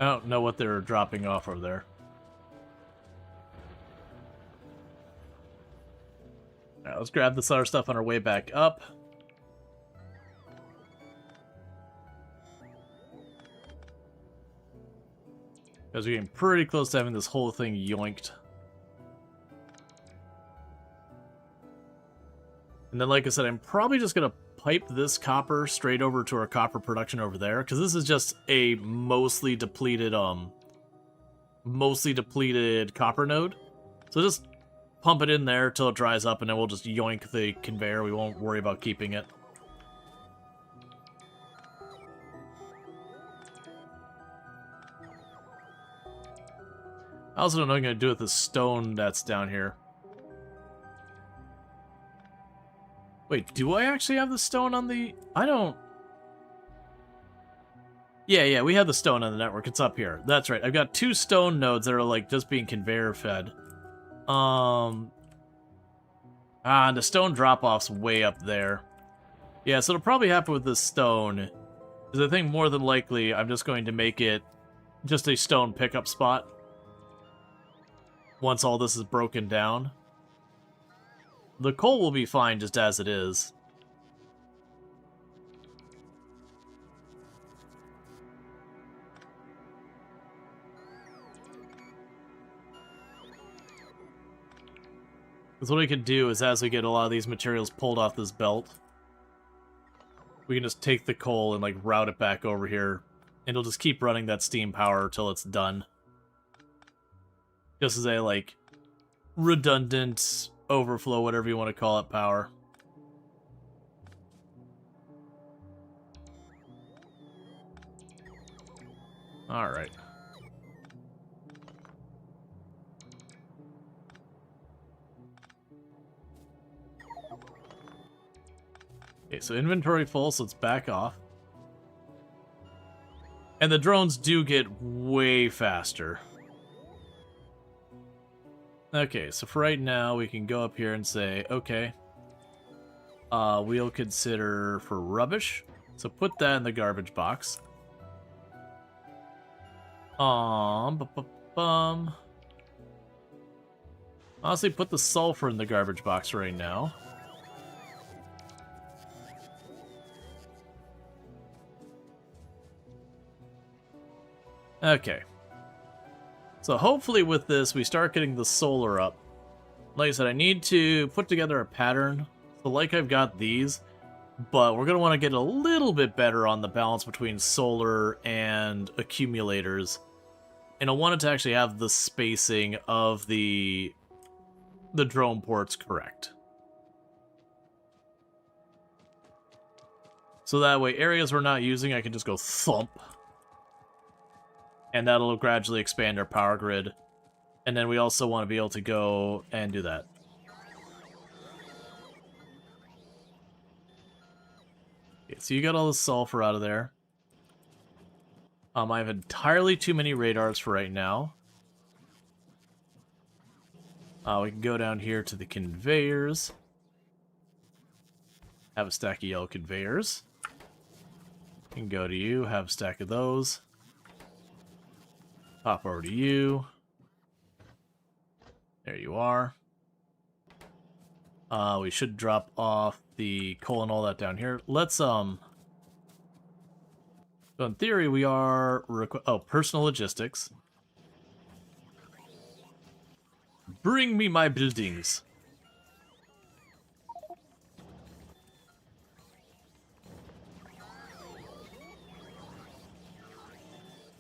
I don't know what they're dropping off over there. Alright, let's grab this other stuff on our way back up. Because we're getting pretty close to having this whole thing yoinked. And then, like I said, I'm probably just going to pipe this copper straight over to our copper production over there, because this is just a mostly depleted copper node. So just pump it in there till it dries up, and then we'll just yoink the conveyor. We won't worry about keeping it. I also don't know what I'm going to do with the stone that's down here. Wait, do I actually have the stone on the... I don't... Yeah, we have the stone on the network. It's up here. That's right. I've got 2 stone nodes that are, like, just being conveyor fed. And the stone drop-off's way up there. Yeah, so it'll probably happen with this stone. Because I think more than likely I'm just going to make it just a stone pickup spot. Once all this is broken down. The coal will be fine just as it is. Because what we could do is, as we get a lot of these materials pulled off this belt, we can just take the coal and, like, route it back over here. And it'll just keep running that steam power until it's done. Just as a, like, redundant overflow, whatever you want to call it, power. Alright. Okay, so inventory full, so let's back off. And the drones do get way faster. Okay, so for right now, we can go up here and say, okay, we'll consider for rubbish. So put that in the garbage box. Honestly, put the sulfur in the garbage box right now. Okay. So hopefully with this, we start getting the solar up. Like I said, I need to put together a pattern. So like I've got these, but we're going to want to get a little bit better on the balance between solar and accumulators. And I wanted to actually have the spacing of the drone ports correct. So that way, areas we're not using, I can just go thump. And that'll gradually expand our power grid. And then we also want to be able to go and do that. Okay, so you got all the sulfur out of there. I have entirely too many radars for right now. We can go down here to the conveyors. Have a stack of yellow conveyors. Can go to you, have a stack of those. Hop over to you. There you are. We should drop off the coal and all that down here. Let's, so in theory, we are, personal logistics. Bring me my buildings.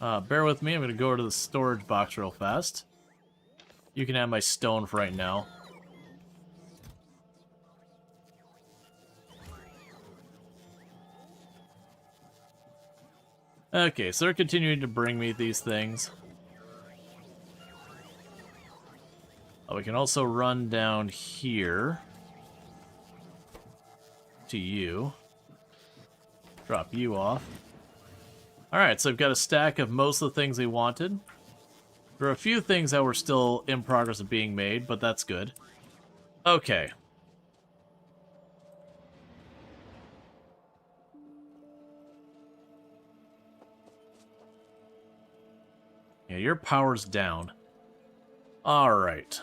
Bear with me, I'm going to go to the storage box real fast. You can have my stone for right now. Okay, so they're continuing to bring me these things. We can also run down here to you. Drop you off. Alright, so I've got a stack of most of the things we wanted. There are a few things that were still in progress of being made, but that's good. Okay. Yeah, your power's down. Alright.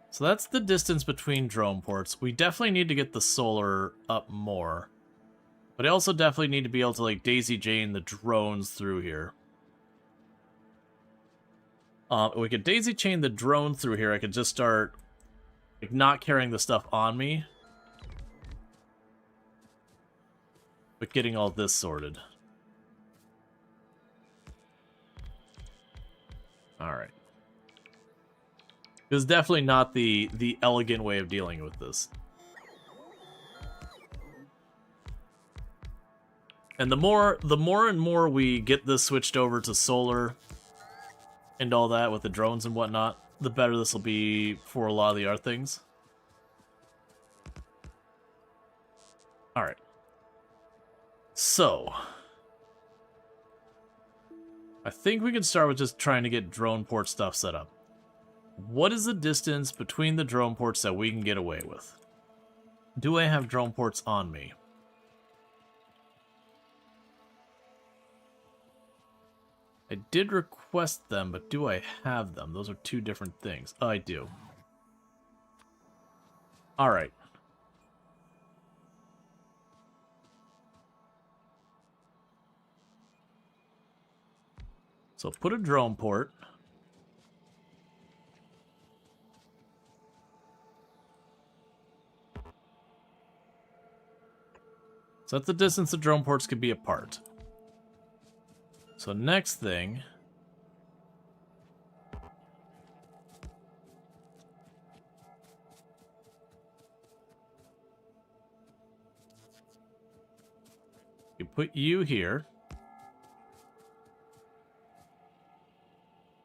So that's the distance between drone ports. We definitely need to get the solar up more. But I also definitely need to be able to, like, daisy-chain the drones through here. We could daisy-chain the drone through here. I could just start, like, not carrying the stuff on me. But getting all this sorted. Alright. This is definitely not the elegant way of dealing with this. And the more and more we get this switched over to solar and all that with the drones and whatnot, the better this will be for a lot of the other things. Alright. So, I think we can start with just trying to get drone port stuff set up. What is the distance between the drone ports that we can get away with? Do I have drone ports on me? I did request them, but do I have them? Those are two different things. Oh, I do. Alright. So put a drone port. So that's the distance the drone ports could be apart. So next thing... you put you here.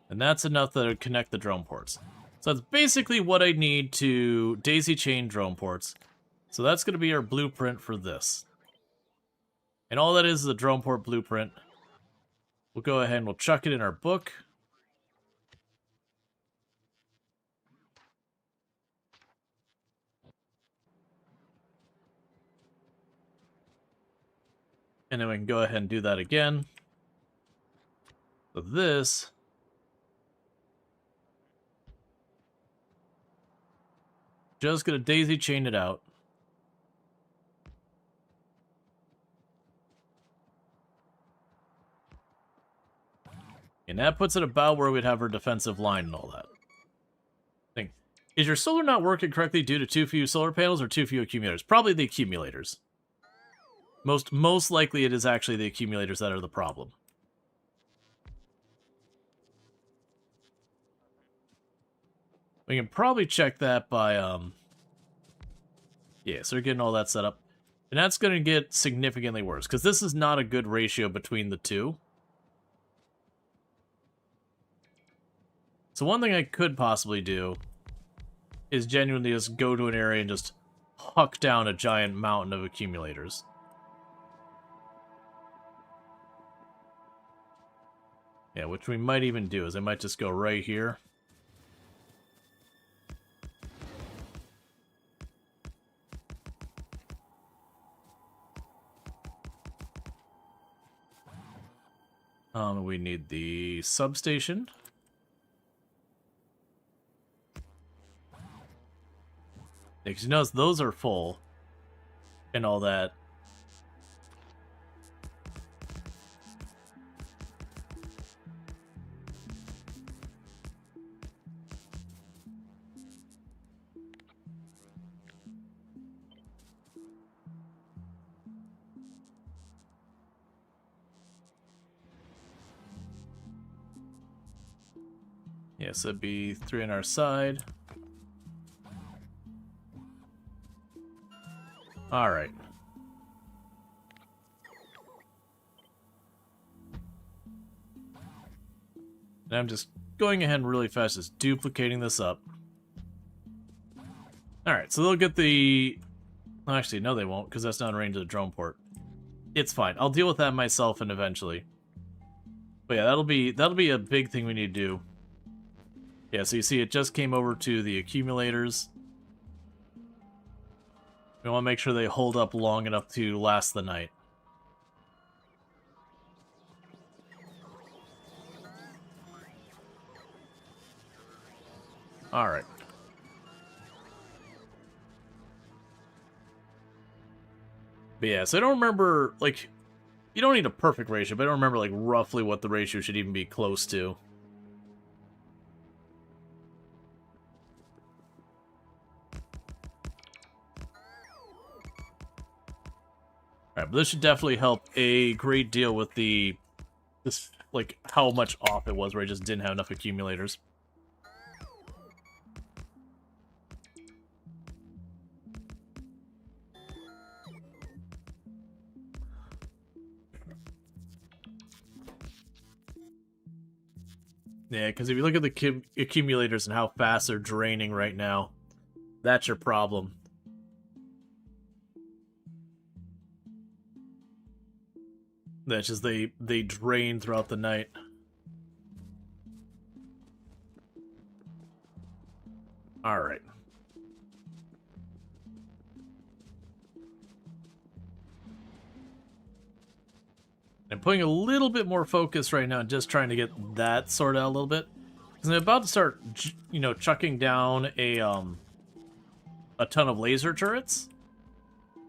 And that's enough that it would connect the drone ports. So that's basically what I need to daisy chain drone ports. So that's going to be our blueprint for this. And all that is a drone port blueprint. We'll go ahead and we'll chuck it in our book. And then we can go ahead and do that again. So this... just going to daisy chain it out. And that puts it about where we'd have our defensive line and all that. Think, is your solar not working correctly due to too few solar panels or too few accumulators? Probably the accumulators. Most likely it is actually the accumulators that are the problem. We can probably check that by, yeah, so we're getting all that set up. And that's going to get significantly worse, because this is not a good ratio between the two. So one thing I could possibly do is genuinely just go to an area and just huck down a giant mountain of accumulators. Yeah, which we might even do, is I might just go right here. We need the substation. Because you notice those are full and all that. Yes, it'd be 3 on our side. Alright. And I'm just going ahead and really fast, just duplicating this up. Alright, so they'll get the... Actually, no they won't, because that's not in range of the drone port. It's fine. I'll deal with that myself and eventually. But yeah, that'll be a big thing we need to do. Yeah, so you see it just came over to the accumulators. We want to make sure they hold up long enough to last the night. Alright. But yeah, so I don't remember, like, you don't need a perfect ratio, but I don't remember, like, roughly what the ratio should even be close to. Alright, but this should definitely help a great deal with this, like, how much off it was where I just didn't have enough accumulators. Yeah, because if you look at the accumulators and how fast they're draining right now, that's your problem. That's just they drain throughout the night. Alright. I'm putting a little bit more focus right now, just trying to get that sorted out a little bit. Because I'm about to start, you know, chucking down a ton of laser turrets.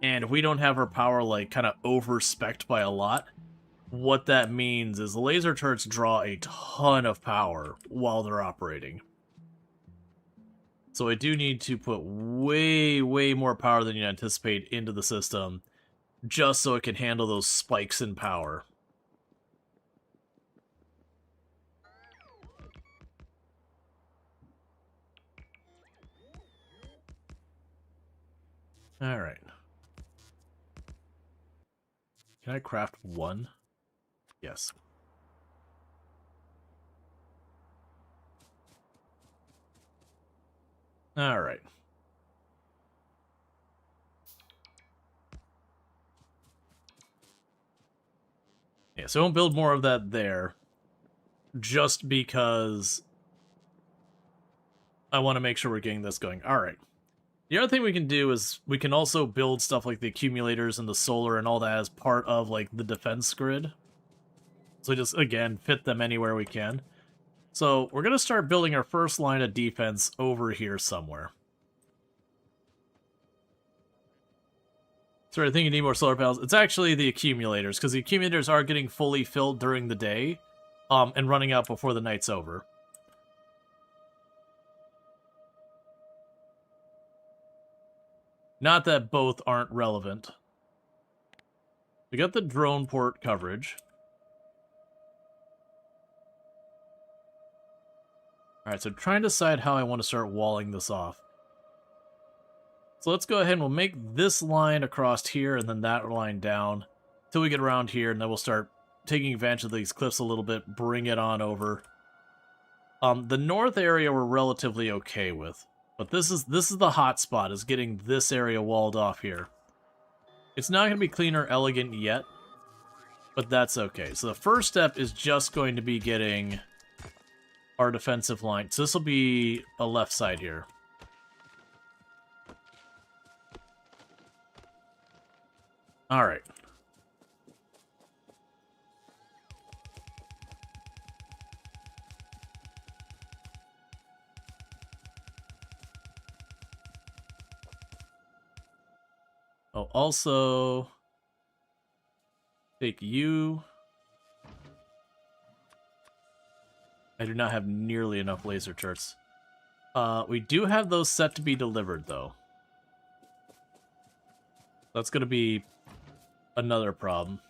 And if we don't have our power, like, kind of over-spec'd by a lot, what that means is the laser turrets draw a ton of power while they're operating. So I do need to put way, way more power than you anticipate into the system, just so it can handle those spikes in power. Alright. Can I craft one? Yes. Alright. Yeah, so I won't build more of that there, just because I want to make sure we're getting this going. Alright. The other thing we can do is we can also build stuff like the accumulators and the solar and all that as part of, like, the defense grid. So just, again, fit them anywhere we can. So we're going to start building our first line of defense over here somewhere. Sorry, I think you need more solar panels. It's actually the accumulators, because the accumulators are getting fully filled during the day, and running out before the night's over. Not that both aren't relevant. We got the drone port coverage. Alright, so trying to decide how I want to start walling this off. So let's go ahead and we'll make this line across here and then that line down until we get around here, and then we'll start taking advantage of these cliffs a little bit, bring it on over. The north area we're relatively okay with, but this is the hot spot, is getting this area walled off here. It's not going to be clean or elegant yet, but that's okay. So the first step is just going to be getting our defensive line. So this will be a left side here. Alright. I'll also take you. I do not have nearly enough laser turrets. We do have those set to be delivered, though. That's going to be another problem.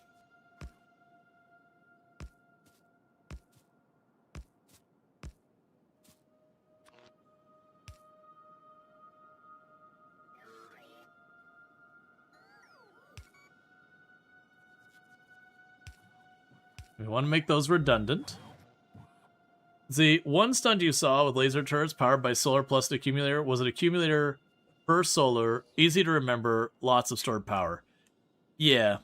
We want to make those redundant. The one stunt you saw with laser turrets powered by solar plus an accumulator was an accumulator for solar, easy to remember, lots of stored power. Yeah.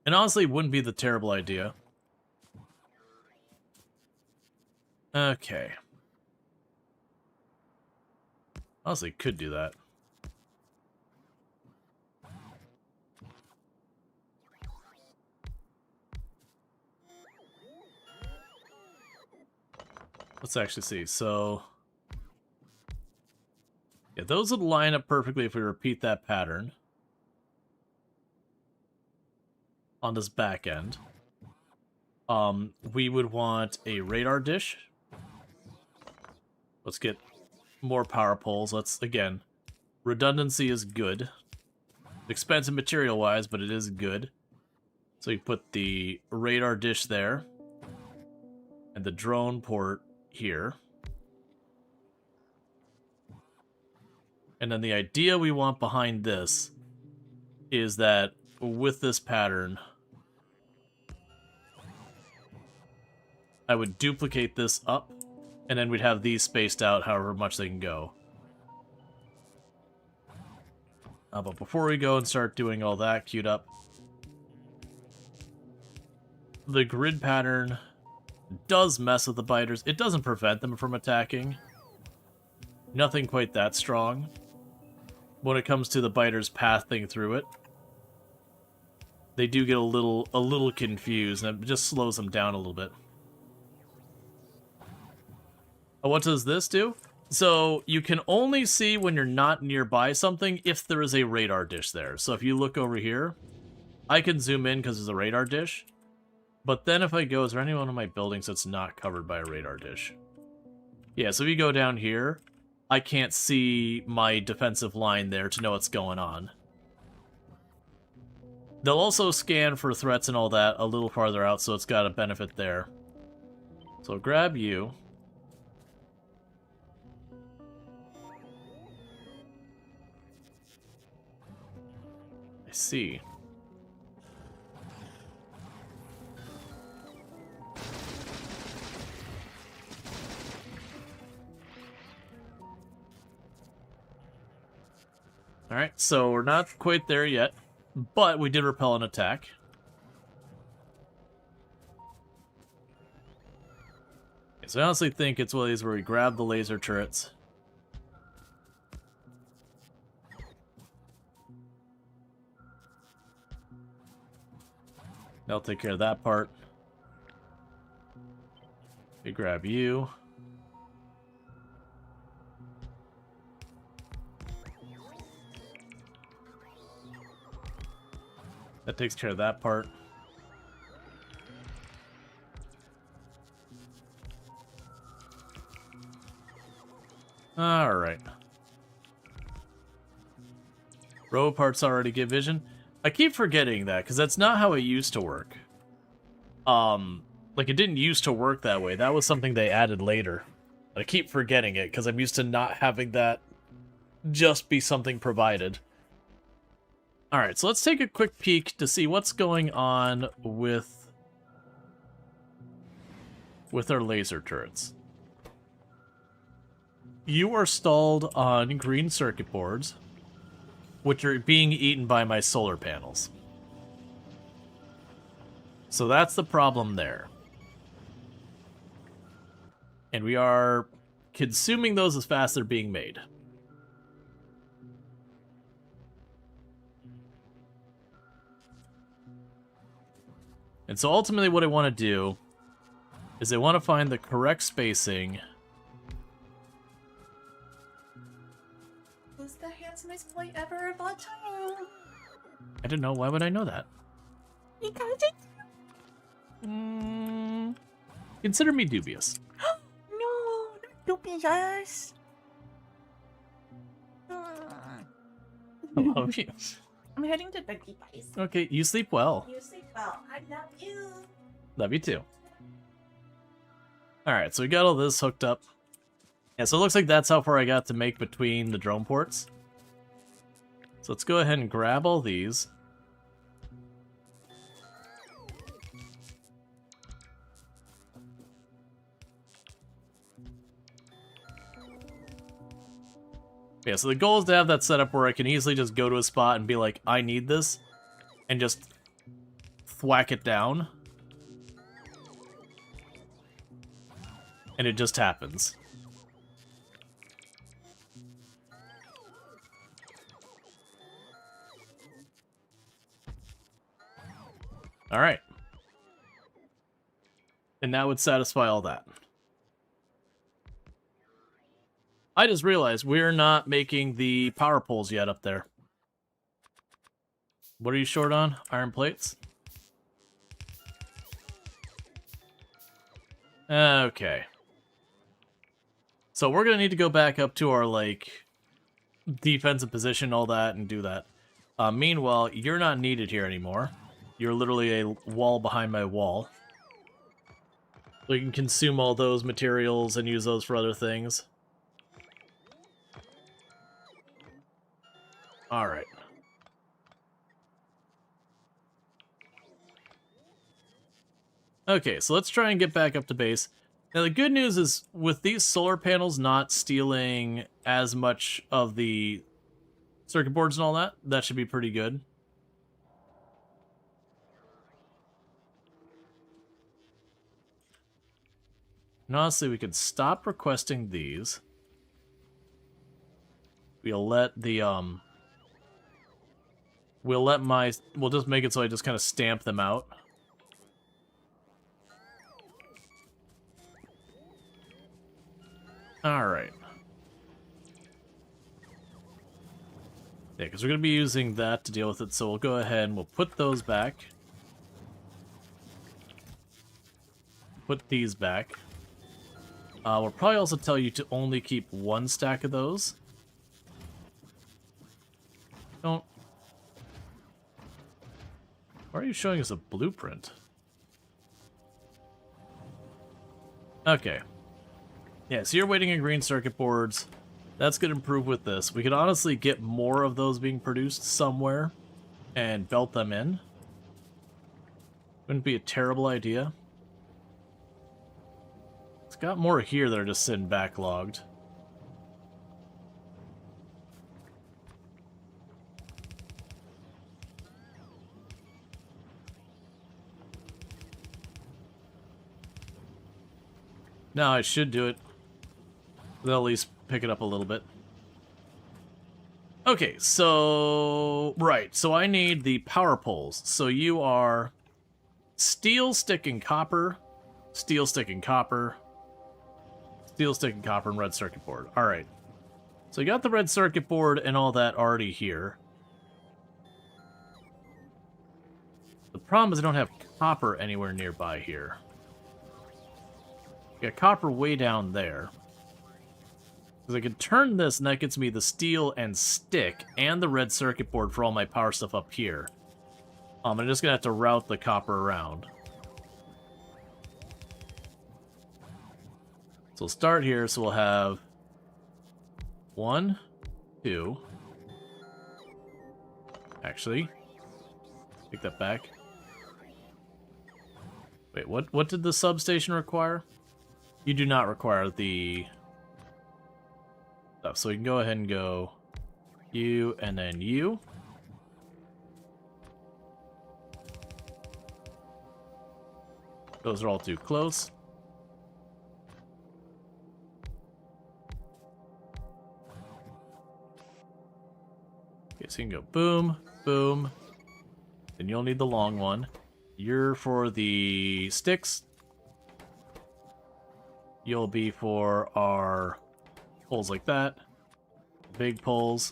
And honestly, it wouldn't be the terrible idea. Okay. Honestly, could do that. Let's actually see. So, yeah, those would line up perfectly if we repeat that pattern on this back end. We would want a radar dish. Let's get more power poles. Let's, again, redundancy is good. Expensive material-wise, but it is good. So you put the radar dish there, and the drone port here. And then the idea we want behind this is that with this pattern, I would duplicate this up, and then we'd have these spaced out however much they can go. But before we go and start doing all that, queued up, the grid pattern does mess with the biters. It doesn't prevent them from attacking. Nothing quite that strong. When it comes to the biters pathing through it, they do get a little confused, and it just slows them down a little bit. What does this do? So you can only see when you're not nearby something if there is a radar dish there. So if you look over here, I can zoom in because there's a radar dish. But then if I go, is there any one of my buildings that's not covered by a radar dish? Yeah, so if you go down here, I can't see my defensive line there to know what's going on. They'll also scan for threats and all that a little farther out, so it's got a benefit there. So grab you. I see. Alright, so we're not quite there yet, but we did repel an attack. Okay, so I honestly think it's one of these where we grab the laser turrets. That'll take care of that part. We grab you. That takes care of that part. Alright. Row parts already get vision. I keep forgetting that, because that's not how it used to work. Like, it didn't used to work that way. That was something they added later. I keep forgetting it, because I'm used to not having that just be something provided. Alright, so let's take a quick peek to see what's going on with our laser turrets. You are stalled on green circuit boards, which are being eaten by my solar panels. So that's the problem there. And we are consuming those as fast as they're being made. And so ultimately what I want to do is I want to find the correct spacing. Who's the handsomest boy ever of all time? I don't know. Why would I know that? Because it's... Consider me dubious. No, not dubious. I love you. I'm heading to bed, you guys. Okay, you sleep well. You sleep well. I love you. Love you too. Alright, so we got all this hooked up. Yeah, so it looks like that's how far I got to make between the drone ports. So let's go ahead and grab all these. Yeah, so the goal is to have that set up where I can easily just go to a spot and be like, I need this, and just thwack it down. And it just happens. Alright. And that would satisfy all that. I just realized we're not making the power poles yet up there. What are you short on? Iron plates? Okay. So we're going to need to go back up to our, like, defensive position, all that, and do that. Meanwhile, you're not needed here anymore. You're literally a wall behind my wall. So you can consume all those materials and use those for other things. Alright. Okay, so let's try and get back up to base. Now the good news is, with these solar panels not stealing as much of the circuit boards and all that, that should be pretty good. And honestly, we could stop requesting these. We'll let the, we'll just make it so I just kind of stamp them out. Alright. Yeah, because we're going to be using that to deal with it, so we'll go ahead and we'll put those back. Put these back. We'll probably also tell you to only keep one stack of those. Don't... Why are you showing us a blueprint? Okay. Yeah, so you're waiting on green circuit boards. That's going to improve with this. We could honestly get more of those being produced somewhere and belt them in. Wouldn't be a terrible idea. It's got more here that are just sitting backlogged. No, I should do it. They'll at least pick it up a little bit. Okay, so... Right, so I need the power poles. So you are steel, stick, and copper. Steel, stick, and copper. Steel, stick, and copper, and red circuit board. Alright. So you got the red circuit board and all that already here. The problem is I don't have copper anywhere nearby here. Got copper way down there. Because I can turn this, and that gets me the steel and stick, and the red circuit board for all my power stuff up here. I'm just going to have to route the copper around. So we'll start here, so we'll have 1, 2. Actually, take that back. Wait, what did the substation require? You do not require the stuff, so we can go ahead and go you and then you. Those are all too close. Okay, so you can go boom, boom. Then you'll need the long one. You're for the sticks. You'll be for our poles like that. Big poles.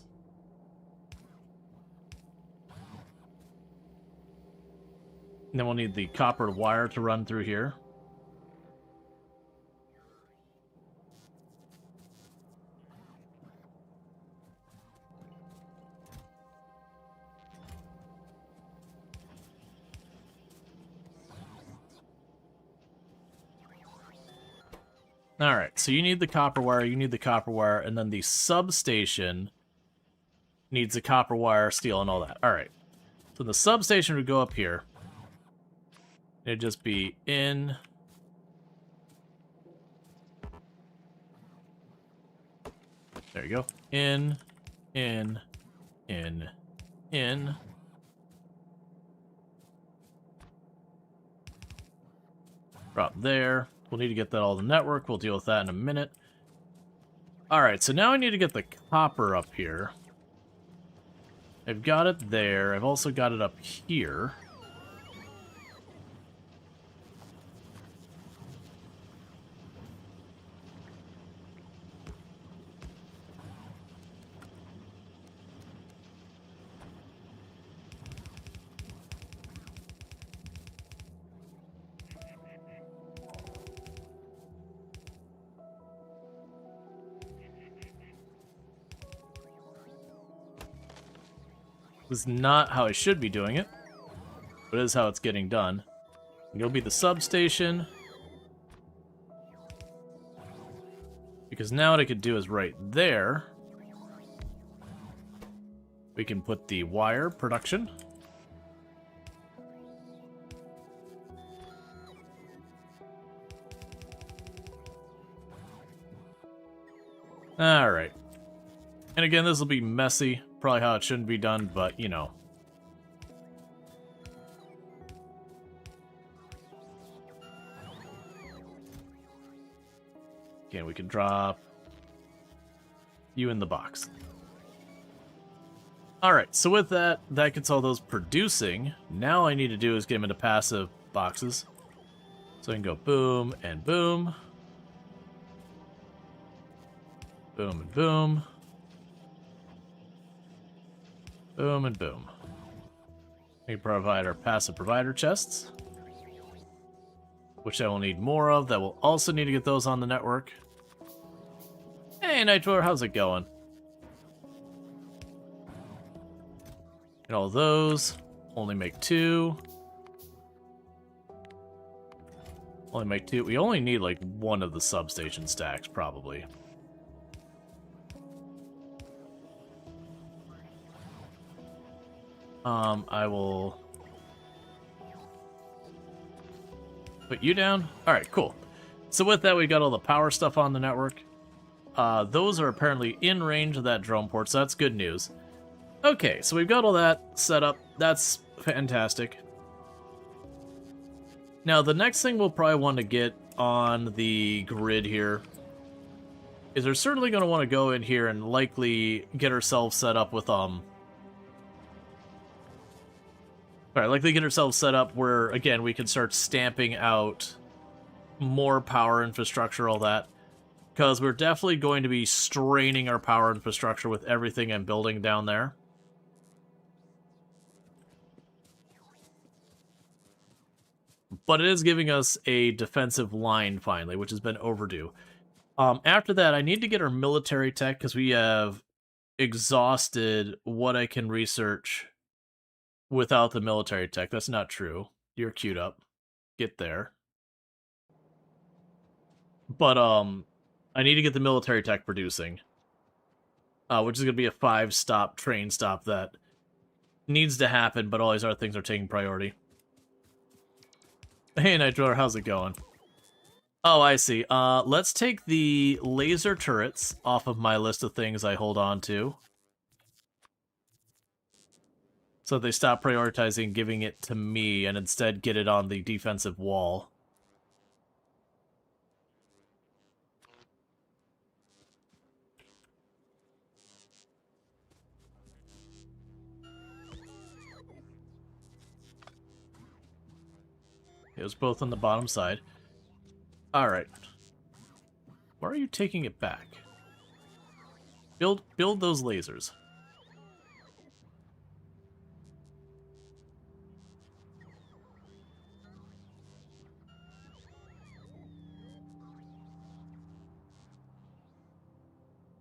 And then we'll need the copper wire to run through here. Alright, so you need the copper wire, you need the copper wire, and then the substation needs the copper wire, steel, and all that. Alright. So the substation would go up here. It'd just be in. There you go. In. Drop there. We'll need to get that all the network. We'll deal with that in a minute. Alright, so now I need to get the copper up here. I've got it there. I've also got it up here. This is not how I should be doing it, but it is how it's getting done. You'll be the substation. Because now what I could do is right there, we can put the wire production. Alright. And again, this will be messy. Probably how it shouldn't be done, but, you know. Again, we can drop you in the box. Alright, so with that, that gets all those producing. Now all I need to do is get them into passive boxes. So I can go boom and boom. Boom and boom. Boom and boom. We provide our passive provider chests, which I will need more of. That will also need to get those on the network. Hey, Nitro, how's it going? And all those. Only make 2. Only make 2. We only need like 1 of the substation stacks, probably. I will put you down. Alright, cool. So with that, we got all the power stuff on the network. Those are apparently in range of that drone port, so that's good news. Okay, so we've got all that set up. That's fantastic. Now, the next thing we'll probably want to get on the grid here is we're certainly going to want to go in here and likely get ourselves set up with, Alright, likely get ourselves set up where, again, we can start stamping out more power infrastructure, all that. Because we're definitely going to be straining our power infrastructure with everything I'm building down there. But it is giving us a defensive line, finally, which has been overdue. After that, I need to get our military tech, because we have exhausted what I can research without the military tech. That's not true. You're queued up. Get there. But, I need to get the military tech producing. Which is going to be a 5-stop train stop that needs to happen, but all these other things are taking priority. Hey, Nitro, how's it going? Oh, I see. Let's take the laser turrets off of my list of things I hold on to. So they stop prioritizing giving it to me and instead get it on the defensive wall. It was both on the bottom side. Alright. Why are you taking it back? Build those lasers.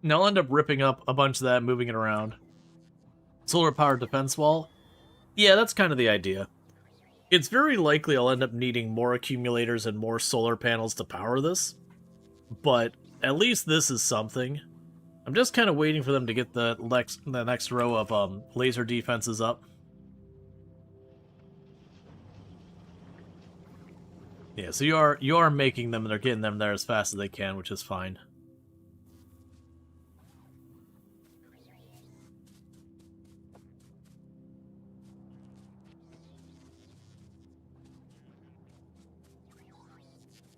And I'll end up ripping up a bunch of that, moving it around. Solar powered defense wall. Yeah, that's kind of the idea. It's very likely I'll end up needing more accumulators and more solar panels to power this, but at least this is something. I'm just kind of waiting for them to get the next row of laser defenses up. Yeah, so you are making them, and they're getting them there as fast as they can, which is fine.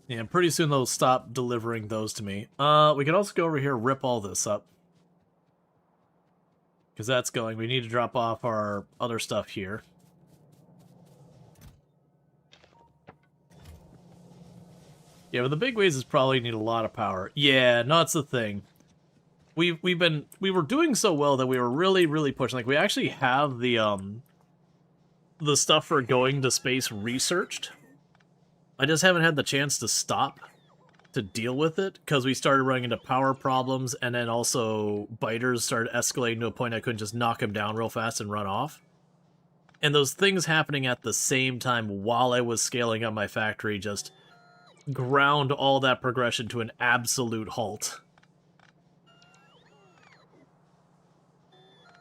Yeah, pretty soon they'll stop delivering those to me. We can also go over here, rip all this up. Because that's going. We need to drop off our other stuff here. Yeah, but the big ways is probably need a lot of power. Yeah, no, that's the thing. We were doing so well that we were really pushing. Like, we actually have the stuff for going to space researched. I just haven't had the chance to stop to deal with it because we started running into power problems, and then also biters started escalating to a point I couldn't just knock them down real fast and run off. And those things happening at the same time while I was scaling up my factory just ground all that progression to an absolute halt.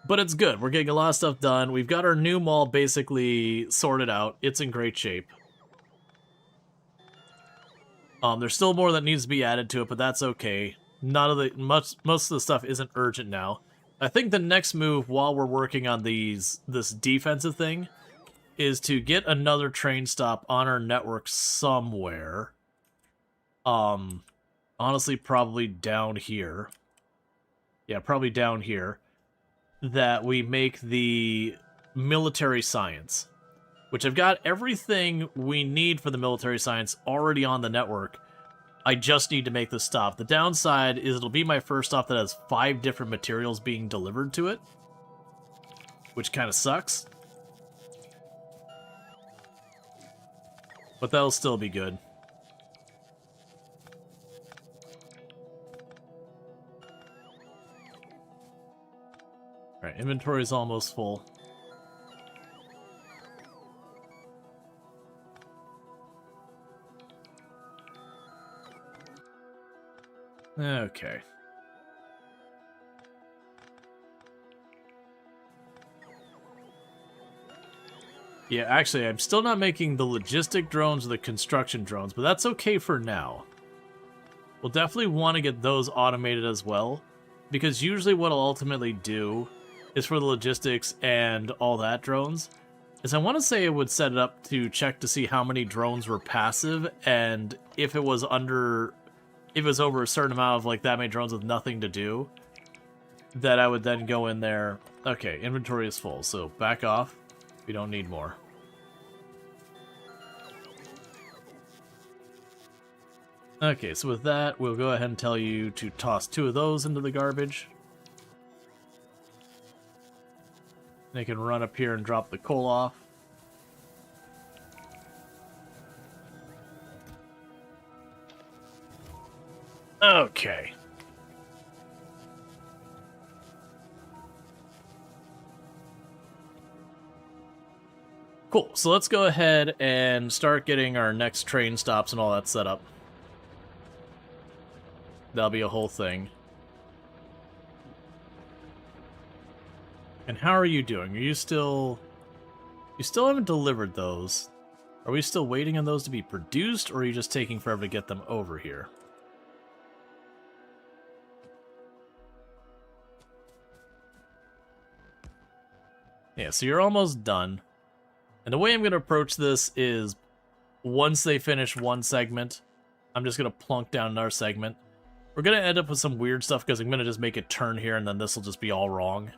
But it's good. We're getting a lot of stuff done. We've got our new mall basically sorted out. It's in great shape. There's still more that needs to be added to it, but that's okay. Most of the stuff isn't urgent now. I think the next move while we're working on this defensive thing is to get another train stop on our network somewhere. Honestly, probably down here. Yeah, probably down here. That we make the military science. Which I've got everything we need for the military science already on the network. I just need to make the stop. The downside is it'll be my first stop that has 5 different materials being delivered to it. Which kind of sucks. But that'll still be good. Alright, inventory is almost full. Okay. Yeah, actually, I'm still not making the logistic drones or the construction drones, but that's okay for now. We'll definitely want to get those automated as well, because usually what I'll ultimately do is for the logistics and all that drones, is I want to say it would set it up to check to see how many drones were passive, and if it was over a certain amount of like that many drones with nothing to do, that I would then go in there. Okay, inventory is full, so back off. We don't need more. Okay, so with that, we'll go ahead and tell you to toss 2 of those into the garbage. They can run up here and drop the coal off. Okay. Cool, so let's go ahead and start getting our next train stops and all that set up. That'll be a whole thing. And how are you doing? Are you still... You still haven't delivered those. Are we still waiting on those to be produced, or are you just taking forever to get them over here? Yeah, so you're almost done. And the way I'm going to approach this is, once they finish one segment, I'm just going to plunk down another segment. We're going to end up with some weird stuff because I'm going to just make it turn here and then this will just be all wrong.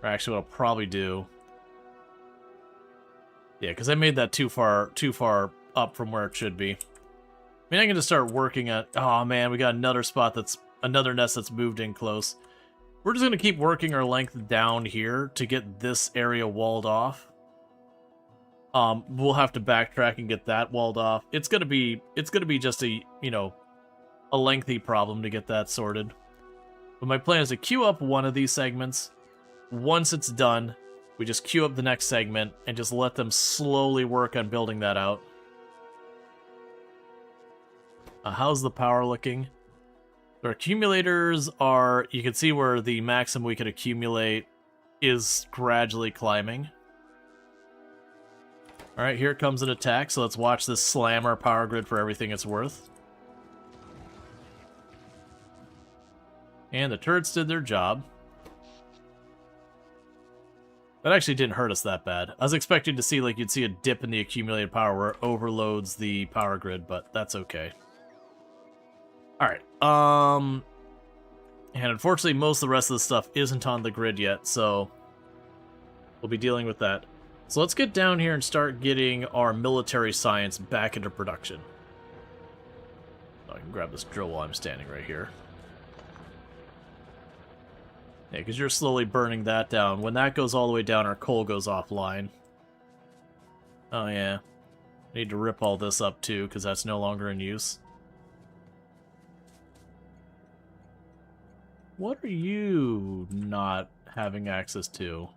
Or actually, what I'll probably do... Yeah, because I made that too far up from where it should be. I mean, I can just start working at... Oh, man, we got another spot that's... Another nest that's moved in close. We're just going to keep working our length down here to get this area walled off. We'll have to backtrack and get that walled off. It's gonna be just a, you know, a lengthy problem to get that sorted. But my plan is to queue up one of these segments. Once it's done, we just queue up the next segment and just let them slowly work on building that out. How's the power looking? Our accumulators are... You can see where the maximum we could accumulate is gradually climbing. Alright, here comes an attack, so let's watch this slam our power grid for everything it's worth. And the turrets did their job. That actually didn't hurt us that bad. I was expecting to see, like, you'd see a dip in the accumulated power where it overloads the power grid, but that's okay. Alright, and unfortunately most of the rest of the stuff isn't on the grid yet, so we'll be dealing with that. So let's get down here and start getting our military science back into production. I can grab this drill while I'm standing right here. Yeah, because you're slowly burning that down. When that goes all the way down, our coal goes offline. Oh yeah. I need to rip all this up too, because that's no longer in use. What are you not having access to?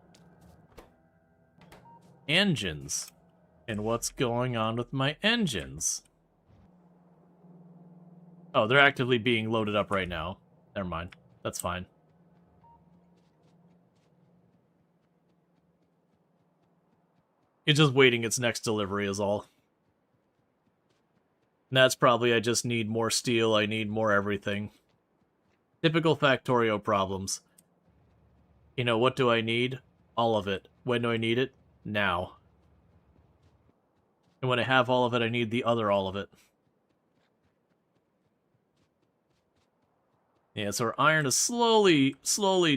Engines. And what's going on with my engines? Oh, they're actively being loaded up right now. Never mind. That's fine. It's just waiting its next delivery is all. And that's probably I just need more steel, I need more everything. Typical Factorio problems. You know, what do I need? All of it. When do I need it? Now. And when I have all of it, I need the other all of it. Yeah, so our iron is slowly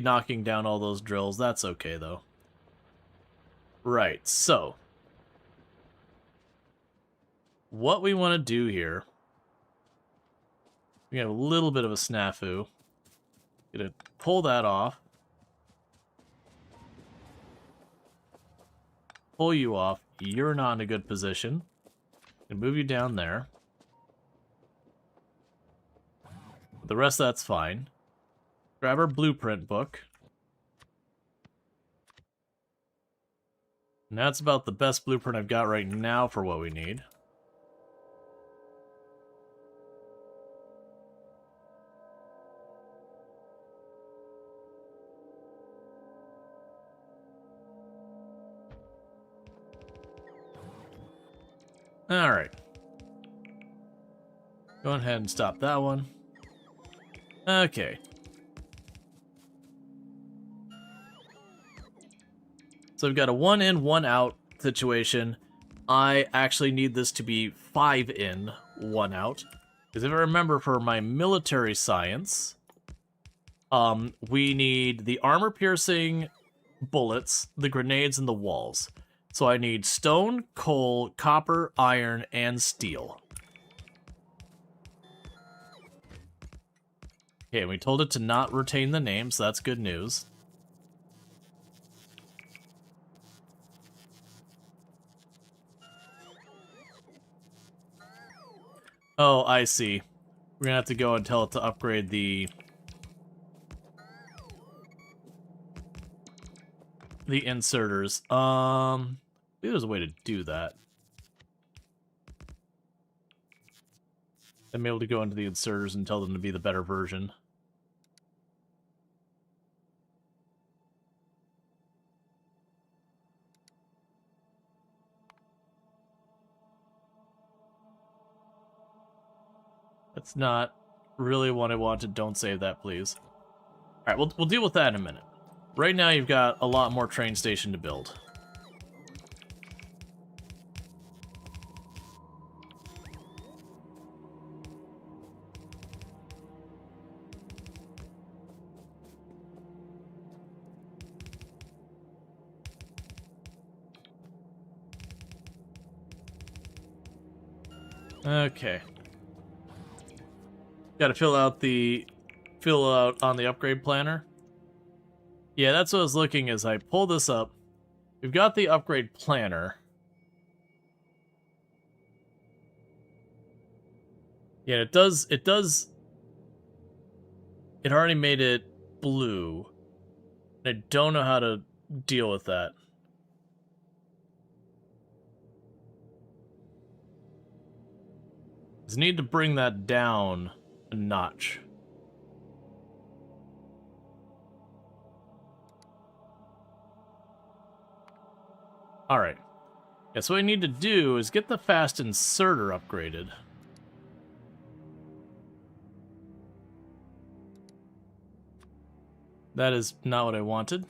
knocking down all those drills. That's okay, though. Right, so. What we want to do here. We have a little bit of a snafu. Gonna pull that off. Pull you off. You're not in a good position. And move you down there. The rest of that's fine. Grab our blueprint book. And that's about the best blueprint I've got right now for what we need. Alright. Go ahead and stop that one. Okay. So we've got a 1 in, 1 out situation. I actually need this to be 5 in, 1 out. Because if I remember for my military science, we need the armor-piercing bullets, the grenades, and the walls. So I need stone, coal, copper, iron, and steel. Okay, we told it to not retain the name, so that's good news. Oh, I see. We're gonna have to go and tell it to upgrade the inserters. Maybe there's a way to do that. I'm able to go into the inserters and tell them to be the better version. That's not really what I wanted. Don't save that, please. Alright, we'll deal with that in a minute. Right now, you've got a lot more train station to build. Okay. Got to fill out on the upgrade planner. Yeah, that's what I was looking as I pull this up. We've got the upgrade planner. Yeah, it does It already made it blue. I don't know how to deal with that. Just need to bring that down a notch. Alright. Yeah, so what I need to do is get the fast inserter upgraded. That is not what I wanted.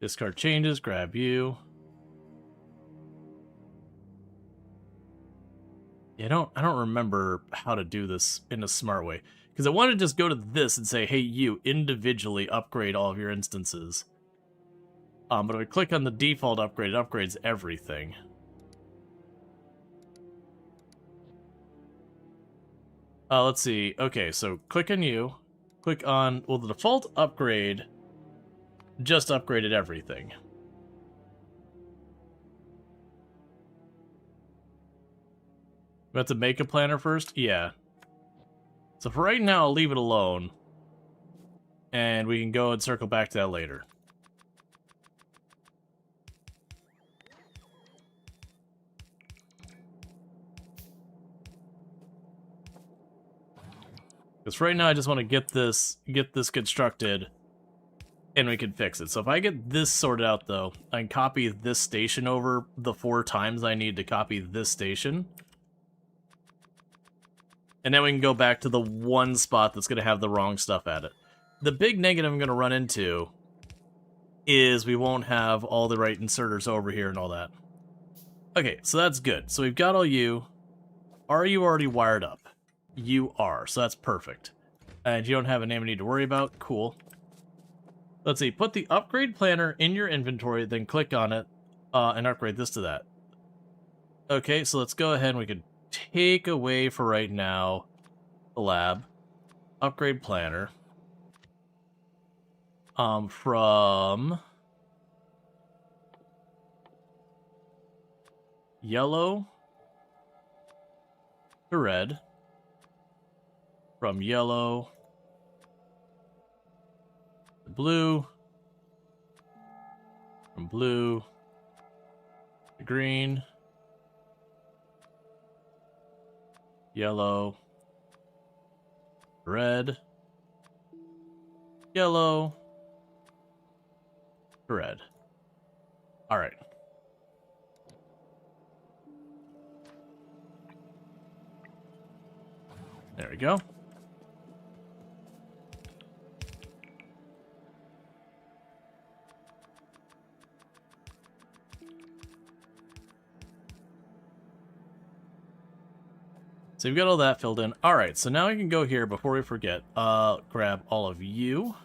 Discard changes, grab you. Yeah, I don't remember how to do this in a smart way. Because I want to just go to this and say, hey, you, individually upgrade all of your instances. But if I click on the default upgrade, it upgrades everything. Let's see. Okay, so click on you. Click on, well, the default upgrade just upgraded everything. We have to make a planner first? Yeah. So for right now, I'll leave it alone. And we can go and circle back to that later. Because right now I just want to get this constructed, and we can fix it. So if I get this sorted out, though, I can copy this station over the 4 times I need to copy this station. And then we can go back to the one spot that's going to have the wrong stuff at it. The big negative I'm going to run into is we won't have all the right inserters over here and all that. Okay, so that's good. So we've got all you. Are you already wired up? You are, so that's perfect. And you don't have a name I need to worry about. Cool. Let's see, put the upgrade planner in your inventory, then click on it, and upgrade this to that. Okay, so let's go ahead and we can take away for right now the lab. Upgrade planner. From yellow to red. From yellow to blue. From blue to green. Yellow. Red. Yellow. Red. All right. There we go. So you've got all that filled in. All right, so now I can go here before we forget. Grab all of you.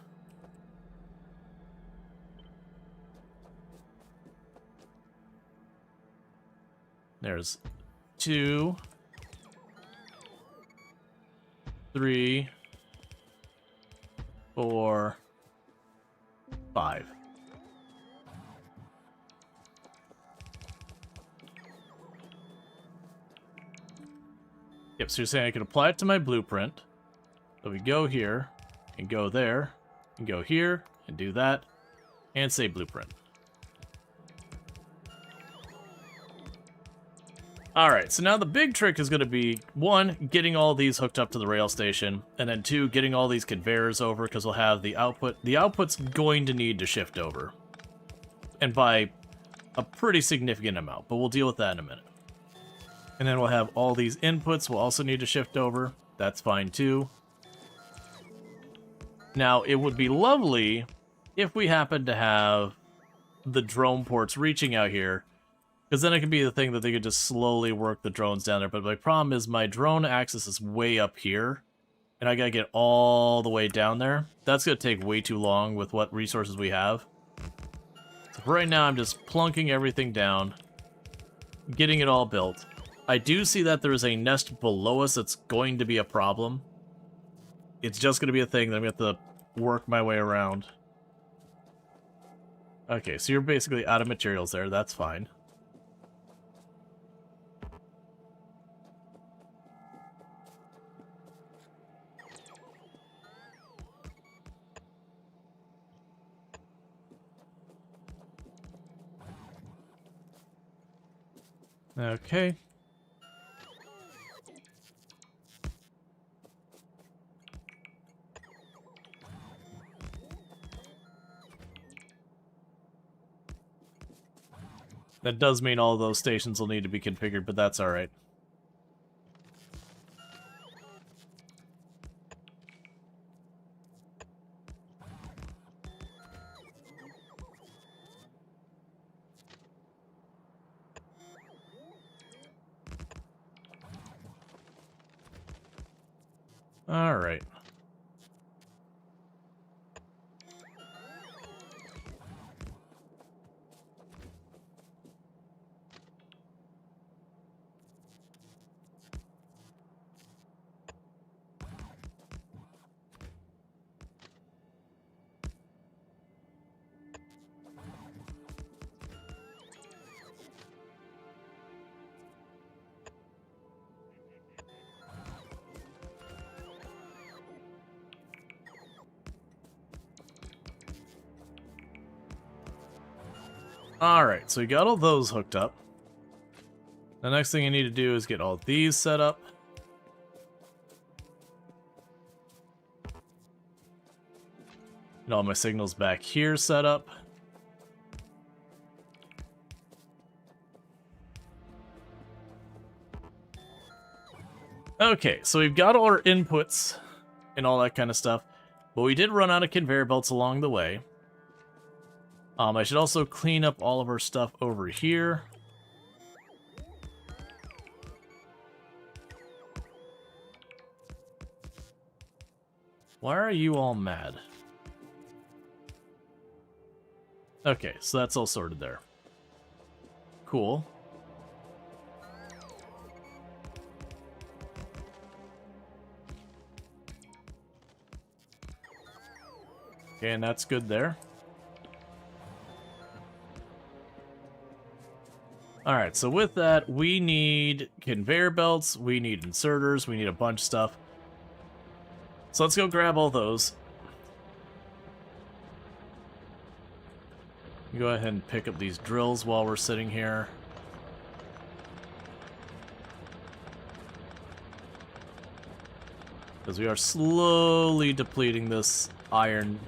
There's 2, 3, 4, 5. Yep, so you're saying I can apply it to my blueprint. So we go here, and go there, and go here, and do that, and say blueprint. Alright, so now the big trick is going to be, 1, getting all these hooked up to the rail station, and then 2, getting all these conveyors over, because we'll have the output. The output's going to need to shift over. And by a pretty significant amount, but we'll deal with that in a minute. And then we'll have all these inputs we'll also need to shift over. That's fine too. Now, it would be lovely if we happen to have the drone ports reaching out here, because then it could be the thing that they could just slowly work the drones down there. But my problem is my drone axis is way up here, and I gotta get all the way down there. That's gonna take way too long with what resources we have. So for right now, I'm just plunking everything down, getting it all built. I do see that there is a nest below us that's going to be a problem. It's just going to be a thing that I'm going to have to work my way around. Okay, so you're basically out of materials there. That's fine. Okay. That does mean all of those stations will need to be configured, but that's alright. Alright. Alright, so we got all those hooked up. The next thing I need to do is get all these set up. Get all my signals back here set up. Okay, so we've got all our inputs and all that kind of stuff, but we did run out of conveyor belts along the way. I should also clean up all of our stuff over here. Why are you all mad? Okay, so that's all sorted there. Cool. Okay, and that's good there. Alright, so with that, we need conveyor belts, we need inserters, we need a bunch of stuff. So let's go grab all those. Go ahead and pick up these drills while we're sitting here. Because we are slowly depleting this iron.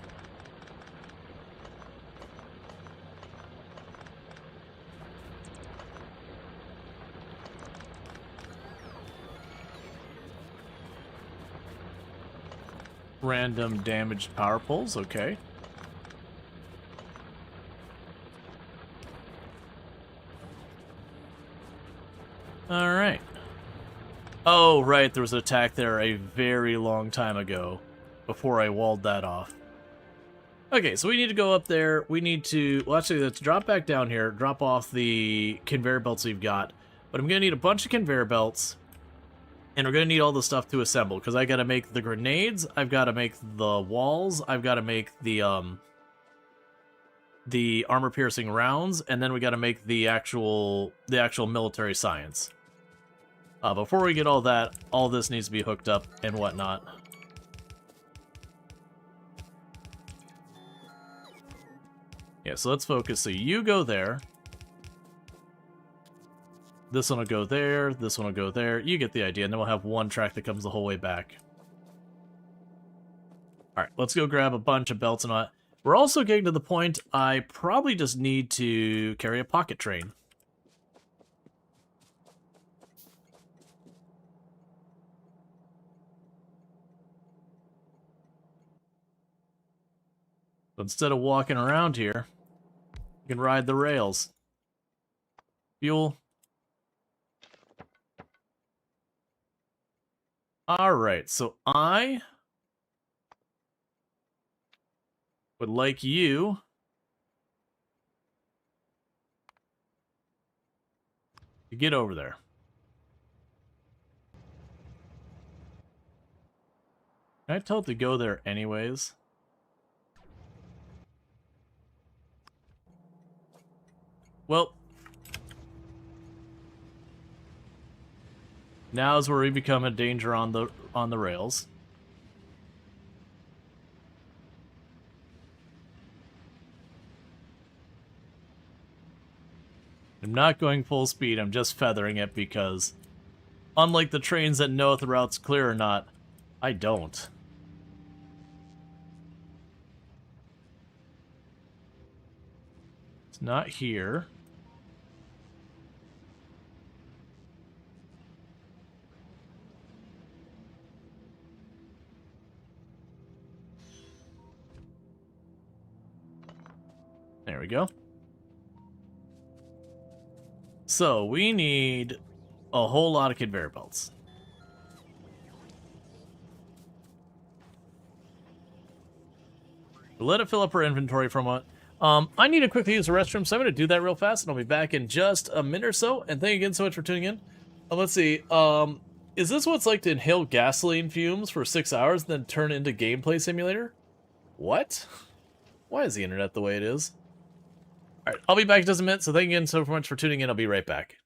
Random damaged power poles, okay. Alright. Oh, right, there was an attack there a very long time ago, before I walled that off. Okay, so we need to go up there, we need to... Well, actually, let's drop back down here, drop off the conveyor belts we've got. But I'm gonna need a bunch of conveyor belts, and we're gonna need all the stuff to assemble, because I gotta make the grenades, I've gotta make the walls, I've gotta make the armor-piercing rounds, and then we gotta make the actual military science. Before we get all that, all this needs to be hooked up and whatnot. Yeah, so let's focus. So you go there. This one will go there. This one will go there. You get the idea. And then we'll have one track that comes the whole way back. Alright, let's go grab a bunch of belts and all that. We're also getting to the point I probably just need to carry a pocket train. But instead of walking around here, you can ride the rails. Fuel. Alright, so I would like you to get over there. Can I tell it to go there anyways? Well, now's where we become a danger on the rails. I'm not going full speed, I'm just feathering it because, unlike the trains that know if the route's clear or not, I don't. It's not here. There we go. So, we need a whole lot of conveyor belts. Let it fill up our inventory for a moment. I need to quickly use the restroom, so I'm going to do that real fast, and I'll be back in just a minute or so. And thank you again so much for tuning in. Let's see. Is this what it's like to inhale gasoline fumes for 6 hours and then turn into gameplay simulator? What? Why is the internet the way it is? Alright, I'll be back in just a minute, so thank you again so much for tuning in. I'll be right back.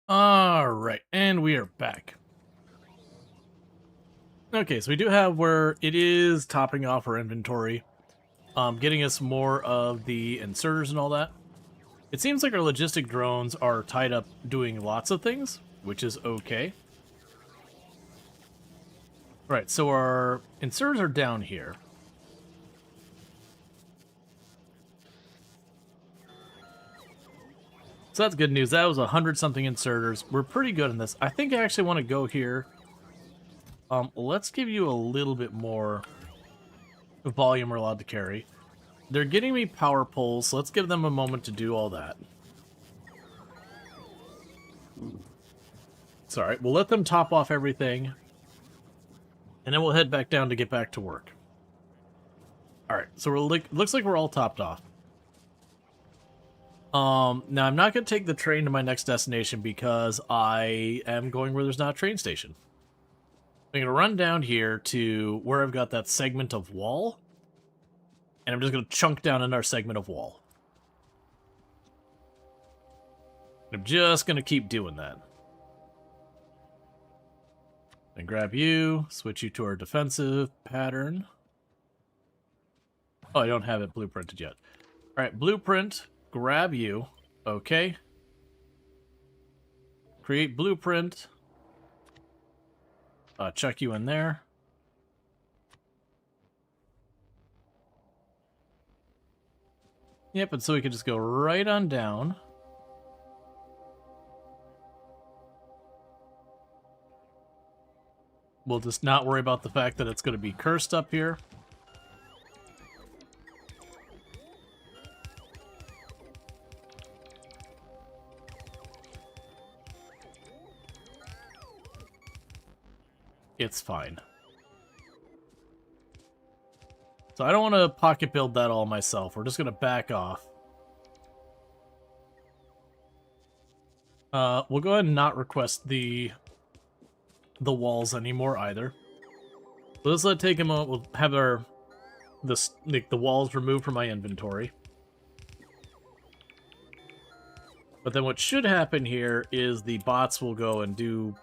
Alright, and we are back. Okay, so we do have where it is topping off our inventory, getting us more of the inserters and all that. It seems like our logistic drones are tied up doing lots of things, which is okay. Right, so our inserters are down here. So that's good news. That was 100-something inserters. We're pretty good in this. I think I actually want to go here. Let's give you a little bit more volume we're allowed to carry. They're getting me power poles, so let's give them a moment to do all that. It's alright, we'll let them top off everything, and then we'll head back down to get back to work. Alright, so looks like we're all topped off. Now I'm not going to take the train to my next destination because I am going where there's not a train station. I'm going to run down here to where I've got that segment of wall, and I'm just going to chunk down another segment of wall. I'm just going to keep doing that. And grab you, switch you to our defensive pattern. Oh, I don't have it blueprinted yet. Alright, blueprint, grab you, okay. Create blueprint. Chuck you in there. Yep, and so we can just go right on down. We'll just not worry about the fact that it's going to be cursed up here. It's fine. So I don't want to pocket build that all myself. We're just going to back off. We'll go ahead and not request the walls anymore either. So let's let it take a moment. We'll have the walls removed from my inventory. But then what should happen here is the bots will go and do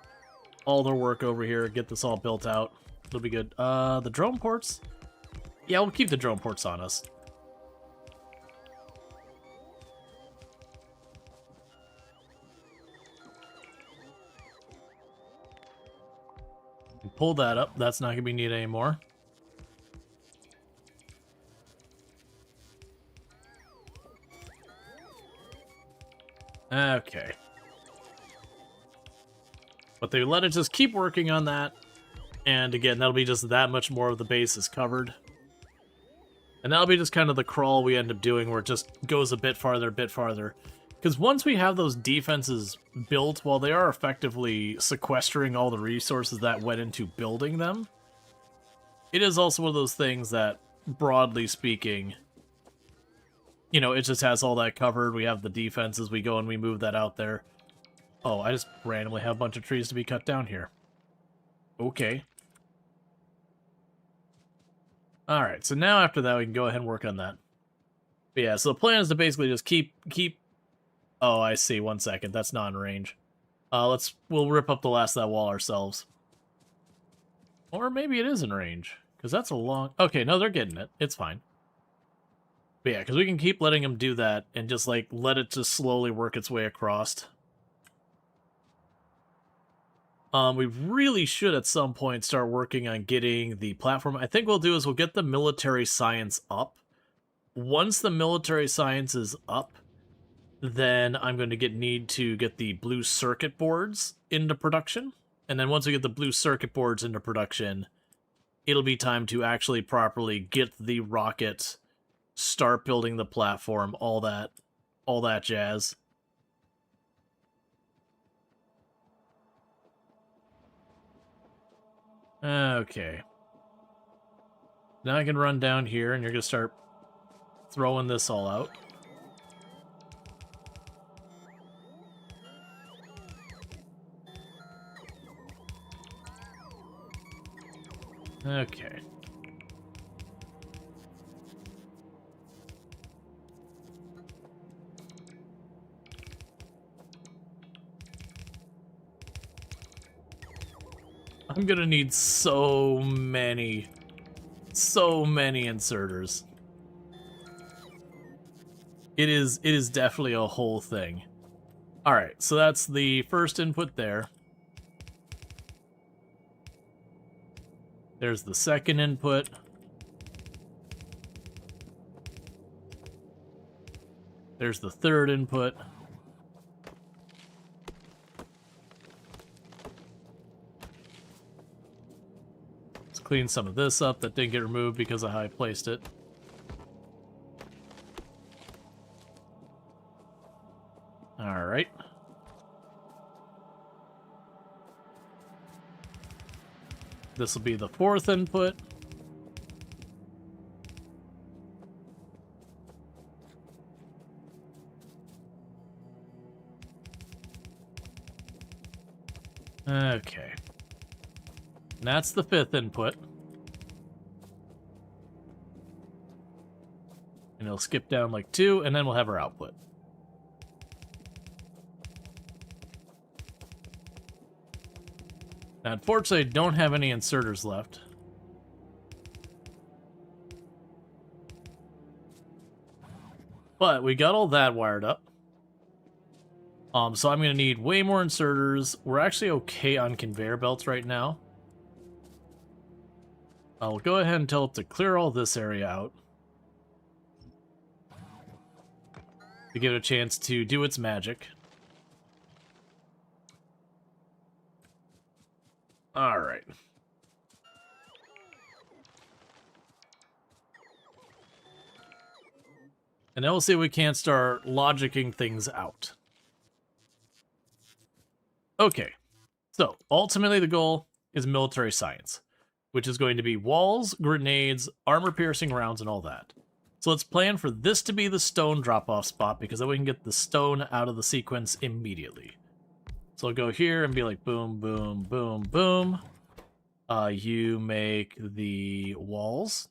all their work over here, get this all built out. It'll be good. The drone ports? Yeah, we'll keep the drone ports on us. Pull that up. That's not going to be needed anymore. Okay. But they let it just keep working on that. And again, that'll be just that much more of the base is covered. And that'll be just kind of the crawl we end up doing where it just goes a bit farther, Because once we have those defenses built, while they are effectively sequestering all the resources that went into building them, it is also one of those things that, broadly speaking, you know, it just has all that covered. We have the defenses, we go and we move that out there. Oh, I just randomly have a bunch of trees to be cut down here. Okay. Alright, so now after that we can go ahead and work on that. But yeah, so the plan is to basically just keep... Oh, I see. 1 second. That's not in range. We'll rip up the last of that wall ourselves. Or maybe it is in range. Because that's a long... Okay, no, they're getting it. It's fine. But yeah, because we can keep letting them do that and just, like, let it just slowly work its way across. We really should at some point start working on getting the platform. I think what we'll do is we'll get the military science up. Once the military science is up, then I'm going to need to get the blue circuit boards into production. And then once we get the blue circuit boards into production, it'll be time to actually properly get the rocket, start building the platform, all that jazz. Okay. Now I can run down here and you're going to start throwing this all out. Okay. I'm gonna need so many inserters. It is definitely a whole thing. Alright, so that's the first input there. There's the second input. There's the third input. Let's clean some of this up that didn't get removed because of how I placed it. Alright. This will be the fourth input. Okay. And that's the fifth input. And it'll skip down like 2, and then we'll have our output. Now, unfortunately, I don't have any inserters left. But we got all that wired up. So I'm going to need way more inserters. We're actually okay on conveyor belts right now. I'll go ahead and tell it to clear all this area out, to give it a chance to do its magic. Alright. And then we'll see if we can't start logicking things out. Okay, so ultimately the goal is military science, which is going to be walls, grenades, armor-piercing rounds, and all that. So let's plan for this to be the stone drop-off spot, because then we can get the stone out of the sequence immediately. So I'll go here and be like, boom, boom, boom, boom. You make the walls.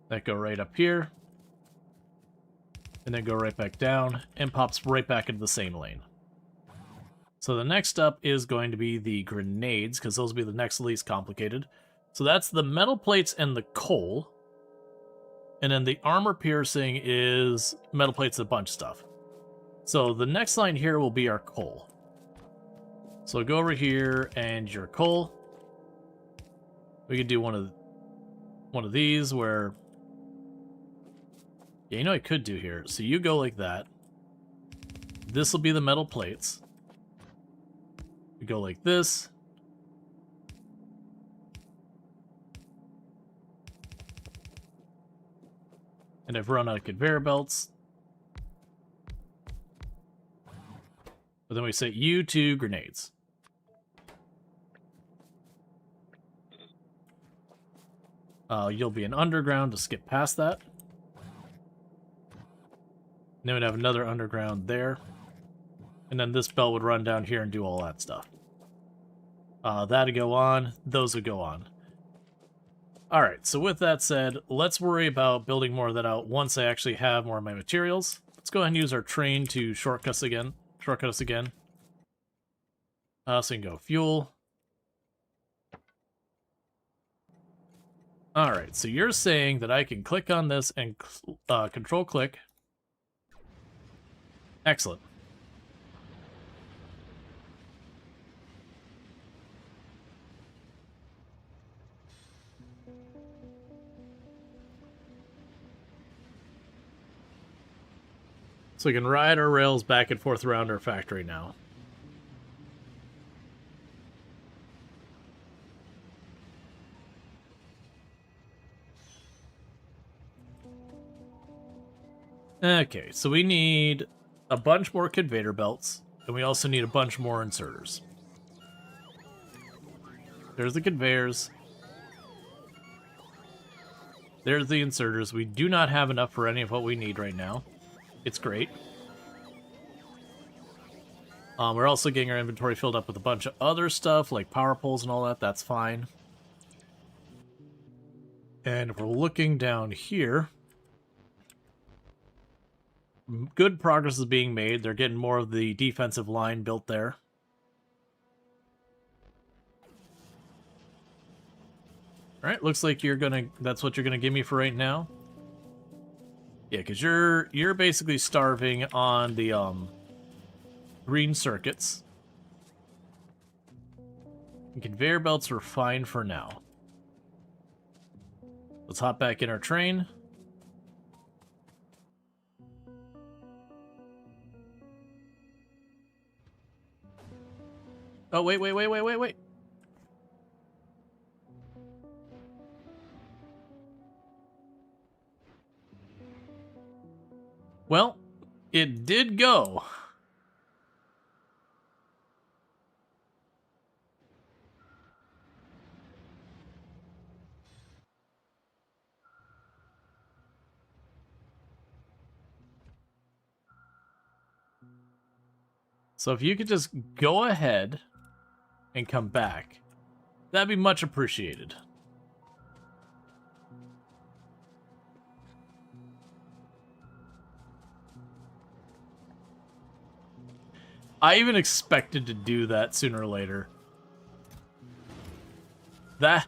That go right up here. And then go right back down, and pops right back into the same lane. So the next up is going to be the grenades, because those will be the next least complicated. So that's the metal plates and the coal. And then the armor piercing is metal plates and a bunch of stuff. So the next line here will be our coal. So go over here and your coal. We could do one of these where... Yeah, you know what I could do here. So you go like that. This will be the metal plates. We go like this. And I've run out of conveyor belts. But then we say you to grenades. You'll be an underground to skip past that. And then we'd have another underground there. And then this belt would run down here and do all that stuff. That'd go on. Those would go on. Alright, so with that said, let's worry about building more of that out once I actually have more of my materials. Let's go ahead and use our train to shortcut us again. So we can go fuel. Alright, so you're saying that I can click on this and control click. Excellent. So we can ride our rails back and forth around our factory now. Okay, so we need a bunch more conveyor belts, and we also need a bunch more inserters. There's the conveyors. There's the inserters. We do not have enough for any of what we need right now. It's great. We're also getting our inventory filled up with a bunch of other stuff, like power poles and all that. That's fine. And if we're looking down here, good progress is being made. They're getting more of the defensive line built there. All right, looks like that's what you're gonna give me for right now. Yeah, because you're basically starving on the green circuits. And conveyor belts are fine for now. Let's hop back in our train. Oh, wait. Well, it did go. So if you could just go ahead and come back, that'd be much appreciated. I even expected to do that sooner or later. That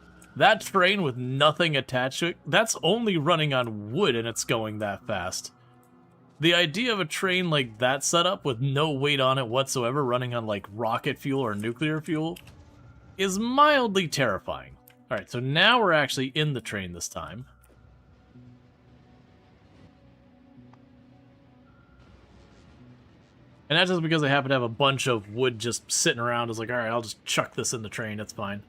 train with nothing attached to it, that's only running on wood and it's going that fast. The idea of a train like that setup with no weight on it whatsoever running on like rocket fuel or nuclear fuel is mildly terrifying. Alright, so now we're actually in the train this time. And that's just because I happen to have a bunch of wood just sitting around. It's like, alright, I'll just chuck this in the train, it's fine.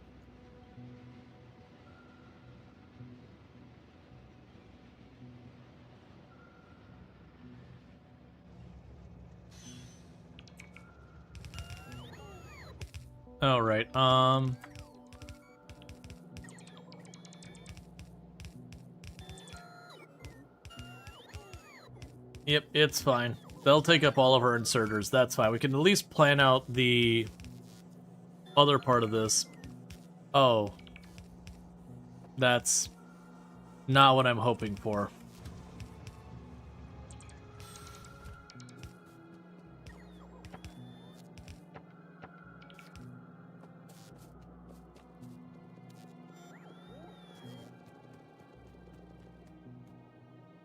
Alright, Yep, it's fine. They'll take up all of our inserters, that's fine. We can at least plan out the other part of this. Oh. That's not what I'm hoping for.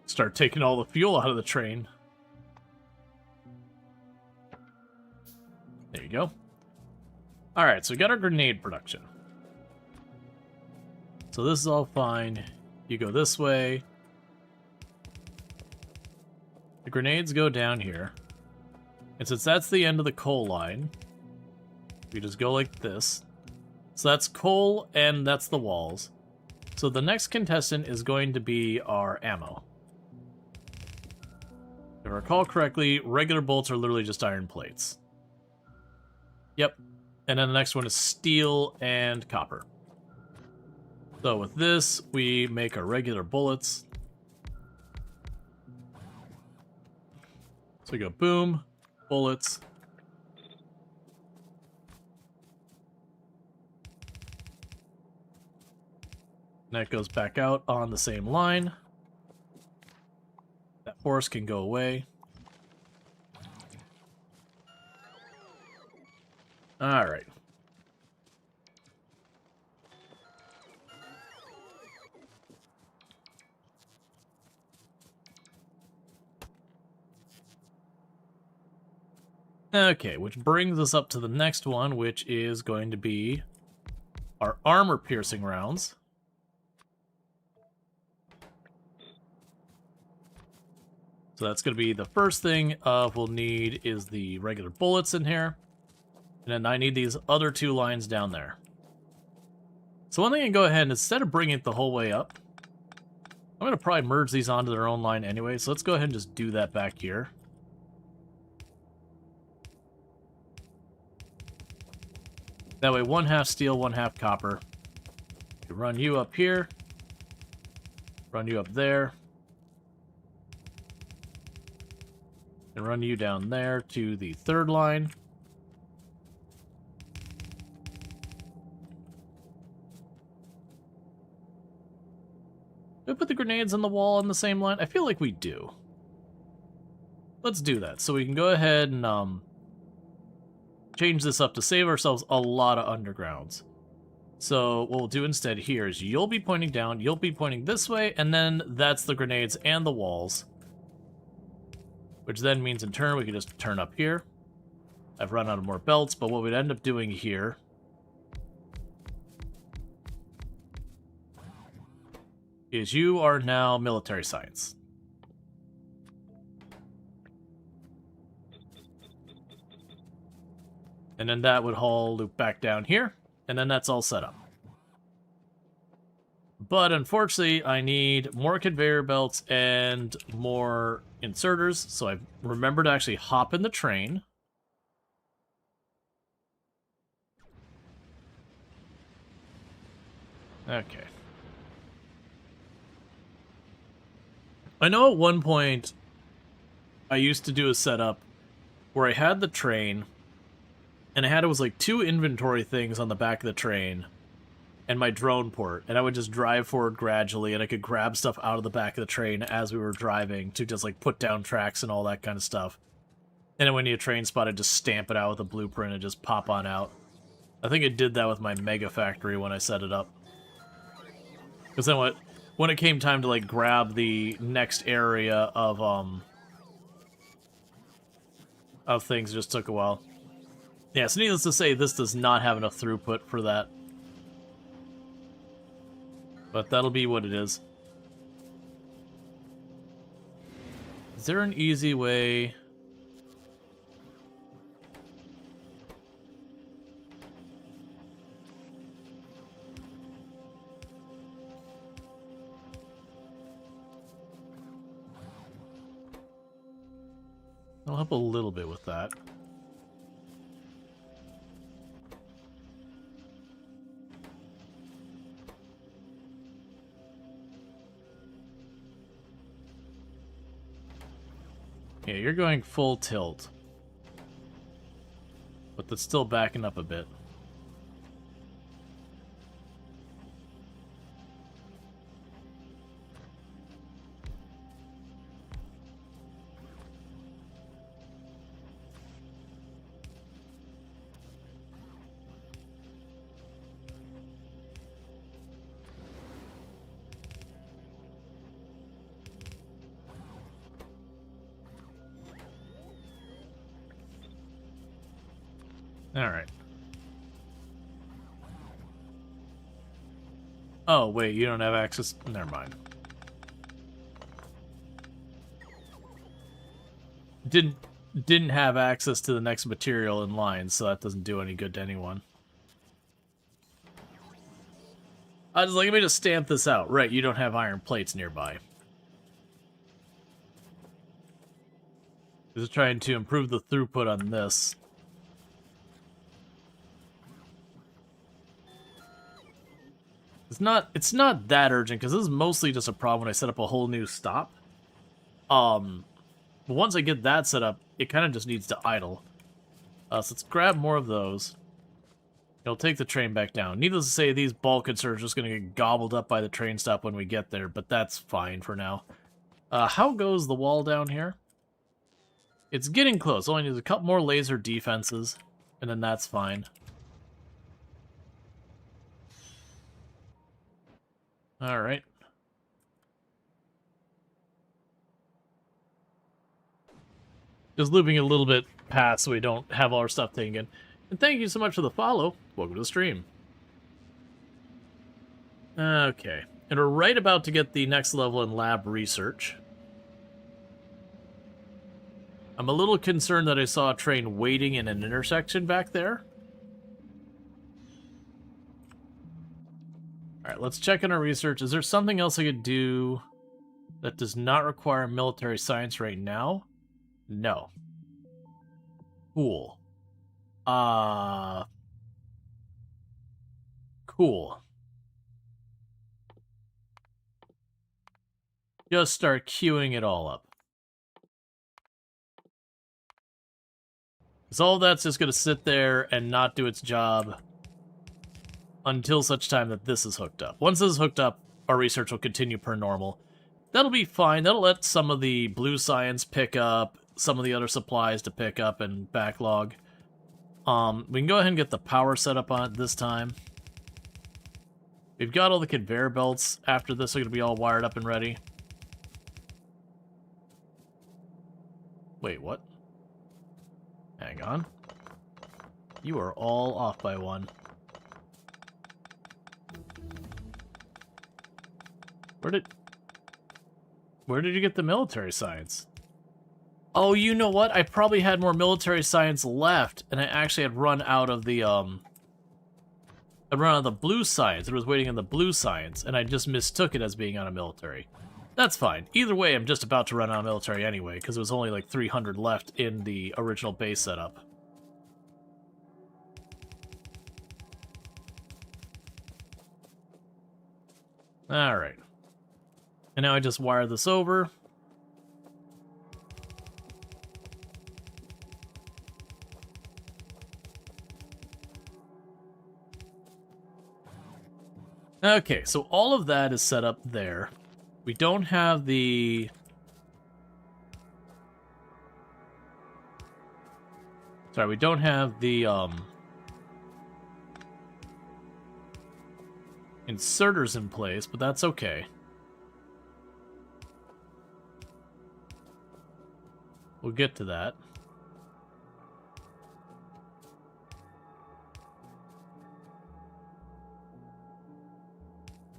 Start taking all the fuel out of the train. There you go. Alright, so we got our grenade production. So this is all fine. You go this way. The grenades go down here. And since that's the end of the coal line, we just go like this. So that's coal and that's the walls. So the next contestant is going to be our ammo. If I recall correctly, regular bolts are literally just iron plates. Yep. And then the next one is steel and copper. So with this, we make our regular bullets. So we go boom, bullets. And that goes back out on the same line. That horse can go away. All right. Okay, which brings us up to the next one, which is going to be our armor-piercing rounds. So that's going to be the first thing we'll need is the regular bullets in here. And then I need these other two lines down there. So one thing I can go ahead and instead of bringing it the whole way up, I'm going to probably merge these onto their own line anyway. So let's go ahead and just do that back here. That way 1/2 steel, 1/2 copper. Run you up here. Run you up there. And run you down there to the third line. Do we put the grenades on the wall on the same line? I feel like we do. let's do that. So we can go ahead and change this up to save ourselves a lot of undergrounds. So what we'll do instead here is you'll be pointing down, you'll be pointing this way, and then that's the grenades and the walls. Which then means in turn we can just turn up here. I've run out of more belts, but what we'd end up doing here is you are now military science. And then that would all loop back down here, and then that's all set up. But unfortunately, I need more conveyor belts and more inserters, so I remember to actually hop in the train. Okay. I know at one point I used to do a setup where I had the train, and I had it was like 2 inventory things on the back of the train and my drone port, and I would just drive forward gradually, and I could grab stuff out of the back of the train as we were driving to just like put down tracks and all that kind of stuff. And then when you need a train spot, I'd just stamp it out with a blueprint and just pop on out. I think I did that with my mega factory when I set it up. Because then when it came time to like grab the next area of things, it just took a while. Yeah, so needless to say, this does not have enough throughput for that. But that'll be what it is. Is there an easy way? I'll help a little bit with that. Yeah, you're going full tilt. But that's still backing up a bit. Alright. Oh, wait, you don't have access? Never mind. Didn't have access to the next material in line, so that doesn't do any good to anyone. I was like, let me just stamp this out. Right, you don't have iron plates nearby. Just trying to improve the throughput on this. It's not that urgent, because this is mostly just a problem when I set up a whole new stop. But once I get that set up, it kind of just needs to idle. So let's grab more of those. It'll take the train back down. Needless to say, these bulk inserts are just going to get gobbled up by the train stop when we get there, but that's fine for now. How goes the wall down here? It's getting close. Only needs a couple more laser defenses, and then that's fine. Alright. Just looping a little bit past so we don't have all our stuff taken. And thank you so much for the follow. Welcome to the stream. Okay. And we're right about to get the next level in lab research. I'm a little concerned that I saw a train waiting in an intersection back there. Alright, let's check in our research. Is there something else I could do that does not require military science right now? No. Cool. Cool. Just start queuing it all up. So all that's just going to sit there and not do its job until such time that this is hooked up. Once this is hooked up, our research will continue per normal. That'll be fine. That'll let some of the blue science pick up. some of the other supplies to pick up and backlog. We can go ahead and get the power set up on it this time. We've got all the conveyor belts after this are going to be all wired up and ready. Wait, what? Hang on. You are all off by one. Where did you get the military science? Oh, you know what? I probably had more military science left, and I actually had run out of the blue science. It was waiting on the blue science, and I just mistook it as being on a military. That's fine. Either way, I'm just about to run out of military anyway, because it was only like 300 left in the original base setup. Alright. And now I just wire this over. Okay, so all of that is set up there. We don't have the... Sorry, we don't have the, inserters in place, but that's okay. We'll get to that.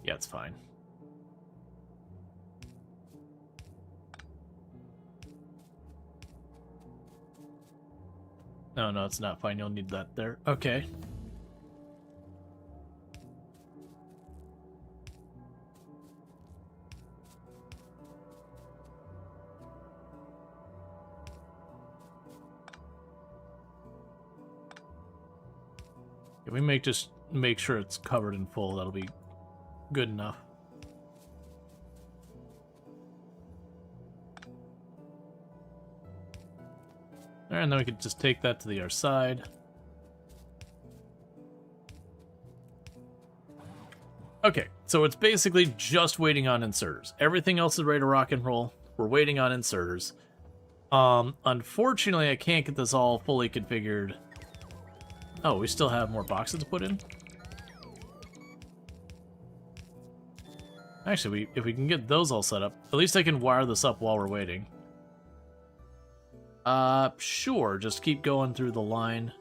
Yeah, it's fine. No, it's not fine. You'll need that there. Okay. Yeah, we just make sure it's covered in full. That'll be good enough. Alright, and then we could just take that to the other side. Okay, so it's basically just waiting on inserters. Everything else is ready to rock and roll. We're waiting on inserters. Unfortunately, I can't get this all fully configured. Oh, we still have more boxes to put in? Actually, if we can get those all set up, at least I can wire this up while we're waiting. Sure, just keep going through the line.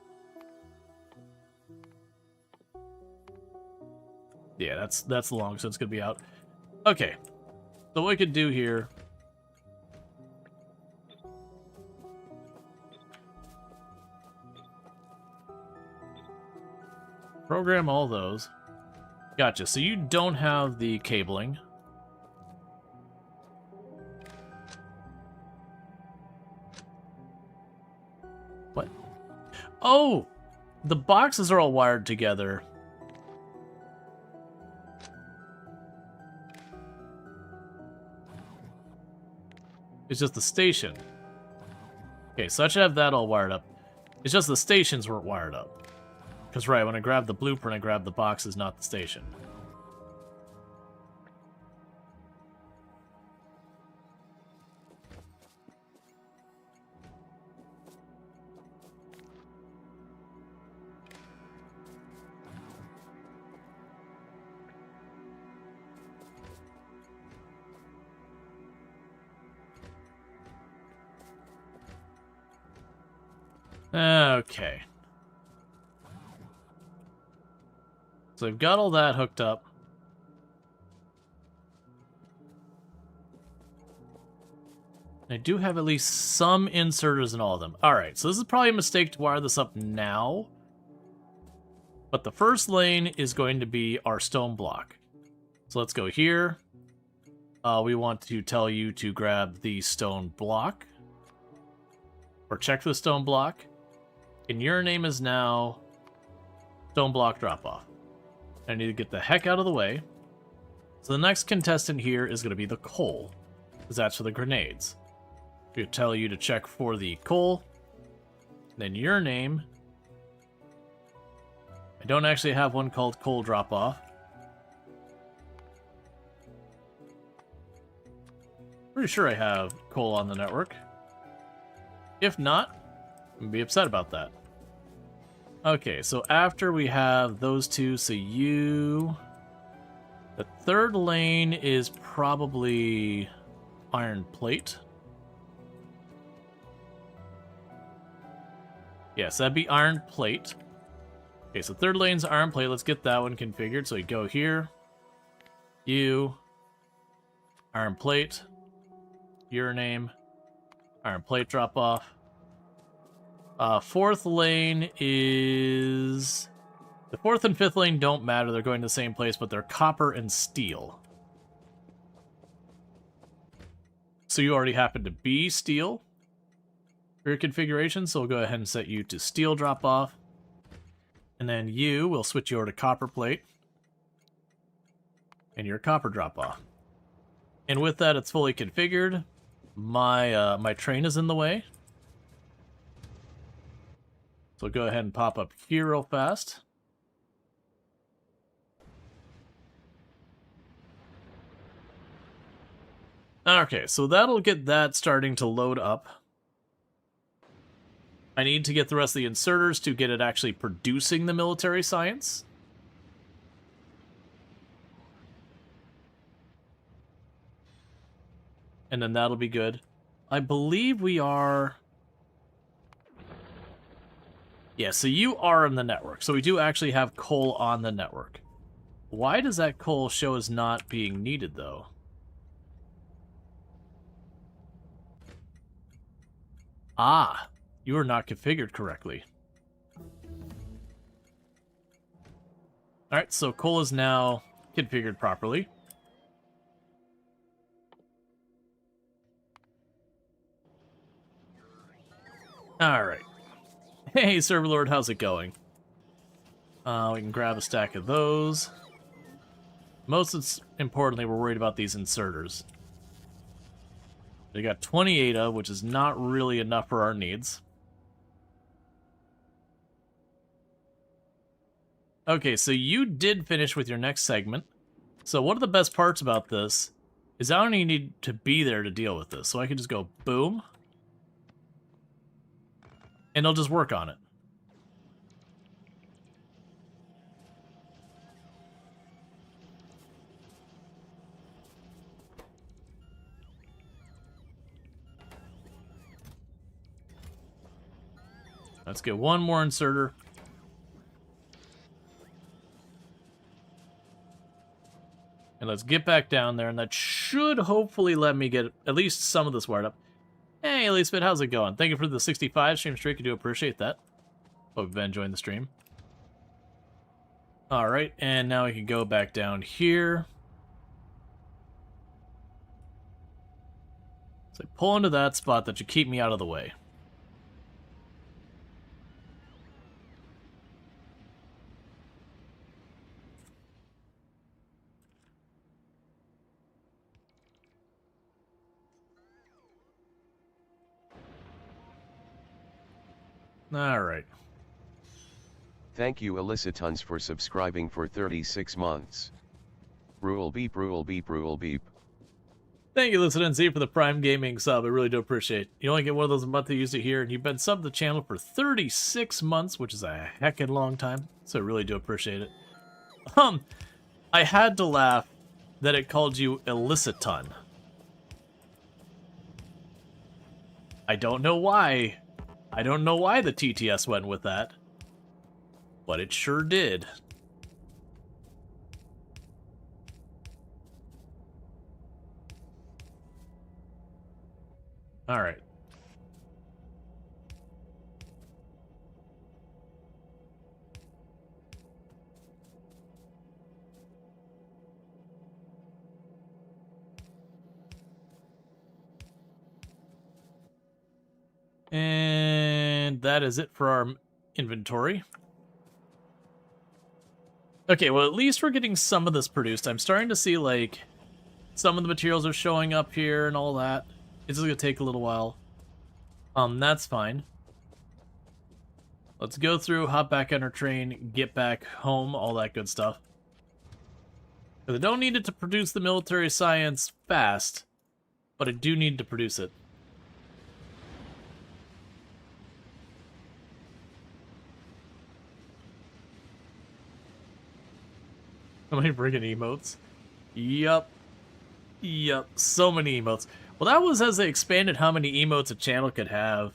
Yeah, that's long, so it's gonna be out. Okay, so what we could do here... Program all those. Gotcha, so you don't have the cabling. What? Oh! The boxes are all wired together. It's just the station. Okay, so I should have that all wired up. It's just the stations weren't wired up. Because, right, when I grab the blueprint, I grab the boxes, not the station. Okay. So I've got all that hooked up. I do have at least some inserters in all of them. Alright, so this is probably a mistake to wire this up now. But the first lane is going to be our stone block. So let's go here. We want to tell you to grab the stone block. Or check for the stone block. And your name is now stone block drop off. I need to get the heck out of the way. So the next contestant here is going to be the coal, because that's for the grenades. We'll tell you to check for the coal. Then your name. I don't actually have one called coal drop off. Pretty sure I have coal on the network. If not, I'm be upset about that. Okay, so after we have those two, so you... The third lane is probably iron plate. Yes, that'd be iron plate. Okay, so third lane's iron plate. Let's get that one configured. So you go here. You. Iron plate. Your name. Iron plate drop off. Fourth lane is... The fourth and fifth lane don't matter. They're going to the same place, but they're copper and steel. So you already happen to be steel for your configuration, so we'll go ahead and set you to steel drop off. And then you will switch you over to copper plate. And your copper drop off. And with that, it's fully configured. My train is in the way. So go ahead and pop up here real fast. Okay, so that'll get that starting to load up. I need to get the rest of the inserters to get it actually producing the military science. And then that'll be good. I believe we are... Yeah, so you are in the network. So we do actually have coal on the network. Why does that coal show as not being needed, though? Ah, you are not configured correctly. Alright, so coal is now configured properly. Alright. Hey, Serverlord, how's it going? We can grab a stack of those. Most importantly, we're worried about these inserters. They got 28 of, which is not really enough for our needs. Okay, so you did finish with your next segment. So one of the best parts about this is I don't even need to be there to deal with this. So I can just go boom. And it'll just work on it. Let's get one more inserter. And let's get back down there, and that should hopefully let me get at least some of this wired up. Hey, Elizabeth, how's it going? Thank you for the 65 stream streak. I do appreciate that. Hope you've been enjoying the stream. Alright, and now we can go back down here. So I pull into that spot that should keep me out of the way. Alright. Thank you Elicitons for subscribing for 36 months. Rual beep, rual beep, rual beep. Thank you, Listen and Z, for the Prime Gaming sub. I really do appreciate it. You only get one of those a month to use it here, and you've been subbed to the channel for 36 months, which is a heckin' long time, so I really do appreciate it. I had to laugh that it called you Eliciton. I don't know why. I don't know why the TTS went with that, but it sure did. All right. And that is it for our inventory. Okay, well, at least we're getting some of this produced. I'm starting to see, like, some of the materials are showing up here and all that. It's just gonna take a little while. That's fine. Let's go through, hop back on our train, get back home, all that good stuff. Because I don't need it to produce the military science fast, but I do need to produce it. How many friggin' emotes? Yup. Yup. So many emotes. Well, that was as they expanded how many emotes a channel could have.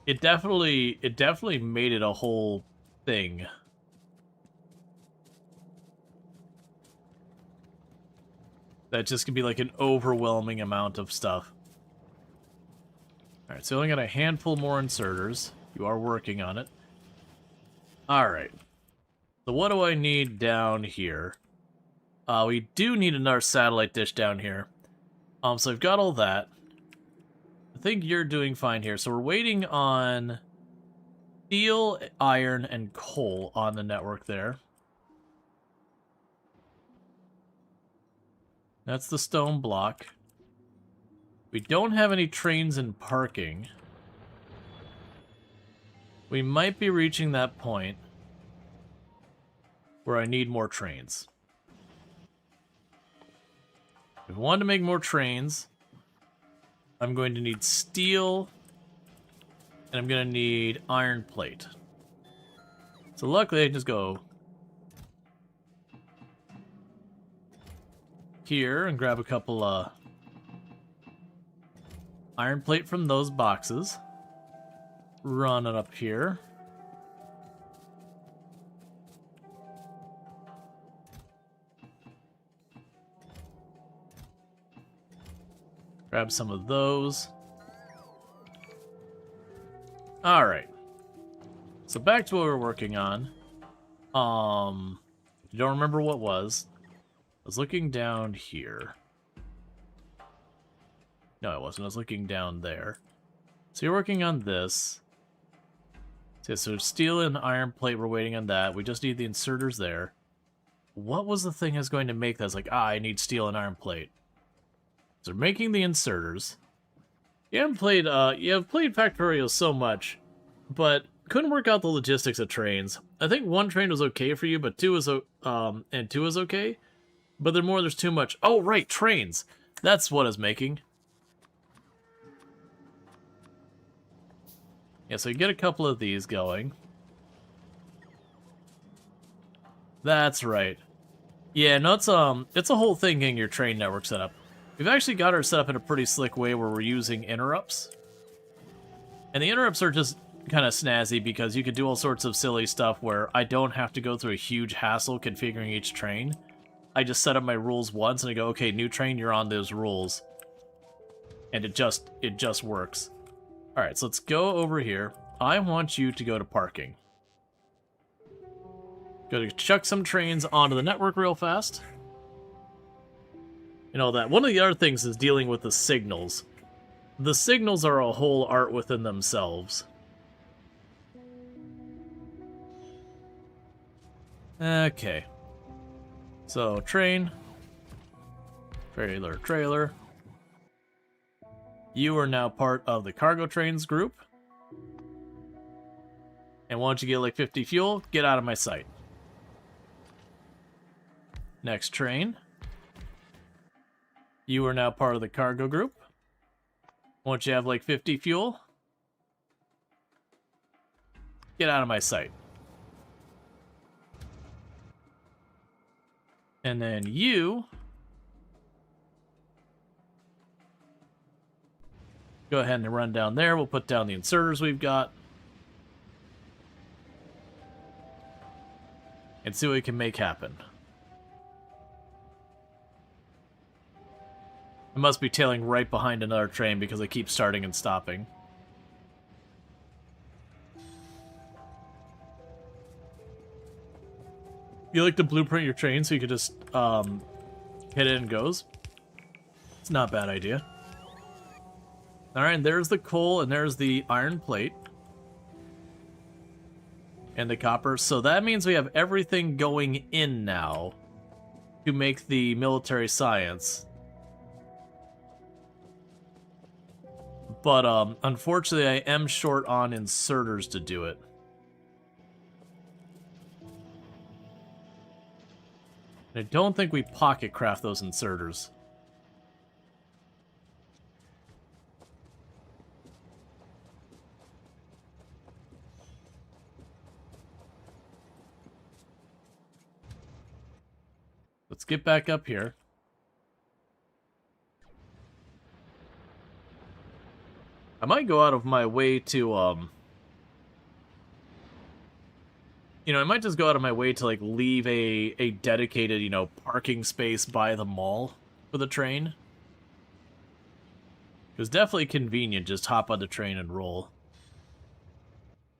It definitely made it a whole thing. That just could be like an overwhelming amount of stuff. Alright, so only got a handful more inserters. You are working on it. Alright. So what do I need down here? We do need another satellite dish down here. So I've got all that. I think you're doing fine here. So we're waiting on steel, iron, and coal on the network there. That's the stone block. We don't have any trains in parking. We might be reaching that point where I need more trains. If I want to make more trains, I'm going to need steel, and I'm going to need iron plate. So luckily I can just go here and grab a couple iron plate from those boxes. Run it up here. Grab some of those. Alright. So back to what we were working on. You don't remember what was. I was looking down here. No, I wasn't. I was looking down there. So you're working on this. So steel and iron plate, we're waiting on that. We just need the inserters there. What was the thing I was going to make that's like, I need steel and iron plate? So we're making the inserters. You have played Factorio so much, but couldn't work out the logistics of trains. I think one train was okay for you, but two is okay. But there's too much. Oh right, trains. That's what I was making. Yeah, so you get a couple of these going. That's right. Yeah, no, it's a whole thing getting your train network set up. We've actually got ours set up in a pretty slick way where we're using interrupts. And the interrupts are just kind of snazzy because you can do all sorts of silly stuff where I don't have to go through a huge hassle configuring each train. I just set up my rules once and I go, okay, new train, you're on those rules. And it just works. Alright, so let's go over here. I want you to go to parking. Go to chuck some trains onto the network real fast. And all that. One of the other things is dealing with the signals. The signals are a whole art within themselves. Okay. So, train. Trailer. You are now part of the cargo trains group. And once you get like 50 fuel, get out of my sight. Next train. You are now part of the cargo group. Once you have like 50 fuel, get out of my sight. And then you go ahead and run down there. We'll put down the inserters we've got. And see what we can make happen. I must be tailing right behind another train because I keep starting and stopping. You like to blueprint your train so you could just hit it and goes? It's not a bad idea. Alright, and there's the coal and there's the iron plate. And the copper. So that means we have everything going in now to make the military science. But unfortunately I am short on inserters to do it. I don't think we pocket craft those inserters. get back up here. I might go out of my way to, you know, I might just go out of my way to, like, leave a dedicated, you know, parking space by the mall for the train. It was definitely convenient, just hop on the train and roll.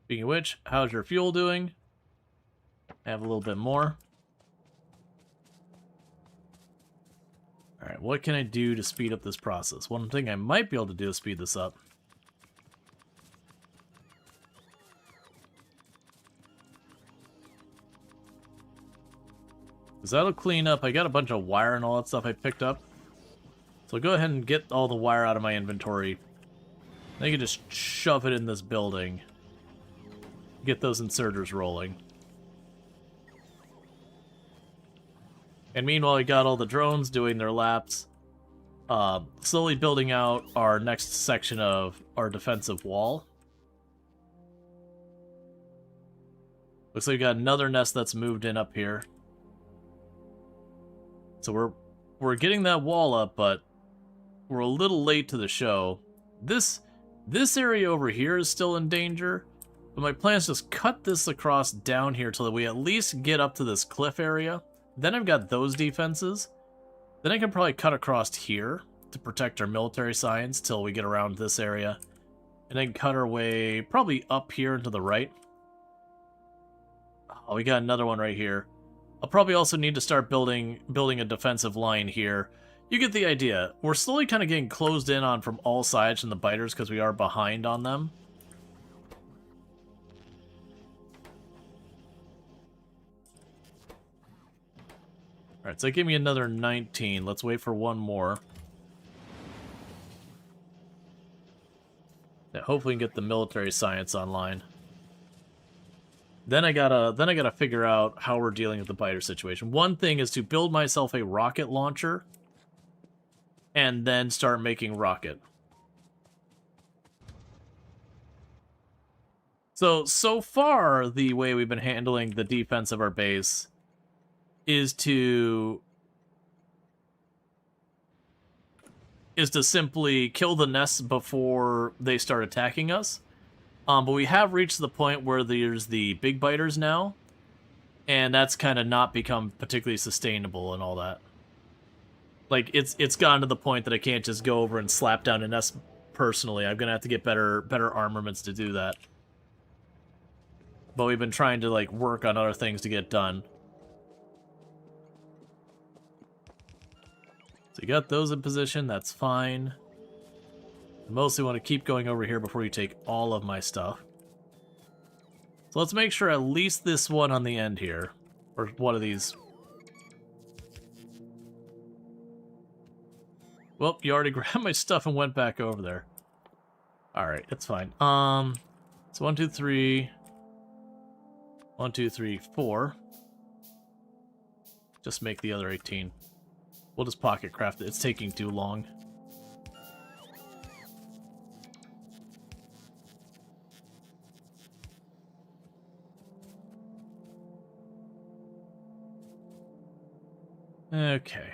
Speaking of which, how's your fuel doing? I have a little bit more. Alright, what can I do to speed up this process? One thing I might be able to do to speed this up. Because that'll clean up. I got a bunch of wire and all that stuff I picked up. So go ahead and get all the wire out of my inventory. Then you can just shove it in this building. Get those inserters rolling. And meanwhile, we got all the drones doing their laps. Slowly building out our next section of our defensive wall. Looks like we got another nest that's moved in up here. So we're getting that wall up, but we're a little late to the show. This area over here is still in danger, but my plan is just cut this across down here till we at least get up to this cliff area. Then I've got those defenses. Then I can probably cut across here to protect our military science till we get around this area. And then cut our way probably up here and to the right. Oh, we got another one right here. I'll probably also need to start building a defensive line here. You get the idea. We're slowly kind of getting closed in on from all sides from the biters because we are behind on them. Alright, so give me another 19. Let's wait for one more. Yeah, hopefully we can get the military science online. Then I gotta figure out how we're dealing with the biter situation. One thing is to build myself a rocket launcher and then start making rocket. So far, the way we've been handling the defense of our base is to simply kill the nests before they start attacking us. But we have reached the point where there's the big biters now, and that's kind of not become particularly sustainable and all that. Like, it's gotten to the point that I can't just go over and slap down a nest personally. I'm gonna have to get better armaments to do that. But we've been trying to, like, work on other things to get done. So you got those in position, that's fine. I mostly want to keep going over here before you take all of my stuff. So let's make sure at least this one on the end here, or one of these. Well, you already grabbed my stuff and went back over there. Alright, it's fine. So 1, 2, 3. 1, 2, 3, 4. Just make the other 18. We'll just pocket craft it. It's taking too long. Okay.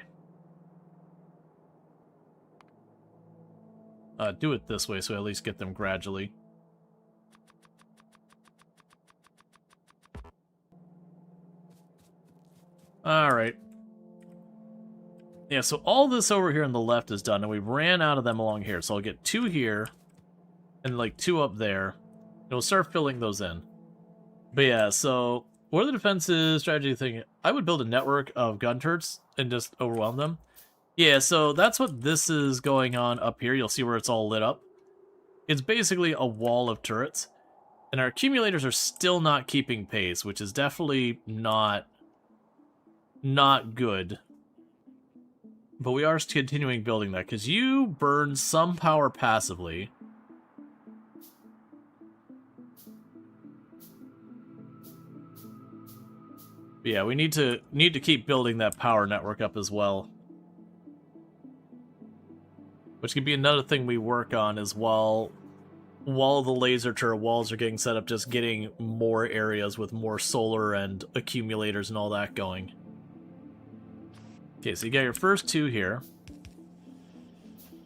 Do it this way so I at least get them gradually. Alright. Yeah, so all this over here on the left is done, and we ran out of them along here. So I'll get 2 here, and like 2 up there. And we'll start filling those in. But yeah, so what are the defenses, strategy thing? I would build a network of gun turrets and just overwhelm them. Yeah, so that's what this is going on up here. You'll see where it's all lit up. It's basically a wall of turrets. And our accumulators are still not keeping pace, which is definitely not good. But we are continuing building that, because you burn some power passively. But yeah, we need to keep building that power network up as well. Which could be another thing we work on as well. While the laser turret walls are getting set up, just getting more areas with more solar and accumulators and all that going. Okay, so you got your first 2 here.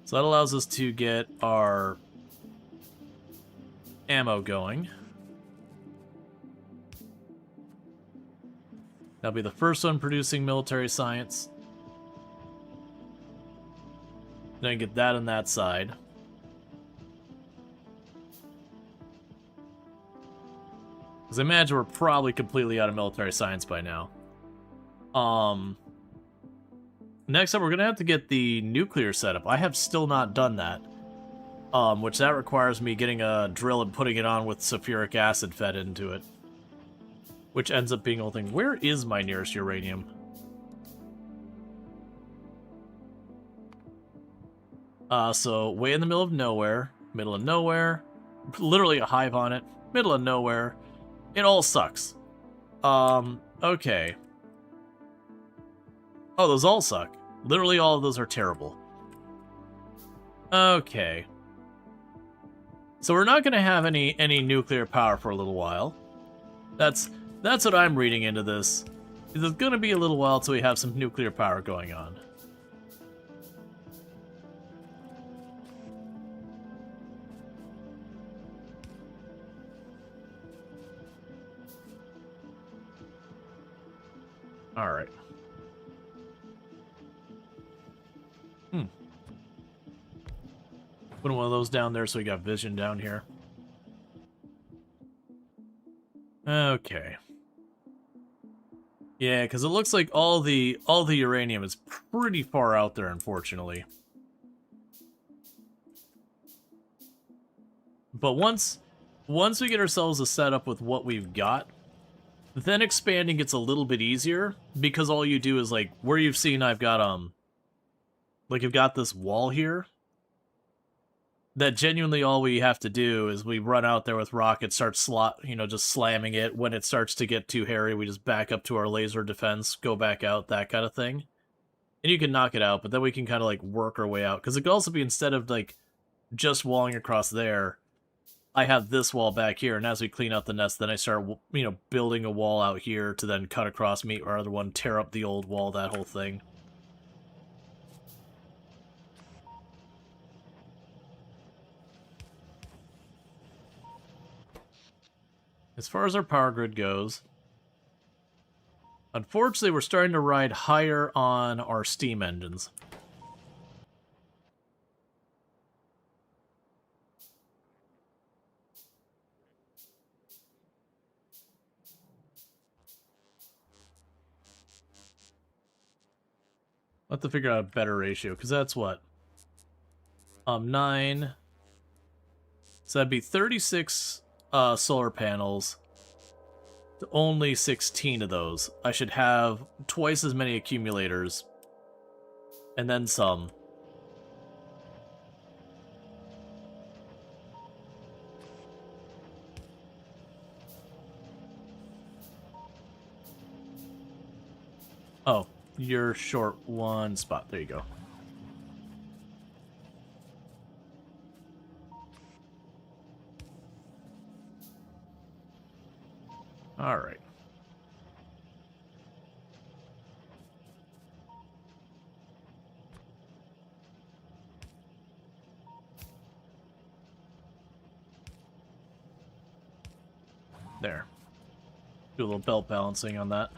So that allows us to get our ammo going. That'll be the first one producing military science. Then get that on that side. Because I imagine we're probably completely out of military science by now. Next up, we're going to have to get the nuclear setup. I have still not done that. Which that requires me getting a drill and putting it on with sulfuric acid fed into it. Which ends up being the whole thing. Where is my nearest uranium? So way in the middle of nowhere. Middle of nowhere. Literally a hive on it. Middle of nowhere. It all sucks. Okay. Oh, those all suck. Literally all of those are terrible. Okay. So we're not going to have any nuclear power for a little while. That's what I'm reading into this. It's going to be a little while till we have some nuclear power going on. All right. Put one of those down there so we got vision down here. Okay. Yeah, because it looks like all the uranium is pretty far out there, unfortunately. But once we get ourselves a setup with what we've got, then expanding gets a little bit easier, because all you do is, like, where you've seen I've got, like, I've got this wall here. That genuinely all we have to do is we run out there with rockets, start just slamming it. When it starts to get too hairy, we just back up to our laser defense, go back out, that kind of thing. And you can knock it out, but then we can kind of, like, work our way out. Because it could also be, instead of, like, just walling across there, I have this wall back here, and as we clean out the nest, then I start, building a wall out here to then cut across, meet our other one, tear up the old wall, that whole thing. As far as our power grid goes, unfortunately, we're starting to ride higher on our steam engines. I'll have to figure out a better ratio, because that's what? 9. So that'd be 36 solar panels. Only 16 of those. I should have twice as many accumulators. And then some. Oh, you're short one spot. There you go. All right. There. Do a little belt balancing on that.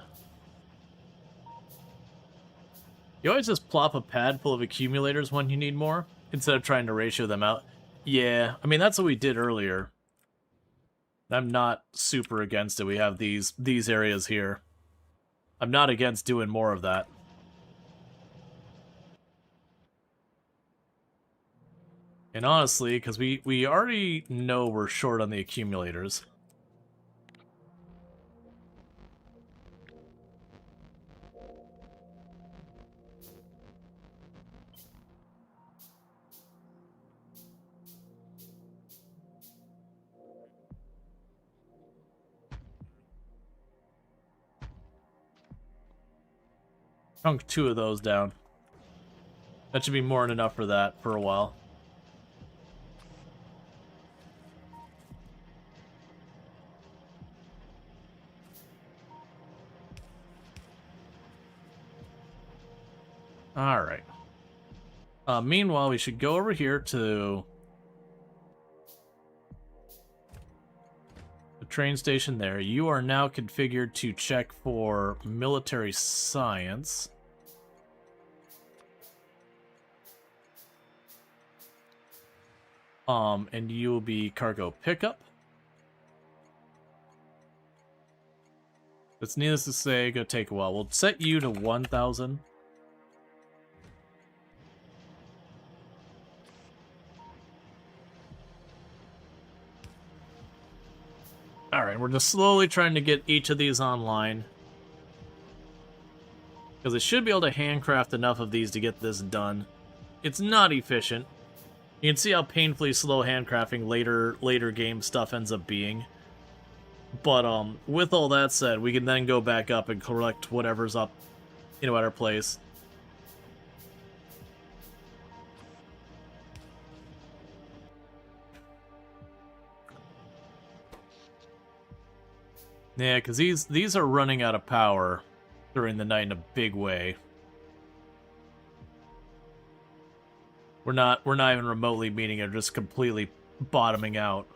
You always just plop a pad full of accumulators when you need more, instead of trying to ratio them out. Yeah, I mean, that's what we did earlier. I'm not super against it. We have these areas here. I'm not against doing more of that. And honestly, because we already know we're short on the accumulators. Chunk 2 of those down. That should be more than enough for that for a while. Alright. Meanwhile, we should go over here to the train station there. You are now configured to check for military science. And you will be cargo pickup. It's needless to say, gonna take a while. We'll set you to 1,000. Alright, we're just slowly trying to get each of these online. Because I should be able to handcraft enough of these to get this done. It's not efficient. You can see how painfully slow handcrafting later game stuff ends up being. But with all that said, we can then go back up and collect whatever's up, at our place. Yeah, because these are running out of power during the night in a big way. We're not even remotely meeting it, just completely bottoming out.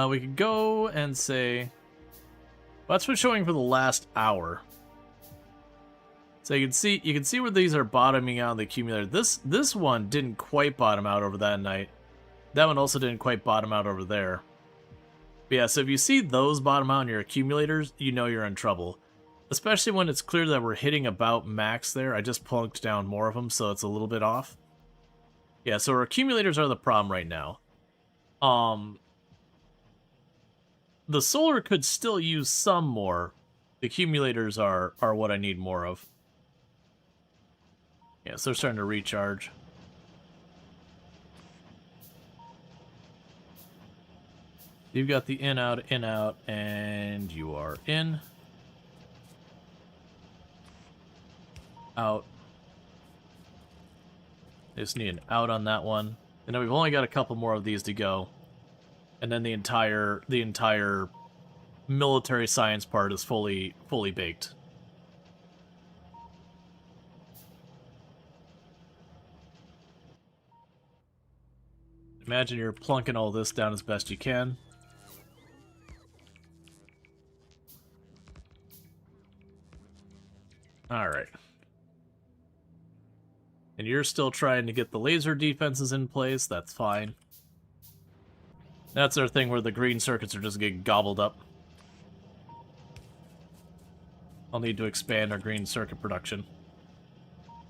We could go and say, well, that's what's showing for the last hour. So you can see where these are bottoming out in the accumulator. This one didn't quite bottom out over that night. That one also didn't quite bottom out over there. But yeah, so if you see those bottom out in your accumulators, you know you're in trouble. Especially when it's clear that we're hitting about max there. I just plunked down more of them, so it's a little bit off. Yeah, so our accumulators are the problem right now. The solar could still use some more. The accumulators are what I need more of. Yeah, so they're starting to recharge. You've got the in, out, and you are in. Out. Just need an out on that one. And then we've only got a couple more of these to go. And then the entire military science part is fully baked. Imagine you're plunking all this down as best you can. Alright. And you're still trying to get the laser defenses in place, that's fine. That's our thing where the green circuits are just getting gobbled up. I'll need to expand our green circuit production.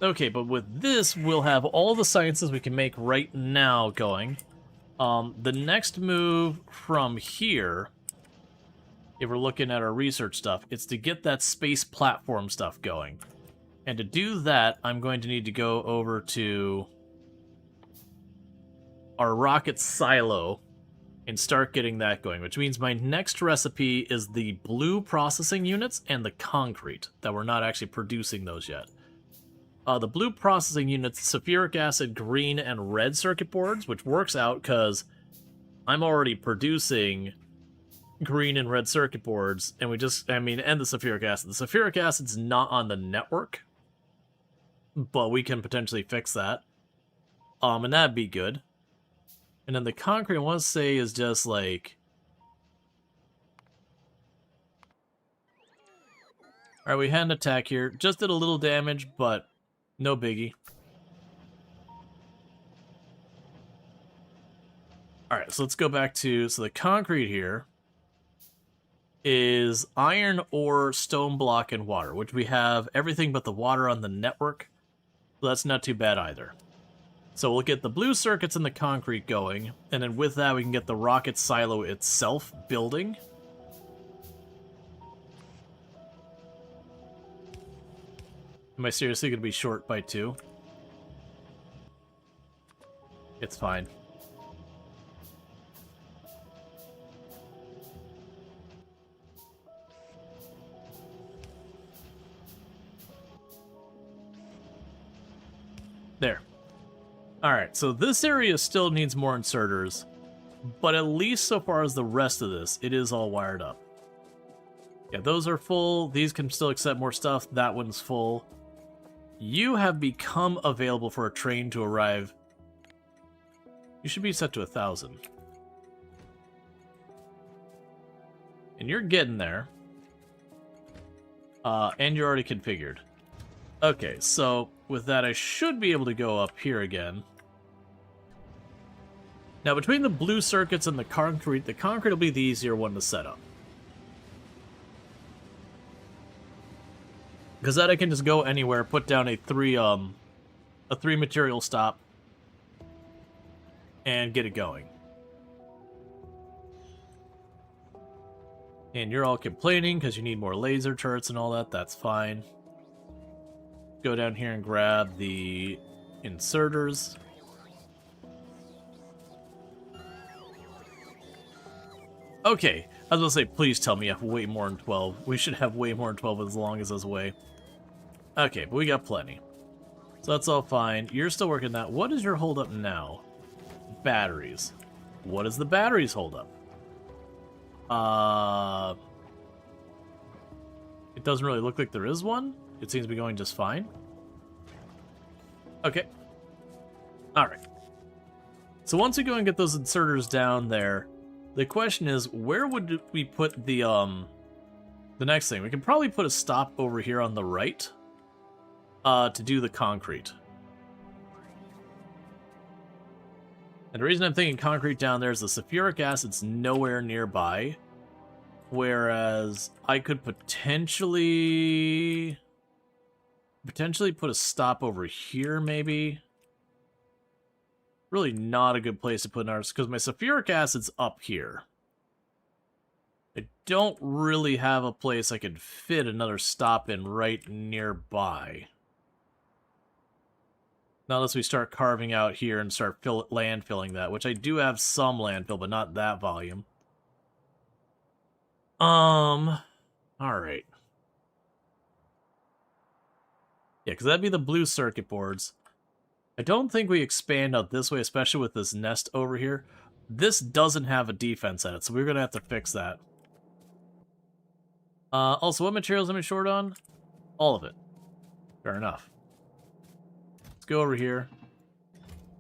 Okay, but with this, we'll have all the sciences we can make right now going. The next move from here, if we're looking at our research stuff, it's to get that space platform stuff going. And to do that, I'm going to need to go over to our rocket silo and start getting that going, which means my next recipe is the blue processing units and the concrete, that we're not actually producing those yet. The blue processing units, sulfuric acid, green, and red circuit boards, which works out because I'm already producing green and red circuit boards, and and the sulfuric acid. The sulfuric acid's not on the network, but we can potentially fix that. And that'd be good. And then the concrete, I want to say, is just like... Alright, we had an attack here. Just did a little damage, but no biggie. Alright, so let's go back to... So the concrete here is iron ore, stone block, and water, which we have everything but the water on the network. So that's not too bad either. So we'll get the blue circuits and the concrete going, and then with that we can get the rocket silo itself building. Am I seriously going to be short by 2? It's fine. There. Alright, so this area still needs more inserters, but at least so far as the rest of this, it is all wired up. Yeah, those are full. These can still accept more stuff. That one's full. You have become available for a train to arrive. You should be set to 1,000. And you're getting there. And you're already configured. Okay, so with that, I should be able to go up here again. Now, between the blue circuits and the concrete will be the easier one to set up. Because that I can just go anywhere, put down a three material stop, and get it going. And you're all complaining because you need more laser turrets and all that. That's fine. Go down here and grab the inserters. Okay, I was gonna say, please tell me you have way more than 12. We should have way more than 12 as long as this way. Okay, but we got plenty. So that's all fine. You're still working that. What is your holdup now? Batteries. What is the batteries holdup? It doesn't really look like there is one. It seems to be going just fine. Okay. Alright. So once we go and get those inserters down there, the question is, where would we put the next thing? We can probably put a stop over here on the right to do the concrete. And the reason I'm thinking concrete down there is the sulfuric acid's nowhere nearby. Whereas I could potentially put a stop over here, maybe. Really not a good place to put ours, because my sulfuric acid's up here. I don't really have a place I could fit another stop in right nearby. Not unless we start carving out here and start landfilling that, which I do have some landfill, but not that volume. Alright. Yeah, because that'd be the blue circuit boards. I don't think we expand out this way, especially with this nest over here. This doesn't have a defense at it, so we're going to have to fix that. Also, what materials am I short on? All of it. Fair enough. Let's go over here.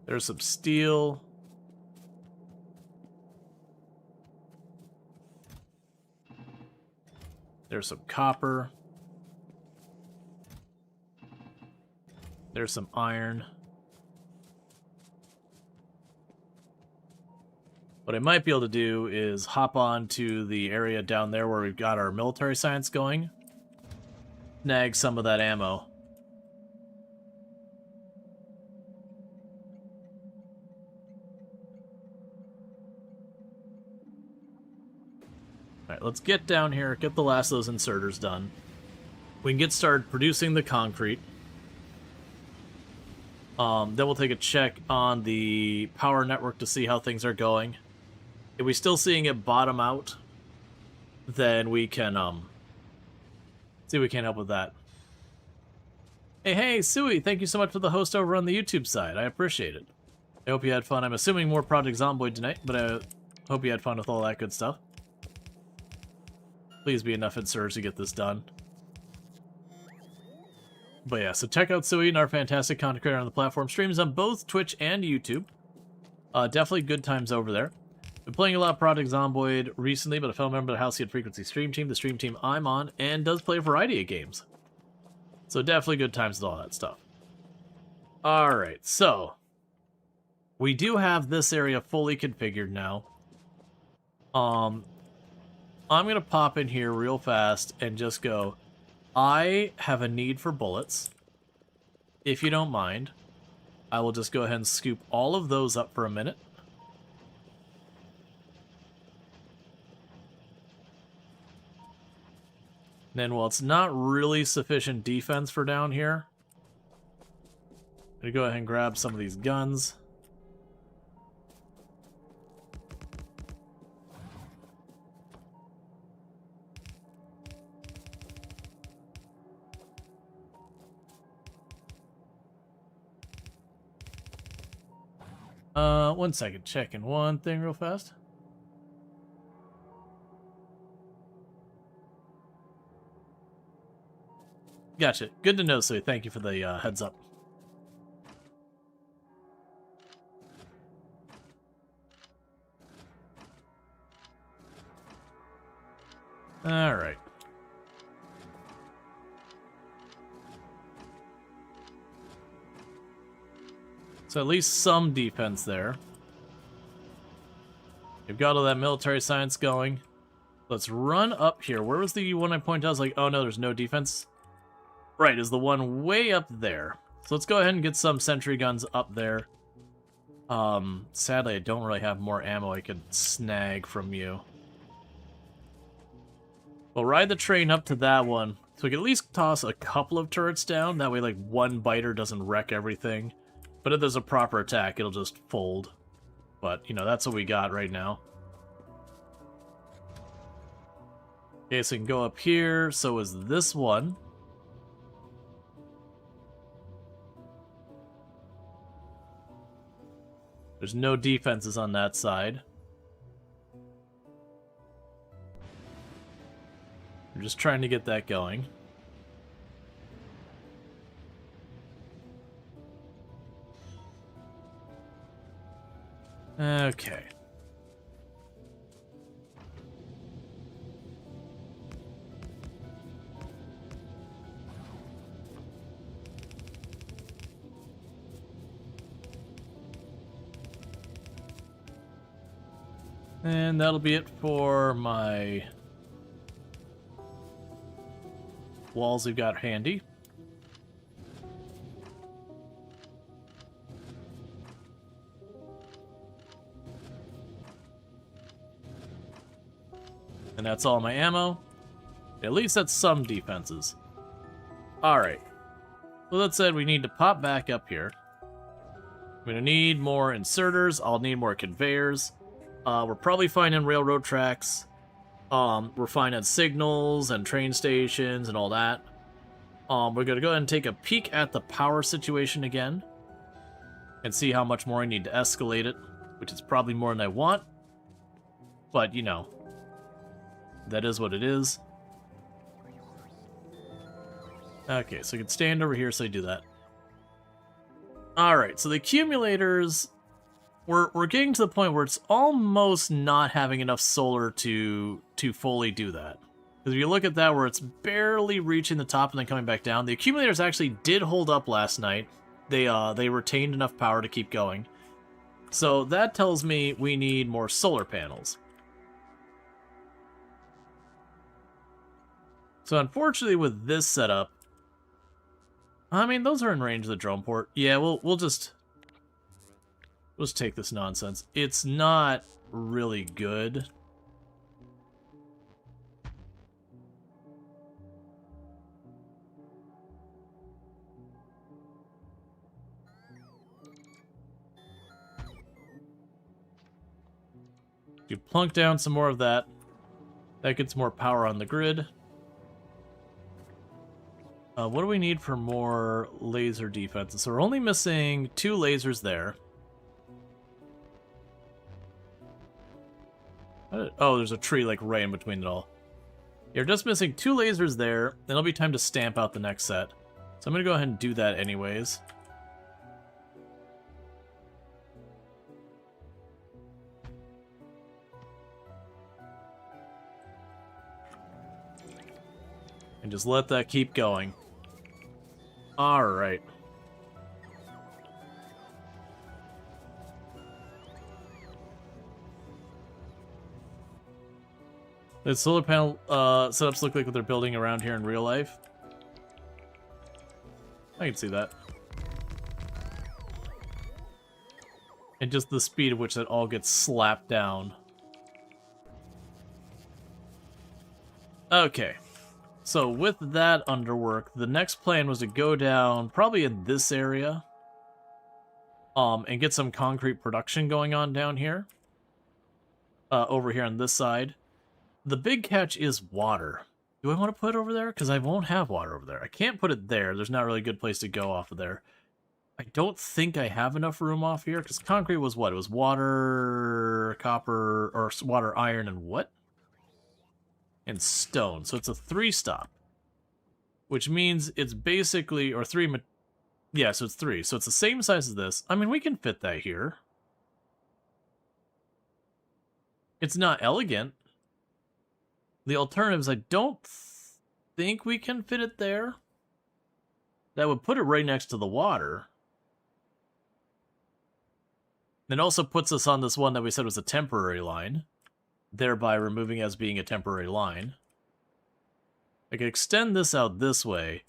There's some steel. There's some copper. There's some iron. What I might be able to do is hop on to the area down there where we've got our military science going. Snag some of that ammo. Alright, let's get down here, get the last of those inserters done. We can get started producing the concrete. Then we'll take a check on the power network to see how things are going. If we're still seeing it bottom out, then we can see if we can help with that. Hey, Sui, thank you so much for the host over on the YouTube side. I appreciate it. I hope you had fun. I'm assuming more Project Zomboid tonight, but I hope you had fun with all that good stuff. Please be enough inserters to get this done. But yeah, so check out Sui and our fantastic content creator on the platform. Streams on both Twitch and YouTube. Definitely good times over there. Been playing a lot of Project Zomboid recently, but a fellow member of the House Heat Frequency stream team, the stream team I'm on, and does play a variety of games. So definitely good times with all that stuff. Alright, so we do have this area fully configured now. I'm going to pop in here real fast and just go, I have a need for bullets. If you don't mind, I will just go ahead and scoop all of those up for a minute. Then, while it's not really sufficient defense for down here, I'm going to go ahead and grab some of these guns. One second, checking one thing real fast. Gotcha. Good to know, so thank you for the heads up. Alright. So at least some defense there. You've got all that military science going. Let's run up here. Where was the one I pointed out? I was like, oh no, there's no defense. Right, is the one way up there. So let's go ahead and get some sentry guns up there. Sadly, I don't really have more ammo I could snag from you. We'll ride the train up to that one, so we can at least toss a couple of turrets down. That way, like, one biter doesn't wreck everything. But if there's a proper attack, it'll just fold. But, you know, that's what we got right now. Okay, so we can go up here. So is this one. There's no defenses on that side. I'm just trying to get that going. Okay. And that'll be it for my walls we've got handy. And that's all my ammo. At least that's some defenses. Alright. Well, that said, we need to pop back up here. I'm going to need more inserters. I'll need more conveyors. We're probably fine in railroad tracks. We're fine at signals and train stations and all that. We're going to go ahead and take a peek at the power situation again. And see how much more I need to escalate it. Which is probably more than I want. But, you know. That is what it is. Okay, so I can stand over here so I do that. Alright, so the accumulators... We're getting to the point where it's almost not having enough solar to fully do that. Because if you look at that where it's barely reaching the top and then coming back down, the accumulators actually did hold up last night. They retained enough power to keep going. So that tells me we need more solar panels. So unfortunately with this setup, I mean, those are in range of the drone port. Yeah, we'll just take this nonsense. It's not really good. You plunk down some more of that. That gets more power on the grid. What do we need for more laser defenses? So we're only missing 2 lasers there. Oh, there's a tree like right in between it all. You're just missing 2 lasers there. Then it'll be time to stamp out the next set. So I'm going to go ahead and do that anyways. And just let that keep going. Alright. The solar panel setups look like what they're building around here in real life. I can see that. And just the speed at which that all gets slapped down. Okay. So with that underwork, the next plan was to go down probably in this area. And get some concrete production going on down here. Over here on this side. The big catch is water. Do I want to put it over there? Because I won't have water over there. I can't put it there. There's not really a good place to go off of there. I don't think I have enough room off here, because concrete was what? It was water, copper, or water, iron, and what? And stone. So it's a 3-stop. Which means it's basically, or 3, yeah, so it's 3. So it's the same size as this. I mean, we can fit that here. It's not elegant. The alternatives, I don't think we can fit it there. That would put it right next to the water. It also puts us on this one that we said was a temporary line, thereby removing it as being a temporary line. I could extend this out this way,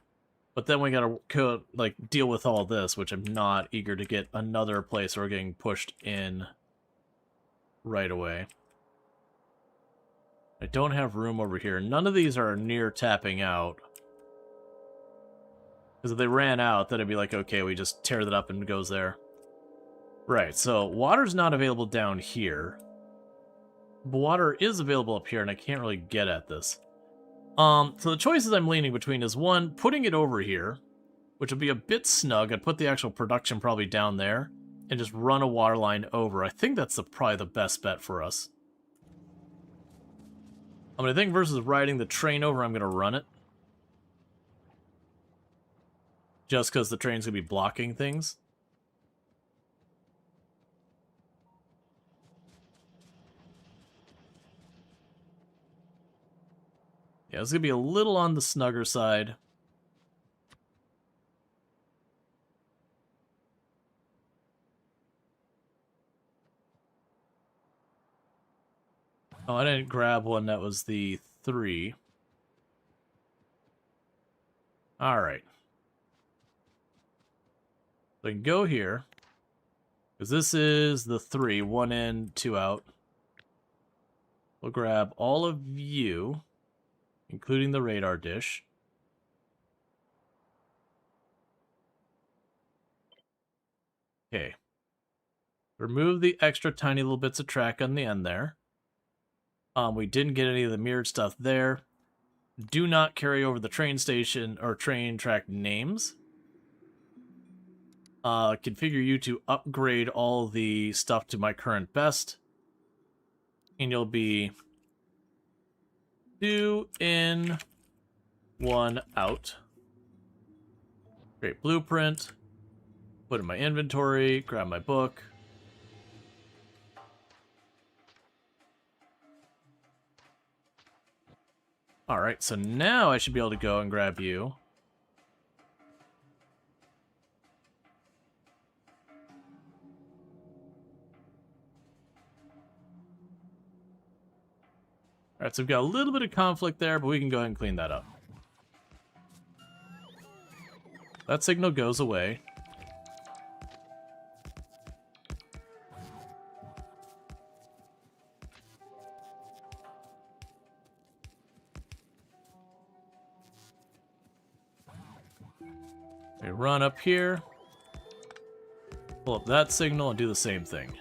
but then we gotta like deal with all this, which I'm not eager to get another place where we're getting pushed in right away. I don't have room over here. None of these are near tapping out. Because if they ran out, then it'd be like, okay, we just tear that up and it goes there. Right, so water's not available down here. But water is available up here, and I can't really get at this. So the choices I'm leaning between is, one, putting it over here, which would be a bit snug. I'd put the actual production probably down there, and just run a water line over. I think that's probably the best bet for us. I think versus riding the train over, I'm going to run it. Just because the train's going to be blocking things. Yeah, it's going to be a little on the snugger side. Oh, I didn't grab one that was the 3. Alright. So I can go here. Because this is the 3. 1 in, 2 out. We'll grab all of you, including the radar dish. Okay. Remove the extra tiny little bits of track on the end there. We didn't get any of the mirrored stuff there. Do not carry over the train station or train track names. Configure you to upgrade all the stuff to my current best. And you'll be 2 in, 1 out. Great blueprint. Put in my inventory, grab my book. Alright, so now I should be able to go and grab you. Alright, so we've got a little bit of conflict there, but we can go ahead and clean that up. That signal goes away. We run up here, pull up that signal, and do the same thing.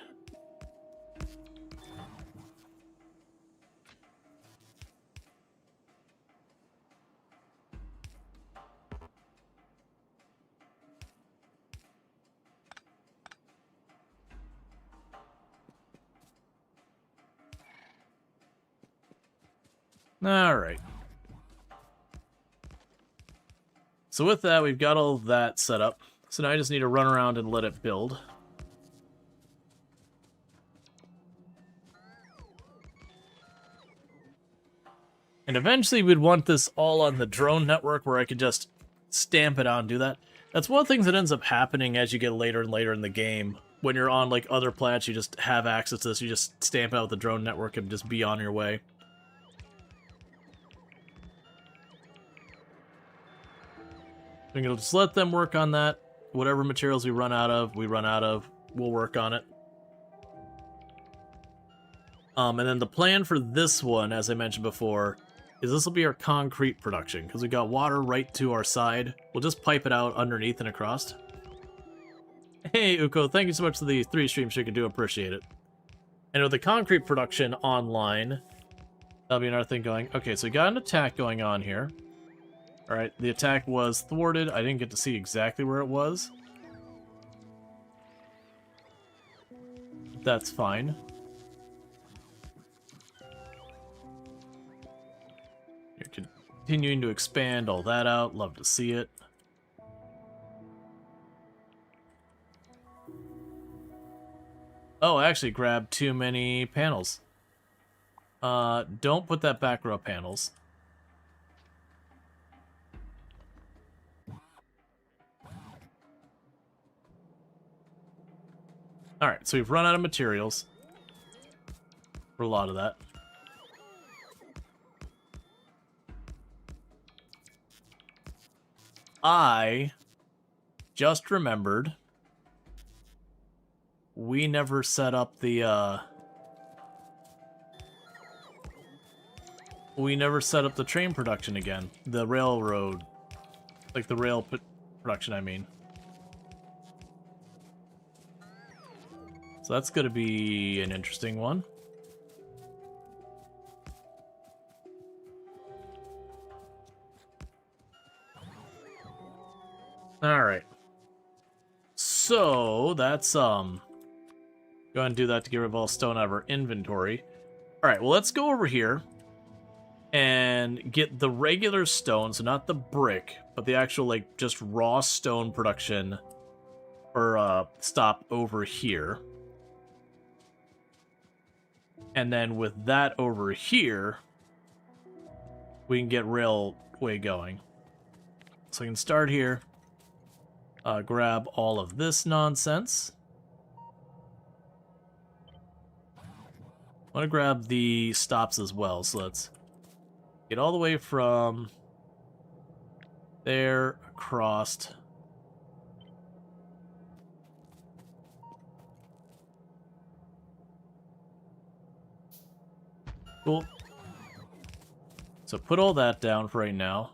Alright. So with that, we've got all that set up. So now I just need to run around and let it build. And eventually we'd want this all on the drone network where I could just stamp it out and do that. That's one of the things that ends up happening as you get later and later in the game. When you're on like other planets, you just have access to this. You just stamp out the drone network and just be on your way. We can just let them work on that. Whatever materials we run out of, we'll work on it. And then the plan for this one, as I mentioned before, is this will be our concrete production, because we got water right to our side. We'll just pipe it out underneath and across. Hey, Uko, thank you so much for the 3 streams you can do, appreciate it. And with the concrete production online, that'll be another thing going. Okay, so we got an attack going on here. Alright, the attack was thwarted. I didn't get to see exactly where it was. That's fine. You're continuing to expand all that out. Love to see it. Oh, I actually grabbed too many panels. Don't put that back row panels. Alright, so we've run out of materials. For a lot of that. I just remembered we never set up the, we never set up the train production again. The railroad. Like the rail production, I mean. So that's going to be an interesting one. Alright. So, that's, go ahead and do that to get rid of all stone out of our inventory. Alright, well, let's go over here and get the regular stone, so not the brick, but the actual, like, just raw stone production, or, stop over here. And then with that over here, we can get railway going. So we can start here. Grab all of this nonsense. I want to grab the stops as well, so let's get all the way from there across. Cool. So put all that down for right now.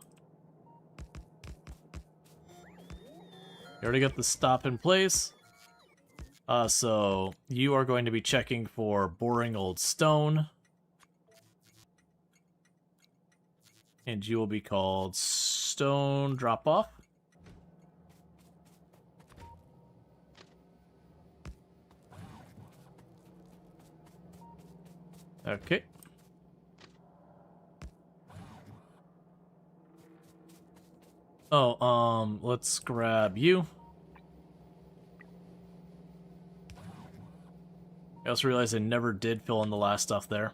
You already got the stop in place. So you are going to be checking for boring old stone. And you will be called Stone Drop Off. Okay. Oh, let's grab you. I also realized I never did fill in the last stuff there.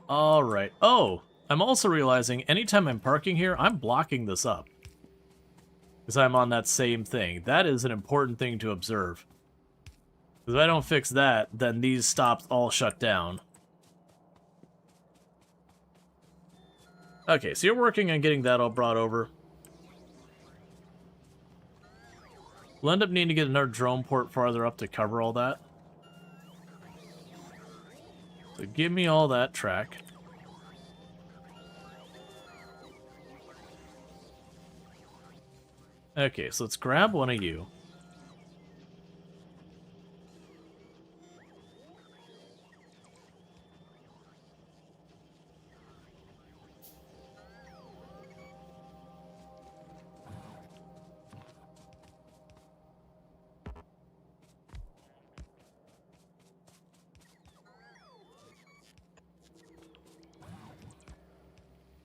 Alright. Oh, I'm also realizing anytime I'm parking here, I'm blocking this up. Because I'm on that same thing. That is an important thing to observe. Because if I don't fix that, then these stops all shut down. Okay, so you're working on getting that all brought over. We'll end up needing to get another drone port farther up to cover all that. So give me all that track. Okay, so let's grab one of you.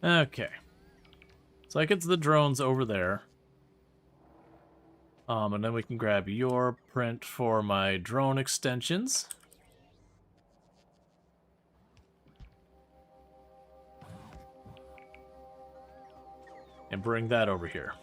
Okay. So that gets the drones over there. And then we can grab your print for my drone extensions. And bring that over here.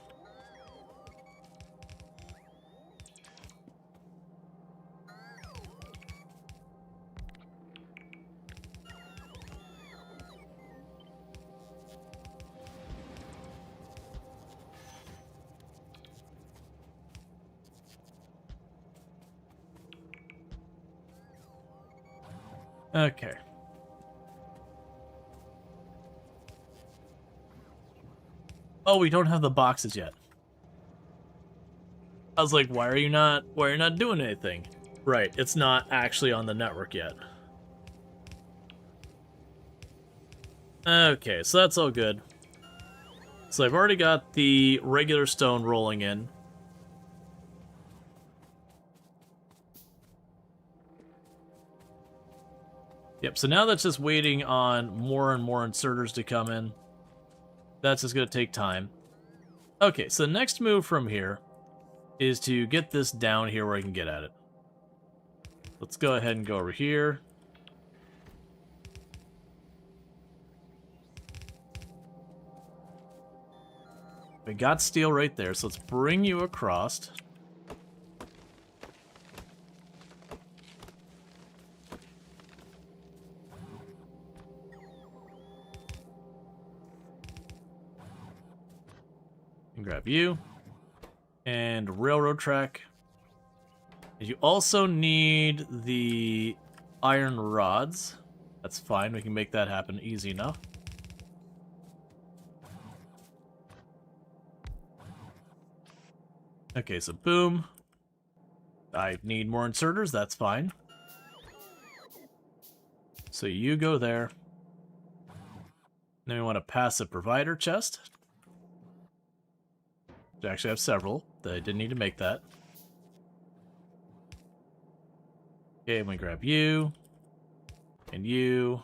Okay. Oh, we don't have the boxes yet. I was like, why are you not doing anything? Right, it's not actually on the network yet. Okay, so that's all good. So I've already got the regular stone rolling in. Yep, so now that's just waiting on more and more inserters to come in. That's just going to take time. Okay, so the next move from here is to get this down here where I can get at it. Let's go ahead and go over here. We got steel right there, so let's bring you across. And grab you. And railroad track. You also need the iron rods. That's fine, we can make that happen easy enough. Okay, so boom. I need more inserters, that's fine. So you go there. Then we want to pass a provider chest. I actually have several. I didn't need to make that. Okay, I'm going to grab you. And you.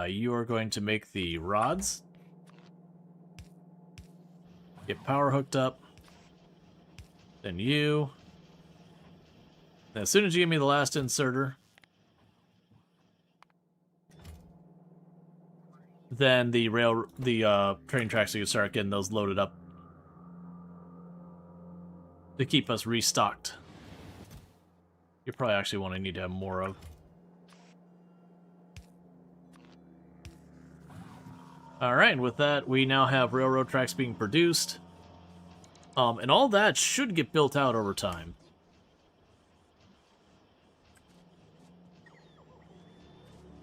You are going to make the rods. Get power hooked up. Then you. And as soon as you give me the last inserter, then the train tracks, you can start getting those loaded up to keep us restocked. You probably actually want to need to have more of. Alright, and with that, we now have railroad tracks being produced. And all that should get built out over time.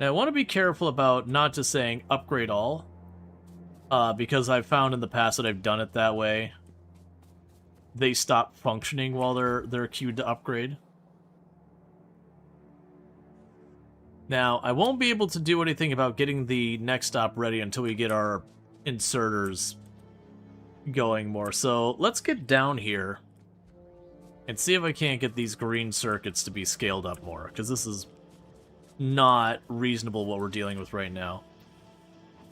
Now, I want to be careful about not just saying upgrade all, because I've found in the past that I've done it that way. They stop functioning while they're queued to upgrade. Now, I won't be able to do anything about getting the next stop ready until we get our inserters going more. So let's get down here and see if I can't get these green circuits to be scaled up more, because this is not reasonable what we're dealing with right now.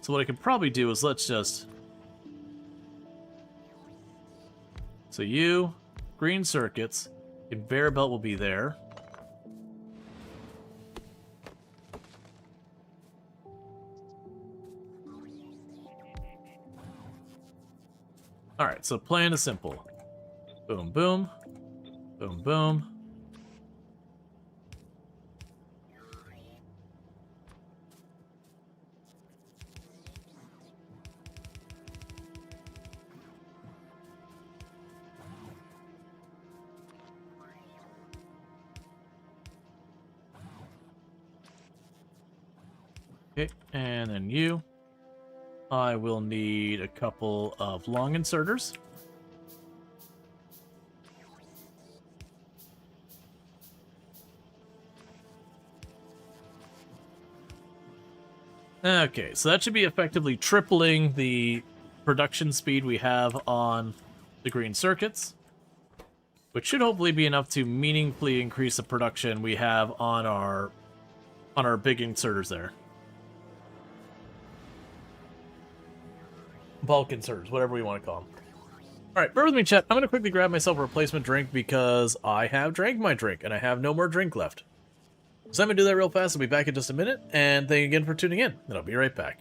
So what I can probably do is let's just... So you, green circuits, conveyor belt will be there. Alright, so plan is simple. Boom, boom. Boom, boom. Okay, and then you. I will need a couple of long inserters. Okay, so that should be effectively tripling the production speed we have on the green circuits, which should hopefully be enough to meaningfully increase the production we have on our big inserters there. Bulk inserters, whatever we want to call them. Alright, bear with me, chat. I'm going to quickly grab myself a replacement drink because I have drank my drink and I have no more drink left. So I'm going to do that real fast. I'll be back in just a minute, and thank you again for tuning in, and I'll be right back.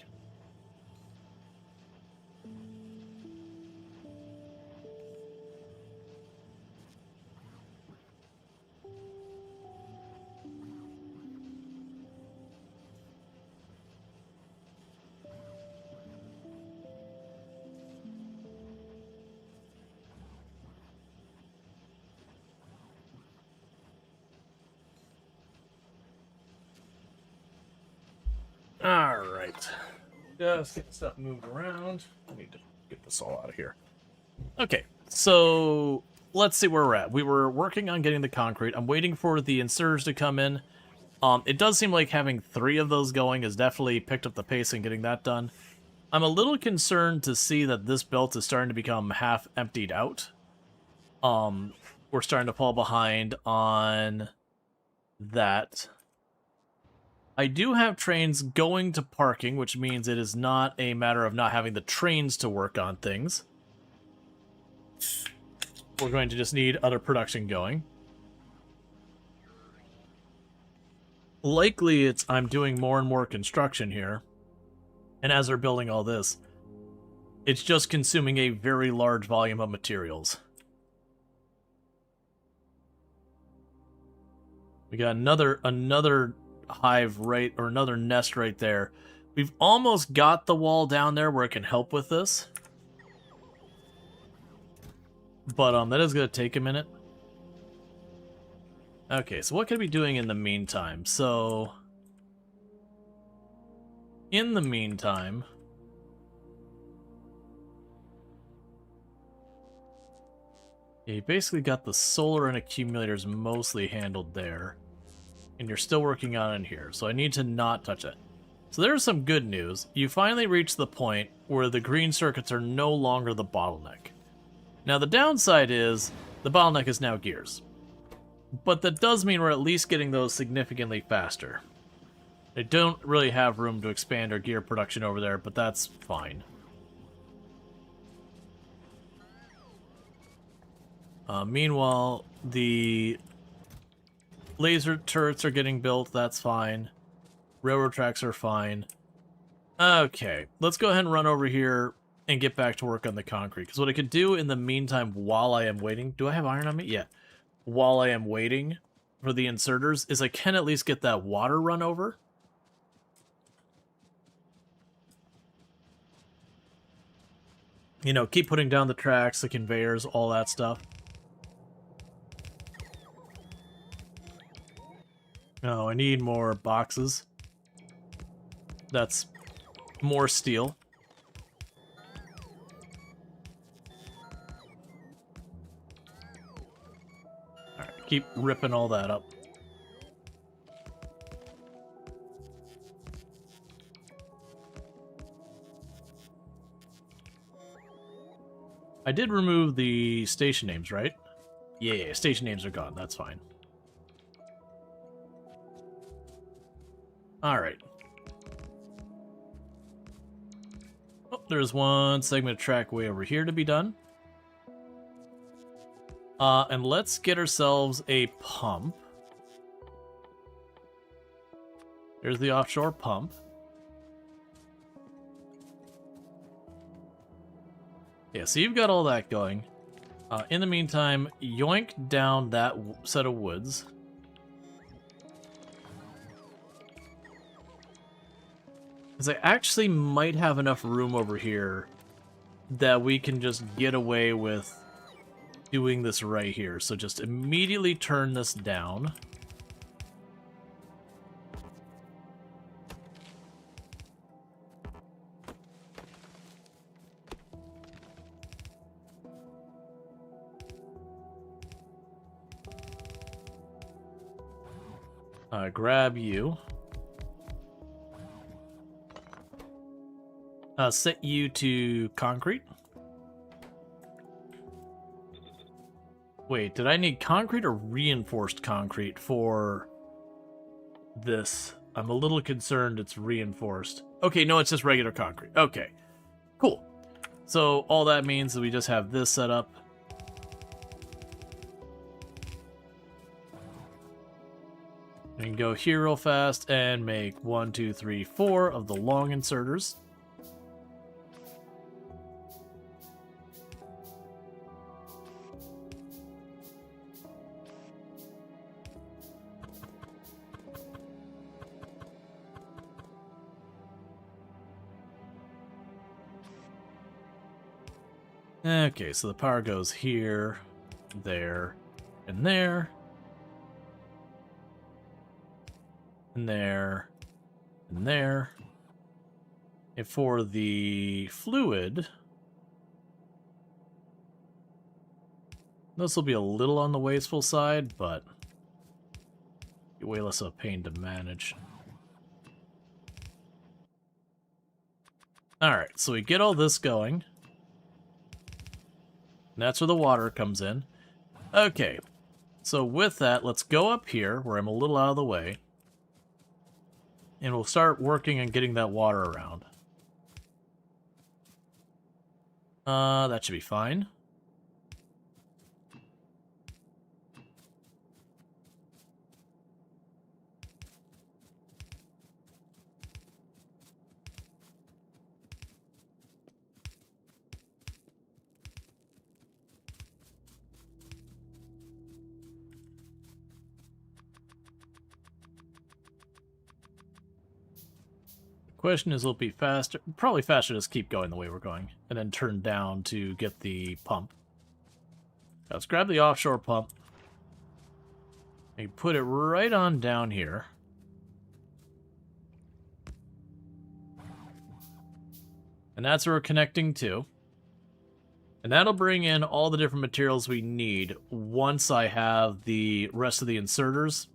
Alright. Just get stuff moved around. I need to get this all out of here. Okay, so let's see where we're at. We were working on getting the concrete. I'm waiting for the inserters to come in. It does seem like having 3 of those going has definitely picked up the pace in getting that done. I'm a little concerned to see that this belt is starting to become half emptied out. We're starting to fall behind on that. I do have trains going to parking, which means it is not a matter of not having the trains to work on things. We're going to just need other production going. Likely it's I'm doing more and more construction here. And as they're building all this, it's just consuming a very large volume of materials. We got another hive right, or another nest right there. We've almost got the wall down there where it can help with this. But that is going to take a minute. Okay, so what can I be doing in the meantime? So, in the meantime, yeah, you basically got the solar and accumulators mostly handled there. And you're still working on it here, so I need to not touch it. So there's some good news. You finally reached the point where the green circuits are no longer the bottleneck. Now the downside is, the bottleneck is now gears. But that does mean we're at least getting those significantly faster. They don't really have room to expand our gear production over there, but that's fine. Meanwhile, the laser turrets are getting built, that's fine. Railroad tracks are fine. Okay, let's go ahead and run over here and get back to work on the concrete. Because what I could do in the meantime while I am waiting... Do I have iron on me? Yeah. While I am waiting for the inserters is I can at least get that water run over. You know, keep putting down the tracks, the conveyors, all that stuff. Oh, I need more boxes. That's more steel. Alright, keep ripping all that up. I did remove the station names, right? Yeah, station names are gone. That's fine. Alright. Oh, there's one segment of track way over here to be done. And let's get ourselves a pump. There's the offshore pump. Yeah, so you've got all that going. In the meantime, yoink down that set of woods. Because I actually might have enough room over here that we can just get away with doing this right here. So just immediately turn this down. Grab you. Set you to concrete. Wait, did I need concrete or reinforced concrete for this? I'm a little concerned it's reinforced. Okay, no, it's just regular concrete. Okay, cool. So all that means is we just have this set up. We can go here real fast and make 1, 2, 3, 4 of the long inserters. Okay, so the power goes here, there, and there. And there, and there. And for the fluid, this will be a little on the wasteful side, but way less of a pain to manage. Alright, so we get all this going. And that's where the water comes in. Okay, so with that, let's go up here, where I'm a little out of the way. And we'll start working on getting that water around. That should be fine. Question is, will it be faster? Probably faster to just keep going the way we're going, and then turn down to get the pump. Let's grab the offshore pump. And put it right on down here. And that's where we're connecting to. And that'll bring in all the different materials we need once I have the rest of the inserters.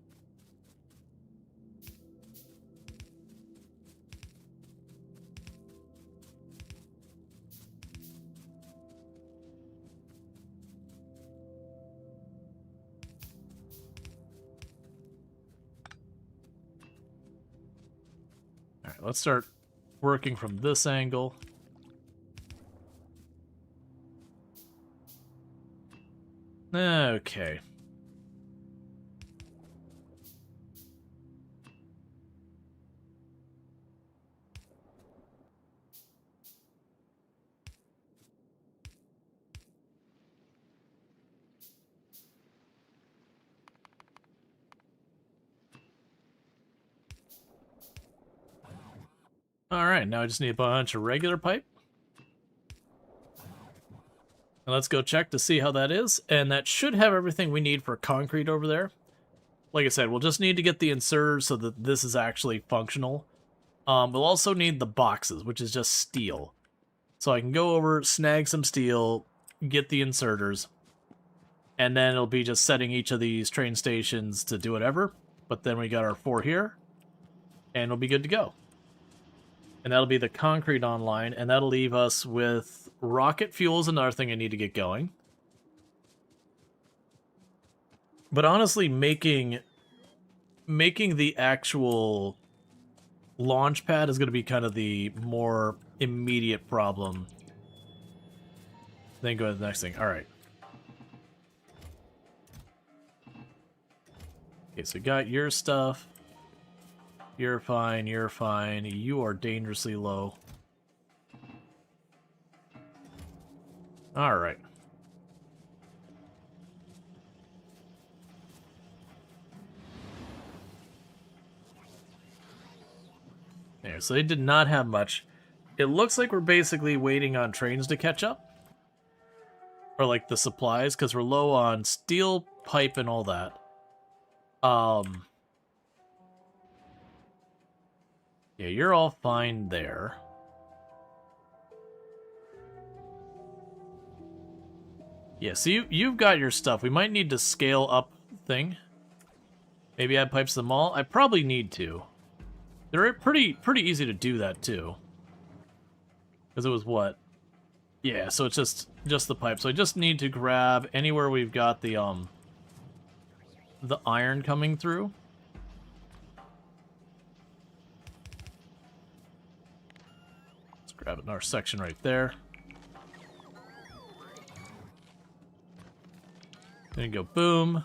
Alright, let's start working from this angle. Okay. Alright, now I just need a bunch of regular pipe. And let's go check to see how that is. And that should have everything we need for concrete over there. Like I said, we'll just need to get the inserters so that this is actually functional. We'll also need the boxes, which is just steel. So I can go over, snag some steel, get the inserters, and then it'll be just setting each of these train stations to do whatever. But then we got our 4 here, and it'll be good to go. And that'll be the concrete online, and that'll leave us with rocket fuel is another thing I need to get going. But honestly, making the actual launch pad is going to be kind of the more immediate problem. Then go to the next thing. All right. Okay, so got your stuff. You're fine, you're fine. You are dangerously low. Alright. There, so they did not have much. It looks like we're basically waiting on trains to catch up. Or like the supplies, because we're low on steel, pipe, and all that. Yeah, you're all fine there. Yeah, so you've got your stuff. We might need to scale up thing. Maybe add pipes to the mall. I probably need to. They're pretty easy to do that too. Because it was what? Yeah, so it's just the pipe. So I just need to grab anywhere we've got the iron coming through. Grab another section right there. Then you go boom.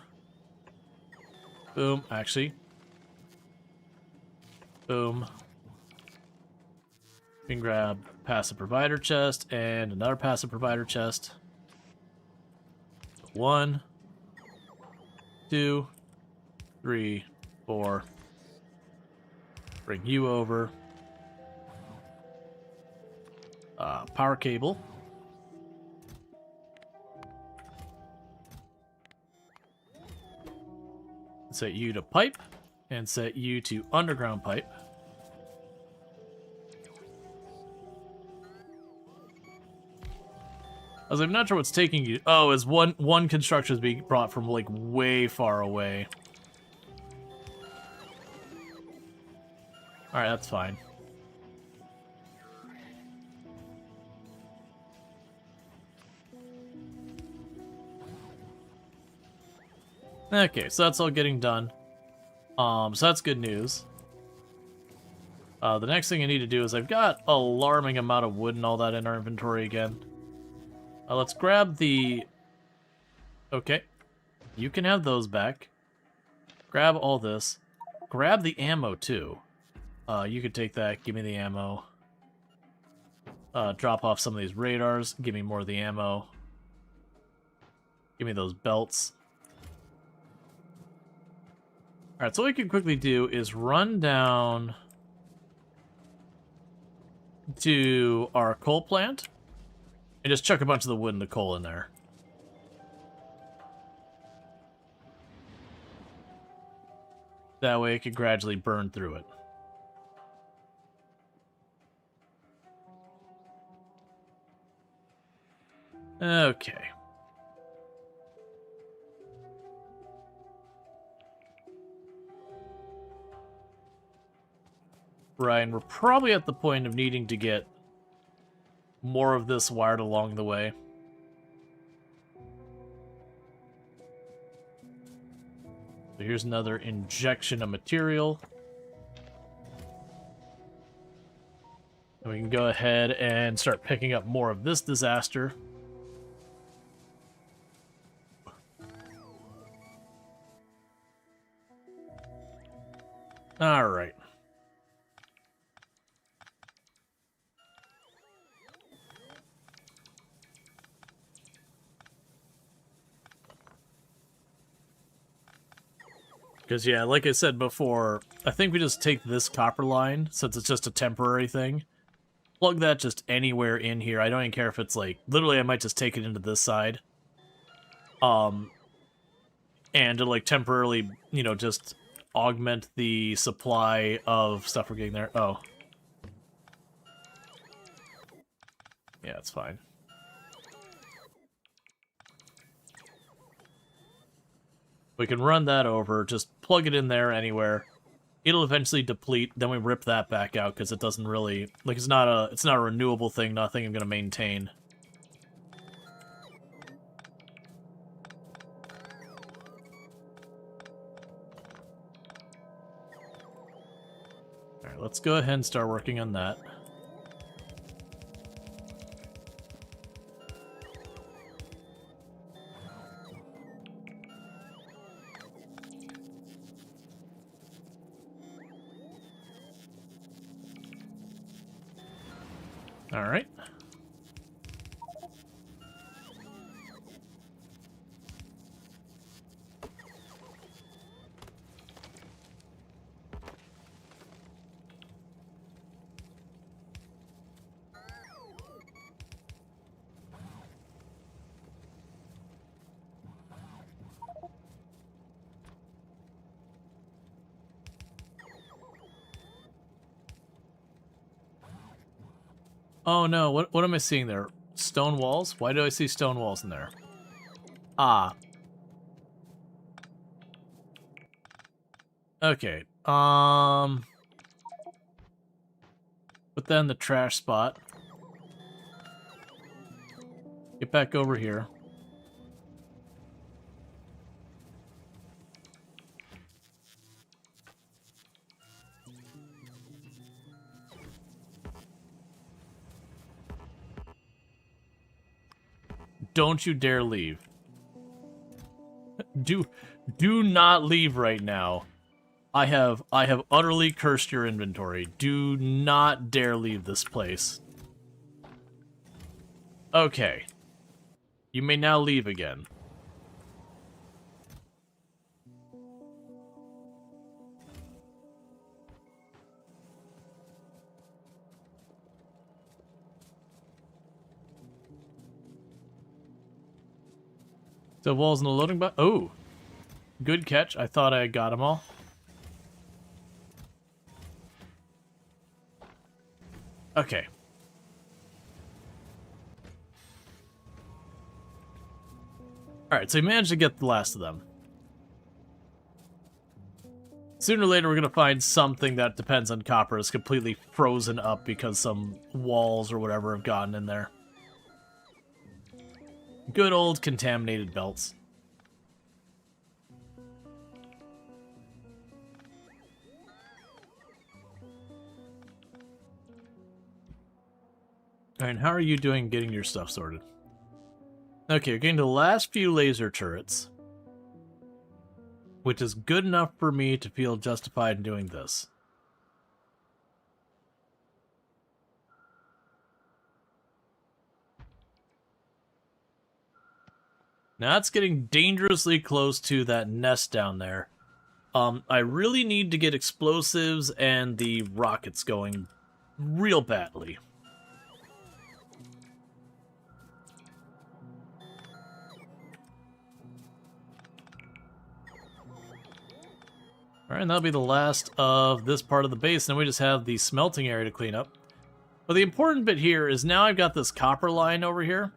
Boom, actually. Boom. We can grab passive provider chest and another passive provider chest. 1, 2, 3, 4. Bring you over. Power cable. Set you to pipe, and set you to underground pipe. I was like, I'm not sure what's taking you. Oh, is one construction is being brought from like way far away. All right, that's fine. Okay, so that's all getting done. So that's good news. The next thing I need to do is I've got alarming amount of wood and all that in our inventory again. Let's grab the... Okay. You can have those back. Grab all this. Grab the ammo, too. You could take that. Give me the ammo. Drop off some of these radars. Give me more of the ammo. Give me those belts. Alright, so what we can quickly do is run down to our coal plant and just chuck a bunch of the wood and the coal in there. That way it can gradually burn through it. Okay. Ryan, we're probably at the point of needing to get more of this wired along the way. So here's another injection of material. And we can go ahead and start picking up more of this disaster. All right. Because, yeah, like I said before, I think we just take this copper line, since it's just a temporary thing. Plug that just anywhere in here. I don't even care if it's, like, literally I might just take it into this side. And to, like, temporarily, you know, just augment the supply of stuff we're getting there. Oh. Yeah, it's fine. We can run that over, just plug it in there anywhere. It'll eventually deplete, then we rip that back out because it doesn't really like it's not a renewable thing, nothing I'm gonna maintain. Alright, let's go ahead and start working on that. All right. Oh no, what am I seeing there? Stone walls? Why do I see stone walls in there? Ah. Okay. Put that in the trash spot. Get back over here. Don't you dare leave. Do not leave right now. I have utterly cursed your inventory. Do not dare leave this place. Okay. You may now leave again. So walls in the loading box. Oh, good catch. I thought I got them all. Okay. Alright, so we managed to get the last of them. Sooner or later, we're going to find something that depends on copper is completely frozen up because some walls or whatever have gotten in there. Good old contaminated belts. Alright, how are you doing getting your stuff sorted? Okay, you're getting to the last few laser turrets, which is good enough for me to feel justified in doing this. Now it's getting dangerously close to that nest down there. I really need to get explosives and the rockets going real badly. Alright, and that'll be the last of this part of the base, and then we just have the smelting area to clean up. But the important bit here is now I've got this copper line over here.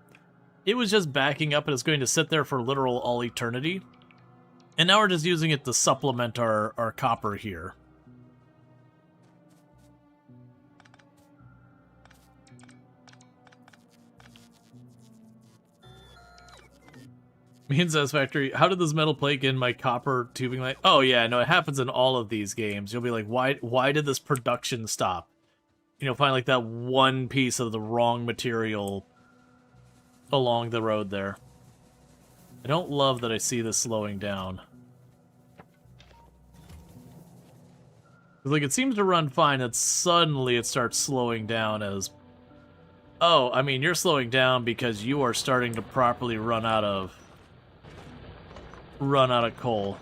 It was just backing up and it's going to sit there for literal all eternity. And now we're just using it to supplement our copper here. Me and Satisfactory, how did this metal plate get in my copper tubing light? Oh yeah, no, it happens in all of these games. You'll be like, why did this production stop? You know, find like that one piece of the wrong material along the road there. I don't love that I see this slowing down. Like, it seems to run fine, and suddenly it starts slowing down as... Oh, I mean, you're slowing down because you are starting to properly run out of coal.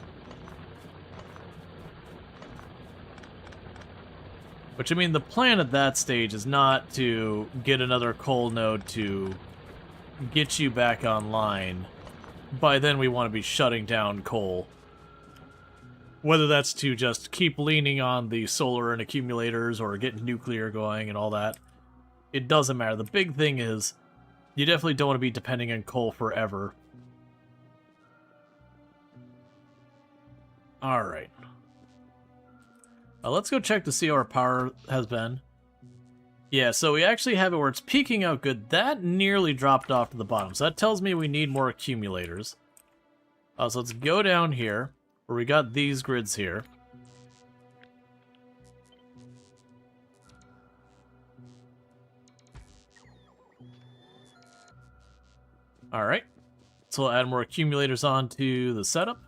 Which, I mean, the plan at that stage is not to get another coal node to get you back online. By then we want to be shutting down coal. Whether that's to just keep leaning on the solar and accumulators or get nuclear going and all that, it doesn't matter. The big thing is you definitely don't want to be depending on coal forever. Alright. Let's go check to see how our power has been. Yeah, so we actually have it where it's peaking out good. That nearly dropped off to the bottom, so that tells me we need more accumulators. So let's go down here, where we got these grids here. Alright, so we'll add more accumulators onto the setup.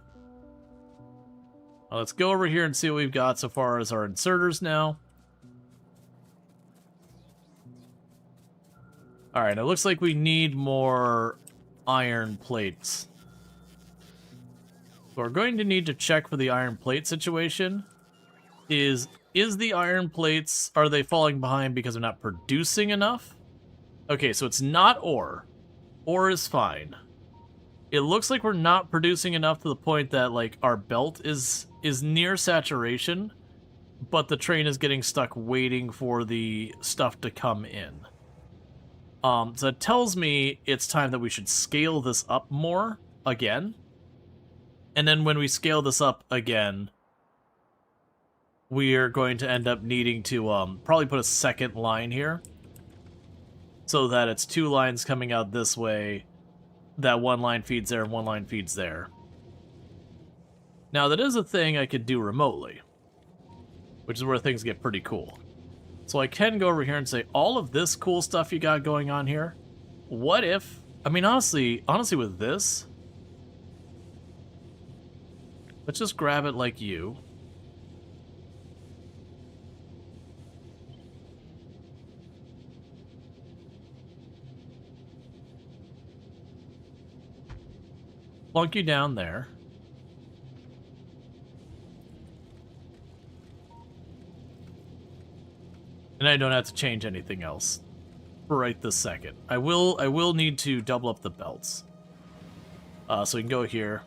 Let's go over here and see what we've got so far as our inserters now. Alright, it looks like we need more iron plates. So we're going to need to check for the iron plate situation. Is the iron plates, are they falling behind because they're not producing enough? Okay, so it's not ore. Ore is fine. It looks like we're not producing enough to the point that, like, our belt is near saturation, but the train is getting stuck waiting for the stuff to come in. So it tells me it's time that we should scale this up more again. And then when we scale this up again, we are going to end up needing to probably put a second line here. So that it's two lines coming out this way, that one line feeds there and one line feeds there. Now that is a thing I could do remotely, which is where things get pretty cool. So I can go over here and say, all of this cool stuff you got going on here, what if, I mean, honestly with this, let's just grab it like you. Plunk you down there. And I don't have to change anything else for right this second. I will need to double up the belts. So we can go here.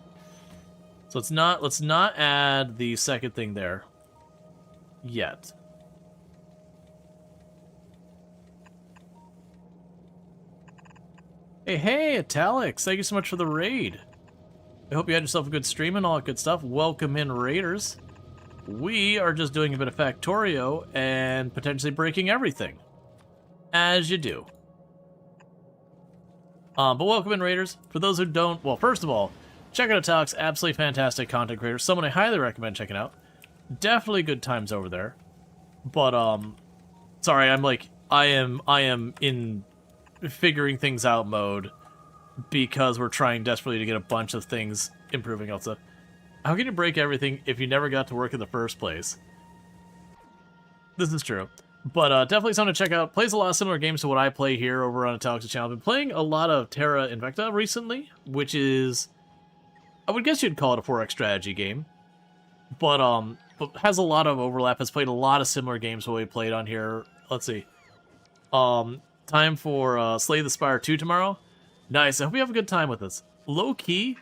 So let's not add the second thing there yet. Hey, Italics, thank you so much for the raid. I hope you had yourself a good stream and all that good stuff. Welcome in, Raiders. We are just doing a bit of Factorio and potentially breaking everything. As you do. But welcome in, Raiders. For those who don't, well, first of all, check out Italic's absolutely fantastic content creator. Someone I highly recommend checking out. Definitely good times over there. But, sorry, I am in figuring things out mode because we're trying desperately to get a bunch of things improving also. How can you break everything if you never got to work in the first place? This is true. But definitely something to check out. Plays a lot of similar games to what I play here over on Italic's channel. I've been playing a lot of Terra Invicta recently, which is, I would guess you'd call it a 4X strategy game. But has a lot of overlap. Has played a lot of similar games what we played on here. Let's see. Time for Slay the Spire 2 tomorrow. Nice. I hope you have a good time with this. Low key,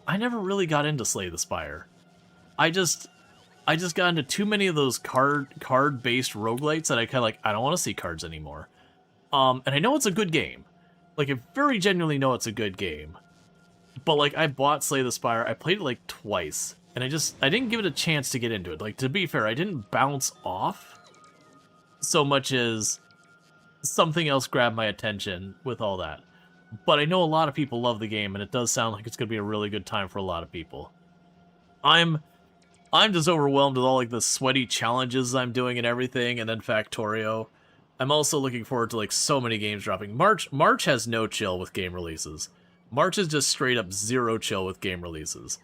I never really got into Slay the Spire. I just got into too many of those card-based roguelites that I kind of like, I don't want to see cards anymore. And I know it's a good game. Like, I very genuinely know it's a good game. But, like, I bought Slay the Spire, I played it, like, twice. And I didn't give it a chance to get into it. Like, to be fair, I didn't bounce off so much as something else grabbed my attention with all that. But I know a lot of people love the game, and it does sound like it's going to be a really good time for a lot of people. I'm just overwhelmed with all like the sweaty challenges I'm doing and everything, and then Factorio. I'm also looking forward to like so many games dropping. March has no chill with game releases. March is just straight up zero chill with game releases.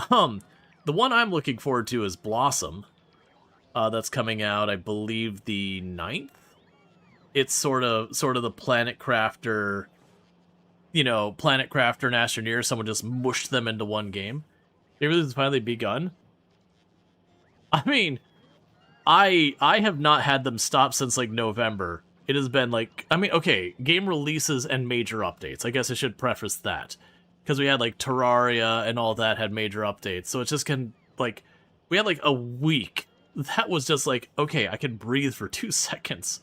The one I'm looking forward to is Blossom. That's coming out, I believe, the 9th. It's sort of the Planet Crafter, Planet Crafter and Astroneer. Someone just mushed them into one game. It really has finally begun. I mean, I have not had them stop since, like, November. It has been, like, I mean, okay, game releases and major updates. I guess I should preface that. Because we had, like, Terraria and all that had major updates. So it's just like, we had, like, a week. That was just, like, okay, I can breathe for 2 seconds.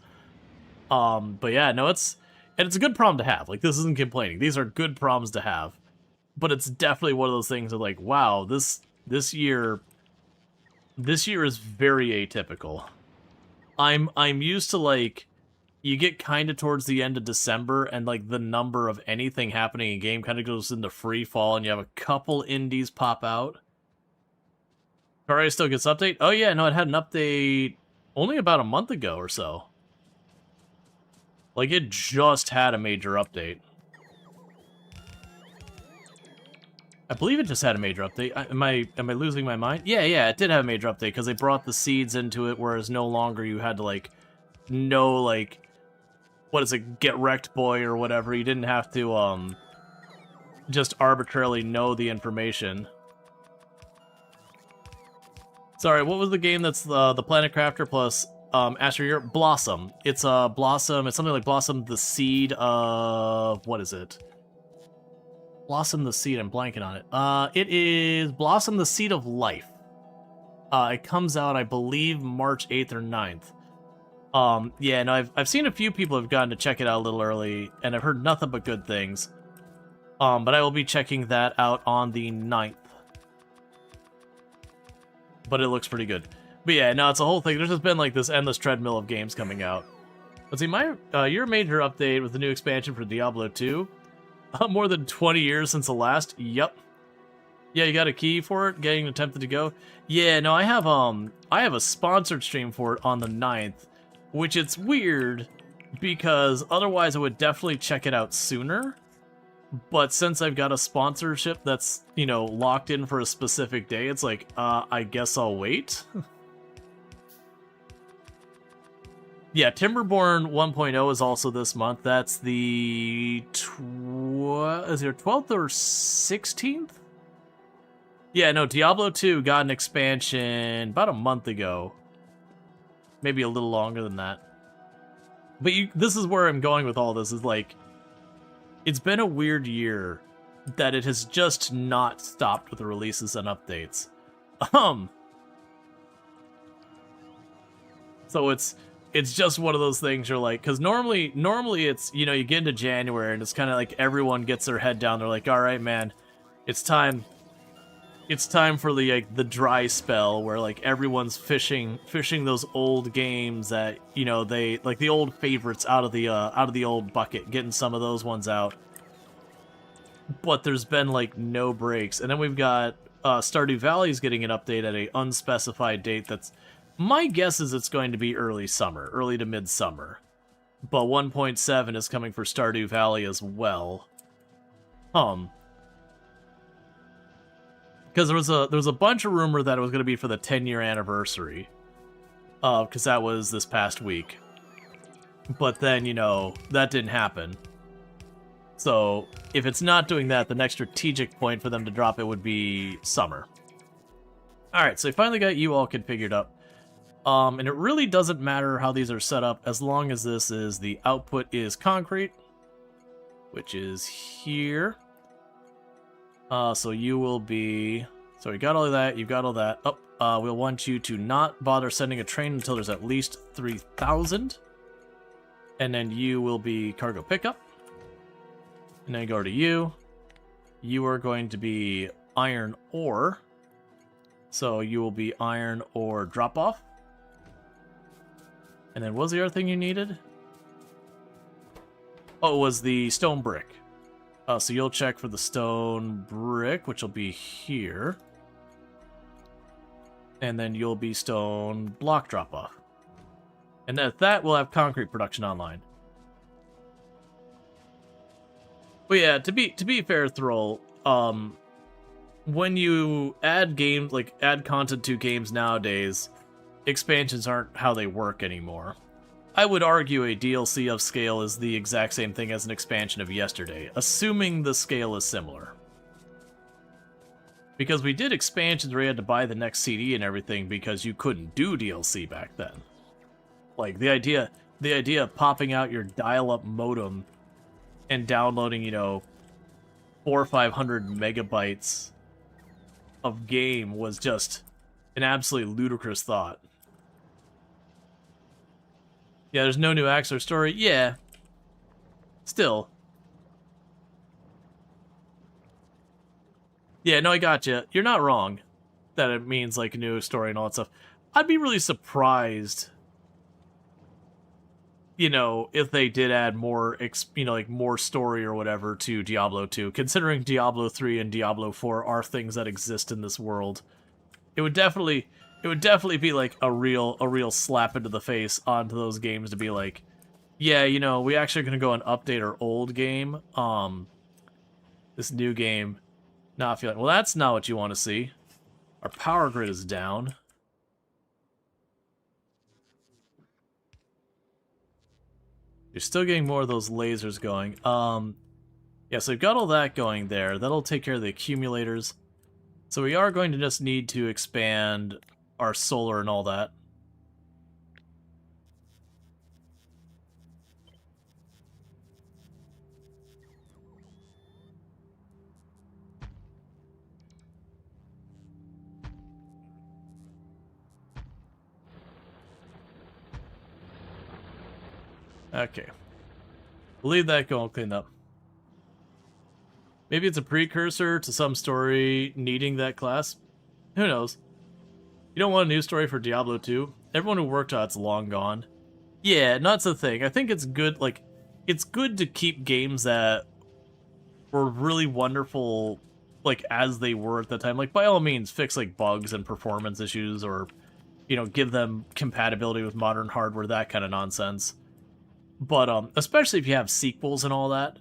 But yeah, no, it's a good problem to have. Like, this isn't complaining. These are good problems to have. But it's definitely one of those things of, like, wow, this year is very atypical. I'm used to, like, you get kind of towards the end of December and, like, the number of anything happening in game kind of goes into free fall and you have a couple indies pop out. Terraria still gets update? Oh yeah, no, it had an update only about a month ago or so. Like, it just had a major update. I believe it just had a major update. Am I losing my mind? Yeah, it did have a major update because they brought the seeds into it, whereas no longer you had to, like, know, like, what is it, get wrecked boy or whatever. You didn't have to, just arbitrarily know the information. Sorry, what was the game that's the Planet Crafter plus Astro Blossom? It's Blossom. It's something like Blossom the Seed of, what is it? Blossom the Seed. I'm blanking on it. It is Blossom the Seed of Life. It comes out, I believe, March 8th or 9th. Yeah, no, I've seen a few people have gotten to check it out a little early, and I've heard nothing but good things. But I will be checking that out on the 9th. But it looks pretty good. But yeah, no, it's a whole thing. There's just been like this endless treadmill of games coming out. Let's see, your major update with the new expansion for Diablo 2. More than 20 years since the last. Yep. Yeah, you got a key for it? Getting attempted to go? Yeah, no, I have a sponsored stream for it on the 9th, which it's weird because otherwise I would definitely check it out sooner. But since I've got a sponsorship that's, locked in for a specific day, it's like, I guess I'll wait. Yeah, Timberborn 1.0 is also this month. That's the is it 12th or 16th? Yeah, no, Diablo 2 got an expansion about a month ago. Maybe a little longer than that. But this is where I'm going with all this, is like, it's been a weird year that it has just not stopped with the releases and updates. So it's just one of those things you're like, because normally it's, you get into January and it's kind of like everyone gets their head down. They're like, all right, man, it's time for the dry spell where like everyone's fishing those old games that they like, the old favorites out of the old bucket, getting some of those ones out. But there's been like no breaks, and then we've got Stardew Valley's getting an update at a unspecified date. That's, my guess is it's going to be early to midsummer. but 1.7 is coming for Stardew Valley as well. Because there was a bunch of rumor that it was going to be for the 10-year anniversary, because that was this past week. But then, you know, that didn't happen. So if it's not doing that, the next strategic point for them to drop it would be summer. Alright, so we finally got you all configured up. And it really doesn't matter how these are set up as long as this is the output is concrete, which is here. So you will be... So we got all of that, you've got all that. Oh, we'll want you to not bother sending a train until there's at least 3,000. And then you will be cargo pickup. And then go to you. You are going to be iron ore. So you will be iron ore drop off. And then what was the other thing you needed? Oh, it was the stone brick. So you'll check for the stone brick, which will be here. And then you'll be stone block drop off. And at that, we'll have concrete production online. But yeah, to be fair, Thrall, when you add games, like add content to games nowadays, expansions aren't how they work anymore. I would argue a DLC of scale is the exact same thing as an expansion of yesterday, assuming the scale is similar. Because we did expansions where you had to buy the next CD and everything because you couldn't do DLC back then. Like, the idea of popping out your dial-up modem and downloading, you know, 400 or 500 megabytes of game was just an absolutely ludicrous thought. Yeah, there's no new Axler story. Yeah. Still. Yeah, no, I gotcha. You're not wrong that it means, like, a new story and all that stuff. I'd be really surprised, you know, if they did add more, you know, like, more story or whatever to Diablo 2, considering Diablo 3 and Diablo 4 are things that exist in this world. It would definitely be like a real slap into the face onto those games to be like, yeah, you know, we actually are gonna go and update our old game. This new game, not feeling well. That's not what you want to see. Our power grid is down. You're still getting more of those lasers going. Yeah, so we've got all that going there. That'll take care of the accumulators. So we are going to just need to expand our solar and all that. Okay. We'll leave that going cleaned up. Maybe it's a precursor to some story needing that class. Who knows? You don't want a new story for Diablo 2? Everyone who worked on it's long gone. Yeah, and that's the thing. I think it's good, like, it's good to keep games that were really wonderful, like, as they were at the time. Like, by all means, fix, like, bugs and performance issues, or, you know, give them compatibility with modern hardware, that kind of nonsense. But, especially if you have sequels and all that.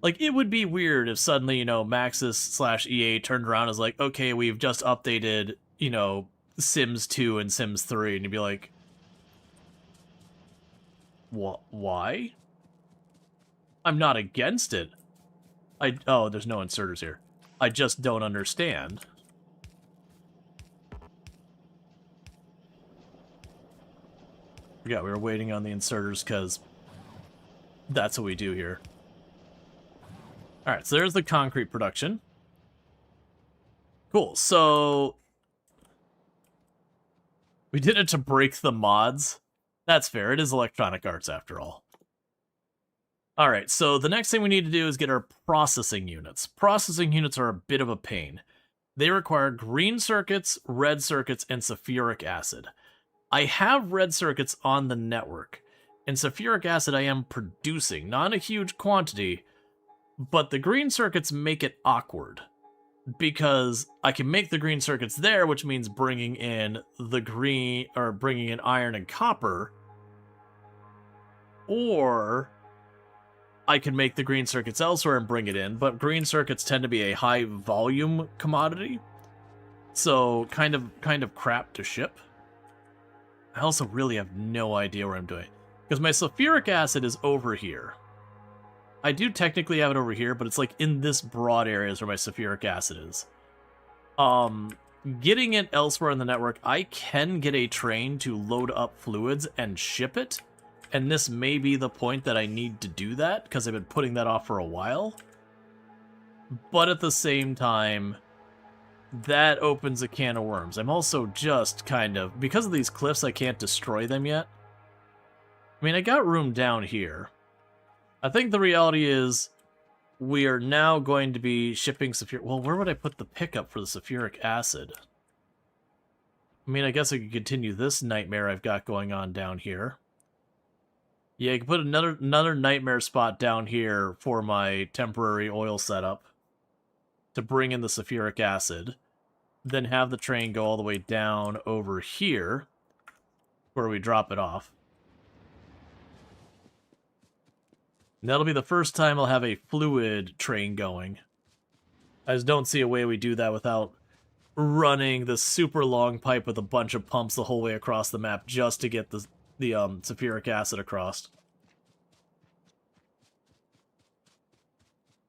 Like, it would be weird if suddenly, you know, Maxis/EA turned around and was like, okay, we've just updated, you know, Sims 2 and Sims 3, and you'd be like, why? I'm not against it. Oh, there's no inserters here. I just don't understand. Yeah, we were waiting on the inserters because that's what we do here. Alright, so there's the concrete production. Cool, so we did it to break the mods. That's fair, it is Electronic Arts after all. Alright, so the next thing we need to do is get our processing units. Processing units are a bit of a pain. They require green circuits, red circuits, and sulfuric acid. I have red circuits on the network, and sulfuric acid I am producing, not in a huge quantity, but the green circuits make it awkward, because I can make the green circuits there, which means bringing in the green, or bringing in iron and copper, Or I can make the green circuits elsewhere and bring it in, but green circuits tend to be a high volume commodity, so kind of crap to ship. I also really have no idea where I'm doing, because my sulfuric acid is over here. I do technically have it over here, but it's like in this broad area is where my sulfuric acid is. Getting it elsewhere in the network, I can get a train to load up fluids and ship it, and this may be the point that I need to do that, because I've been putting that off for a while. But at the same time, that opens a can of worms. I'm also just kind of, because of these cliffs, I can't destroy them yet. I mean, I got room down here. I think the reality is we are now going to be shipping sulfuric... Well, where would I put the pickup for the sulfuric acid? I mean, I guess I could continue this nightmare I've got going on down here. Yeah, I could put another nightmare spot down here for my temporary oil setup to bring in the sulfuric acid. Then have the train go all the way down over here where we drop it off. And that'll be the first time I'll have a fluid train going. I just don't see a way we do that without running this super long pipe with a bunch of pumps the whole way across the map just to get the sulfuric acid across.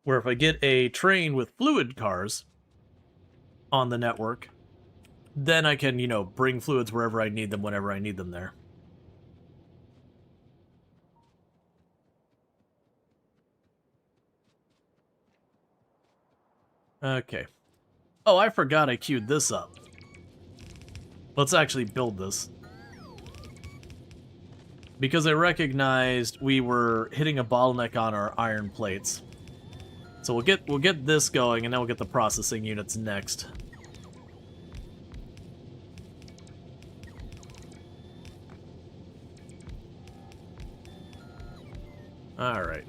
Where if I get a train with fluid cars on the network, then I can, you know, bring fluids wherever I need them, whenever I need them there. Okay. Oh, I forgot I queued this up. Let's actually build this. Because I recognized we were hitting a bottleneck on our iron plates. So we'll get this going, and then we'll get the processing units next. Alright.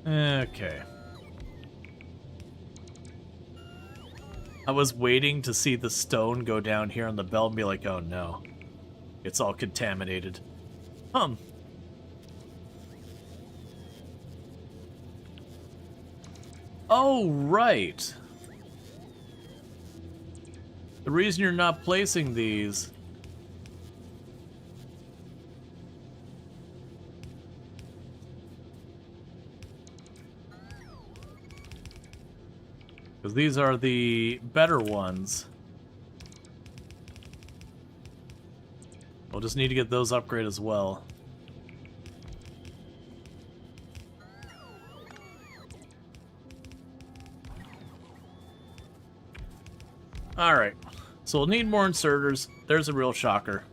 Okay. I was waiting to see the stone go down here on the belt and be like, oh no. It's all contaminated. Oh, right. The reason you're not placing these... because these are the better ones. We'll just need to get those upgraded as well. Alright, so we'll need more inserters. There's a real shocker.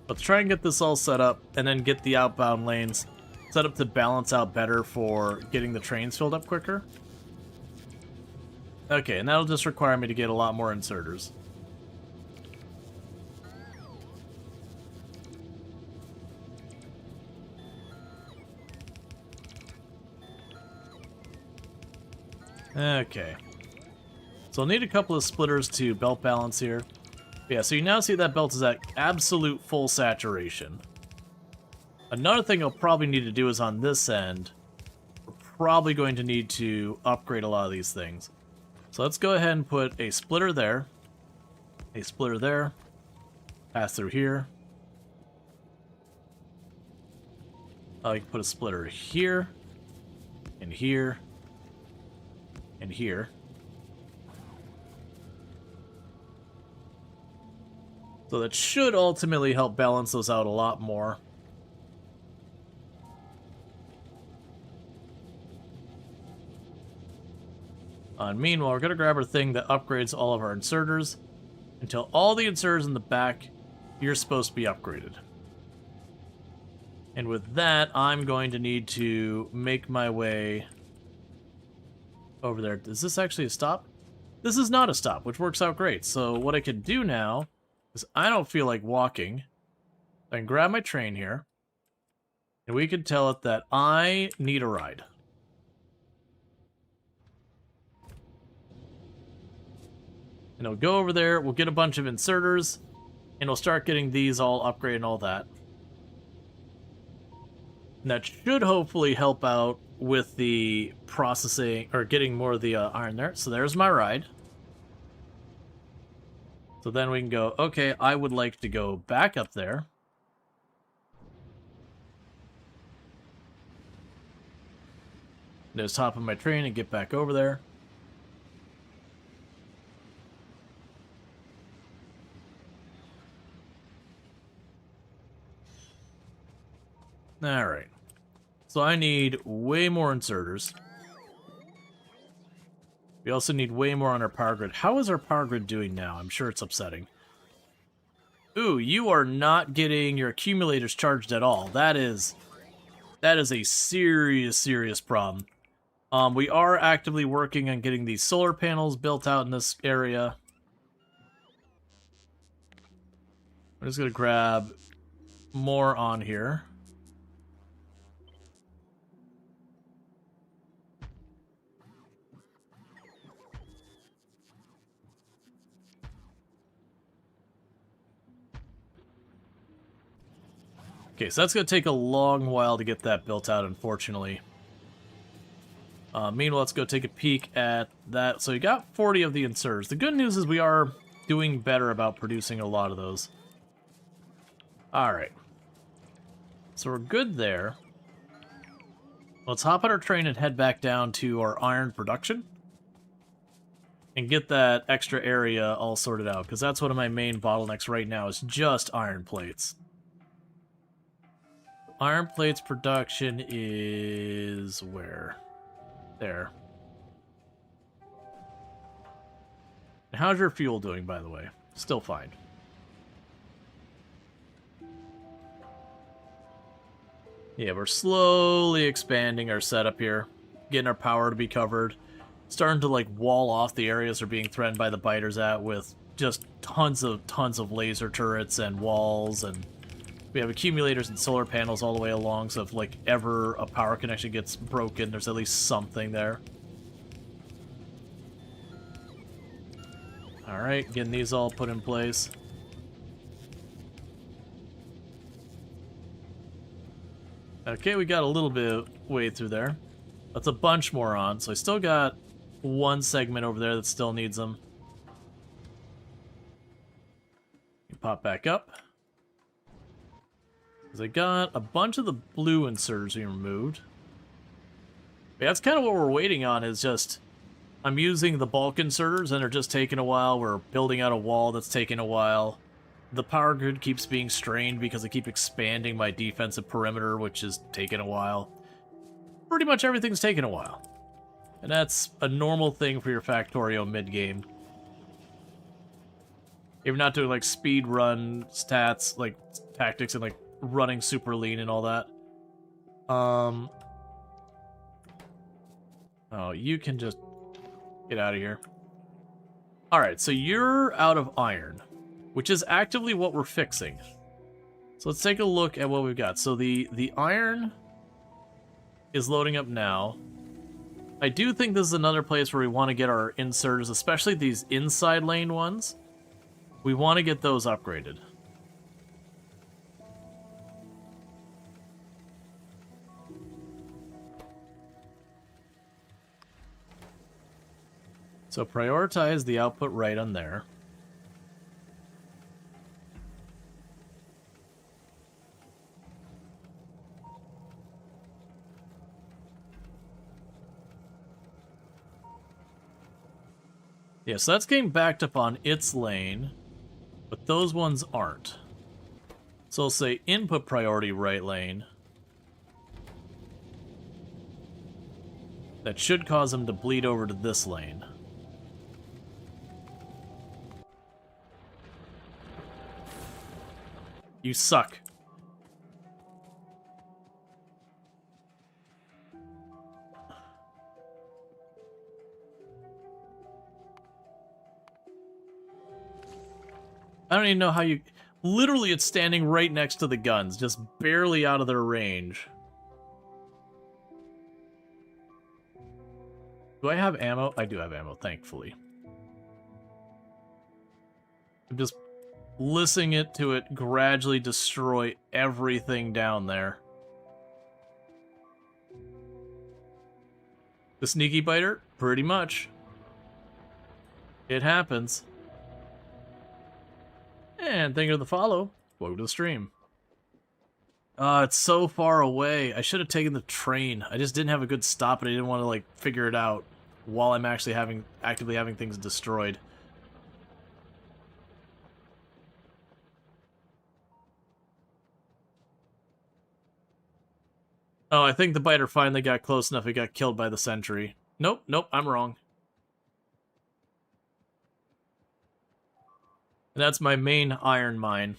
Let's try and get this all set up, and then get the outbound lanes set up to balance out better for getting the trains filled up quicker. Okay, and that'll just require me to get a lot more inserters. Okay. So I'll need a couple of splitters to belt balance here. Yeah, so you now see that belt is at absolute full saturation. Another thing I'll probably need to do is on this end, we're probably going to need to upgrade a lot of these things. So let's go ahead and put a splitter there, pass through here. Oh, you can put a splitter here, and here, and here. So that should ultimately help balance those out a lot more. And meanwhile, we're going to grab our thing that upgrades all of our inserters until all the inserters in the back you're supposed to be upgraded. And with that, I'm going to need to make my way over there. Is this actually a stop? This is not a stop, which works out great. So what I can do now is I don't feel like walking. I can grab my train here, and we can tell it that I need a ride. And it'll go over there, we'll get a bunch of inserters, and we'll start getting these all upgraded and all that. And that should hopefully help out with the processing, or getting more of the iron there. So there's my ride. So then we can go, okay, I would like to go back up there. Just hop on my train and get back over there. Alright. So I need way more inserters. We also need way more on our power grid. How is our power grid doing now? I'm sure it's upsetting. Ooh, you are not getting your accumulators charged at all. That is a serious problem. We are actively working on getting these solar panels built out in this area. I'm just going to grab more on here. Okay, so that's going to take a long while to get that built out, unfortunately. Meanwhile, let's go take a peek at that. So you got 40 of the inserters. The good news is we are doing better about producing a lot of those. Alright. So we're good there. Let's hop on our train and head back down to our iron production. And get that extra area all sorted out, because that's one of my main bottlenecks right now, is just iron plates. Iron plates production is where? There. And how's your fuel doing, by the way? Still fine. Yeah, we're slowly expanding our setup here. Getting our power to be covered. Starting to, like, wall off the areas we're being threatened by the biters at with just tons of laser turrets and walls, and we have accumulators and solar panels all the way along, so if, like, ever a power connection gets broken, there's at least something there. Alright, getting these all put in place. Okay, we got a little bit of way through there. That's a bunch more on, so I still got one segment over there that still needs them. Pop back up. Because I got a bunch of the blue inserters we removed. Yeah, that's kind of what we're waiting on, is just... I'm using the bulk inserters and they're just taking a while. We're building out a wall that's taking a while. The power grid keeps being strained because I keep expanding my defensive perimeter, which is taking a while. Pretty much everything's taking a while. And that's a normal thing for your Factorio mid-game. If you're not doing, like, speed run stats, like, tactics and, like, running super lean and all that. Oh, you can just get out of here. Alright, so you're out of iron, which is actively what we're fixing. So let's take a look at what we've got. So the iron is loading up now. I do think this is another place where we want to get our inserters, especially these inside lane ones. We want to get those upgraded. So prioritize the output right on there. Yeah, so that's getting backed up on its lane, but those ones aren't. So I'll say input priority right lane. That should cause them to bleed over to this lane. You suck. I don't even know how you... Literally, it's standing right next to the guns, just barely out of their range. Do I have ammo? I do have ammo, thankfully. I'm just listening to it gradually destroy everything down there. The sneaky biter? Pretty much. It happens. And thank you for the follow. Welcome to the stream. It's so far away. I should have taken the train. I just didn't have a good stop and I didn't want to like figure it out while I'm actually actively having things destroyed. Oh, I think the biter finally got close enough. It got killed by the sentry. Nope, I'm wrong. And that's my main iron mine.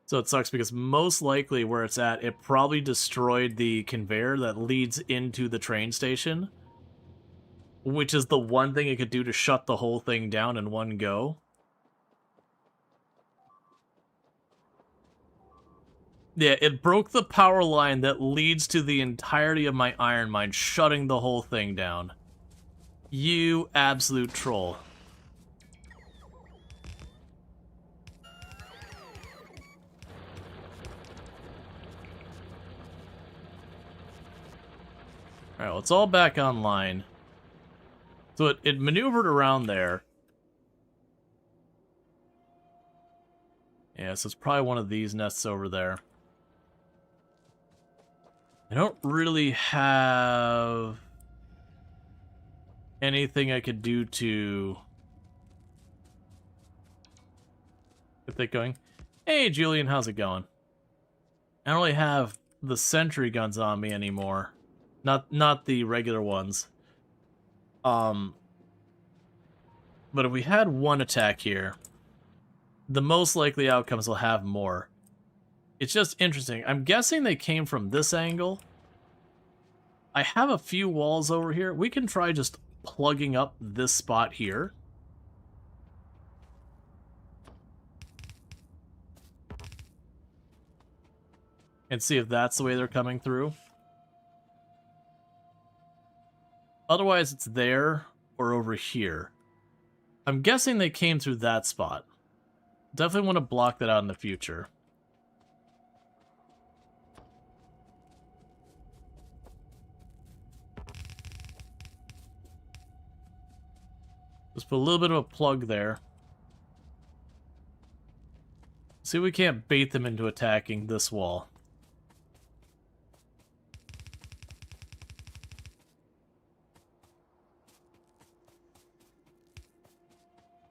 So it sucks because most likely where it's at, it probably destroyed the conveyor that leads into the train station. Which is the one thing it could do to shut the whole thing down in one go. Yeah, it broke the power line that leads to the entirety of my iron mine, shutting the whole thing down. You absolute troll. Alright, well, it's all back online. So it maneuvered around there. Yeah, so it's probably one of these nests over there. I don't really have anything I could do to get that going. Hey, Julian, how's it going? I don't really have the sentry guns on me anymore. Not the regular ones. But if we had one attack here, the most likely outcomes will have more. It's just interesting. I'm guessing they came from this angle. I have a few walls over here. We can try just plugging up this spot here. And see if that's the way they're coming through. Otherwise, it's there or over here. I'm guessing they came through that spot. Definitely want to block that out in the future. Just put a little bit of a plug there. See if we can't bait them into attacking this wall.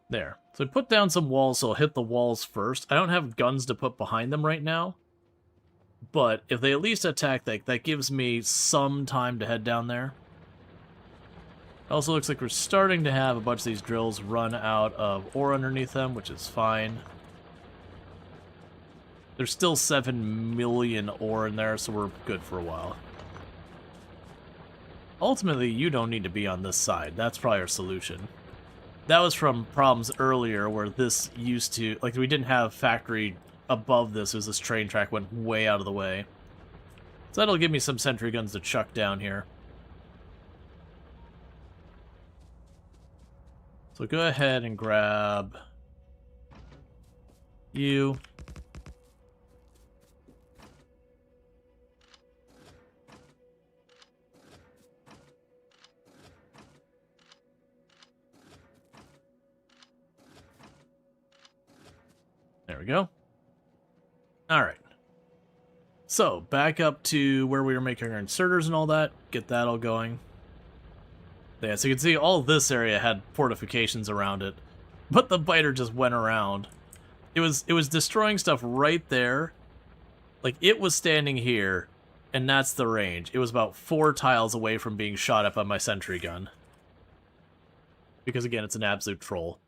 There. So I put down some walls, so I'll hit the walls first. I don't have guns to put behind them right now. But if they at least attack that gives me some time to head down there. It also looks like we're starting to have a bunch of these drills run out of ore underneath them, which is fine. There's still 7 million ore in there, so we're good for a while. Ultimately, you don't need to be on this side. That's probably our solution. That was from problems earlier where this used to... Like, we didn't have factory above this. It was this train track went way out of the way. So that'll give me some sentry guns to chuck down here. So go ahead and grab you. There we go. Alright. So, back up to where we were making our inserters and all that. Get that all going. Yeah, so you can see all this area had fortifications around it. But the biter just went around. It was destroying stuff right there. Like, it was standing here, and that's the range. It was about 4 tiles away from being shot at by my sentry gun. Because, again, it's an absolute troll.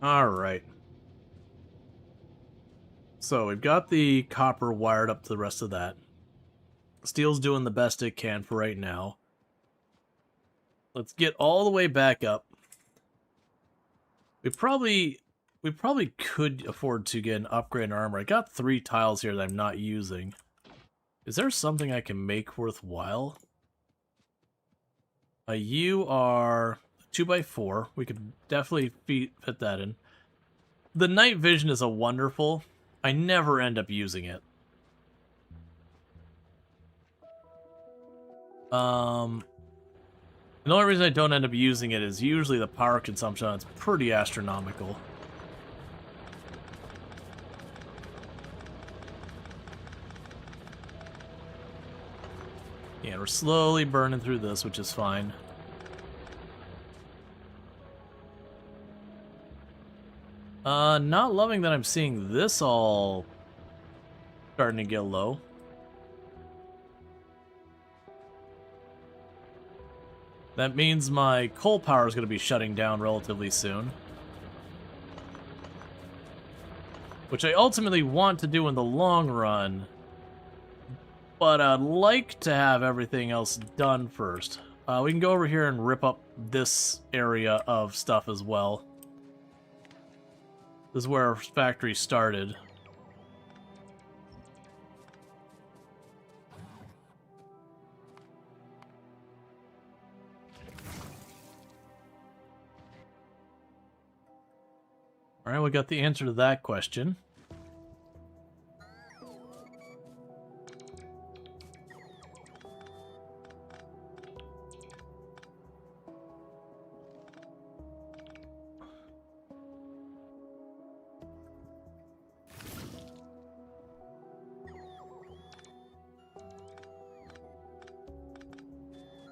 Alright. So, we've got the copper wired up to the rest of that. Steel's doing the best it can for right now. Let's get all the way back up. We probably could afford to get an upgrade in armor. I got 3 tiles here that I'm not using. Is there something I can make worthwhile? You are 2x4. We could definitely fit that in. The night vision is a wonderful. I never end up using it. The only reason I don't end up using it is usually the power consumption on it's pretty astronomical. Yeah, we're slowly burning through this, which is fine. Not loving that I'm seeing this all starting to get low. That means my coal power is going to be shutting down relatively soon. Which I ultimately want to do in the long run. But I'd like to have everything else done first. We can go over here and rip up this area of stuff as well. This is where our factory started. Alright, we got the answer to that question.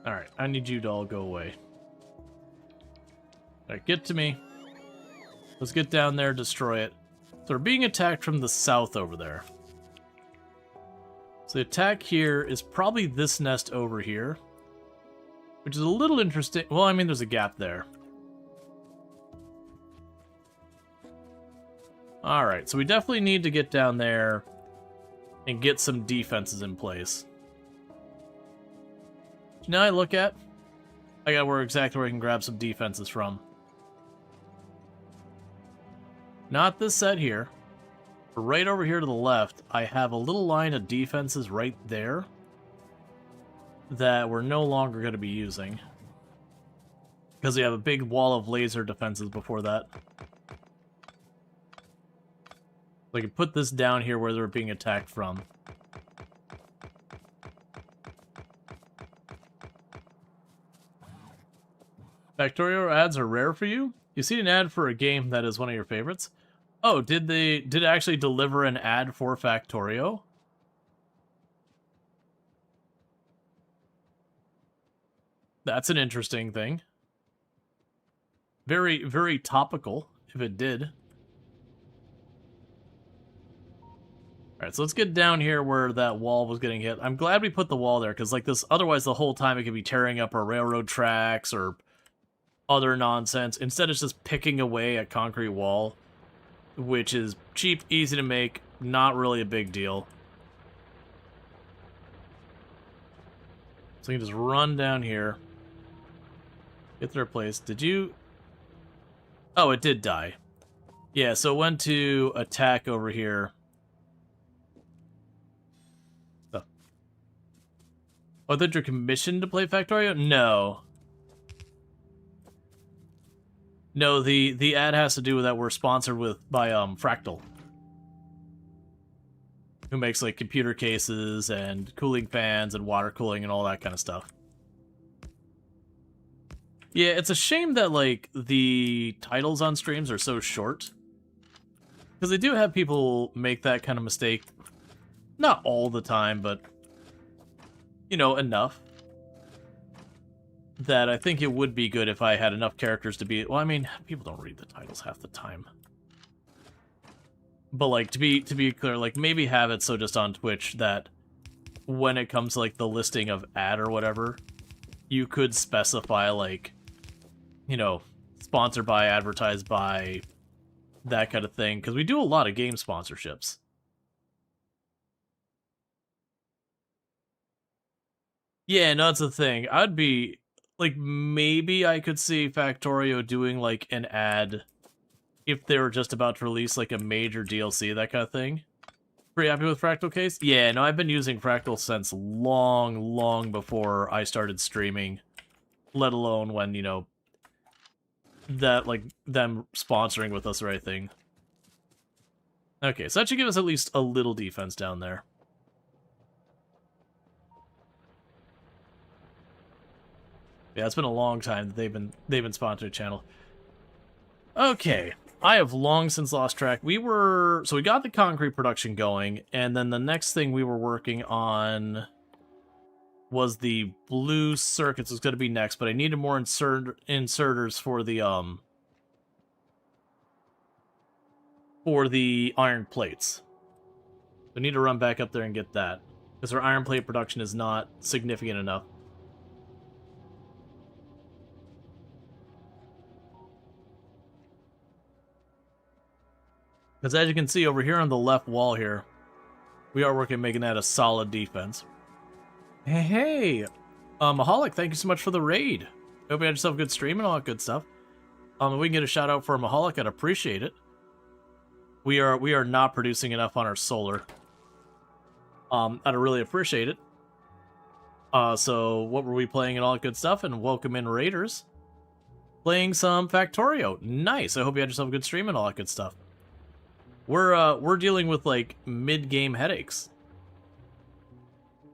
Alright, I need you to all go away. Alright, get to me. Let's get down there, destroy it. So we're being attacked from the south over there. So the attack here is probably this nest over here. Which is a little interesting. Well, I mean, there's a gap there. Alright, so we definitely need to get down there and get some defenses in place. Now I look at, I got exactly where I can grab some defenses from. Not this set here, but right over here to the left, I have a little line of defenses right there that we're no longer going to be using. Because we have a big wall of laser defenses before that. So I can put this down here where they're being attacked from. Factorio ads are rare for you? You see an ad for a game that is one of your favorites? Oh, did it actually deliver an ad for Factorio? That's an interesting thing. Very, very topical, if it did. Alright, so let's get down here where that wall was getting hit. I'm glad we put the wall there, because like this, otherwise the whole time it could be tearing up our railroad tracks or other nonsense. Instead, it's just picking away a concrete wall, which is cheap, easy to make, not really a big deal. So you can just run down here. Get to their place. Did you... Oh, it did die. Yeah, so it went to attack over here. Oh, I thought you're commissioned to play Factorio? No. No, the ad has to do with that we're sponsored by Fractal, who makes like computer cases and cooling fans and water cooling and all that kind of stuff. Yeah, it's a shame that like the titles on streams are so short, because they do have people make that kind of mistake. Not all the time, but you know, enough. That I think it would be good if I had enough characters to be... Well, I mean, people don't read the titles half the time. But, like, to be clear, like, maybe have it so just on Twitch that when it comes to, like, the listing of ad or whatever, you could specify, like, you know, sponsored by, advertised by, that kind of thing. Because we do a lot of game sponsorships. Yeah, no, that's the thing. I'd be like, maybe I could see Factorio doing like an ad if they were just about to release like a major DLC, that kind of thing. Pretty happy with Fractal Case? Yeah, no, I've been using Fractal since long before I started streaming. Let alone when, you know, that, like, them sponsoring with us or anything. Okay, so that should give us at least a little defense down there. Yeah, it's been a long time that they've been sponsoring the channel. Okay, I have long since lost track. We got the concrete production going, and then the next thing we were working on was the blue circuits. Was going to be next, but I needed more inserters for the iron plates. We need to run back up there and get that, because our iron plate production is not significant enough. Because as you can see over here on the left wall here, we are working making that a solid defense. Hey, Mahalik, thank you so much for the raid. Hope you had yourself a good stream and all that good stuff. If we can get a shout out for Mahalik, I'd appreciate it. We are not producing enough on our solar. I'd really appreciate it. So what were we playing and all that good stuff? And welcome in raiders. Playing some Factorio. Nice. I hope you had yourself a good stream and all that good stuff. We're dealing with like mid-game headaches,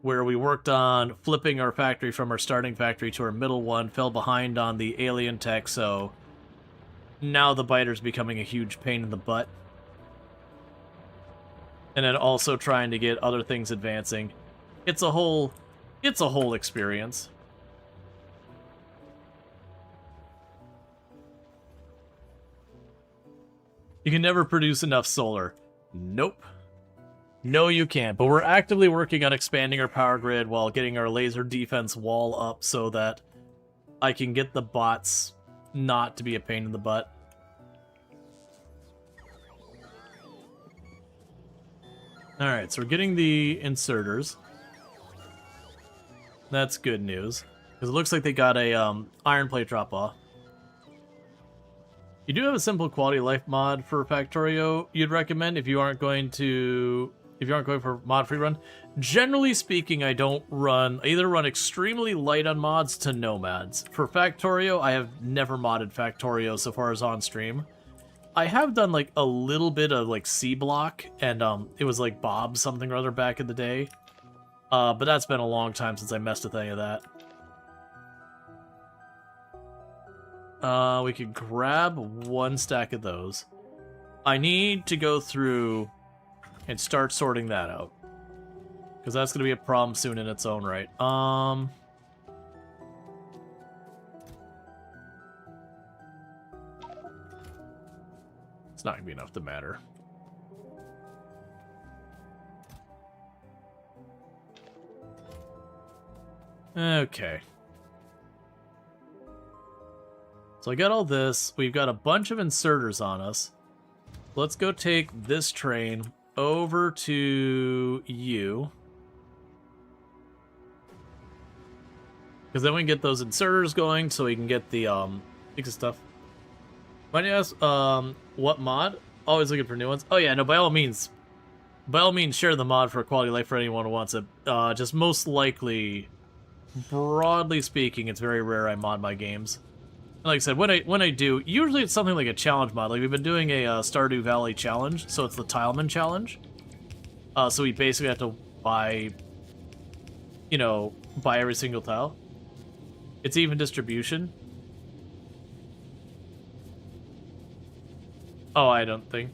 where we worked on flipping our factory from our starting factory to our middle one, fell behind on the alien tech, so now the biter's becoming a huge pain in the butt. And then also trying to get other things advancing. It's a whole experience. You can never produce enough solar. Nope. No, you can't. But we're actively working on expanding our power grid while getting our laser defense wall up so that I can get the bots not to be a pain in the butt. Alright, so we're getting the inserters. That's good news. Because it looks like they got a iron plate drop-off. You do have a simple quality of life mod for Factorio you'd recommend if you aren't going for mod free run. Generally speaking, I either run extremely light on mods to no mods. For Factorio, I have never modded Factorio so far as on stream. I have done like a little bit of like C block, and it was like Bob something or other back in the day. But that's been a long time since I messed with any of that. We could grab one stack of those. I need to go through and start sorting that out, because that's going to be a problem soon in its own right. It's not going to be enough to matter. Okay. So I got all this. We've got a bunch of inserters on us. Let's go take this train over to you. Because then we can get those inserters going so we can get the fix stuff. Might you ask what mod? Always looking for new ones. Oh yeah, no, by all means share the mod for quality of life for anyone who wants it. Just most likely, broadly speaking, it's very rare I mod my games. Like I said, when I do, usually it's something like a challenge mod. Like we've been doing a Stardew Valley challenge, so it's the Tileman challenge. So we basically have to buy every single tile. It's even distribution. Oh, I don't think.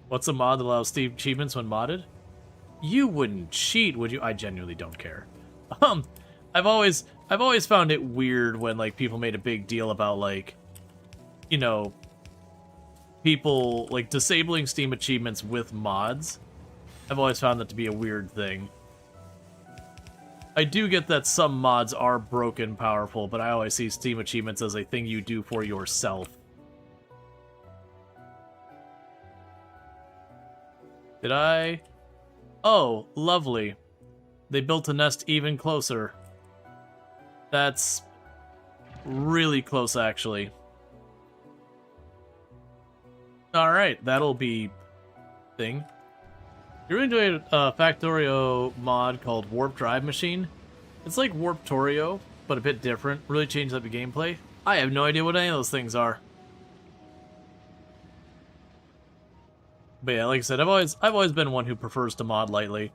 What's a mod that allows Steam achievements when modded? You wouldn't cheat, would you? I genuinely don't care. I've always found it weird when like people made a big deal about like, people like disabling Steam achievements with mods. I've always found that to be a weird thing. I do get that some mods are broken powerful, but I always see Steam achievements as a thing you do for yourself. Did I? Oh, lovely. They built a nest even closer. That's really close, actually. Alright, that'll be thing. You're really doing a Factorio mod called Warp Drive Machine. It's like Warp Torio, but a bit different. Really changed up the gameplay. I have no idea what any of those things are. But yeah, like I said, I've always been one who prefers to mod lightly.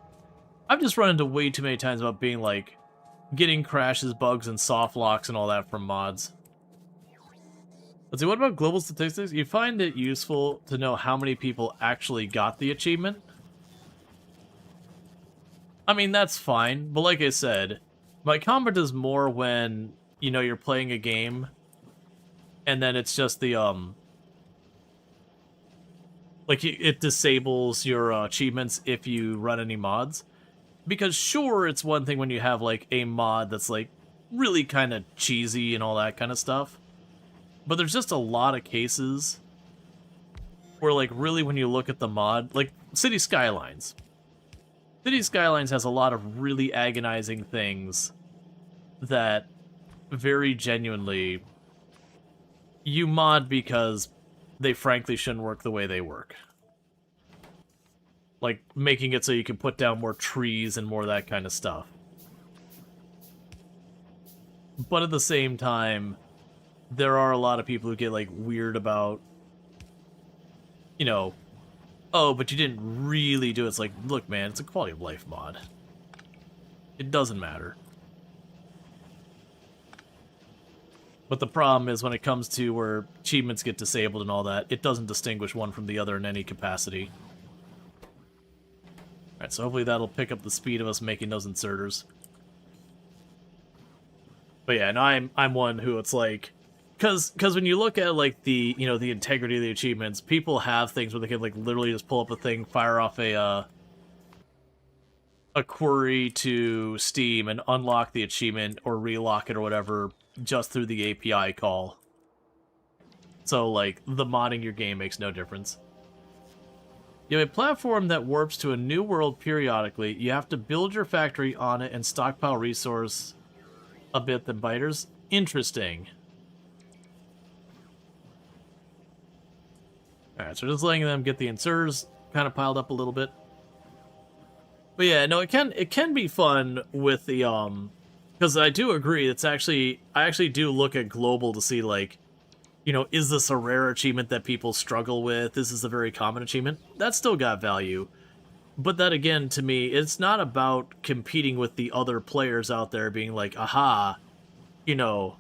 I've just run into way too many times about being like getting crashes, bugs, and soft locks and all that from mods. Let's see, what about global statistics? You find it useful to know how many people actually got the achievement? I mean, that's fine, but like I said, my comment is more when, you know, you're playing a game and then it's just the, like, it disables your achievements if you run any mods. Because sure, it's one thing when you have, like, a mod that's, like, really kind of cheesy and all that kind of stuff. But there's just a lot of cases where, like, really when you look at the mod, like, City Skylines. City Skylines has a lot of really agonizing things that very genuinely you mod because they frankly shouldn't work the way they work. Like, making it so you can put down more trees and more of that kind of stuff. But at the same time, there are a lot of people who get, like, weird about, you know, oh, but you didn't really do it. It's like, look, man, it's a quality of life mod. It doesn't matter. But the problem is when it comes to where achievements get disabled and all that, it doesn't distinguish one from the other in any capacity. Alright, so hopefully that'll pick up the speed of us making those inserters. But yeah, and I'm one who it's like, because when you look at like the, you know, the integrity of the achievements, people have things where they can like literally just pull up a thing, fire off a query to Steam and unlock the achievement or relock it or whatever just through the API call. So like the modding your game makes no difference. You have a platform that warps to a new world periodically. You have to build your factory on it and stockpile resource a bit than biters. Interesting. Alright, so just letting them get the inserters kind of piled up a little bit. But yeah, no, it can be fun with the because I do agree, I actually do look at global to see like, you know, is this a rare achievement that people struggle with? This is a very common achievement. That's still got value. But that, again, to me, it's not about competing with the other players out there being like, aha, you know,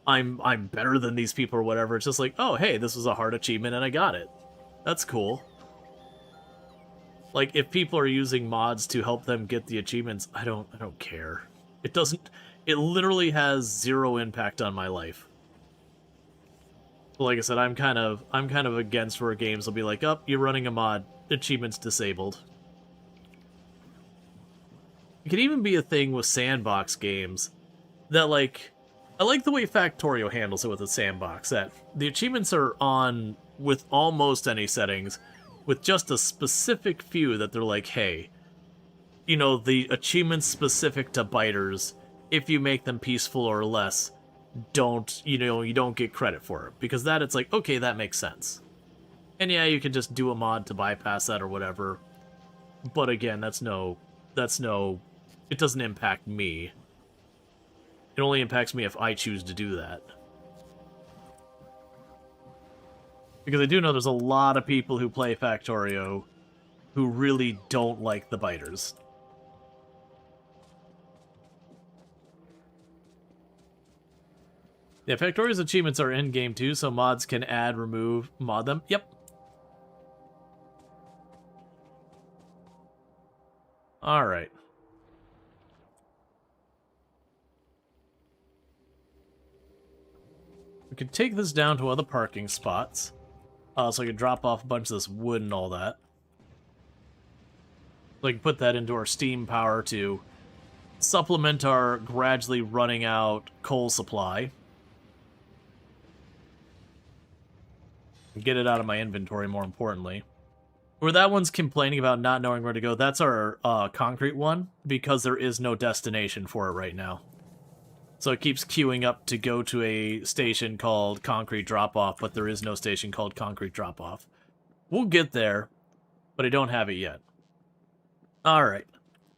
I'm better than these people or whatever. It's just like, oh, hey, this was a hard achievement and I got it. That's cool. Like, if people are using mods to help them get the achievements, I don't care. It literally has zero impact on my life. Like I said, I'm kind of against where games will be like, oh, you're running a mod, achievements disabled. It could even be a thing with sandbox games that, like, I like the way Factorio handles it with the sandbox, that the achievements are on with almost any settings, with just a specific few that they're like, hey, you know, the achievements specific to biters, if you make them peaceful or less, you don't get credit for it. Because that, it's like, okay, that makes sense. And yeah, you can just do a mod to bypass that or whatever. But again, it doesn't impact me. It only impacts me if I choose to do that. Because I do know there's a lot of people who play Factorio who really don't like the biters. Yeah, Factorio's achievements are in-game too, so mods can add, remove, mod them. Yep. Alright. We could take this down to other parking spots. So I could drop off a bunch of this wood and all that. So I can put that into our steam power to supplement our gradually running out coal supply. Get it out of my inventory, more importantly. Where that one's complaining about not knowing where to go, that's our concrete one, because there is no destination for it right now. So it keeps queuing up to go to a station called Concrete Drop-Off, but there is no station called Concrete Drop-Off. We'll get there, but I don't have it yet. Alright.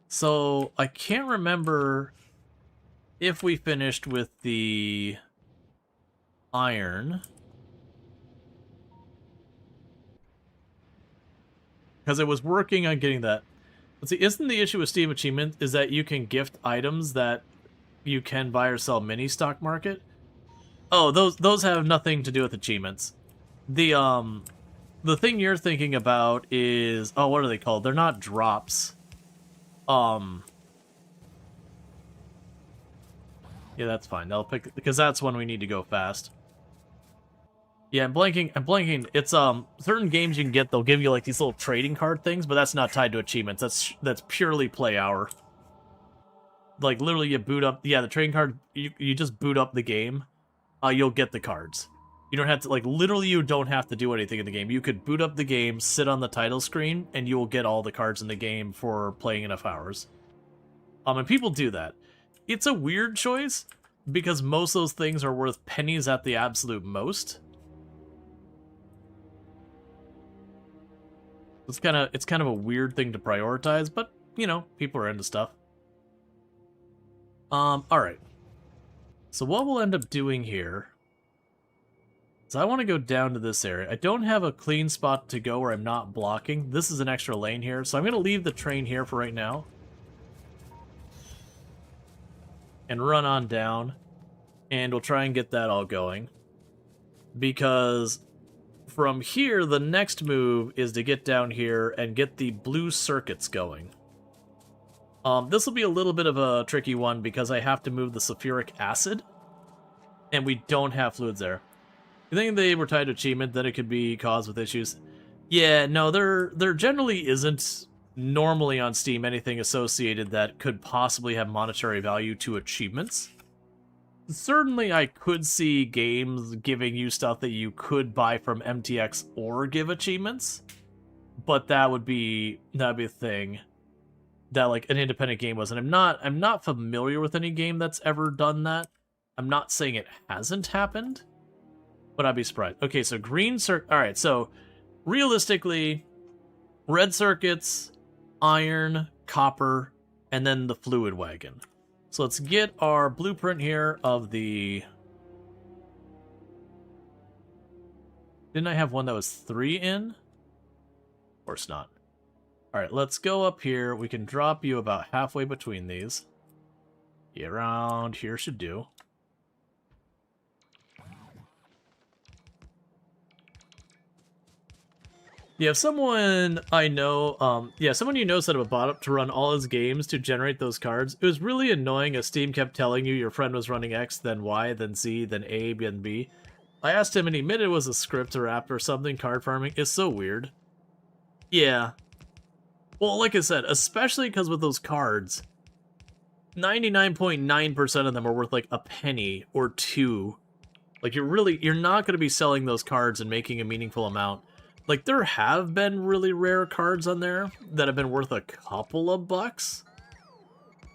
So, I can't remember if we finished with the iron. Because I was working on getting that. Let's see, isn't the issue with Steam Achievement is that you can gift items that you can buy or sell mini stock market? Oh, those have nothing to do with achievements. The thing you're thinking about is, oh, what are they called? They're not drops. Yeah, that's fine. They'll pick, because that's when we need to go fast. Yeah, I'm blanking. It's certain games you can get, they'll give you like these little trading card things, but that's not tied to achievements. That's purely play hour. Like literally you boot up, yeah, the trading card, you just boot up the game. You'll get the cards. You don't have to, like, literally you don't have to do anything in the game. You could boot up the game, sit on the title screen, and you will get all the cards in the game for playing enough hours. And people do that. It's a weird choice, because most of those things are worth pennies at the absolute most. It's kind of a weird thing to prioritize, but, you know, people are into stuff. Alright. So what we'll end up doing here is I want to go down to this area. I don't have a clean spot to go where I'm not blocking. This is an extra lane here, so I'm going to leave the train here for right now. And run on down. And we'll try and get that all going. Because from here, the next move is to get down here and get the blue circuits going. This will be a little bit of a tricky one because I have to move the sulfuric acid. And we don't have fluids there. You think they were tied to achievement, that it could be caused with issues? Yeah, no, there generally isn't normally on Steam anything associated that could possibly have monetary value to achievements. Certainly I could see games giving you stuff that you could buy from MTX or give achievements, but that would be a thing that like an independent game was, and I'm not familiar with any game that's ever done that. I'm not saying it hasn't happened, but I'd be surprised. Okay, so green circuit. All right, so realistically, red circuits, iron, copper, and then the fluid wagon. So let's get our blueprint here of the... Didn't I have one that was 3 in? Of course not. Alright, let's go up here. We can drop you about halfway between these. Yeah, around here should do. Yeah, if someone I know, someone you know set up a bot up to run all his games to generate those cards. It was really annoying as Steam kept telling you your friend was running X, then Y, then Z, then A, then B. I asked him and he admitted it was a script or app or something, card farming. It's so weird. Yeah. Well, like I said, especially because with those cards, 99.9% of them are worth like a penny or 2. Like you're not going to be selling those cards and making a meaningful amount. Like, there have been really rare cards on there that have been worth a couple of bucks.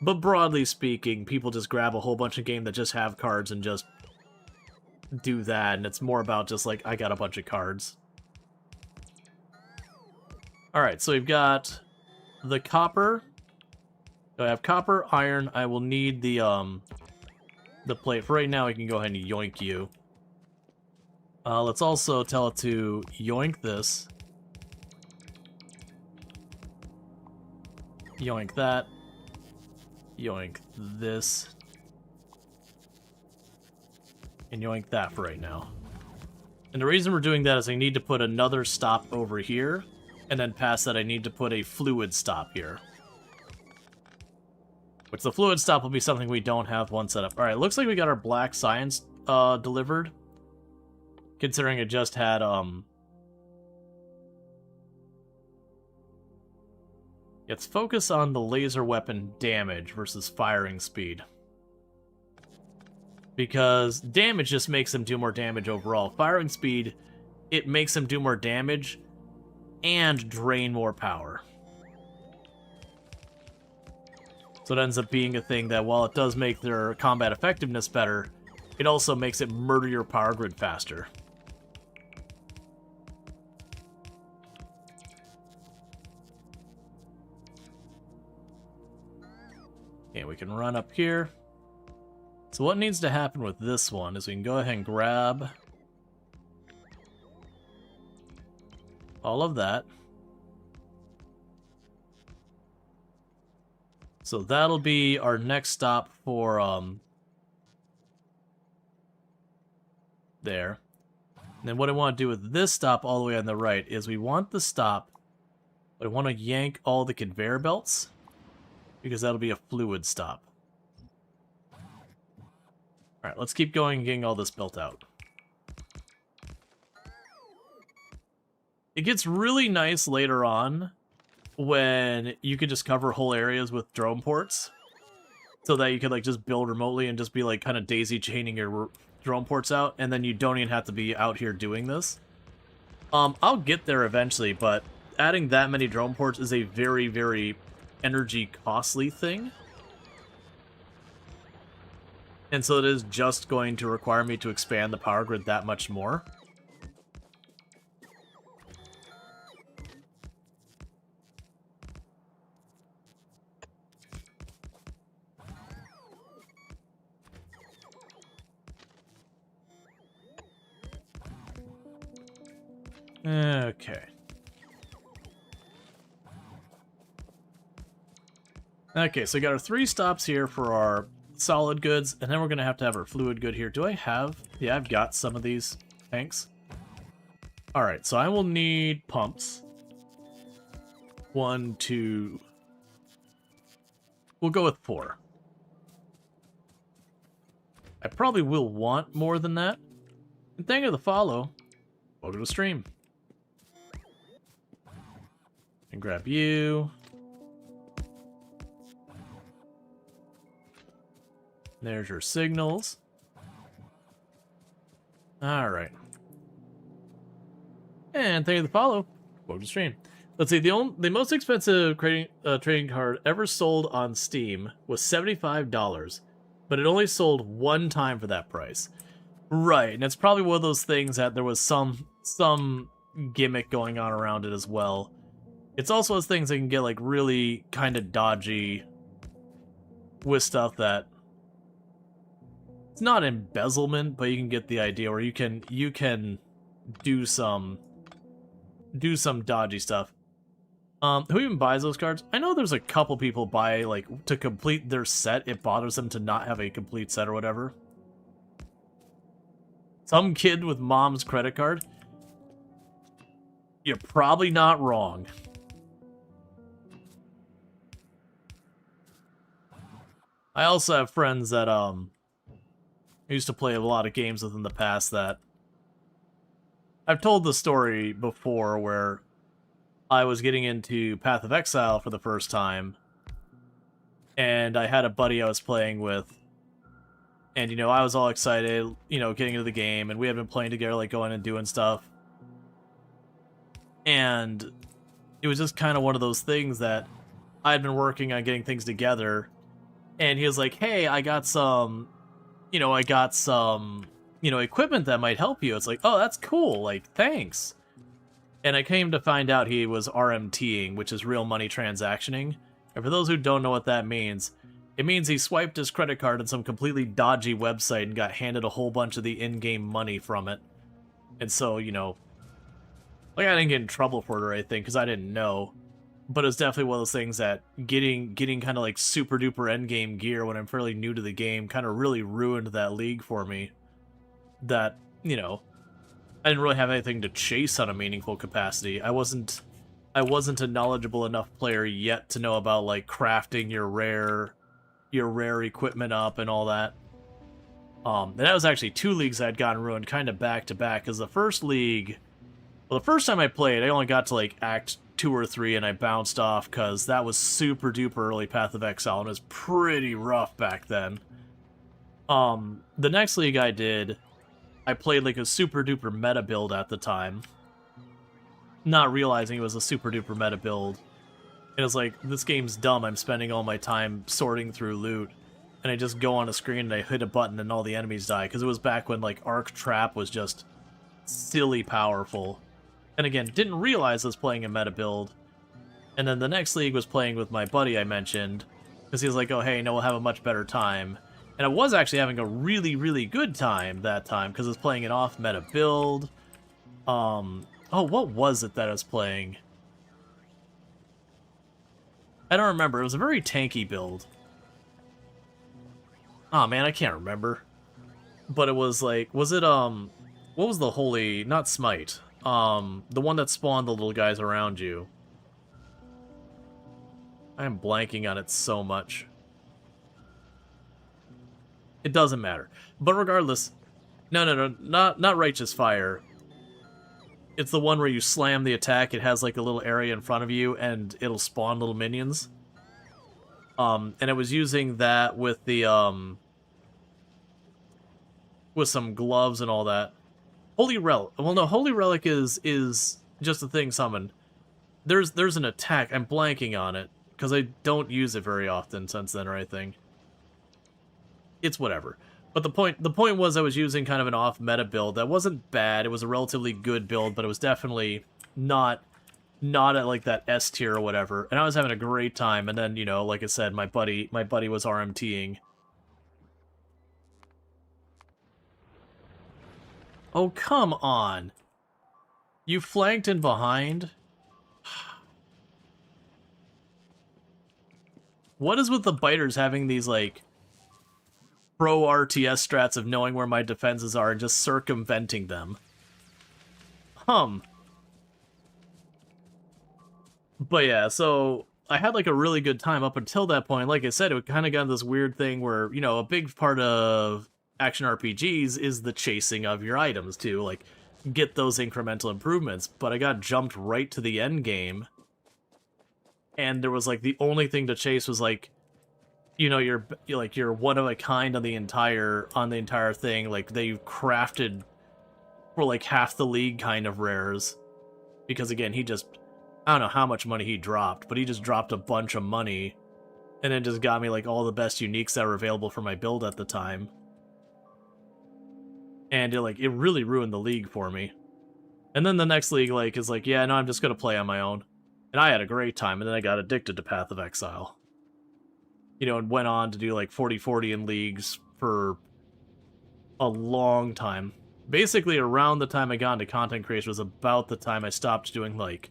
But broadly speaking, people just grab a whole bunch of games that just have cards and just do that. And it's more about just like, I got a bunch of cards. Alright, so we've got the copper. So I have copper, iron. I will need the plate. For right now, I can go ahead and yoink you. Let's also tell it to yoink this. Yoink that. Yoink this. And yoink that for right now. And the reason we're doing that is I need to put another stop over here. And then past that I need to put a fluid stop here. Which the fluid stop will be something we don't have one set up. Alright, looks like we got our black science delivered. Considering it just had, let's focus on the laser weapon damage versus firing speed. Because damage just makes them do more damage overall. Firing speed, it makes them do more damage, and drain more power. So it ends up being a thing that while it does make their combat effectiveness better, it also makes it murder your power grid faster. Okay, we can run up here. So what needs to happen with this one is we can go ahead and grab all of that. So that'll be our next stop for there. And then what I want to do with this stop all the way on the right is we want the stop, but I want to yank all the conveyor belts because that'll be a fluid stop. Alright, let's keep going and getting all this built out. It gets really nice later on when you could just cover whole areas with drone ports. So that you could like just build remotely and just be like kind of daisy chaining your drone ports out, and then you don't even have to be out here doing this. I'll get there eventually, but adding that many drone ports is a very, very energy costly thing. And so it is just going to require me to expand the power grid that much more. Okay. Okay, so we got our 3 stops here for our solid goods, and then we're going to have our fluid good here. Do I have... Yeah, I've got some of these tanks. Alright, so I will need pumps. 1, 2... We'll go with 4. I probably will want more than that. And thank you for the follow. Welcome to the stream. And grab you. There's your signals. Alright. And thank you for the follow. Welcome to the stream. Let's see, the most expensive trading card ever sold on Steam was $75, but it only sold 1 time for that price. Right, and it's probably one of those things that there was some gimmick going on around it as well. It's also those things that can get like really kind of dodgy with stuff that it's not embezzlement, but you can get the idea where you can do some dodgy stuff. Who even buys those cards? I know there's a couple people buy like to complete their set. It bothers them to not have a complete set or whatever. Some kid with mom's credit card. You're probably not wrong. I also have friends that I used to play a lot of games with in the past that I've told the story before where I was getting into Path of Exile for the first time, and I had a buddy I was playing with, and, you know, I was all excited, you know, getting into the game, and we had been playing together, like, going and doing stuff, and it was just kind of one of those things that I had been working on getting things together, and he was like, hey, I got some equipment that might help you. It's like, oh, that's cool, like, thanks. And I came to find out he was RMTing, which is real money transactioning. And for those who don't know what that means, it means he swiped his credit card on some completely dodgy website and got handed a whole bunch of the in-game money from it. And so, you know, like, I didn't get in trouble for it or anything, because I didn't know. But it's definitely one of those things that getting kind of like super duper endgame gear when I'm fairly new to the game kind of really ruined that league for me. That, you know, I didn't really have anything to chase on a meaningful capacity. I wasn't a knowledgeable enough player yet to know about like crafting your rare equipment up and all that. And that was actually 2 leagues I'd gotten ruined kind of back to back, because the first league, well, the first time I played, I only got to like Act 2 or 3 and I bounced off because that was super duper early Path of Exile and it was pretty rough back then. The next league I did, I played like a super duper meta build at the time. not realizing it was a super duper meta build. And it's like, this game's dumb, I'm spending all my time sorting through loot. And I just go on a screen and I hit a button and all the enemies die. Because it was back when, like, Arc Trap was just silly powerful. And again, didn't realize I was playing a meta build. And then the next league was playing with my buddy I mentioned. Because he was like, oh, hey, no, we'll have a much better time. And I was actually having a really, really good time that time. Because I was playing an off-meta build. Oh, what was it that I was playing? I don't remember. It was a very tanky build. Oh man, I can't remember. But it was like, was it, what was the holy, not smite, the one that spawned the little guys around you? I am blanking on it so much. It doesn't matter. But regardless, no, not Righteous Fire. It's the one where you slam the attack, it has like a little area in front of you, and it'll spawn little minions. And it was using that with the, with some gloves and all that. Holy Relic. Well, no, Holy Relic is just a thing summoned. There's an attack. I'm blanking on it, because I don't use it very often since then or anything. It's whatever. But the point was I was using kind of an off-meta build. That wasn't bad. It was a relatively good build, but it was definitely not at like that S tier or whatever. And I was having a great time. And then, you know, like I said, my buddy was RMTing. Oh, come on. You flanked in behind? What is with the biters having these, like, pro RTS strats of knowing where my defenses are and just circumventing them? But yeah, so I had like a really good time up until that point. Like I said, it kind of got this weird thing where, you know, a big part of action RPGs is the chasing of your items to, like, get those incremental improvements. But I got jumped right to the end game. And there was, like, the only thing to chase was, like, you know, you're one of a kind on the entire thing. Like, they crafted for, like, half the league kind of rares. Because, again, he just, I don't know how much money he dropped, but he just dropped a bunch of money. And then just got me, like, all the best uniques that were available for my build at the time. And it really ruined the league for me. And then the next league, like, is like, yeah, no, I'm just gonna play on my own. And I had a great time, and then I got addicted to Path of Exile. You know, and went on to do, like, 40-40 in leagues for a long time. Basically, around the time I got into content creation was about the time I stopped doing, like,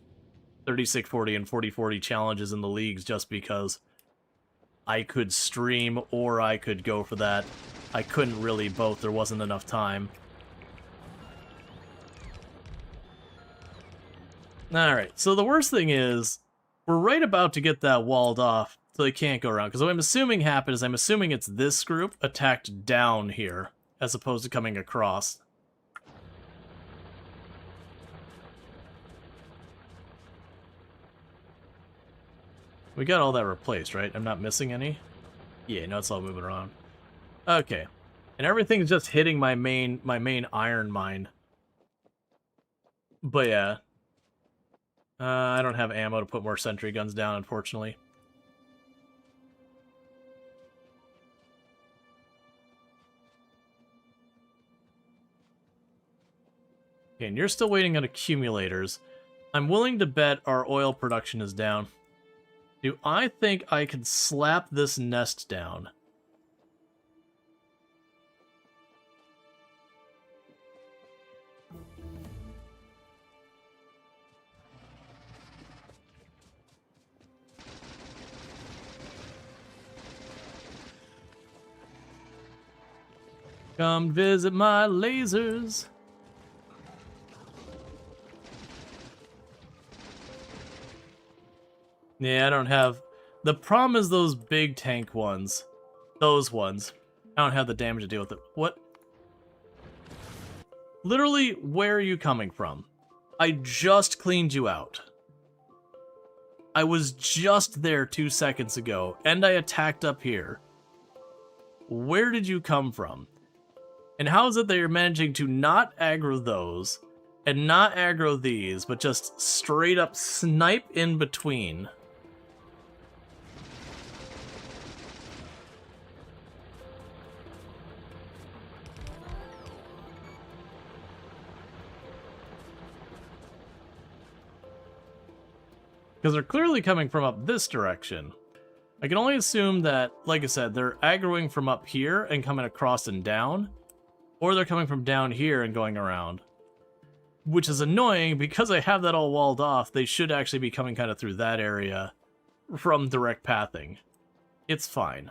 36-40 and 40-40 challenges in the leagues just because I could stream or I could go for that. I couldn't really both. There wasn't enough time. Alright, so the worst thing is, we're right about to get that walled off, so they can't go around. Because what I'm assuming happened is I'm assuming it's this group attacked down here, as opposed to coming across. We got all that replaced, right? I'm not missing any? Yeah, no, it's all moving around. Okay. And everything's just hitting my main iron mine. But yeah. I don't have ammo to put more sentry guns down, unfortunately. Okay, and you're still waiting on accumulators. I'm willing to bet our oil production is down. Do I think I can slap this nest down? Come visit my lasers. Yeah, I don't have... The problem is those big tank ones. Those ones. I don't have the damage to deal with it. What? Literally, where are you coming from? I just cleaned you out. I was just there 2 seconds ago, and I attacked up here. Where did you come from? And how is it that you're managing to not aggro those, and not aggro these, but just straight up snipe in between. Because they're clearly coming from up this direction. I can only assume that, like I said, they're aggroing from up here and coming across and down, or they're coming from down here and going around. Which is annoying, because I have that all walled off, they should actually be coming kind of through that area from direct pathing. It's fine.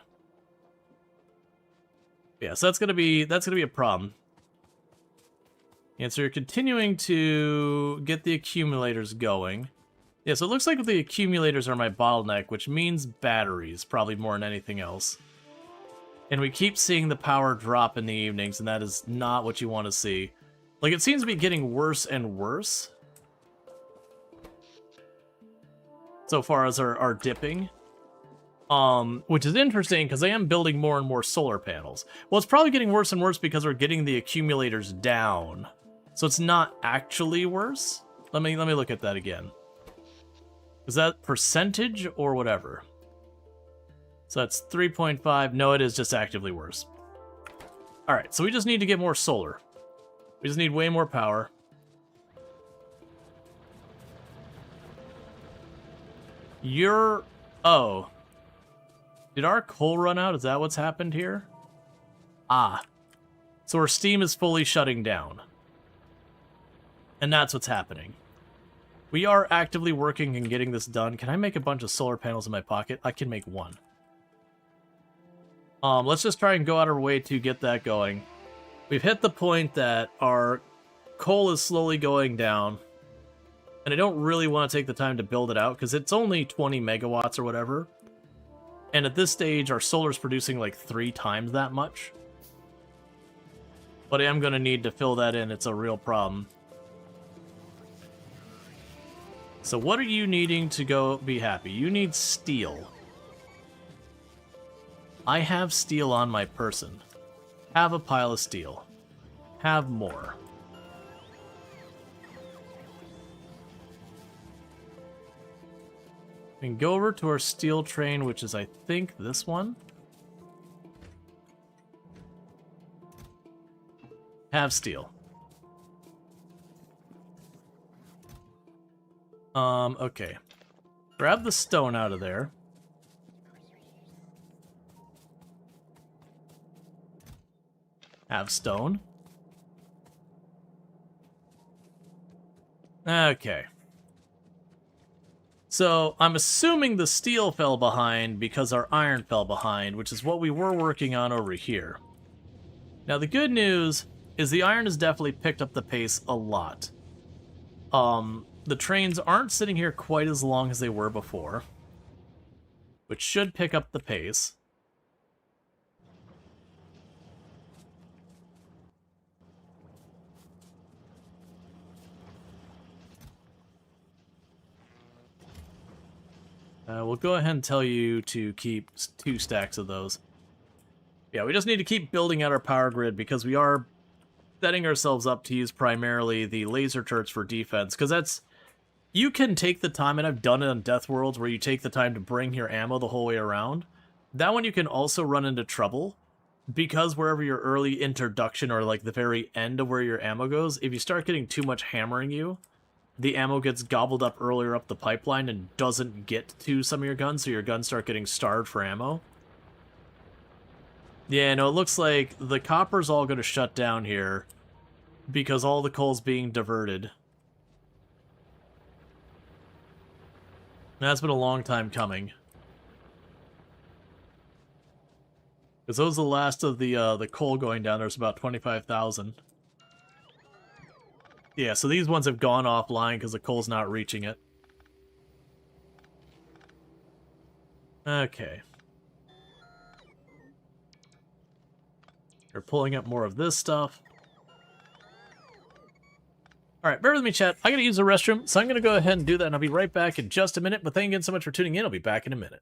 Yeah, so that's gonna be a problem. And so you're continuing to get the accumulators going. Yeah, so it looks like the accumulators are my bottleneck, which means batteries, probably more than anything else. And we keep seeing the power drop in the evenings, and that is not what you want to see. Like, it seems to be getting worse and worse. So far as our dipping. Which is interesting, because I am building more and more solar panels. Well, it's probably getting worse and worse because we're getting the accumulators down. So it's not actually worse. Let me look at that again. Is that percentage or whatever? So that's 3.5. No, it is just actively worse. Alright, so we just need to get more solar. We just need way more power. Oh. Did our coal run out? Is that what's happened here? Ah. So our steam is fully shutting down. And that's what's happening. We are actively working and getting this done. Can I make a bunch of solar panels in my pocket? I can make one. Let's just try and go out of our way to get that going. We've hit the point that our coal is slowly going down. And I don't really want to take the time to build it out, because it's only 20 megawatts or whatever. And at this stage, our solar's producing like 3 times that much. But I am going to need to fill that in. It's a real problem. So what are you needing to go be happy? You need steel. I have steel on my person. Have a pile of steel. Have more. And go over to our steel train, which is, I think, this one. Have steel. Okay. Grab the stone out of there. Have stone. Okay. So, I'm assuming the steel fell behind because our iron fell behind, which is what we were working on over here. Now, the good news is the iron has definitely picked up the pace a lot. The trains aren't sitting here quite as long as they were before, which should pick up the pace. We'll go ahead and tell you to keep 2 stacks of those. Yeah, we just need to keep building out our power grid, because we are setting ourselves up to use primarily the laser turrets for defense, because that's... You can take the time, and I've done it on Death Worlds, where you take the time to bring your ammo the whole way around. That one you can also run into trouble, because wherever your early introduction, or like the very end of where your ammo goes, if you start getting too much hammering you, the ammo gets gobbled up earlier up the pipeline and doesn't get to some of your guns, so your guns start getting starved for ammo. Yeah, no, it looks like the copper's all going to shut down here, because all the coal's being diverted. That's been a long time coming. Because those are the last of the coal going down. There's about 25,000. Yeah, so these ones have gone offline because the coal's not reaching it. Okay. We're pulling up more of this stuff. Alright, bear with me, chat. I gotta use the restroom, so I'm gonna go ahead and do that, and I'll be right back in just a minute. But thank you again so much for tuning in. I'll be back in a minute.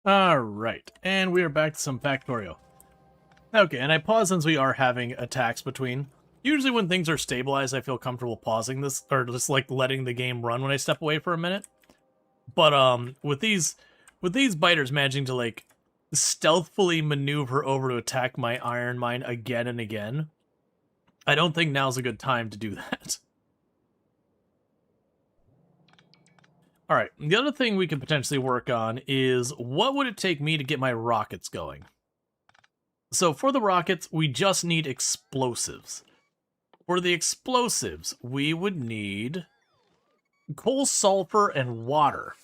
Alright, and we are back to some Factorio. Okay, and I pause since we are having attacks between. Usually when things are stabilized, I feel comfortable pausing this, or just like letting the game run when I step away for a minute. But with these biters managing to like stealthily maneuver over to attack my iron mine again and again, I don't think now's a good time to do that. Alright, the other thing we could potentially work on is what would it take me to get my rockets going? So for the rockets, we just need explosives. For the explosives, we would need coal, sulfur, and water.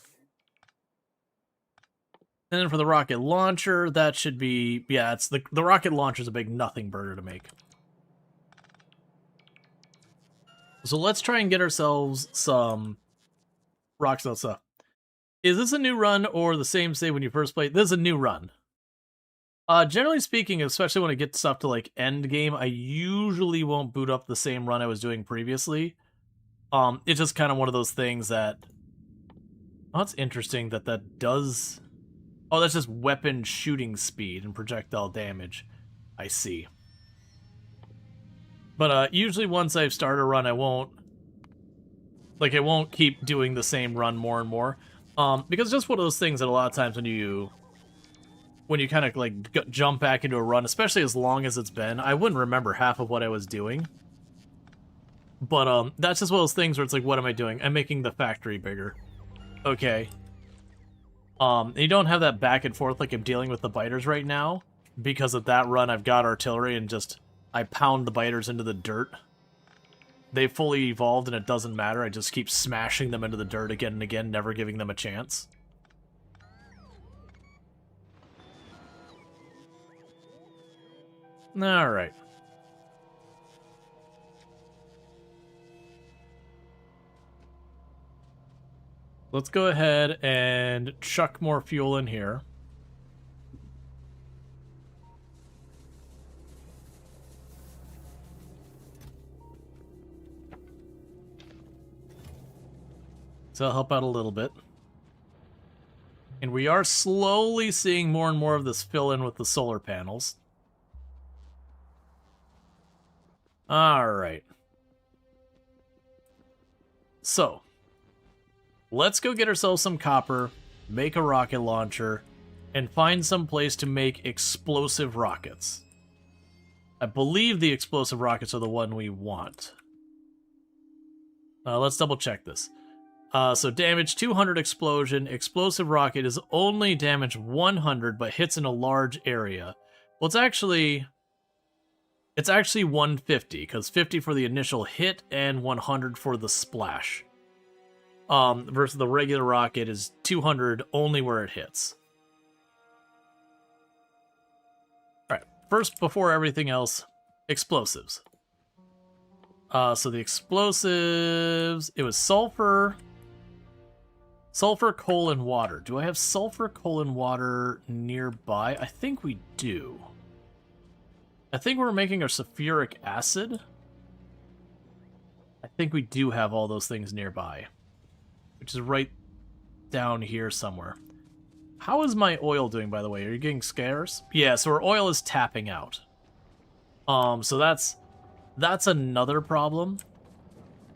And then for the rocket launcher, that should be... yeah, it's the rocket launcher is a big nothing burger to make. So let's try and get ourselves some rock stuff. Is this a new run or the same save when you first played? This is a new run. Generally speaking, especially when I get stuff to like end game, I usually won't boot up the same run I was doing previously. It's just kind of one of those things that... oh, it's interesting that does... oh, that's just weapon shooting speed and projectile damage. I see. But usually once I've started a run, I won't keep doing the same run more and more. Because it's just one of those things that a lot of times when you kind of like jump back into a run, especially as long as it's been, I wouldn't remember half of what I was doing. But that's just one of those things where it's like, what am I doing? I'm making the factory bigger. Okay. You don't have that back and forth like I'm dealing with the biters right now. Because of that run, I've got artillery and just... I pound the biters into the dirt. They fully evolved and it doesn't matter. I just keep smashing them into the dirt again and again, never giving them a chance. Alright. Let's go ahead and chuck more fuel in here. So that'll help out a little bit. And we are slowly seeing more and more of this fill in with the solar panels. Alright. So, let's go get ourselves some copper, make a rocket launcher, and find some place to make explosive rockets. I believe the explosive rockets are the one we want. Let's double check this. So damage 200 explosion. Explosive rocket is only damage 100, but hits in a large area. Well, it's actually 150, because 50 for the initial hit and 100 for the splash. Versus the regular rocket is 200 only where it hits. Alright, first, before everything else, explosives. So the explosives, it was sulfur... sulfur, coal, and water. Do I have sulfur, coal, and water nearby? I think we do. I think we're making our sulfuric acid. I think we do have all those things nearby. Which is right down here somewhere. How is my oil doing, by the way? Are you getting scarce? Yeah, so our oil is tapping out. So that's another problem.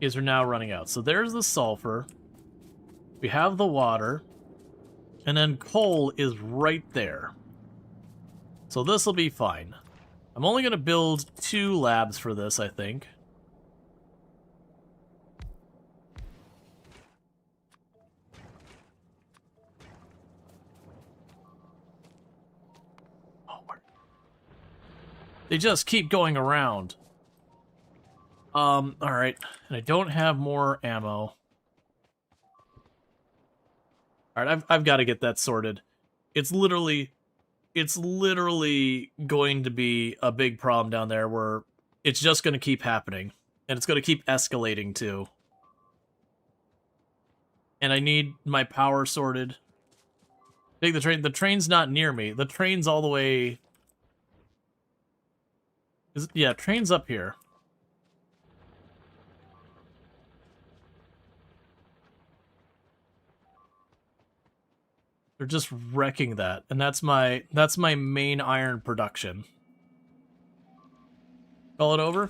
Is we're now running out. So there's the sulfur. We have the water, and then coal is right there. So this will be fine. I'm only going to build 2 labs for this, I think. Oh, they just keep going around. Alright. And I don't have more ammo. Alright, I've got to get that sorted. It's literally going to be a big problem down there where it's just going to keep happening. And it's going to keep escalating, too. And I need my power sorted. Take the train. The train's not near me. The train's all the way... yeah, train's up here. They're just wrecking that, and that's my main iron production. Call it over?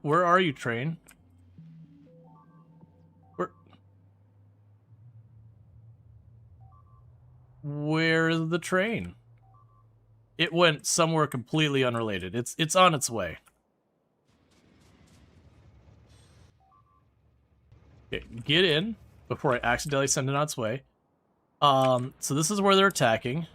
Where are you, train? Where is the train? It went somewhere completely unrelated. It's on its way. Okay, get in before I accidentally send it on its way. So this is where they're attacking.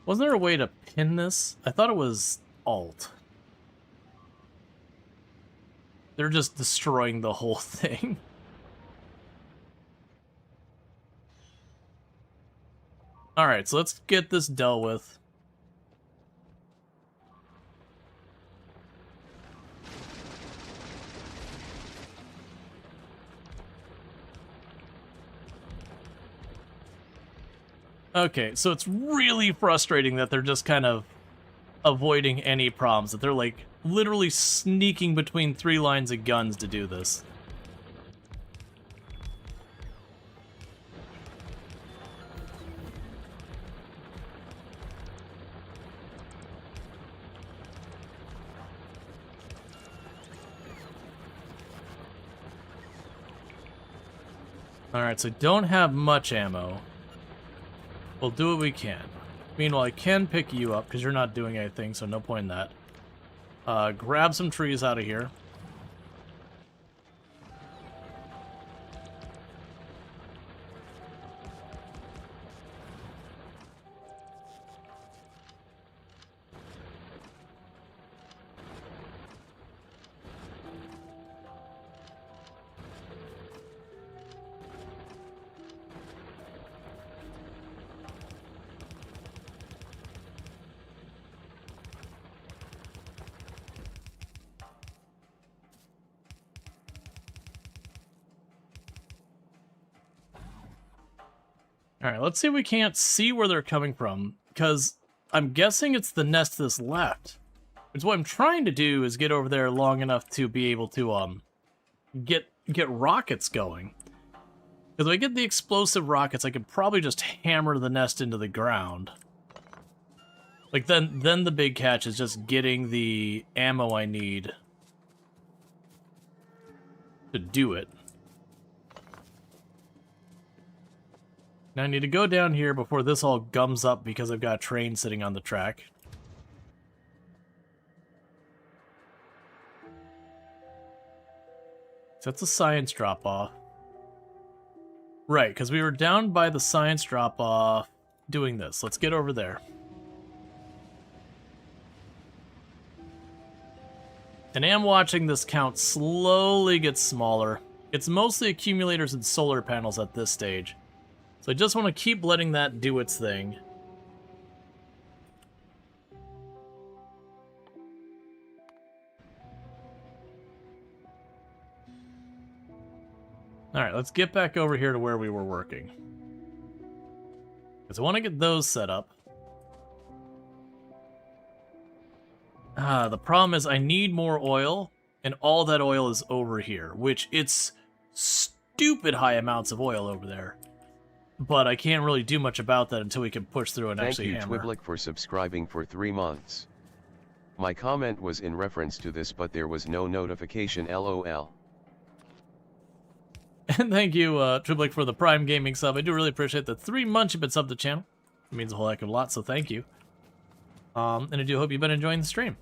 Wasn't there a way to pin this? I thought it was Alt. They're just destroying the whole thing. Alright, so let's get this dealt with. Okay, so it's really frustrating that they're just kind of avoiding any problems. That they're like literally sneaking between 3 lines of guns to do this. Alright, so don't have much ammo. We'll do what we can. Meanwhile, I can pick you up because you're not doing anything, so no point in that. Grab some trees out of here. Alright, let's see if we can't see where they're coming from, because I'm guessing it's the nest to this left. Because what I'm trying to do is get over there long enough to be able to get rockets going. Because if I get the explosive rockets, I could probably just hammer the nest into the ground. Like, then the big catch is just getting the ammo I need to do it. Now I need to go down here before this all gums up because I've got a train sitting on the track. So that's a science drop-off. Right, because we were down by the science drop-off doing this. Let's get over there. And I am watching this count slowly get smaller. It's mostly accumulators and solar panels at this stage. So I just want to keep letting that do its thing. Alright, let's get back over here to where we were working. Because I want to get those set up. The problem is I need more oil, and all that oil is over here, which it's stupid high amounts of oil over there. But I can't really do much about that until we can push through and actually hammer. Thank you, Twiblick, for subscribing for 3 months. My comment was in reference to this, but there was no notification, lol. And thank you, Twiblick, for the Prime Gaming sub. I do really appreciate the 3 months you've been subbed to the channel. It means a whole heck of a lot, so thank you. And I do hope you've been enjoying the stream.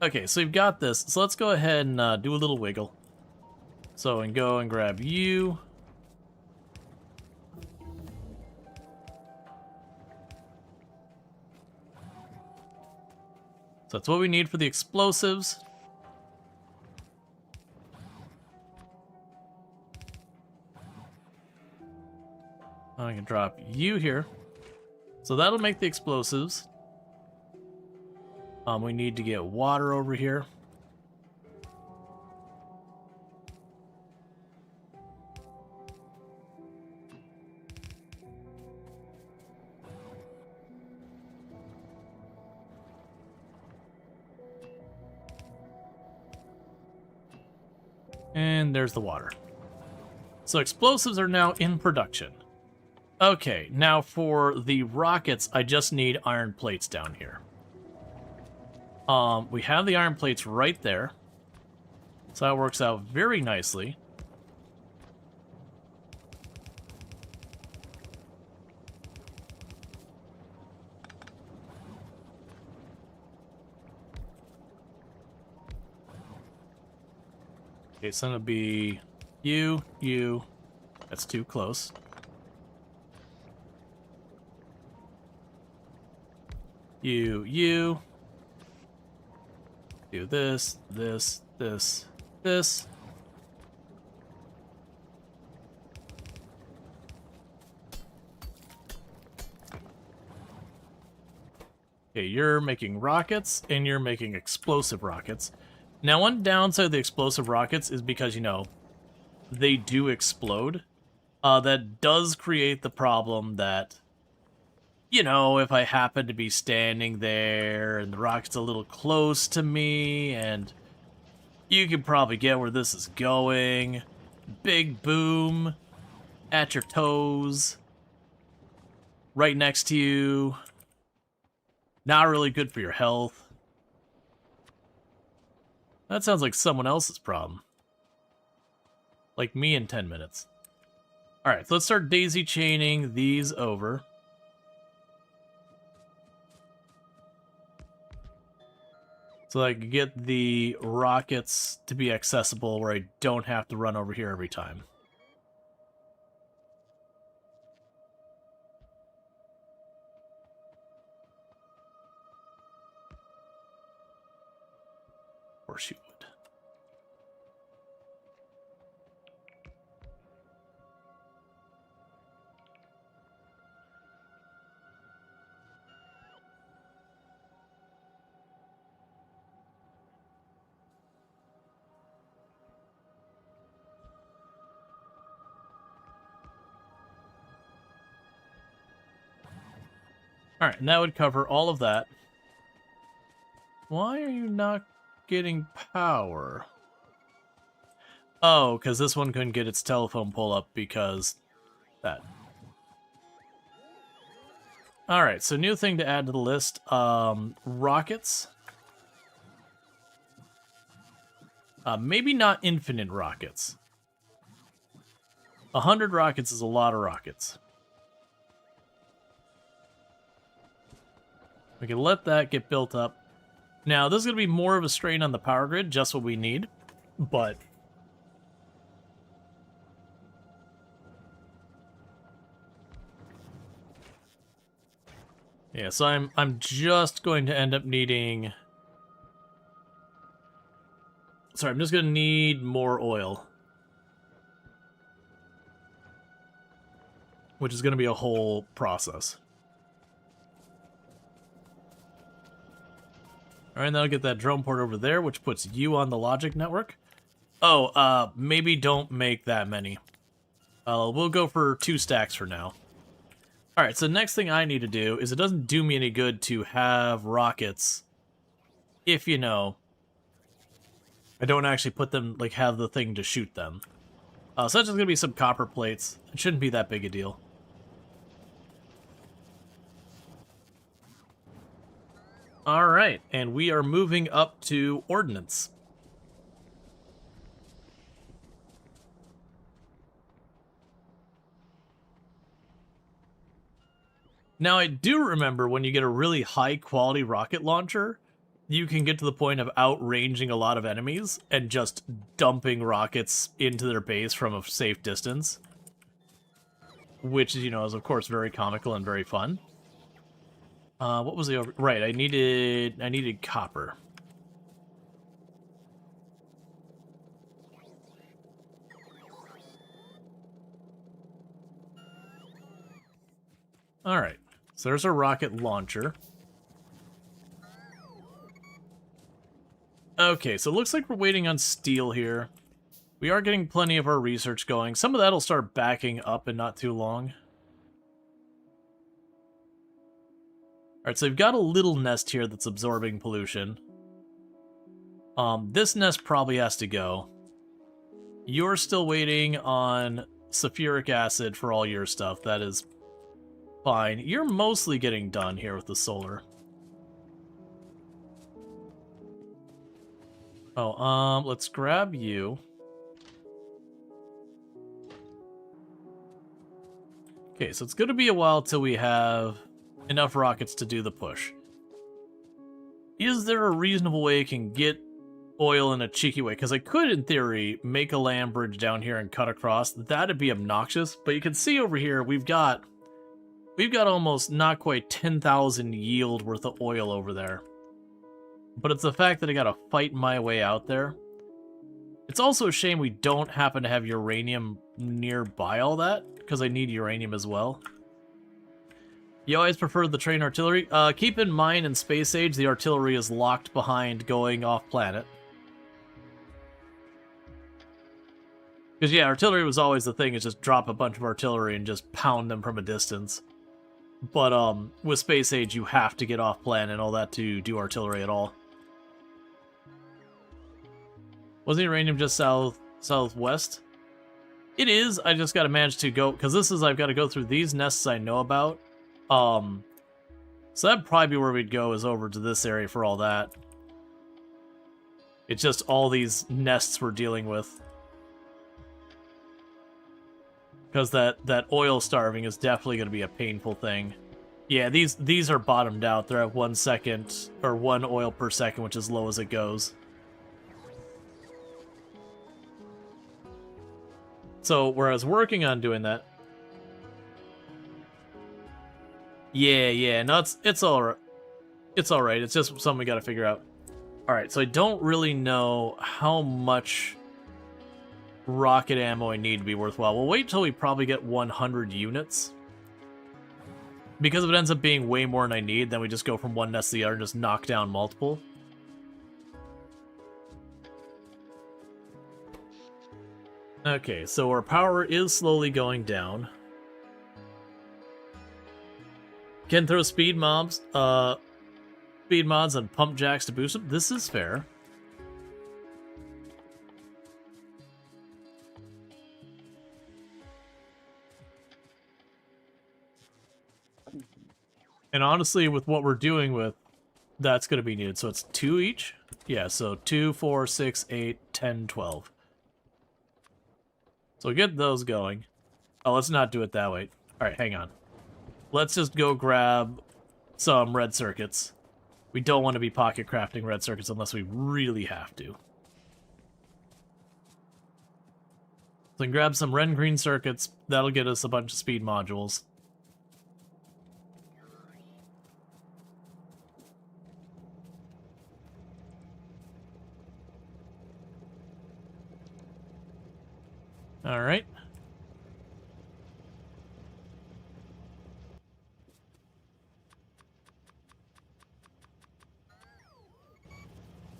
Okay, so you've got this. So let's go ahead and do a little wiggle. So, and go and grab you. So that's what we need for the explosives. I can drop you here. So that'll make the explosives. We need to get water over here. And there's the water. So explosives are now in production. Okay, now for the rockets, I just need iron plates down here. We have the iron plates right there. So that works out very nicely. Okay, so it'll be you. That's too close. You. Do this. Okay, you're making rockets, and you're making explosive rockets. Now, one downside of the explosive rockets is because, you know, they do explode. That does create the problem that, you know, if I happen to be standing there and the rocket's a little close to me, and you can probably get where this is going. Big boom at your toes, right next to you. Not really good for your health. That sounds like someone else's problem. Like me in 10 minutes. Alright, so let's start daisy chaining these over. So I can get the rockets to be accessible where I don't have to run over here every time. Or she would. Alright, and that would cover all of that. Why are you not getting power? Oh, because this one couldn't get its telephone pole up because that. Alright, so new thing to add to the list. Rockets. Maybe not infinite rockets. 100 rockets is a lot of rockets. We can let that get built up. Now, this is going to be more of a strain on the power grid, just what we need, but... yeah, so I'm just going to end up needing... sorry, I'm just going to need more oil. Which is going to be a whole process. Alright, that'll get that drone port over there, which puts you on the logic network. Oh, maybe don't make that many. We'll go for 2 stacks for now. Alright, so next thing I need to do is it doesn't do me any good to have rockets if, you know, I don't actually put them, like, have the thing to shoot them. So that's just going to be some copper plates. It shouldn't be that big a deal. Alright, and we are moving up to ordnance. Now, I do remember when you get a really high-quality rocket launcher, you can get to the point of outranging a lot of enemies and just dumping rockets into their base from a safe distance. Which, you know, is of course very comical and very fun. What was the over... right, I needed copper. Alright. So there's a rocket launcher. Okay, so it looks like we're waiting on steel here. We are getting plenty of our research going. Some of that'll start backing up in not too long. Alright, so we've got a little nest here that's absorbing pollution. This nest probably has to go. You're still waiting on sulfuric acid for all your stuff. That is fine. You're mostly getting done here with the solar. Oh, let's grab you. Okay, so it's going to be a while till we have enough rockets to do the push. Is there a reasonable way I can get oil in a cheeky way? Because I could, in theory, make a land bridge down here and cut across. That'd be obnoxious. But you can see over here, we've got almost not quite 10,000 yield worth of oil over there. But it's the fact that I gotta fight my way out there. It's also a shame we don't happen to have uranium nearby all that, because I need uranium as well. You always prefer the train artillery? Keep in mind, in Space Age, the artillery is locked behind going off-planet. Because, yeah, artillery was always the thing, is just drop a bunch of artillery and just pound them from a distance. But, with Space Age, you have to get off-planet and all that to do artillery at all. Wasn't uranium just southwest? It is, I just gotta manage to go, because this is, I've got to go through these nests I know about. So that'd probably be where we'd go, is over to this area for all that. It's just all these nests we're dealing with. Because that oil starving is definitely going to be a painful thing. Yeah, these are bottomed out. They're at 1 second, or 1 oil per second, which is low as it goes. So, whereas working on doing that... Yeah, no, it's alright. It's alright, it's just something we gotta figure out. Alright, so I don't really know how much rocket ammo I need to be worthwhile. We'll wait till we probably get 100 units. Because if it ends up being way more than I need, then we just go from one nest to the other and just knock down multiple. Okay, so our power is slowly going down. Can throw speed mods and pump jacks to boost them. This is fair. And honestly, with what we're doing with, that's going to be needed. So it's 2 each? Yeah, so 2, 4, 6, 8, 10, 12. So get those going. Oh, let's not do it that way. Alright, hang on. Let's just go grab some red circuits. We don't want to be pocket crafting red circuits unless we really have to. So we can grab some red and green circuits. That'll get us a bunch of speed modules. Alright.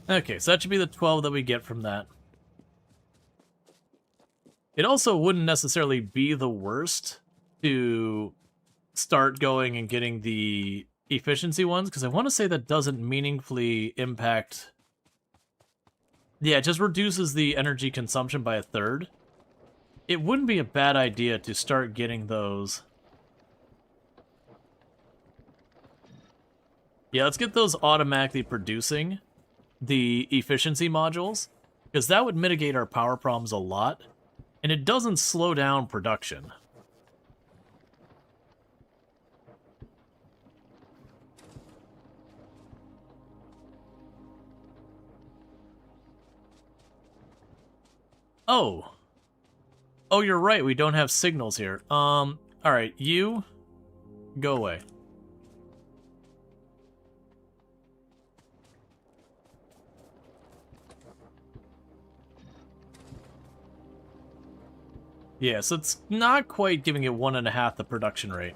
Okay, so that should be the 12 that we get from that. It also wouldn't necessarily be the worst to start going and getting the efficiency ones, because I want to say that doesn't meaningfully impact... Yeah, it just reduces the energy consumption by 1/3. It wouldn't be a bad idea to start getting those. Yeah, let's get those automatically producing the efficiency modules, because that would mitigate our power problems a lot, and it doesn't slow down production. Oh, you're right, we don't have signals here. Alright, you go away. Yeah, so it's not quite giving it 1.5 the production rate.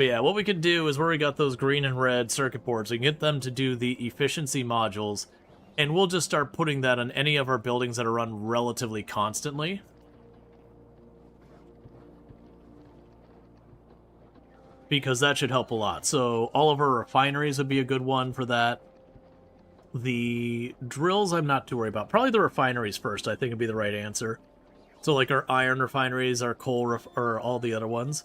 But yeah, what we could do is where we got those green and red circuit boards, we can get them to do the efficiency modules, and we'll just start putting that on any of our buildings that are run relatively constantly. Because that should help a lot. So all of our refineries would be a good one for that. The drills I'm not too worried about. Probably the refineries first, I think would be the right answer. So like our iron refineries, our coal, or all the other ones.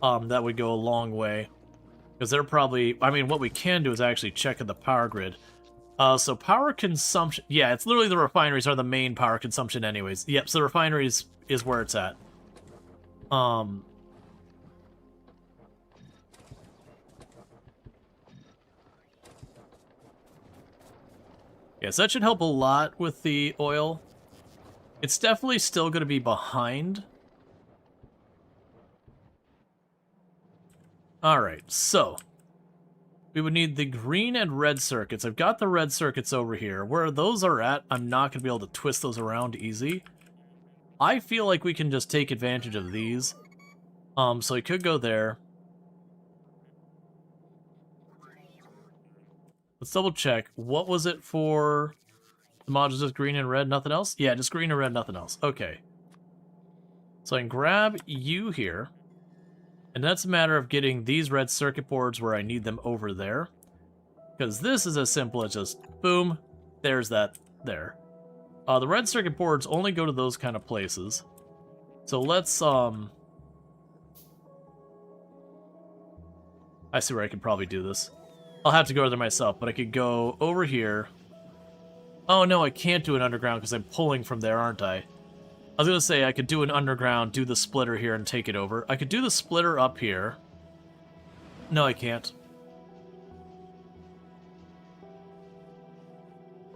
That would go a long way. Because they're probably... I mean, what we can do is actually check in the power grid. So power consumption... Yeah, it's literally the refineries are the main power consumption anyways. Yep, so the refineries is where it's at. Yes, that should help a lot with the oil. It's definitely still going to be behind. Alright, so we would need the green and red circuits. I've got the red circuits over here. Where those are at, I'm not going to be able to twist those around easy. I feel like we can just take advantage of these. So I could go there. Let's double check. What was it for the modules? Just green and red, nothing else? Yeah, just green and red, nothing else. Okay. So I can grab you here. And that's a matter of getting these red circuit boards where I need them over there. Because this is as simple as just, boom, there's that there. The red circuit boards only go to those kind of places. So let's, I see where I could probably do this. I'll have to go there myself, but I could go over here. Oh no, I can't do an underground because I'm pulling from there, aren't I? I was going to say I could do an underground, do the splitter here, and take it over. I could do the splitter up here. No, I can't.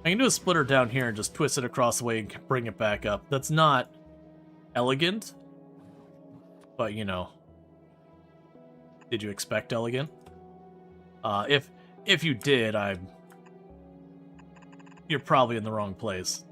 I can do a splitter down here and just twist it across the way and bring it back up. That's not elegant, but you know. Did you expect elegant? If you did, you're probably in the wrong place.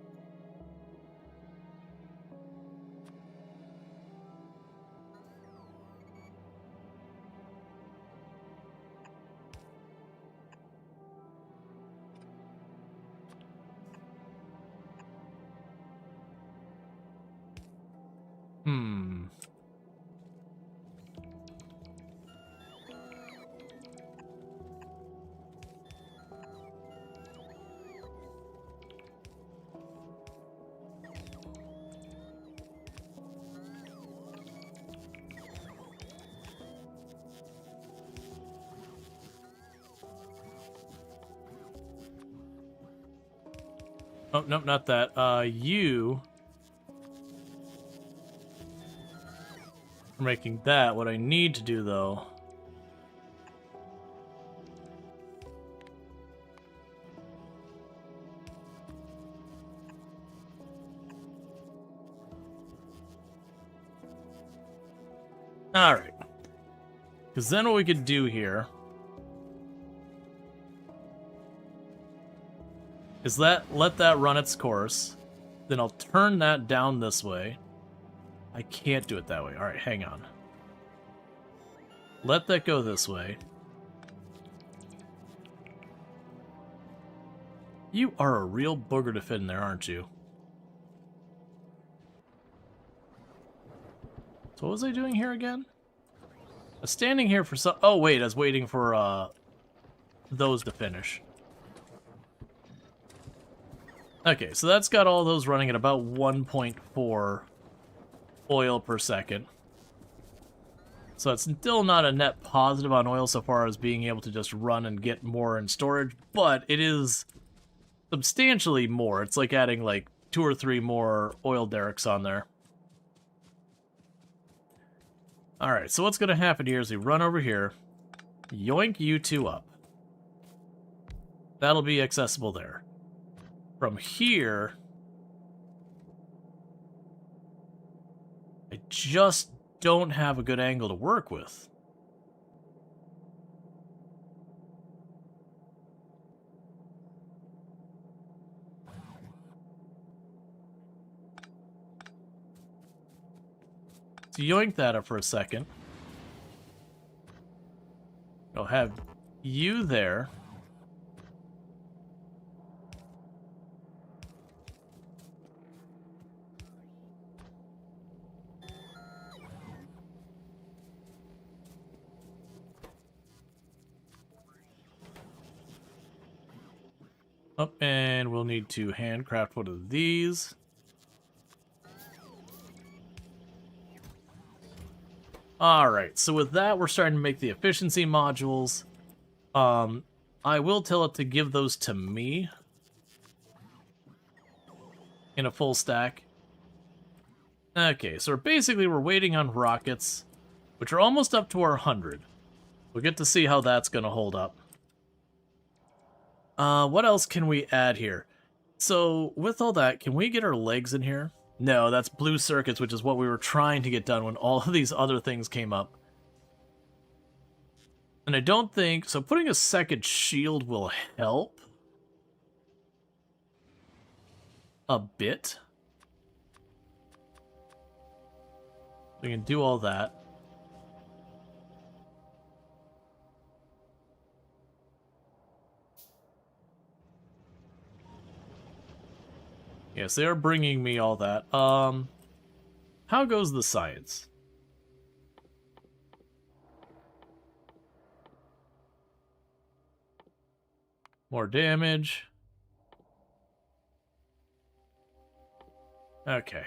Oh, nope, not that. You are making that. What I need to do, though... Alright. Because then what we could do here... is let that run its course. Then I'll turn that down this way. I can't do it that way. Alright, hang on. Let that go this way. You are a real booger to fit in there, aren't you? So what was I doing here again? I was standing here for some... Oh, wait, I was waiting for those to finish. Okay, so that's got all those running at about 1.4 oil per second. So it's still not a net positive on oil so far as being able to just run and get more in storage, but it is substantially more. It's like adding like 2 or 3 more oil derricks on there. Alright, so what's going to happen here is we run over here, yoink you 2 up. That'll be accessible there. From here, I just don't have a good angle to work with. So yoink that up for a second. have you there. Oh, and we'll need to handcraft one of these. Alright, so with that, we're starting to make the efficiency modules. I will tell it to give those to me in a full stack. Okay, so basically we're waiting on rockets, which are almost up to our 100. We'll get to see how that's going to hold up. What else can we add here? So, with all that, can we get our legs in here? No, that's blue circuits, which is what we were trying to get done when all of these other things came up. And I don't think... So putting a second shield will help. A bit. We can do all that. Yes, they are bringing me all that. How goes the science? More damage. Okay.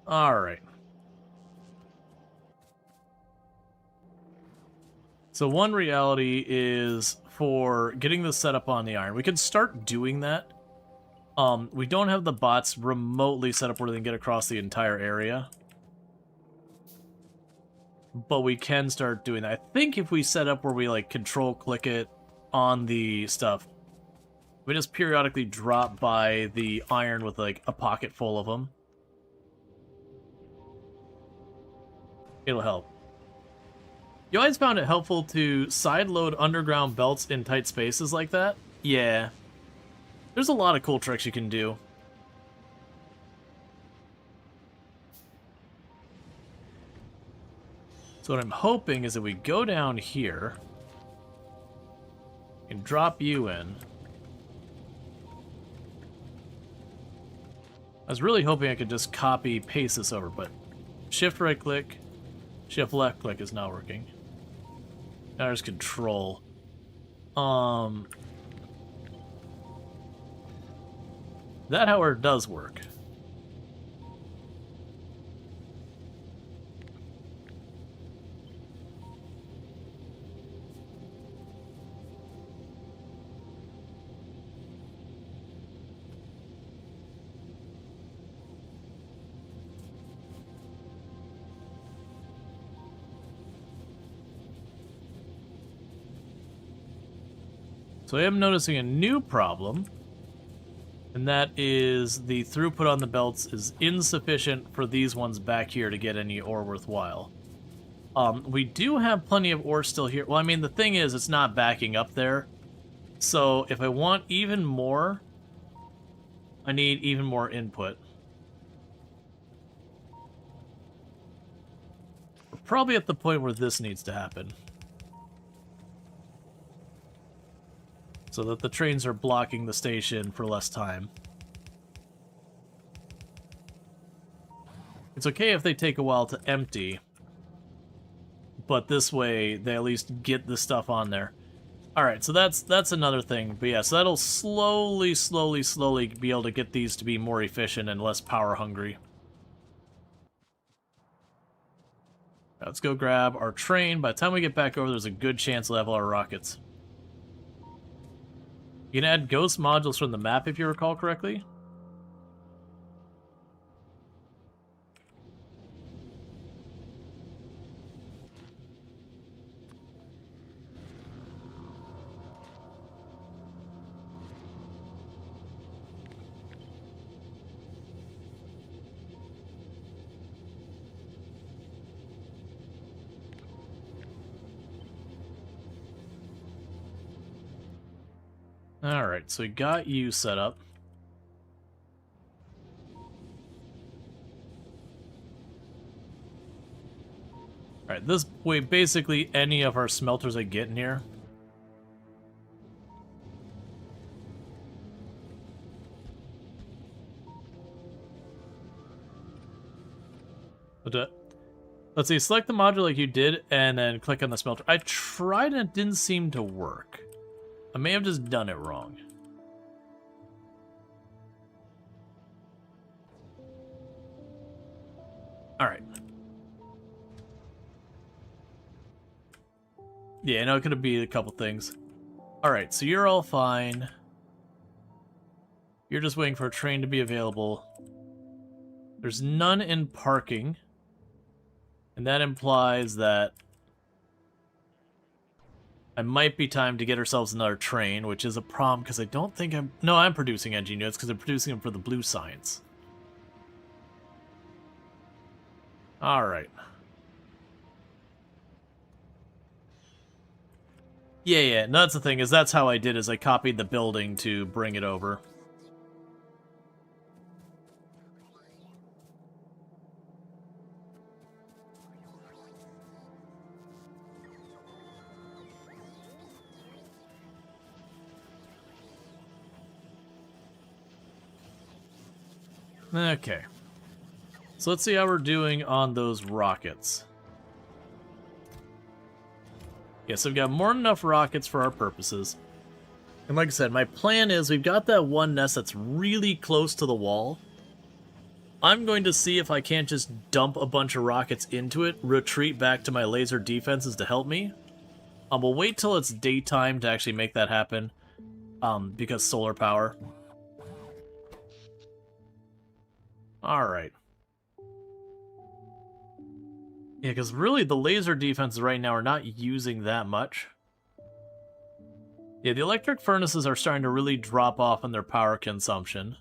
Alright. So one reality is for getting the setup on the iron. We can start doing that. We don't have the bots remotely set up where they can get across the entire area. But we can start doing that. I think if we set up where we like control click it on the stuff, we just periodically drop by the iron with like a pocket full of them. It'll help. You always found it helpful to sideload underground belts in tight spaces like that? Yeah. There's a lot of cool tricks you can do. So what I'm hoping is that we go down here and drop you in. I was really hoping I could just copy paste this over, but shift right click, shift left click is not working. Now there's control. That, however, does work. So I am noticing a new problem, and that is the throughput on the belts is insufficient for these ones back here to get any ore worthwhile. We do have plenty of ore still here. Well, I mean, the thing is, it's not backing up there. So if I want even more, I need even more input. We're probably at the point where this needs to happen. So that the trains are blocking the station for less time. It's okay if they take a while to empty, but this way they at least get the stuff on there. Alright, so that's another thing. But yeah, so that'll slowly be able to get these to be more efficient and less power hungry. Let's go grab our train. By the time we get back over, there's a good chance we'll have all our rockets. You can add ghost modules from the map if you recall correctly. Alright, so we got you set up. Alright, this way, basically any of our smelters I get in here. But, let's see, select the module like you did, and then click on the smelter. I tried and it didn't seem to work. I may have just done it wrong. Alright. Yeah, I know it could be a couple things. Alright, so you're all fine. You're just waiting for a train to be available. There's none in parking. And that implies that I might be time to get ourselves another train, which is a problem because I don't think I'm... No, I'm producing engine units because I'm producing them for the blue science. Alright. Yeah, no, that's the thing, is that's how I did, is I copied the building to bring it over. Okay. So let's see how we're doing on those rockets. Yeah, so we've got more than enough rockets for our purposes. And like I said, my plan is we've got that one nest that's really close to the wall. I'm going to see if I can't just dump a bunch of rockets into it, retreat back to my laser defenses to help me. We'll wait till it's daytime to actually make that happen, because solar power. Alright. Yeah, because really the laser defenses right now are not using that much. Yeah, the electric furnaces are starting to really drop off in their power consumption.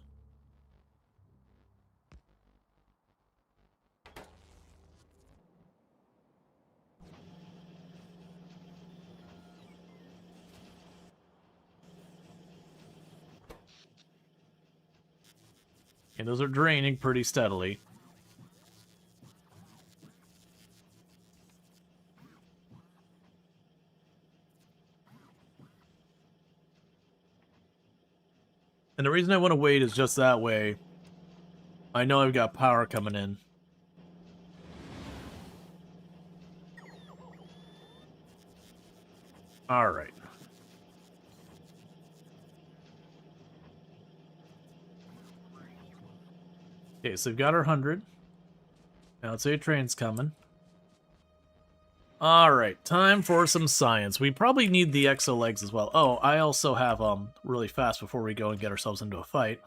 And those are draining pretty steadily. And the reason I want to wait is just that way I know I've got power coming in. Alright. Okay, so we've got our 100. Now let's say a train's coming. Alright, time for some science. We probably need the exo legs as well. Oh, I also have, really fast before we go and get ourselves into a fight.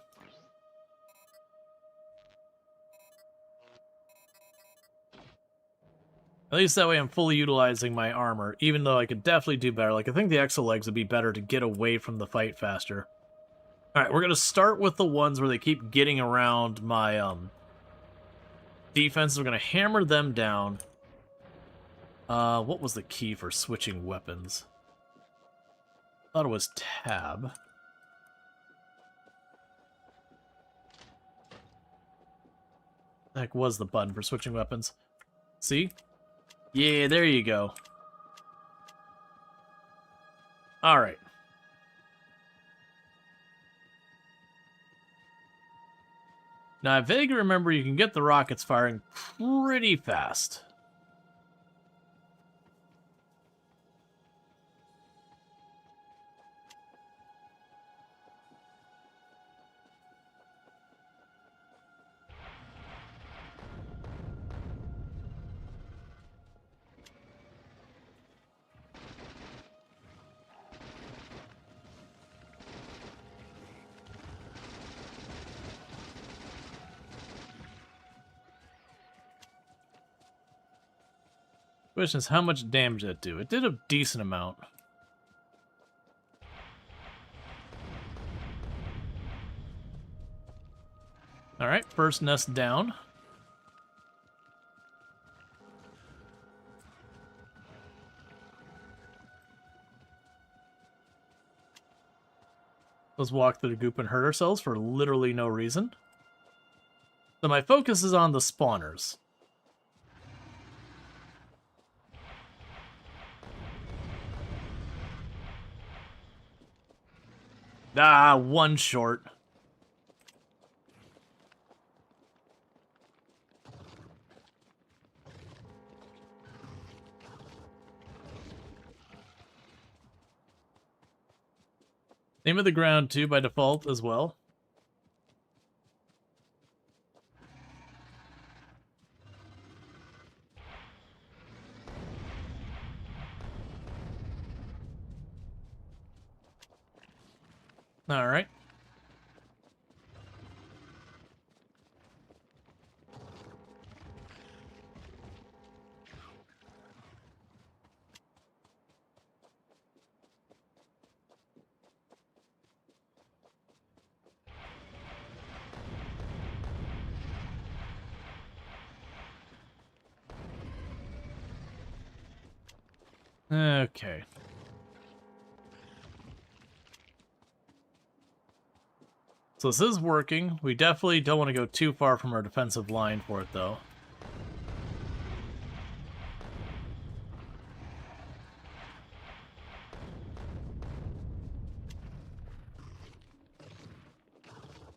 At least that way I'm fully utilizing my armor, even though I could definitely do better. Like, I think the exo legs would be better to get away from the fight faster. Alright, we're gonna start with the ones where they keep getting around my, defenses. We're gonna hammer them down. What was the key for switching weapons? I thought it was tab. The heck was the button for switching weapons? See? Yeah, there you go. Alright. Now, I vaguely remember you can get the rockets firing pretty fast. Question is, how much damage did it do? It did a decent amount. Alright, first nest down. Let's walk through the goop and hurt ourselves for literally no reason. So my focus is on the spawners. Ah, one short. Name of the ground, too, by default, as well. All right. Okay. So this is working. We definitely don't want to go too far from our defensive line for it, though.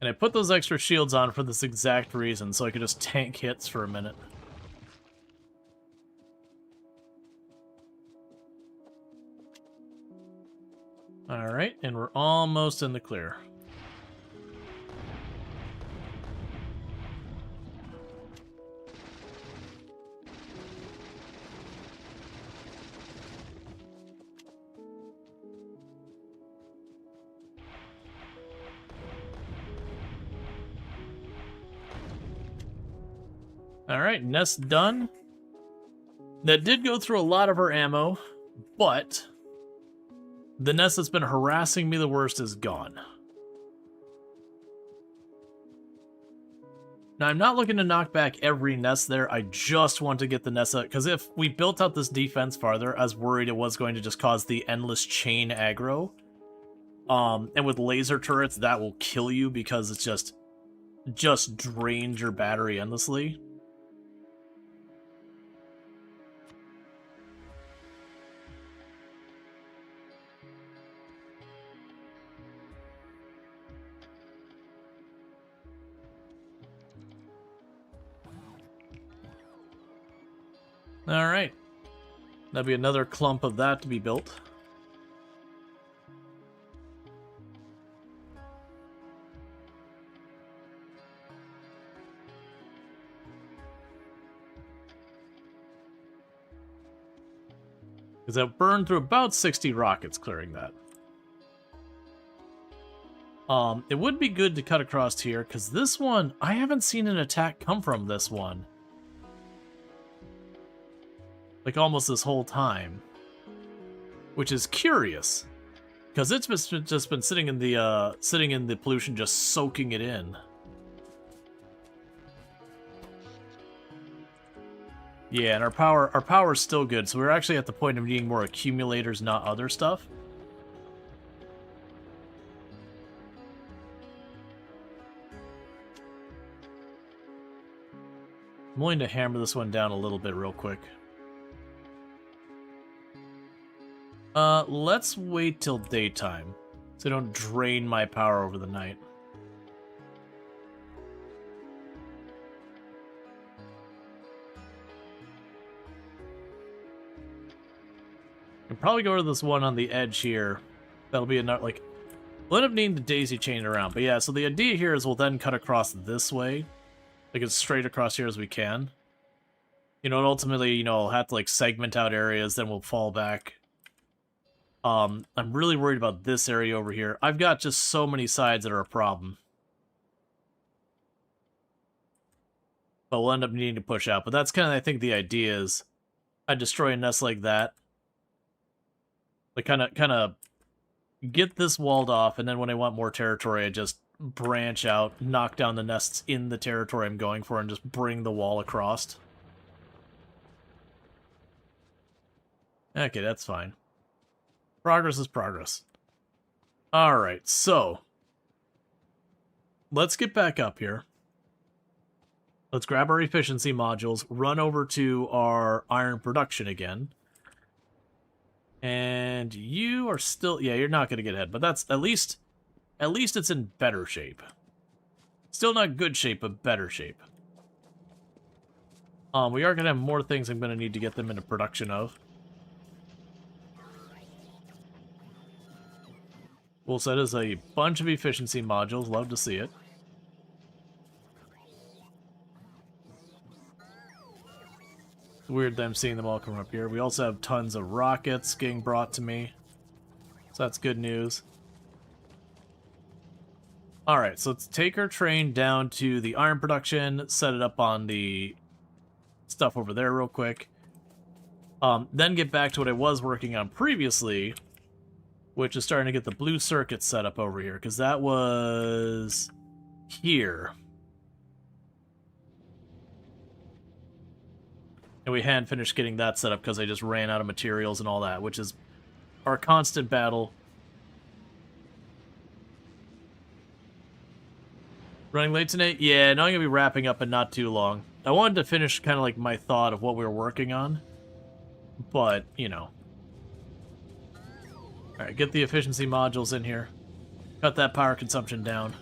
And I put those extra shields on for this exact reason, so I could just tank hits for a minute. Alright, and we're almost in the clear. Alright, nest done. That did go through a lot of our ammo, but the nest that's been harassing me the worst is gone. Now, I'm not looking to knock back every nest there. I just want to get the nest out, because if we built out this defense farther, I was worried it was going to just cause the endless chain aggro. And with laser turrets, that will kill you because it's just drains your battery endlessly. Alright. That'll be another clump of that to be built. Because that burned through about 60 rockets clearing that. It would be good to cut across here, because this one, I haven't seen an attack come from this one. Like almost this whole time, which is curious, because it's just been sitting in the pollution, just soaking it in. Yeah, and our power is still good, so we're actually at the point of needing more accumulators, not other stuff. I'm willing to hammer this one down a little bit real quick. Let's wait till daytime, so I don't drain my power over the night. I'll probably go to this one on the edge here. That'll be another, like, we'll end up needing to daisy chain around. But yeah, so the idea here is we'll then cut across this way, like as straight across here as we can. You know, and ultimately, you know, I'll have to, like, segment out areas, then we'll fall back. I'm really worried about this area over here. I've got just so many sides that are a problem. But we'll end up needing to push out. But that's kind of, I think, the idea is I destroy a nest like that. Like, kind of get this walled off, and then when I want more territory, I just branch out, knock down the nests in the territory I'm going for, and just bring the wall across. Okay, that's fine. Progress is progress. Alright, so let's get back up here. Let's grab our efficiency modules, run over to our iron production again. And you are still... Yeah, you're not going to get ahead, but that's at least At least it's in better shape. Still not good shape, but better shape. We are going to have more things I'm going to need to get them into production of. We'll set as a bunch of efficiency modules. Love to see it. It's weird that I'm seeing them all come up here. We also have tons of rockets getting brought to me. So that's good news. Alright, so let's take our train down to the iron production, set it up on the stuff over there real quick. Then get back to what I was working on previously, which is starting to get the blue circuit set up over here, because that was here. And we hadn't finished getting that set up because I just ran out of materials and all that, which is our constant battle. Running late tonight? Yeah, no, I'm going to be wrapping up in not too long. I wanted to finish kind of like my thought of what we were working on, but, you know. Alright, get the efficiency modules in here. Cut that power consumption down.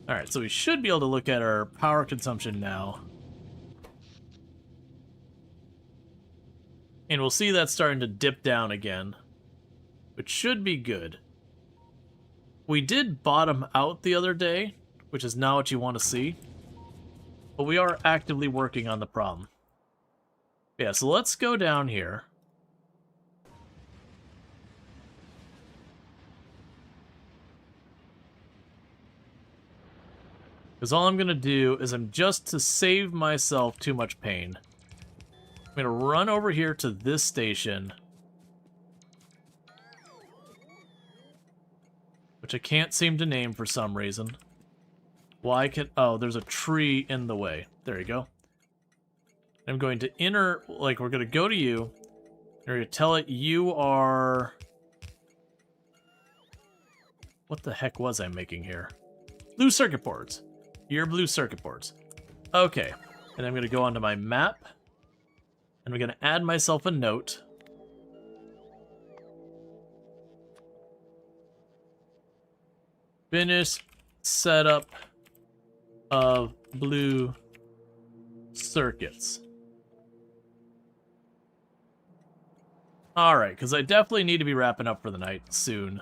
Alright, so we should be able to look at our power consumption now. And we'll see that starting to dip down again, which should be good. We did bottom out the other day, which is not what you want to see. But we are actively working on the problem. Yeah, so let's go down here. Because all I'm going to do is just to save myself too much pain, I'm going to run over here to this station, which I can't seem to name for some reason. Why can... Oh, there's a tree in the way. There you go. I'm going to we're going to go to you. We're going to tell it you are... What the heck was I making here? Blue circuit boards. You're blue circuit boards. Okay. And I'm going to go onto my map. And I'm going to add myself a note. Finish setup of blue circuits. Alright, because I definitely need to be wrapping up for the night soon.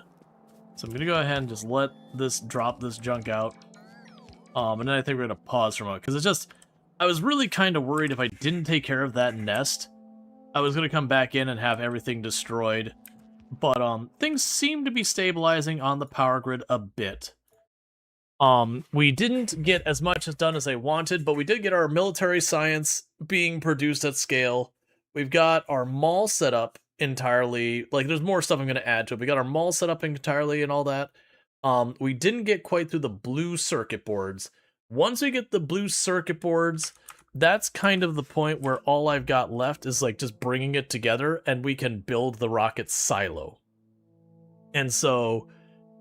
So I'm going to go ahead and just let this drop this junk out. And then I think we're going to pause for a moment. Because it's just... I was really kind of worried if I didn't take care of that nest, I was going to come back in and have everything destroyed. But things seem to be stabilizing on the power grid a bit. We didn't get as much done as I wanted, but we did get our military science being produced at scale. We've got our mall set up entirely. Like, there's more stuff I'm going to add to it. We got our mall set up entirely and all that. We didn't get quite through the blue circuit boards. Once we get the blue circuit boards, that's kind of the point where all I've got left is like just bringing it together and we can build the rocket silo. And so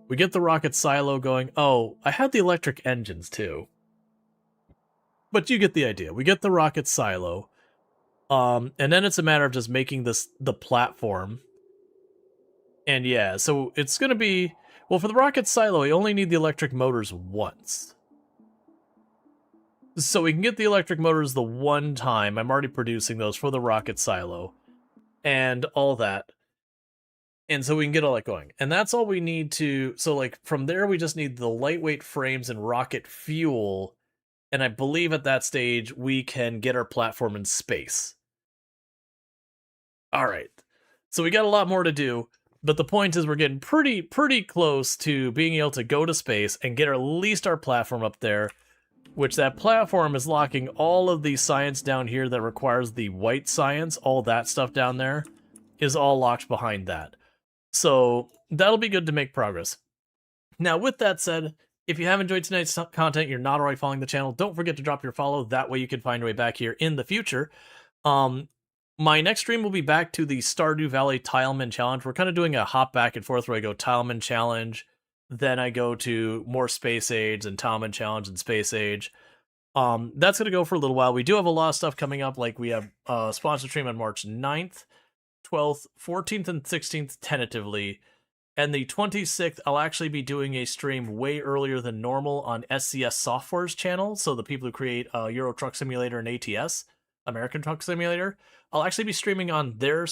we get the rocket silo going. Oh, I had the electric engines too. But you get the idea. We get the rocket silo. And then it's a matter of just making the platform. And yeah, so it's going to be... Well, for the rocket silo, we only need the electric motors once. So we can get the electric motors the one time. I'm already producing those for the rocket silo. And all that. And so we can get all that going. And that's all we need to... So, like, from there, we just need the lightweight frames and rocket fuel. And I believe at that stage, we can get our platform in space. Alright. So we got a lot more to do. But the point is we're getting pretty close to being able to go to space and get at least our platform up there, which that platform is locking all of the science down here that requires the white science, all that stuff down there, is all locked behind that. So that'll be good to make progress. Now, with that said, if you have enjoyed tonight's content, you're not already following the channel, don't forget to drop your follow. That way you can find your way back here in the future. My next stream will be back to the Stardew Valley Tileman Challenge. We're kind of doing a hop back and forth where I go Tileman Challenge, then I go to more Space Age and Tileman Challenge and Space Age. That's gonna go for a little while. We do have a lot of stuff coming up, like we have sponsor stream on March 9th, 12th, 14th, and 16th tentatively. And the 26th, I'll actually be doing a stream way earlier than normal on SCS Software's channel. So the people who create Euro Truck Simulator and ATS, American Truck Simulator, I'll actually be streaming on their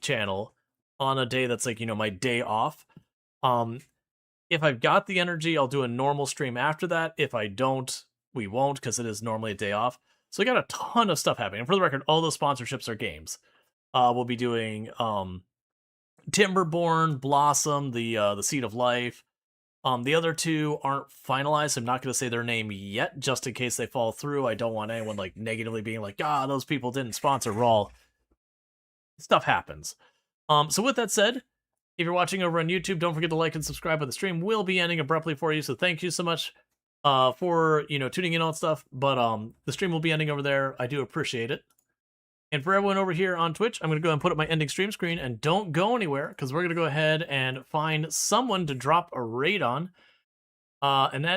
channel on a day that's like, my day off. If I've got the energy, I'll do a normal stream after that. If I don't, we won't, because it is normally a day off. So we got a ton of stuff happening. And for the record, all those sponsorships are games. We'll be doing Timberborn, Blossom, the Seed of Life. The other two aren't finalized. I'm not going to say their name yet, just in case they fall through. I don't want anyone like negatively being like, those people didn't sponsor Rual. Stuff happens. So with that said, if you're watching over on YouTube, don't forget to like and subscribe. But the stream will be ending abruptly for you, so thank you so much for tuning in on stuff. But the stream will be ending over there. I do appreciate it. And for everyone over here on Twitch, I'm going to go ahead and put up my ending stream screen, and don't go anywhere, because we're going to go ahead and find someone to drop a raid on. And that